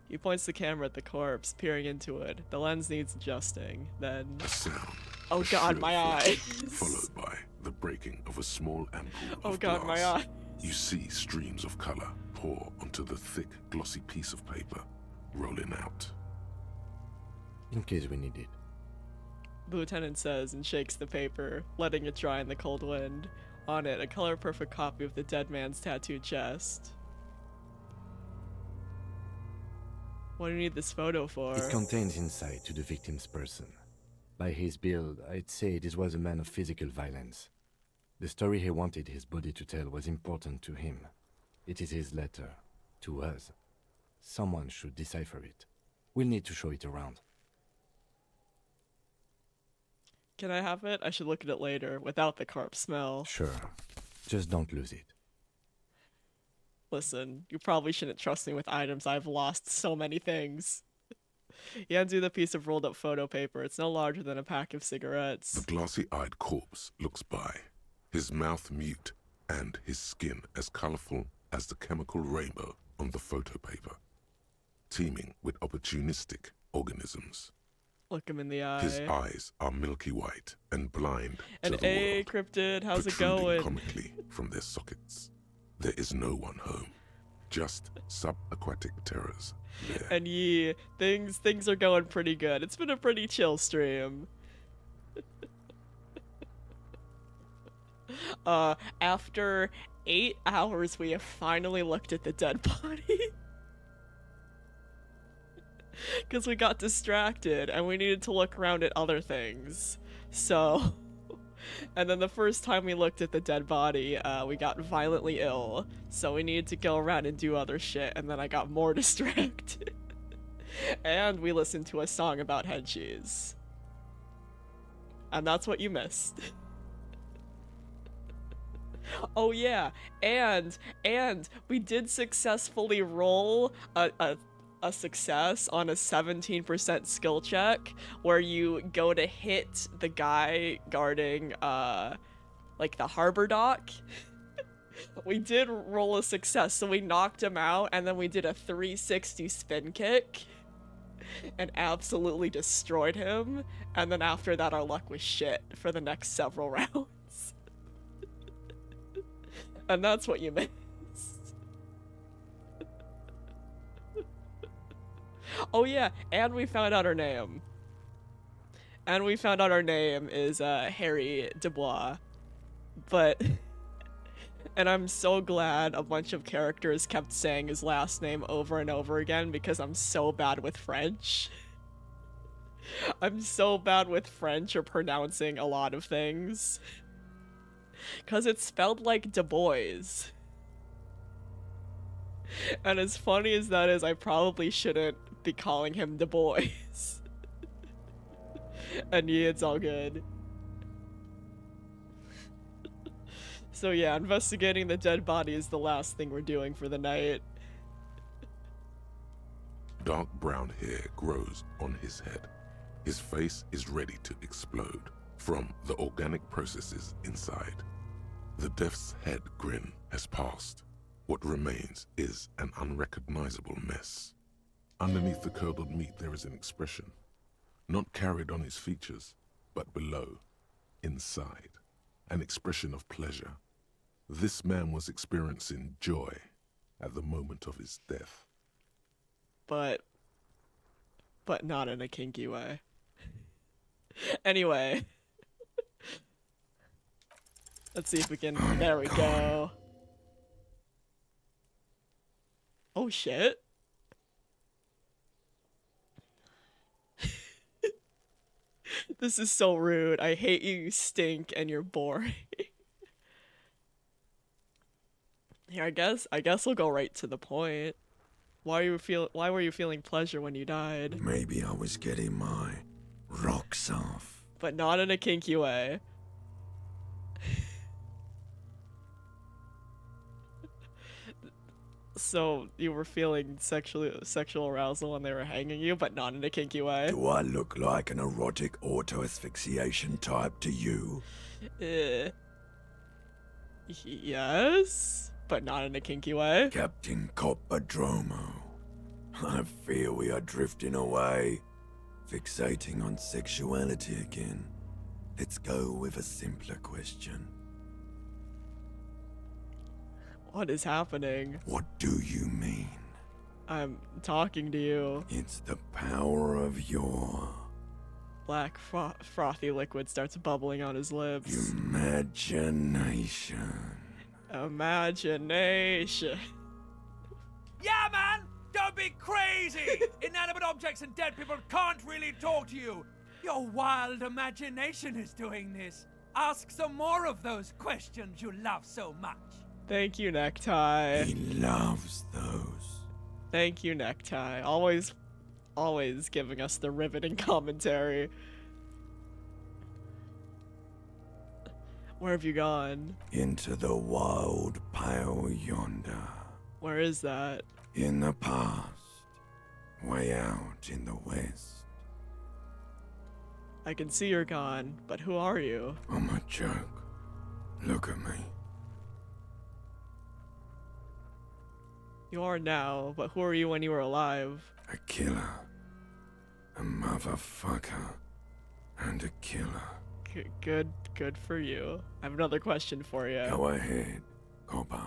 Speaker 1: He points the camera at the corpse, peering into it. The lens needs adjusting. Then...
Speaker 2: A sound.
Speaker 1: Oh
Speaker 2: a
Speaker 1: god,
Speaker 2: shrill
Speaker 1: my
Speaker 2: flash,
Speaker 1: eyes!
Speaker 2: Followed by the breaking of a small ampoule
Speaker 1: Oh
Speaker 2: of
Speaker 1: god,
Speaker 2: glass.
Speaker 1: my eyes!
Speaker 2: You see streams of color pour onto the thick, glossy piece of paper, rolling out.
Speaker 3: In case we need it.
Speaker 1: The lieutenant says and shakes the paper, letting it dry in the cold wind. On it, a color-perfect copy of the dead man's tattooed chest. What do you need this photo for?
Speaker 3: It contains insight to the victim's person. By his build, I'd say this was a man of physical violence. The story he wanted his body to tell was important to him. It is his letter, to us. Someone should decipher it. We'll need to show it around.
Speaker 1: Can I have it? I should look at it later, without the corpse smell.
Speaker 3: Sure. Just don't lose it.
Speaker 1: Listen, you probably shouldn't trust me with items. I've lost so many things. He hands you the piece of rolled up photo paper. It's no larger than a pack of cigarettes.
Speaker 2: The glossy-eyed corpse looks by, his mouth mute and his skin as colorful as the chemical rainbow on the photo paper, teeming with opportunistic organisms.
Speaker 1: Look him in the eye.
Speaker 2: His eyes are milky white and blind
Speaker 1: And
Speaker 2: to the
Speaker 1: hey,
Speaker 2: world,
Speaker 1: Cryptid, how's it
Speaker 2: protruding
Speaker 1: going?
Speaker 2: comically from their sockets. There is no one home, just subaquatic terrors there.
Speaker 1: And ye, things are going pretty good. It's been a pretty chill stream. After 8 hours, we have finally looked at the dead body. Because we got distracted and we needed to look around at other things. So, and then the first time we looked at the dead body, we got violently ill. So we needed to go around and do other shit, and then I got more distracted. And we listened to a song about headshoes. And that's what you missed. Oh yeah, and we did successfully roll a success on a 17% skill check where you go to hit the guy guarding like the harbor dock. We did roll a success, so we knocked him out, and then we did a 360 spin kick and absolutely destroyed him, and then after that our luck was shit for the next several rounds. And that's what you missed. Oh yeah, and we found out her name. And we found out our name is Harry Dubois. But... And I'm so glad a bunch of characters kept saying his last name over and over again because I'm so bad with French. I'm so bad with French or pronouncing a lot of things. Because it's spelled like Du Bois. And as funny as that is, I probably shouldn't be calling him Du Bois. And yeah, it's all good. So yeah, investigating the dead body is the last thing we're doing for the night.
Speaker 2: Dark brown hair grows on his head. His face is ready to explode from the organic processes inside. The death's head grin has passed. What remains is an unrecognizable mess. Underneath the curdled meat there is an expression, not carried on his features, but below, inside, an expression of pleasure. This man was experiencing joy at the moment of his death.
Speaker 1: But not in a kinky way. Anyway. Let's see if we can... There we go. Oh shit. This is so rude. I hate you, you stink, and you're boring. Here, I guess we'll go right to the point. Why were you feeling pleasure when you died?
Speaker 9: Maybe I was getting my rocks off.
Speaker 1: But not in a kinky way. So you were feeling sexual arousal when they were hanging you, but not in a kinky way.
Speaker 9: Do I look like an erotic auto-asphyxiation type to you?
Speaker 1: Yes, but not in a kinky way.
Speaker 9: Captain Coppadromo, I fear we are drifting away, fixating on sexuality again. Let's go with a simpler question.
Speaker 1: What is happening?
Speaker 9: What do you mean?
Speaker 1: I'm talking to you.
Speaker 9: It's the power of your...
Speaker 1: Black frothy liquid starts bubbling on his lips.
Speaker 9: Imagination.
Speaker 1: Imagination.
Speaker 10: Yeah, man! Don't be crazy! Inanimate objects and dead people can't really talk to you. Your wild imagination is doing this. Ask some more of those questions you love so much.
Speaker 1: Thank you, Necktie.
Speaker 9: He loves those.
Speaker 1: Thank you, Necktie. Always giving us the riveting commentary. Where have you gone?
Speaker 9: Into the wild pale yonder.
Speaker 1: Where is that?
Speaker 9: In the past. Way out in the west.
Speaker 1: I can see you're gone, but who are you?
Speaker 9: I'm a joke. Look at me.
Speaker 1: You are now, but who are you when you were alive?
Speaker 9: A killer. A motherfucker. And a killer.
Speaker 1: Good for you. I have another question for you.
Speaker 9: Go ahead, Coppo.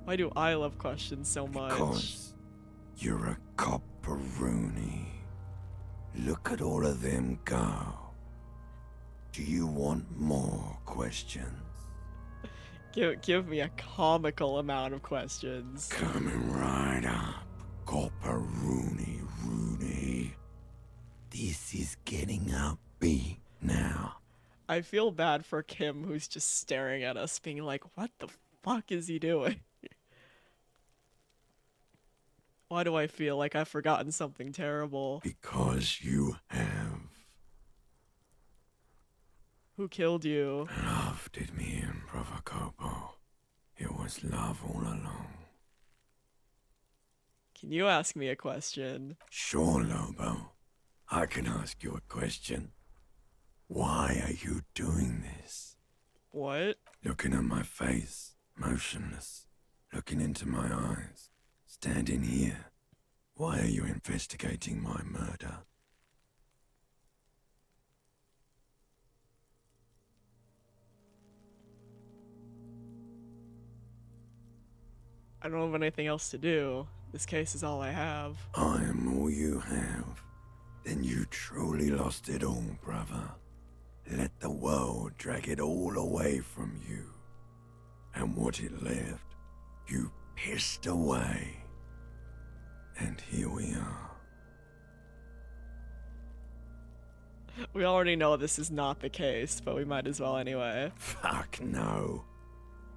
Speaker 1: Why do I love questions so much?
Speaker 9: Because you're a copperoonie. Look at all of them go. Do you want more questions?
Speaker 1: Give me a comical amount of questions.
Speaker 9: Coming right up, copperoonie Rooney. This is getting upbeat now.
Speaker 1: I feel bad for Kim, who's just staring at us, being like, what the fuck is he doing? Why do I feel like I've forgotten something terrible?
Speaker 9: Because you have.
Speaker 1: Who killed you?
Speaker 9: Love did me in, Brother Copo. It was love all along.
Speaker 1: Can you ask me a question?
Speaker 9: Sure, Lobo. I can ask you a question. Why are you doing this?
Speaker 1: What?
Speaker 9: Looking at my face, motionless, looking into my eyes, standing here. Why are you investigating my murder?
Speaker 1: I don't have anything else to do. This case is all I have.
Speaker 9: I am all you have. Then you truly lost it all, brother. Let the world drag it all away from you. And what it left, you pissed away. And here we are.
Speaker 1: We already know this is not the case, but we might as well anyway.
Speaker 9: Fuck no.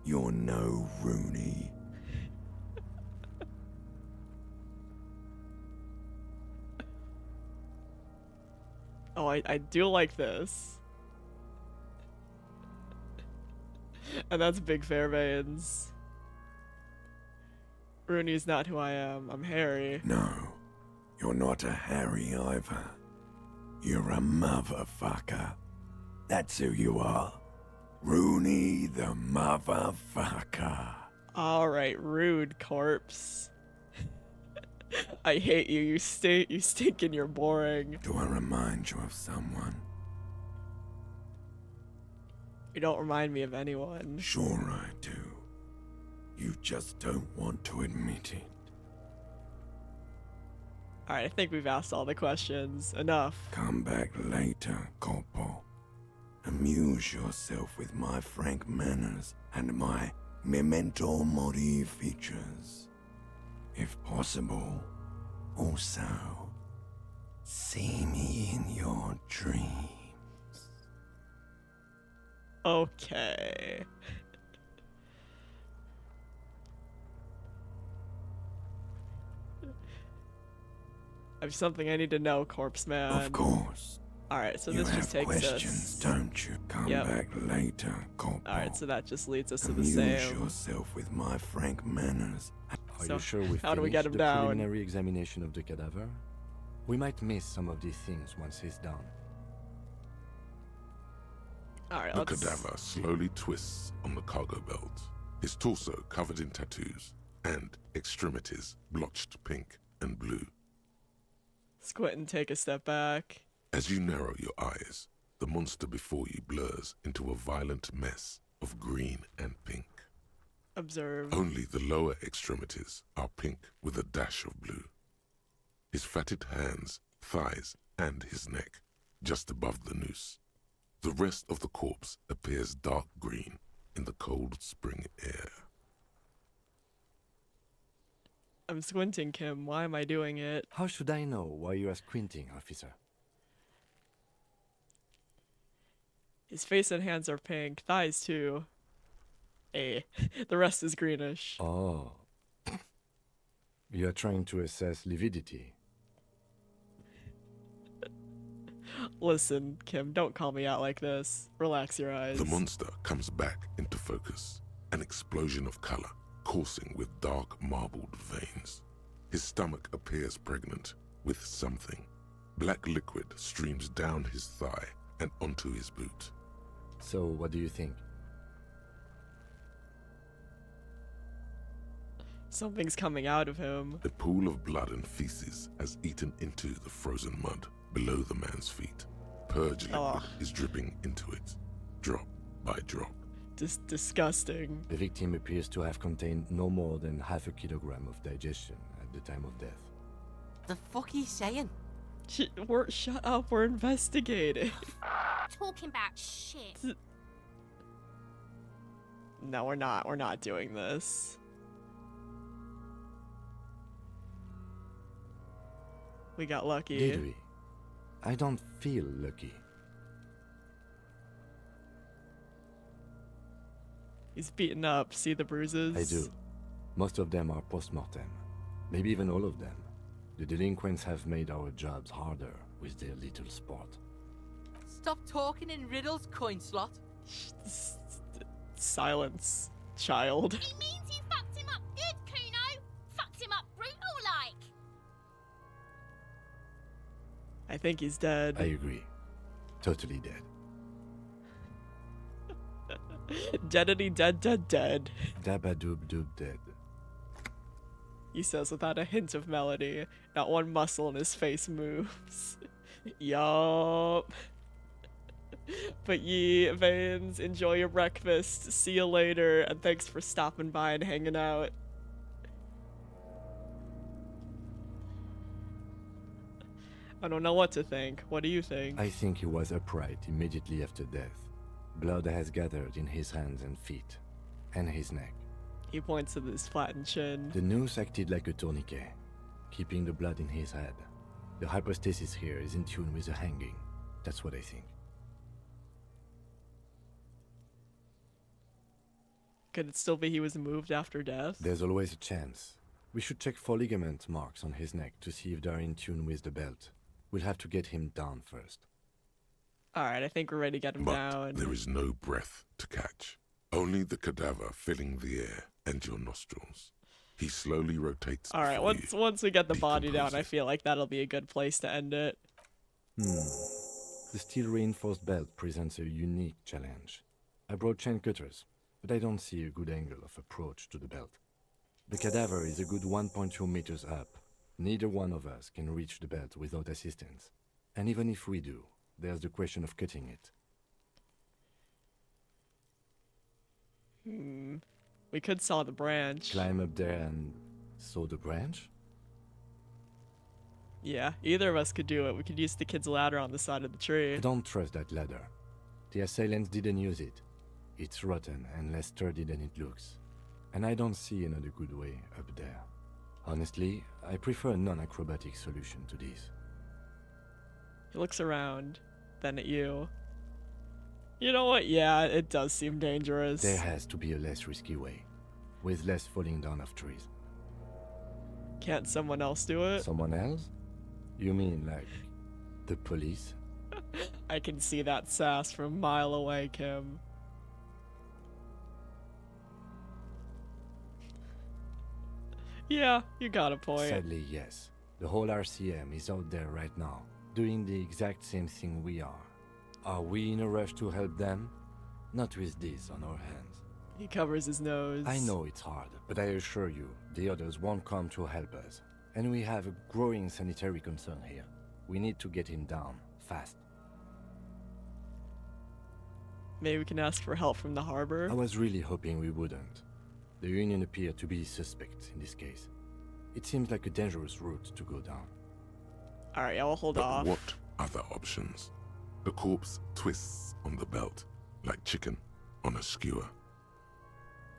Speaker 9: You're no Rooney.
Speaker 1: Oh, I do like this. And that's Big Fairbairns. Rooney's not who I am. I'm Harry.
Speaker 9: No, you're not a Harry either. You're a motherfucker. That's who you are. Rooney the motherfucker.
Speaker 1: Alright, rude corpse. I hate you. You stink and you're boring.
Speaker 9: Do I remind you of someone?
Speaker 1: You don't remind me of anyone.
Speaker 9: Sure I do. You just don't want to admit it.
Speaker 1: Alright, I think we've asked all the questions. Enough.
Speaker 9: Come back later, Corpo. Amuse yourself with my frank manners and my memento mori features. If possible, also, see me in your dreams.
Speaker 1: Okay. I have something I need to know, Corpse Man.
Speaker 9: Of course.
Speaker 1: Alright, so
Speaker 9: You
Speaker 1: this
Speaker 9: have
Speaker 1: just takes
Speaker 9: questions,
Speaker 1: us.
Speaker 9: don't you? Come
Speaker 1: Yep.
Speaker 9: back later, Corporal.
Speaker 1: Alright, so that just leads us to the
Speaker 9: Amuse
Speaker 1: same.
Speaker 9: yourself with my frank manners.
Speaker 3: Are
Speaker 1: So,
Speaker 3: you sure we
Speaker 1: how do we get him
Speaker 3: finished the
Speaker 1: down?
Speaker 3: preliminary examination of the cadaver? We might miss some of these things once he's done.
Speaker 1: Alright,
Speaker 2: The
Speaker 1: let's...
Speaker 2: cadaver slowly twists on the cargo belt, his torso covered in tattoos, and extremities blotched pink and blue.
Speaker 1: Squint and take a step back.
Speaker 2: As you narrow your eyes, the monster before you blurs into a violent mess of green and pink.
Speaker 1: Observe.
Speaker 2: Only the lower extremities are pink with a dash of blue. His fatted hands, thighs, and his neck, just above the noose. The rest of the corpse appears dark green in the cold spring air.
Speaker 1: I'm squinting, Kim. Why am I doing it?
Speaker 3: How should I know why you are squinting, officer?
Speaker 1: His face and hands are pink. Thighs, too. The rest is greenish.
Speaker 3: Oh. You are trying to assess lividity.
Speaker 1: Listen, Kim, don't call me out like this. Relax your eyes.
Speaker 2: The monster comes back into focus, an explosion of color, coursing with dark marbled veins. His stomach appears pregnant with something. Black liquid streams down his thigh and onto his boot.
Speaker 3: So, what do you think?
Speaker 1: Something's coming out of him.
Speaker 2: A pool of blood and feces has eaten into the frozen mud below the man's feet. Purge liquid is dripping into it, drop by drop.
Speaker 1: Disgusting.
Speaker 3: The victim appears to have contained no more than half a kilogram of digestion at the time of death.
Speaker 17: The fuck are you saying?
Speaker 1: Shut up, we're investigating.
Speaker 6: Talking about shit.
Speaker 1: No, we're not. We're not doing this. We got lucky.
Speaker 3: Did we? I don't feel lucky.
Speaker 1: He's beaten up. See the bruises?
Speaker 3: I do. Most of them are post-mortem. Maybe even all of them. The delinquents have made our jobs harder with their little sport.
Speaker 17: Stop talking in riddles, coin slot.
Speaker 1: Silence, child.
Speaker 6: It means you fucked him up good, Kuno. Fucked him up brutal like.
Speaker 1: I think he's dead.
Speaker 3: I agree. Totally dead.
Speaker 1: Deadity dead.
Speaker 3: Dabba-doob-doob dead.
Speaker 1: He says without a hint of melody. Not one muscle in his face moves. Yup. But ye, Veins, enjoy your breakfast. See you later, and thanks for stopping by and hanging out. I don't know what to think. What do you think?
Speaker 3: I think he was upright immediately after death. Blood has gathered in his hands and feet, and his neck.
Speaker 1: He points to his flattened chin.
Speaker 3: The noose acted like a tourniquet, keeping the blood in his head. The hypostasis here is in tune with the hanging. That's what I think.
Speaker 1: Could it still be he was moved after death?
Speaker 3: There's always a chance. We should check for ligament marks on his neck to see if they're in tune with the belt. We'll have to get him down first.
Speaker 1: Alright, I think we're ready to get him down.
Speaker 2: There is no breath to catch. Only the cadaver filling the air and your nostrils. He slowly rotates.
Speaker 1: Alright, once we get the body down, I feel like that'll be a good place to end it.
Speaker 3: The steel reinforced belt presents a unique challenge. I brought chain cutters, but I don't see a good angle of approach to the belt. The cadaver is a good 1.2 meters up. Neither one of us can reach the belt without assistance. And even if we do, there's the question of cutting it.
Speaker 1: We could saw the branch.
Speaker 3: Climb up there and saw the branch?
Speaker 1: Yeah, either of us could do it. We could use the kid's ladder on the side of the tree.
Speaker 3: I don't trust that ladder. The assailants didn't use it. It's rotten and less sturdy than it looks. And I don't see another good way up there. Honestly, I prefer a non-acrobatic solution to this.
Speaker 1: He looks around, then at you. You know what? Yeah, it does seem dangerous.
Speaker 3: There has to be a less risky way, with less falling down of trees.
Speaker 1: Can't someone else do it?
Speaker 3: Someone else? You mean like the police?
Speaker 1: I can see that sass from a mile away, Kim. Yeah, you got a point.
Speaker 3: Sadly, yes. The whole RCM is out there right now, doing the exact same thing we are. Are we in a rush to help them? Not with this on our hands.
Speaker 1: He covers his nose.
Speaker 3: I know it's hard, but I assure you, the others won't come to help us. And we have a growing sanitary concern here. We need to get him down, fast.
Speaker 1: Maybe we can ask for help from the harbor?
Speaker 3: I was really hoping we wouldn't. The Union appear to be suspect in this case. It seems like a dangerous route to go down.
Speaker 1: Alright, I will hold
Speaker 2: But
Speaker 1: off.
Speaker 2: what other options? The corpse twists on the belt, like chicken on a skewer.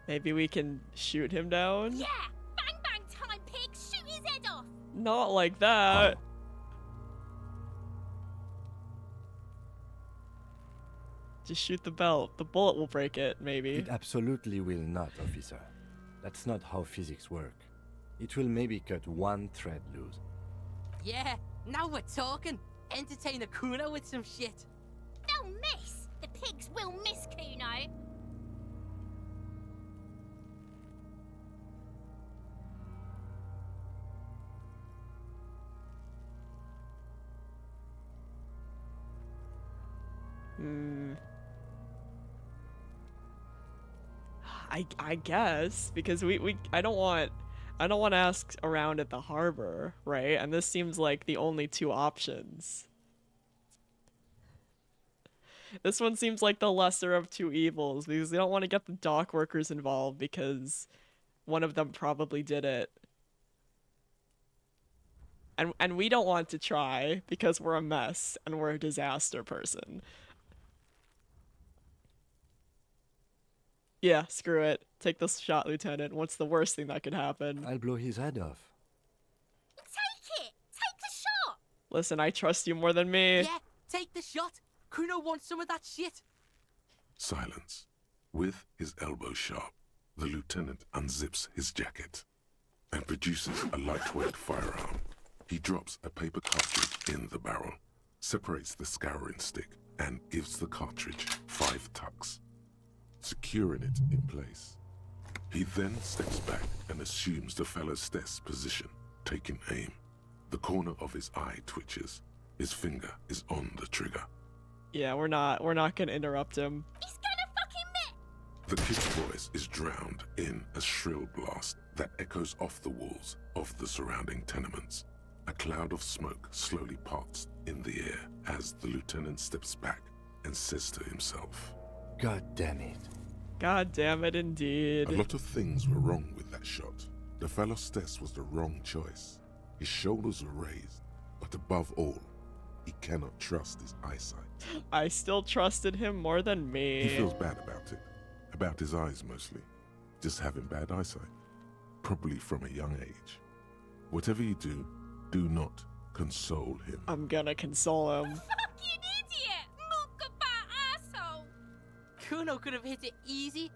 Speaker 1: Maybe we can shoot him down?
Speaker 6: Yeah! Bang bang time, pig! Shoot his head off!
Speaker 1: Not like that. Just shoot the belt. The bullet will break it, maybe.
Speaker 3: It absolutely will not, officer. That's not how physics work. It will maybe cut one thread loose.
Speaker 17: Yeah, now we're talking. Entertain a Kuno with some shit.
Speaker 6: They'll miss! The pigs will miss Kuno!
Speaker 1: I guess because I don't want to ask around at the harbor, right? And this seems like the only two options. This one seems like the lesser of two evils because they don't want to get the dock workers involved because one of them probably did it. And we don't want to try because we're a mess and we're a disaster person. Yeah, screw it. Take this shot, Lieutenant. What's the worst thing that could happen?
Speaker 3: I'll blow his head off.
Speaker 6: Take it! Take the shot!
Speaker 1: Listen, I trust you more than me.
Speaker 17: Yeah, take the shot. Kuno wants some of that shit.
Speaker 2: Silence. With his elbow sharp, the lieutenant unzips his jacket and produces a lightweight firearm. He drops a paper cartridge in the barrel, separates the scouring stick, and gives the cartridge 5 tucks, securing it in place. He then steps back and assumes the fellow's desk position, taking aim. The corner of his eye twitches. His finger is on the trigger.
Speaker 1: Yeah, we're not gonna interrupt him.
Speaker 6: He's gonna fucking miss!
Speaker 2: The kid's voice is drowned in a shrill blast that echoes off the walls of the surrounding tenements. A cloud of smoke slowly parts in the air as the lieutenant steps back and says to himself,
Speaker 3: God damn it.
Speaker 1: God damn it, indeed.
Speaker 2: A lot of things were wrong with that shot. The fellow's test was the wrong choice. His shoulders were raised, but above all, he cannot trust his eyesight.
Speaker 1: I still trusted him more than me.
Speaker 2: He feels bad about it. About his eyes mostly. Just having bad eyesight. Probably from a young age. Whatever you do, do not console him.
Speaker 1: I'm gonna console him.
Speaker 6: Fucking idiot! Mukabat asshole!
Speaker 17: Kuno could have hit it easy,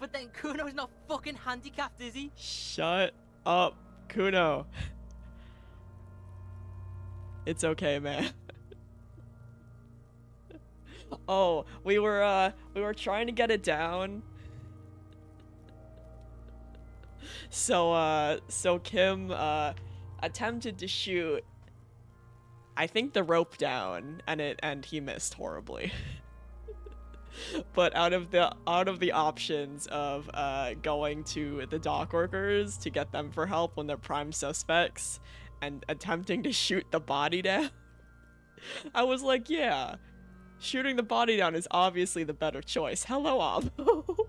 Speaker 17: but then Kuno's not fucking handicapped, is he?
Speaker 1: Shut up, Kuno. It's okay, man. Oh, we were trying to get it down. So Kim attempted to shoot, I think, the rope down, and he missed horribly. But out of the options of going to the dock workers to get them for help when they're prime suspects and attempting to shoot the body down, I was like, yeah, shooting the body down is obviously the better choice. Hello, Abo.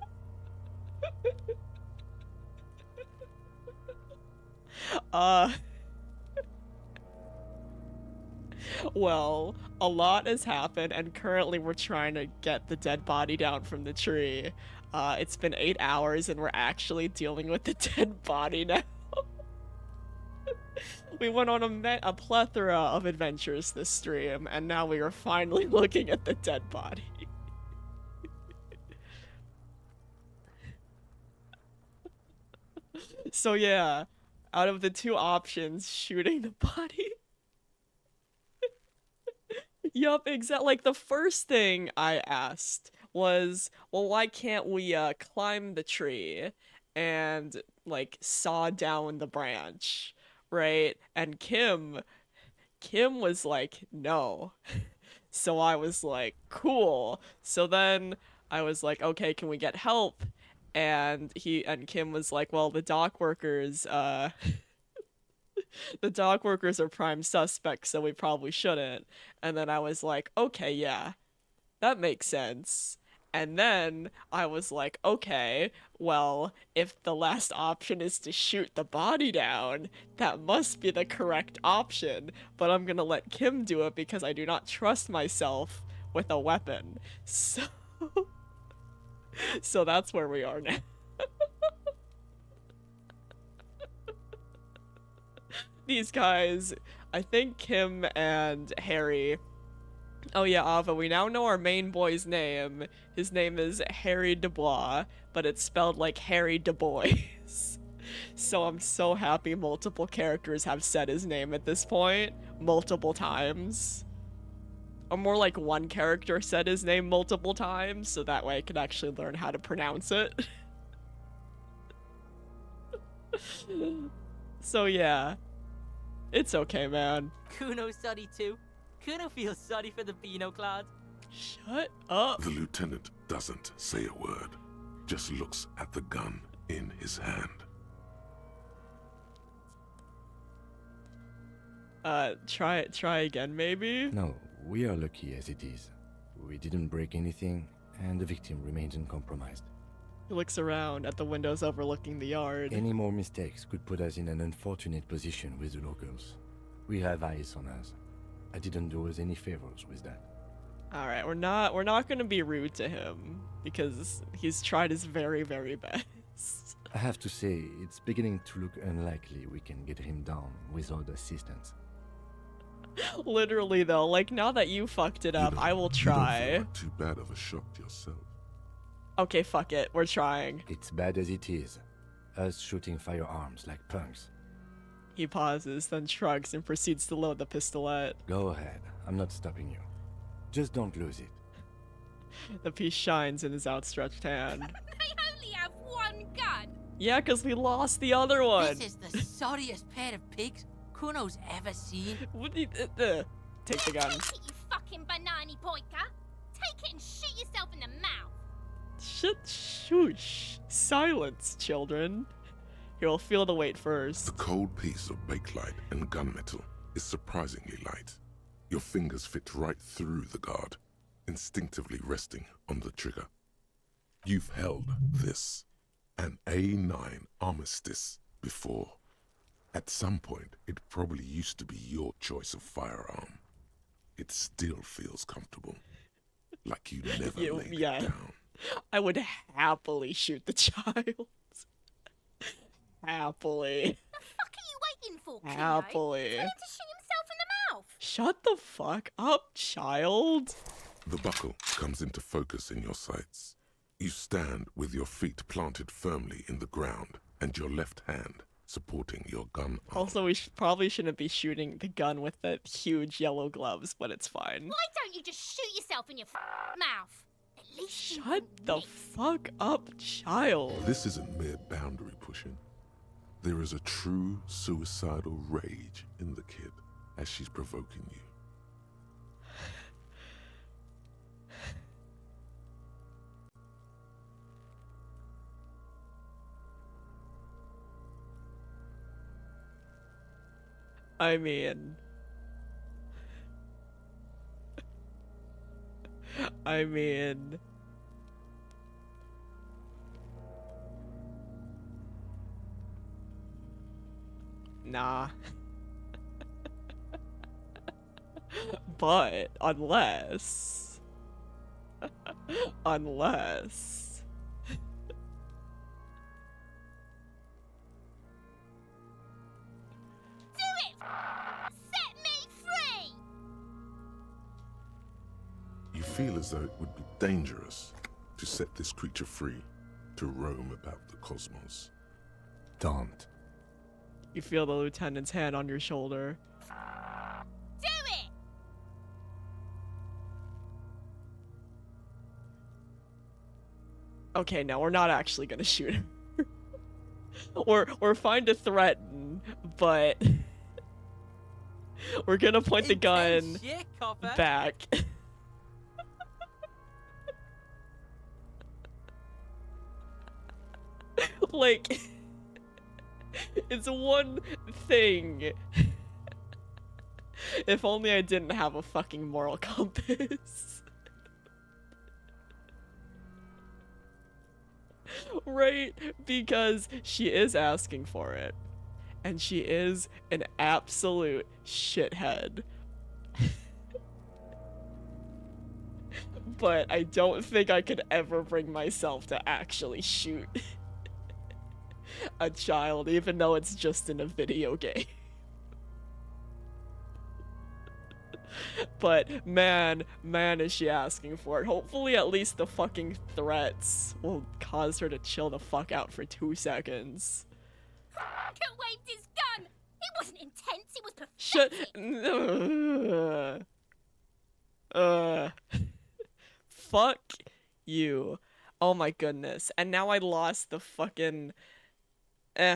Speaker 1: Well, a lot has happened, and currently we're trying to get the dead body down from the tree. It's been 8 hours, and we're actually dealing with the dead body now. We went on a plethora of adventures this stream, and now we are finally looking at the dead body. So yeah, out of the two options, shooting the body. Yup, exactly. Like, the first thing I asked was, well, why can't we climb the tree and like saw down the branch, right? And Kim was like, no. So I was like, cool. So then I was like, okay, can we get help? And Kim was like, well, the dock workers the dock workers are prime suspects, so we probably shouldn't. And then I was like, okay, yeah, that makes sense. And then I was like, okay, well, if the last option is to shoot the body down, that must be the correct option. But I'm gonna let Kim do it because I do not trust myself with a weapon. So that's where we are now. These guys, I think Kim and Harry. Oh yeah, Ava, we now know our main boy's name. His name is Harry Dubois, but it's spelled like Harry Dubois. So I'm so happy multiple characters have said his name at this point, multiple times. Or more like one character said his name multiple times, so that way I could actually learn how to pronounce it. So yeah, it's okay, man.
Speaker 17: Kuno's sorry too. Kuno feels sorry for the Beano Cloud.
Speaker 1: Shut up.
Speaker 2: The lieutenant doesn't say a word, just looks at the gun in his hand.
Speaker 1: Try again, maybe?
Speaker 3: No, we are lucky as it is. We didn't break anything, and the victim remains uncompromised.
Speaker 1: He looks around at the windows overlooking the yard.
Speaker 3: Any more mistakes could put us in an unfortunate position with the locals. We have eyes on us. I didn't do us any favors with that.
Speaker 1: Alright, we're not gonna be rude to him, because he's tried his very, very best.
Speaker 3: I have to say, it's beginning to look unlikely we can get him down without assistance.
Speaker 1: Literally though, like now that you fucked it up, I will try.
Speaker 2: You don't feel like too bad of a shock yourself.
Speaker 1: Okay, fuck it, we're trying.
Speaker 3: It's bad as it is. Us shooting firearms like punks.
Speaker 1: He pauses, then shrugs and proceeds to load the pistolet.
Speaker 3: Go ahead, I'm not stopping you. Just don't lose it.
Speaker 1: The piece shines in his outstretched hand.
Speaker 6: They only have one gun.
Speaker 1: Yeah, because we lost the other one.
Speaker 17: This is the sorriest pair of pigs Kuno's ever seen.
Speaker 1: Take the gun.
Speaker 6: Take it, you fucking banani poika. Take it and shoot yourself in the mouth.
Speaker 1: Shush. Silence, children. You'll feel the weight first.
Speaker 2: The cold piece of bakelite and gunmetal is surprisingly light. Your fingers fit right through the guard, instinctively resting on the trigger. You've held this, an A9 Armistice, before. At some point, it probably used to be your choice of firearm. It still feels comfortable, like you never laid it down.
Speaker 1: I would happily shoot the child. Happily.
Speaker 6: The fuck are you waiting for, Kuno?
Speaker 1: Happily.
Speaker 6: Tell him to shoot himself in the mouth.
Speaker 1: Shut the fuck up, child.
Speaker 2: The buckle comes into focus in your sights. You stand with your feet planted firmly in the ground and your left hand supporting your gun arm.
Speaker 1: Also, we probably shouldn't be shooting the gun with the huge yellow gloves, but it's fine.
Speaker 6: Why don't you just shoot yourself in your mouth? At least
Speaker 1: Shut the fuck up, child.
Speaker 2: This isn't mere boundary pushing. There is a true suicidal rage in the kid as she's provoking you.
Speaker 1: I mean... Nah. But, unless... unless...
Speaker 6: do it! Set me free!
Speaker 2: You feel as though it would be dangerous to set this creature free to roam about the cosmos.
Speaker 3: Don't.
Speaker 1: You feel the lieutenant's hand on your shoulder.
Speaker 6: Do it!
Speaker 1: Okay, no, we're not actually gonna shoot him. We're fine to threaten, but we're gonna point the gun
Speaker 17: Shit, copper.
Speaker 1: back. Like, it's one thing. If only I didn't have a fucking moral compass. Right? Because she is asking for it. And she is an absolute shithead. But I don't think I could ever bring myself to actually shoot a child, even though it's just in a video game. But man is she asking for it. Hopefully at least the fucking threats will cause her to chill the fuck out for 2 seconds.
Speaker 6: Could waved his gun. It wasn't intense, it was pathetic.
Speaker 1: Fuck you. Oh my goodness. And now I lost the fucking...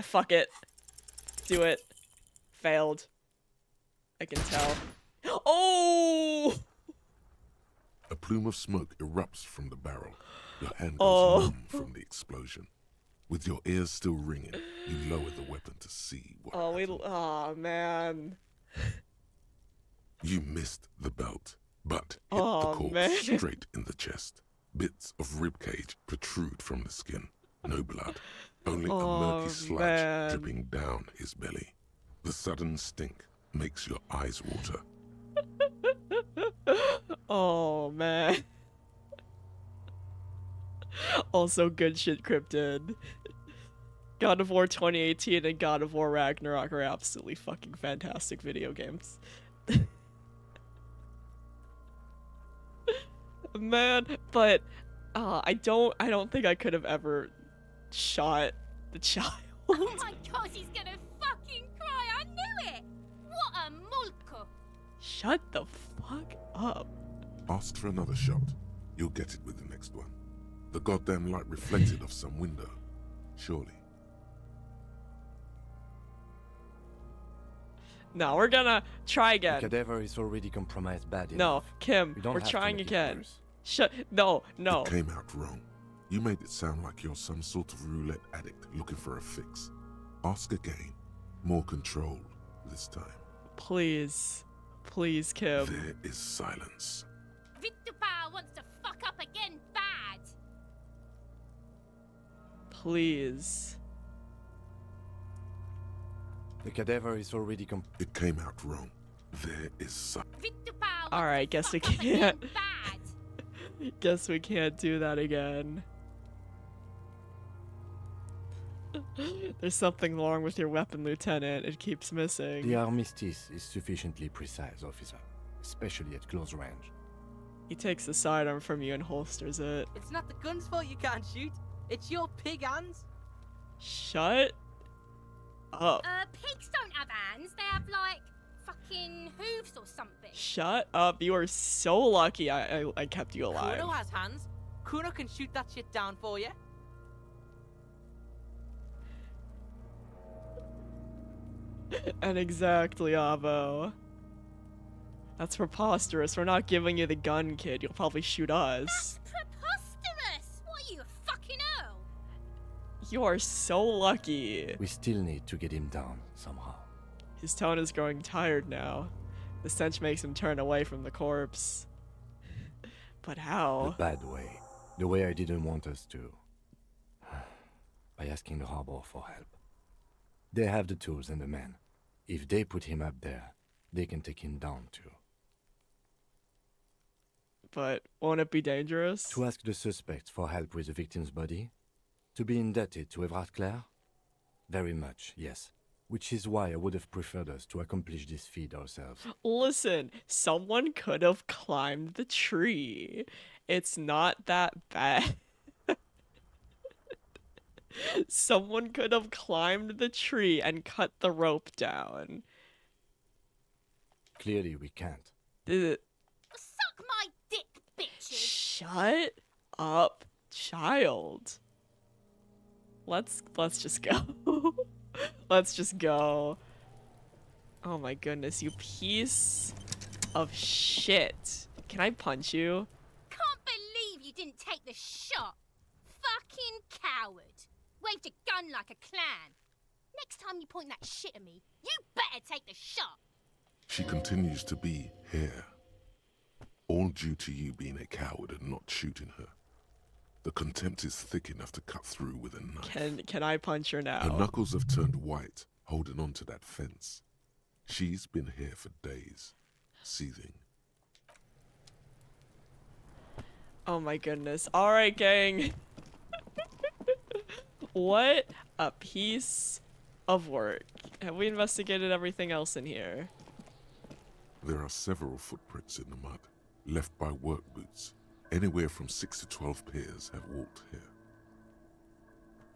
Speaker 1: fuck it. Do it. Failed. I can tell. Oh!
Speaker 2: A plume of smoke erupts from the barrel. Your hand goes numb from the explosion. With your ears still ringing, you lower the weapon to see what
Speaker 1: Oh man.
Speaker 2: You missed the belt, but hit the
Speaker 1: Oh,
Speaker 2: corpse
Speaker 1: man.
Speaker 2: straight in the chest. Bits of ribcage protrude from the skin. No blood. Only a murky sludge
Speaker 1: man.
Speaker 2: dripping down his belly. The sudden stink makes your eyes water.
Speaker 1: Oh man. Also good shit, Cryptid. God of War 2018 and God of War Ragnarok are absolutely fucking fantastic video games. Man, but I don't think I could have ever shot the child.
Speaker 6: Oh my god, he's gonna fucking cry. I knew it. What a mulko.
Speaker 1: Shut the fuck up.
Speaker 2: Ask for another shot. You'll get it with the next one. The goddamn light reflected off some window. Surely.
Speaker 1: No, we're gonna try
Speaker 3: The
Speaker 1: again.
Speaker 3: cadaver is already compromised bad
Speaker 1: No,
Speaker 3: enough.
Speaker 1: Kim,
Speaker 3: We don't
Speaker 1: we're
Speaker 3: have to
Speaker 1: trying
Speaker 3: make it
Speaker 1: again.
Speaker 3: worse.
Speaker 1: Shut. No.
Speaker 2: It came out wrong. You made it sound like you're some sort of roulette addict looking for a fix. Ask again. More controlled this time.
Speaker 1: Please. Please, Kim.
Speaker 2: There is silence.
Speaker 6: Vittupa wants to fuck up again bad.
Speaker 1: Please.
Speaker 3: The cadaver is already
Speaker 2: It came out wrong. There is silence.
Speaker 1: Alright, guess we can't. Guess we can't do that again. There's something wrong with your weapon, Lieutenant. It keeps missing.
Speaker 3: The armistice is sufficiently precise, officer, especially at close range.
Speaker 1: He takes the sidearm from you and holsters it.
Speaker 17: It's not the gun's fault you can't shoot. It's your pig hands.
Speaker 1: Shut up.
Speaker 6: Pigs don't have hands. They have, like, fucking hooves or something.
Speaker 1: Shut up. You are so lucky I kept you alive.
Speaker 17: Kuno has hands. Kuno can shoot that shit down for you.
Speaker 1: And exactly, Avo. That's preposterous. We're not giving you the gun, kid. You'll probably shoot us.
Speaker 6: Preposterous! What are you, a fucking earl?
Speaker 1: You are so lucky.
Speaker 3: We still need to get him down somehow.
Speaker 1: His tone is growing tired now. The stench makes him turn away from the corpse. But how?
Speaker 3: The bad way. The way I didn't want us to. By asking the harbor for help. They have the tools and the men. If they put him up there, they can take him down too.
Speaker 1: But won't it be dangerous?
Speaker 3: To ask the suspect for help with the victim's body? To be indebted to Everard Clare? Very much, yes. Which is why I would have preferred us to accomplish this feat ourselves.
Speaker 1: Listen, someone could have climbed the tree. It's not that bad. Someone could have climbed the tree and cut the rope down.
Speaker 3: Clearly we can't.
Speaker 6: Suck my dick, bitches.
Speaker 1: Shut up. child. Let's just go. Let's just go. Oh my goodness, you piece of shit. Can I punch you?
Speaker 6: Can't believe you didn't take the shot. Fucking coward. Waved a gun like a clown. Next time you point that shit at me, you better take the shot.
Speaker 2: She continues to be here. All due to you being a coward and not shooting her. The contempt is thick enough to cut through with a knife.
Speaker 1: Can I punch her now?
Speaker 2: Her knuckles have turned white, holding on to that fence. She's been here for days, seething.
Speaker 1: Oh my goodness. Alright, gang. What a piece of work. Have we investigated everything else in here?
Speaker 2: There are several footprints in the mud, left by work boots. Anywhere from 6 to 12 pairs have walked here.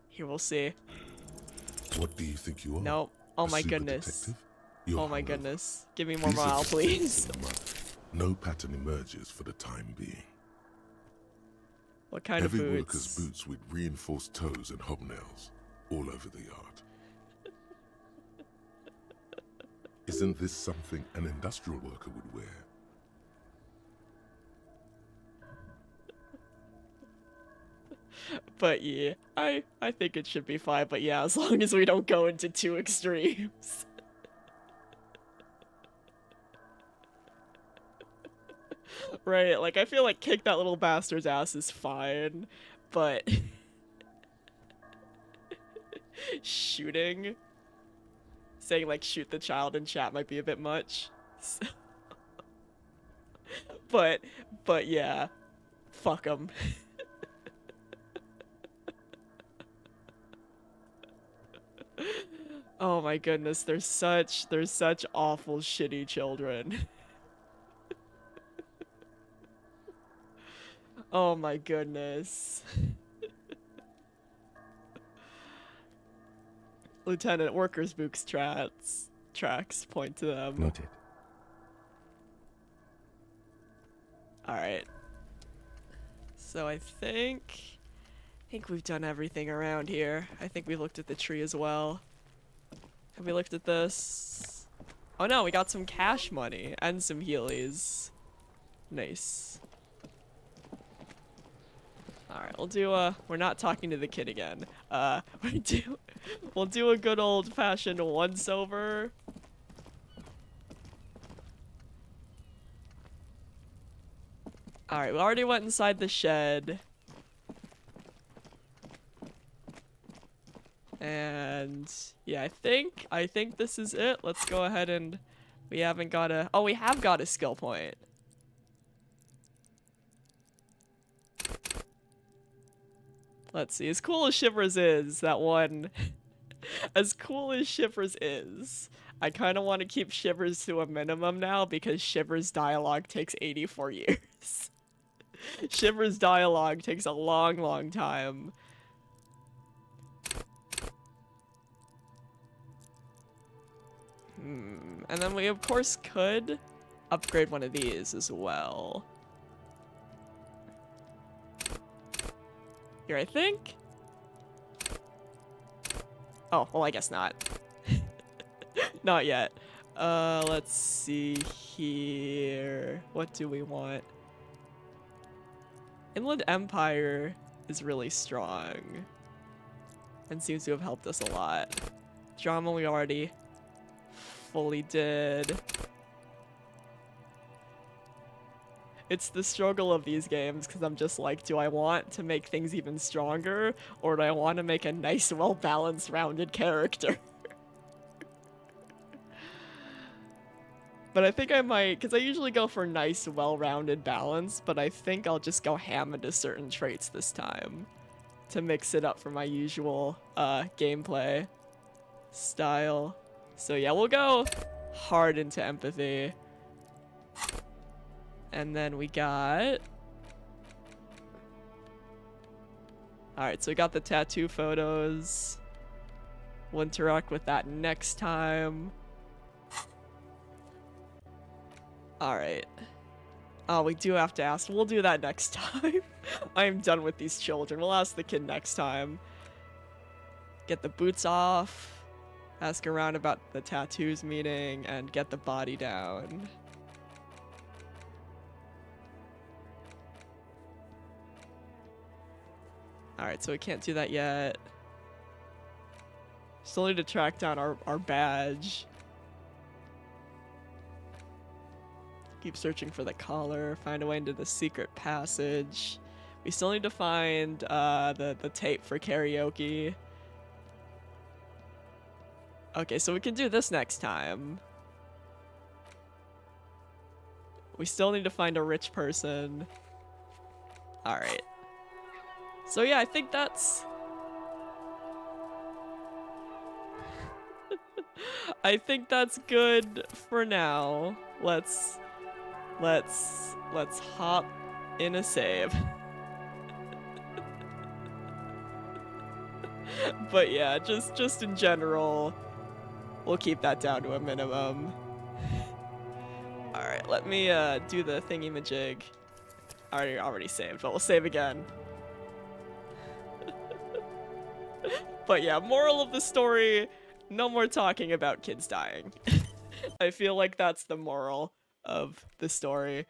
Speaker 1: Here, we'll see.
Speaker 2: What do you think you are?
Speaker 1: Nope. Oh
Speaker 2: A
Speaker 1: my
Speaker 2: super
Speaker 1: goodness.
Speaker 2: detective? You're
Speaker 1: Oh my
Speaker 2: hungover.
Speaker 1: goodness. Give me more
Speaker 2: These are
Speaker 1: morale,
Speaker 2: the footprints
Speaker 1: please.
Speaker 2: in the mud. No pattern emerges for the time being.
Speaker 1: What kind
Speaker 2: Heavy
Speaker 1: of boots?
Speaker 2: workers' boots with reinforced toes and hobnails all over the yard. Isn't this something an industrial worker would wear?
Speaker 1: But yeah, I think it should be fine. But yeah, as long as we don't go into too extremes. Right, like I feel like kick that little bastard's ass is fine, but shooting, saying like shoot the child in chat might be a bit much. So... but yeah, fuck 'em. Oh my goodness, they're such awful shitty children. Oh my goodness. Lieutenant, workers' boots tracks point to them.
Speaker 3: Noted.
Speaker 1: Alright. So I think we've done everything around here. I think we looked at the tree as well. Have we looked at this? Oh no, we got some cash money and some healies. Nice. Alright, we'll do we're not talking to the kid again. We'll do a good old-fashioned once-over. Alright, we already went inside the shed. And yeah, I think this is it. Let's go ahead and we haven't got a we have got a skill point. Let's see. As cool as Shivers is, that one as cool as Shivers is, I kind of want to keep Shivers to a minimum now because Shivers dialogue takes 84 years. Shivers dialogue takes a long time. And then we of course could upgrade one of these as well. Here, I think. Oh, well, I guess not. Not yet. Let's see here. What do we want? Inland Empire is really strong and seems to have helped us a lot. Drama we already fully did. It's the struggle of these games because I'm just like, do I want to make things even stronger or do I want to make a nice, well-balanced, rounded character? But I think I might, because I usually go for nice, well-rounded balance, but I think I'll just go ham into certain traits this time to mix it up for my usual gameplay style. So yeah, we'll go hard into empathy. And then we got... Alright, so we got the tattoo photos. We'll interact with that next time. Alright. Oh, we do have to ask. We'll do that next time. I'm done with these children. We'll ask the kid next time. Get the boots off. Ask around about the tattoos meeting. And get the body down. Alright, so we can't do that yet. Still need to track down our badge. Keep searching for the collar. Find a way into the secret passage. We still need to find the tape for karaoke. Okay, so we can do this next time. We still need to find a rich person. Alright. So yeah, I think that's... I think that's good for now. Let's hop in a save. But yeah, just in general, we'll keep that down to a minimum. Alright, let me do the thingy-majig. Already saved, but we'll save again. But yeah, moral of the story, no more talking about kids dying. I feel like that's the moral of the story.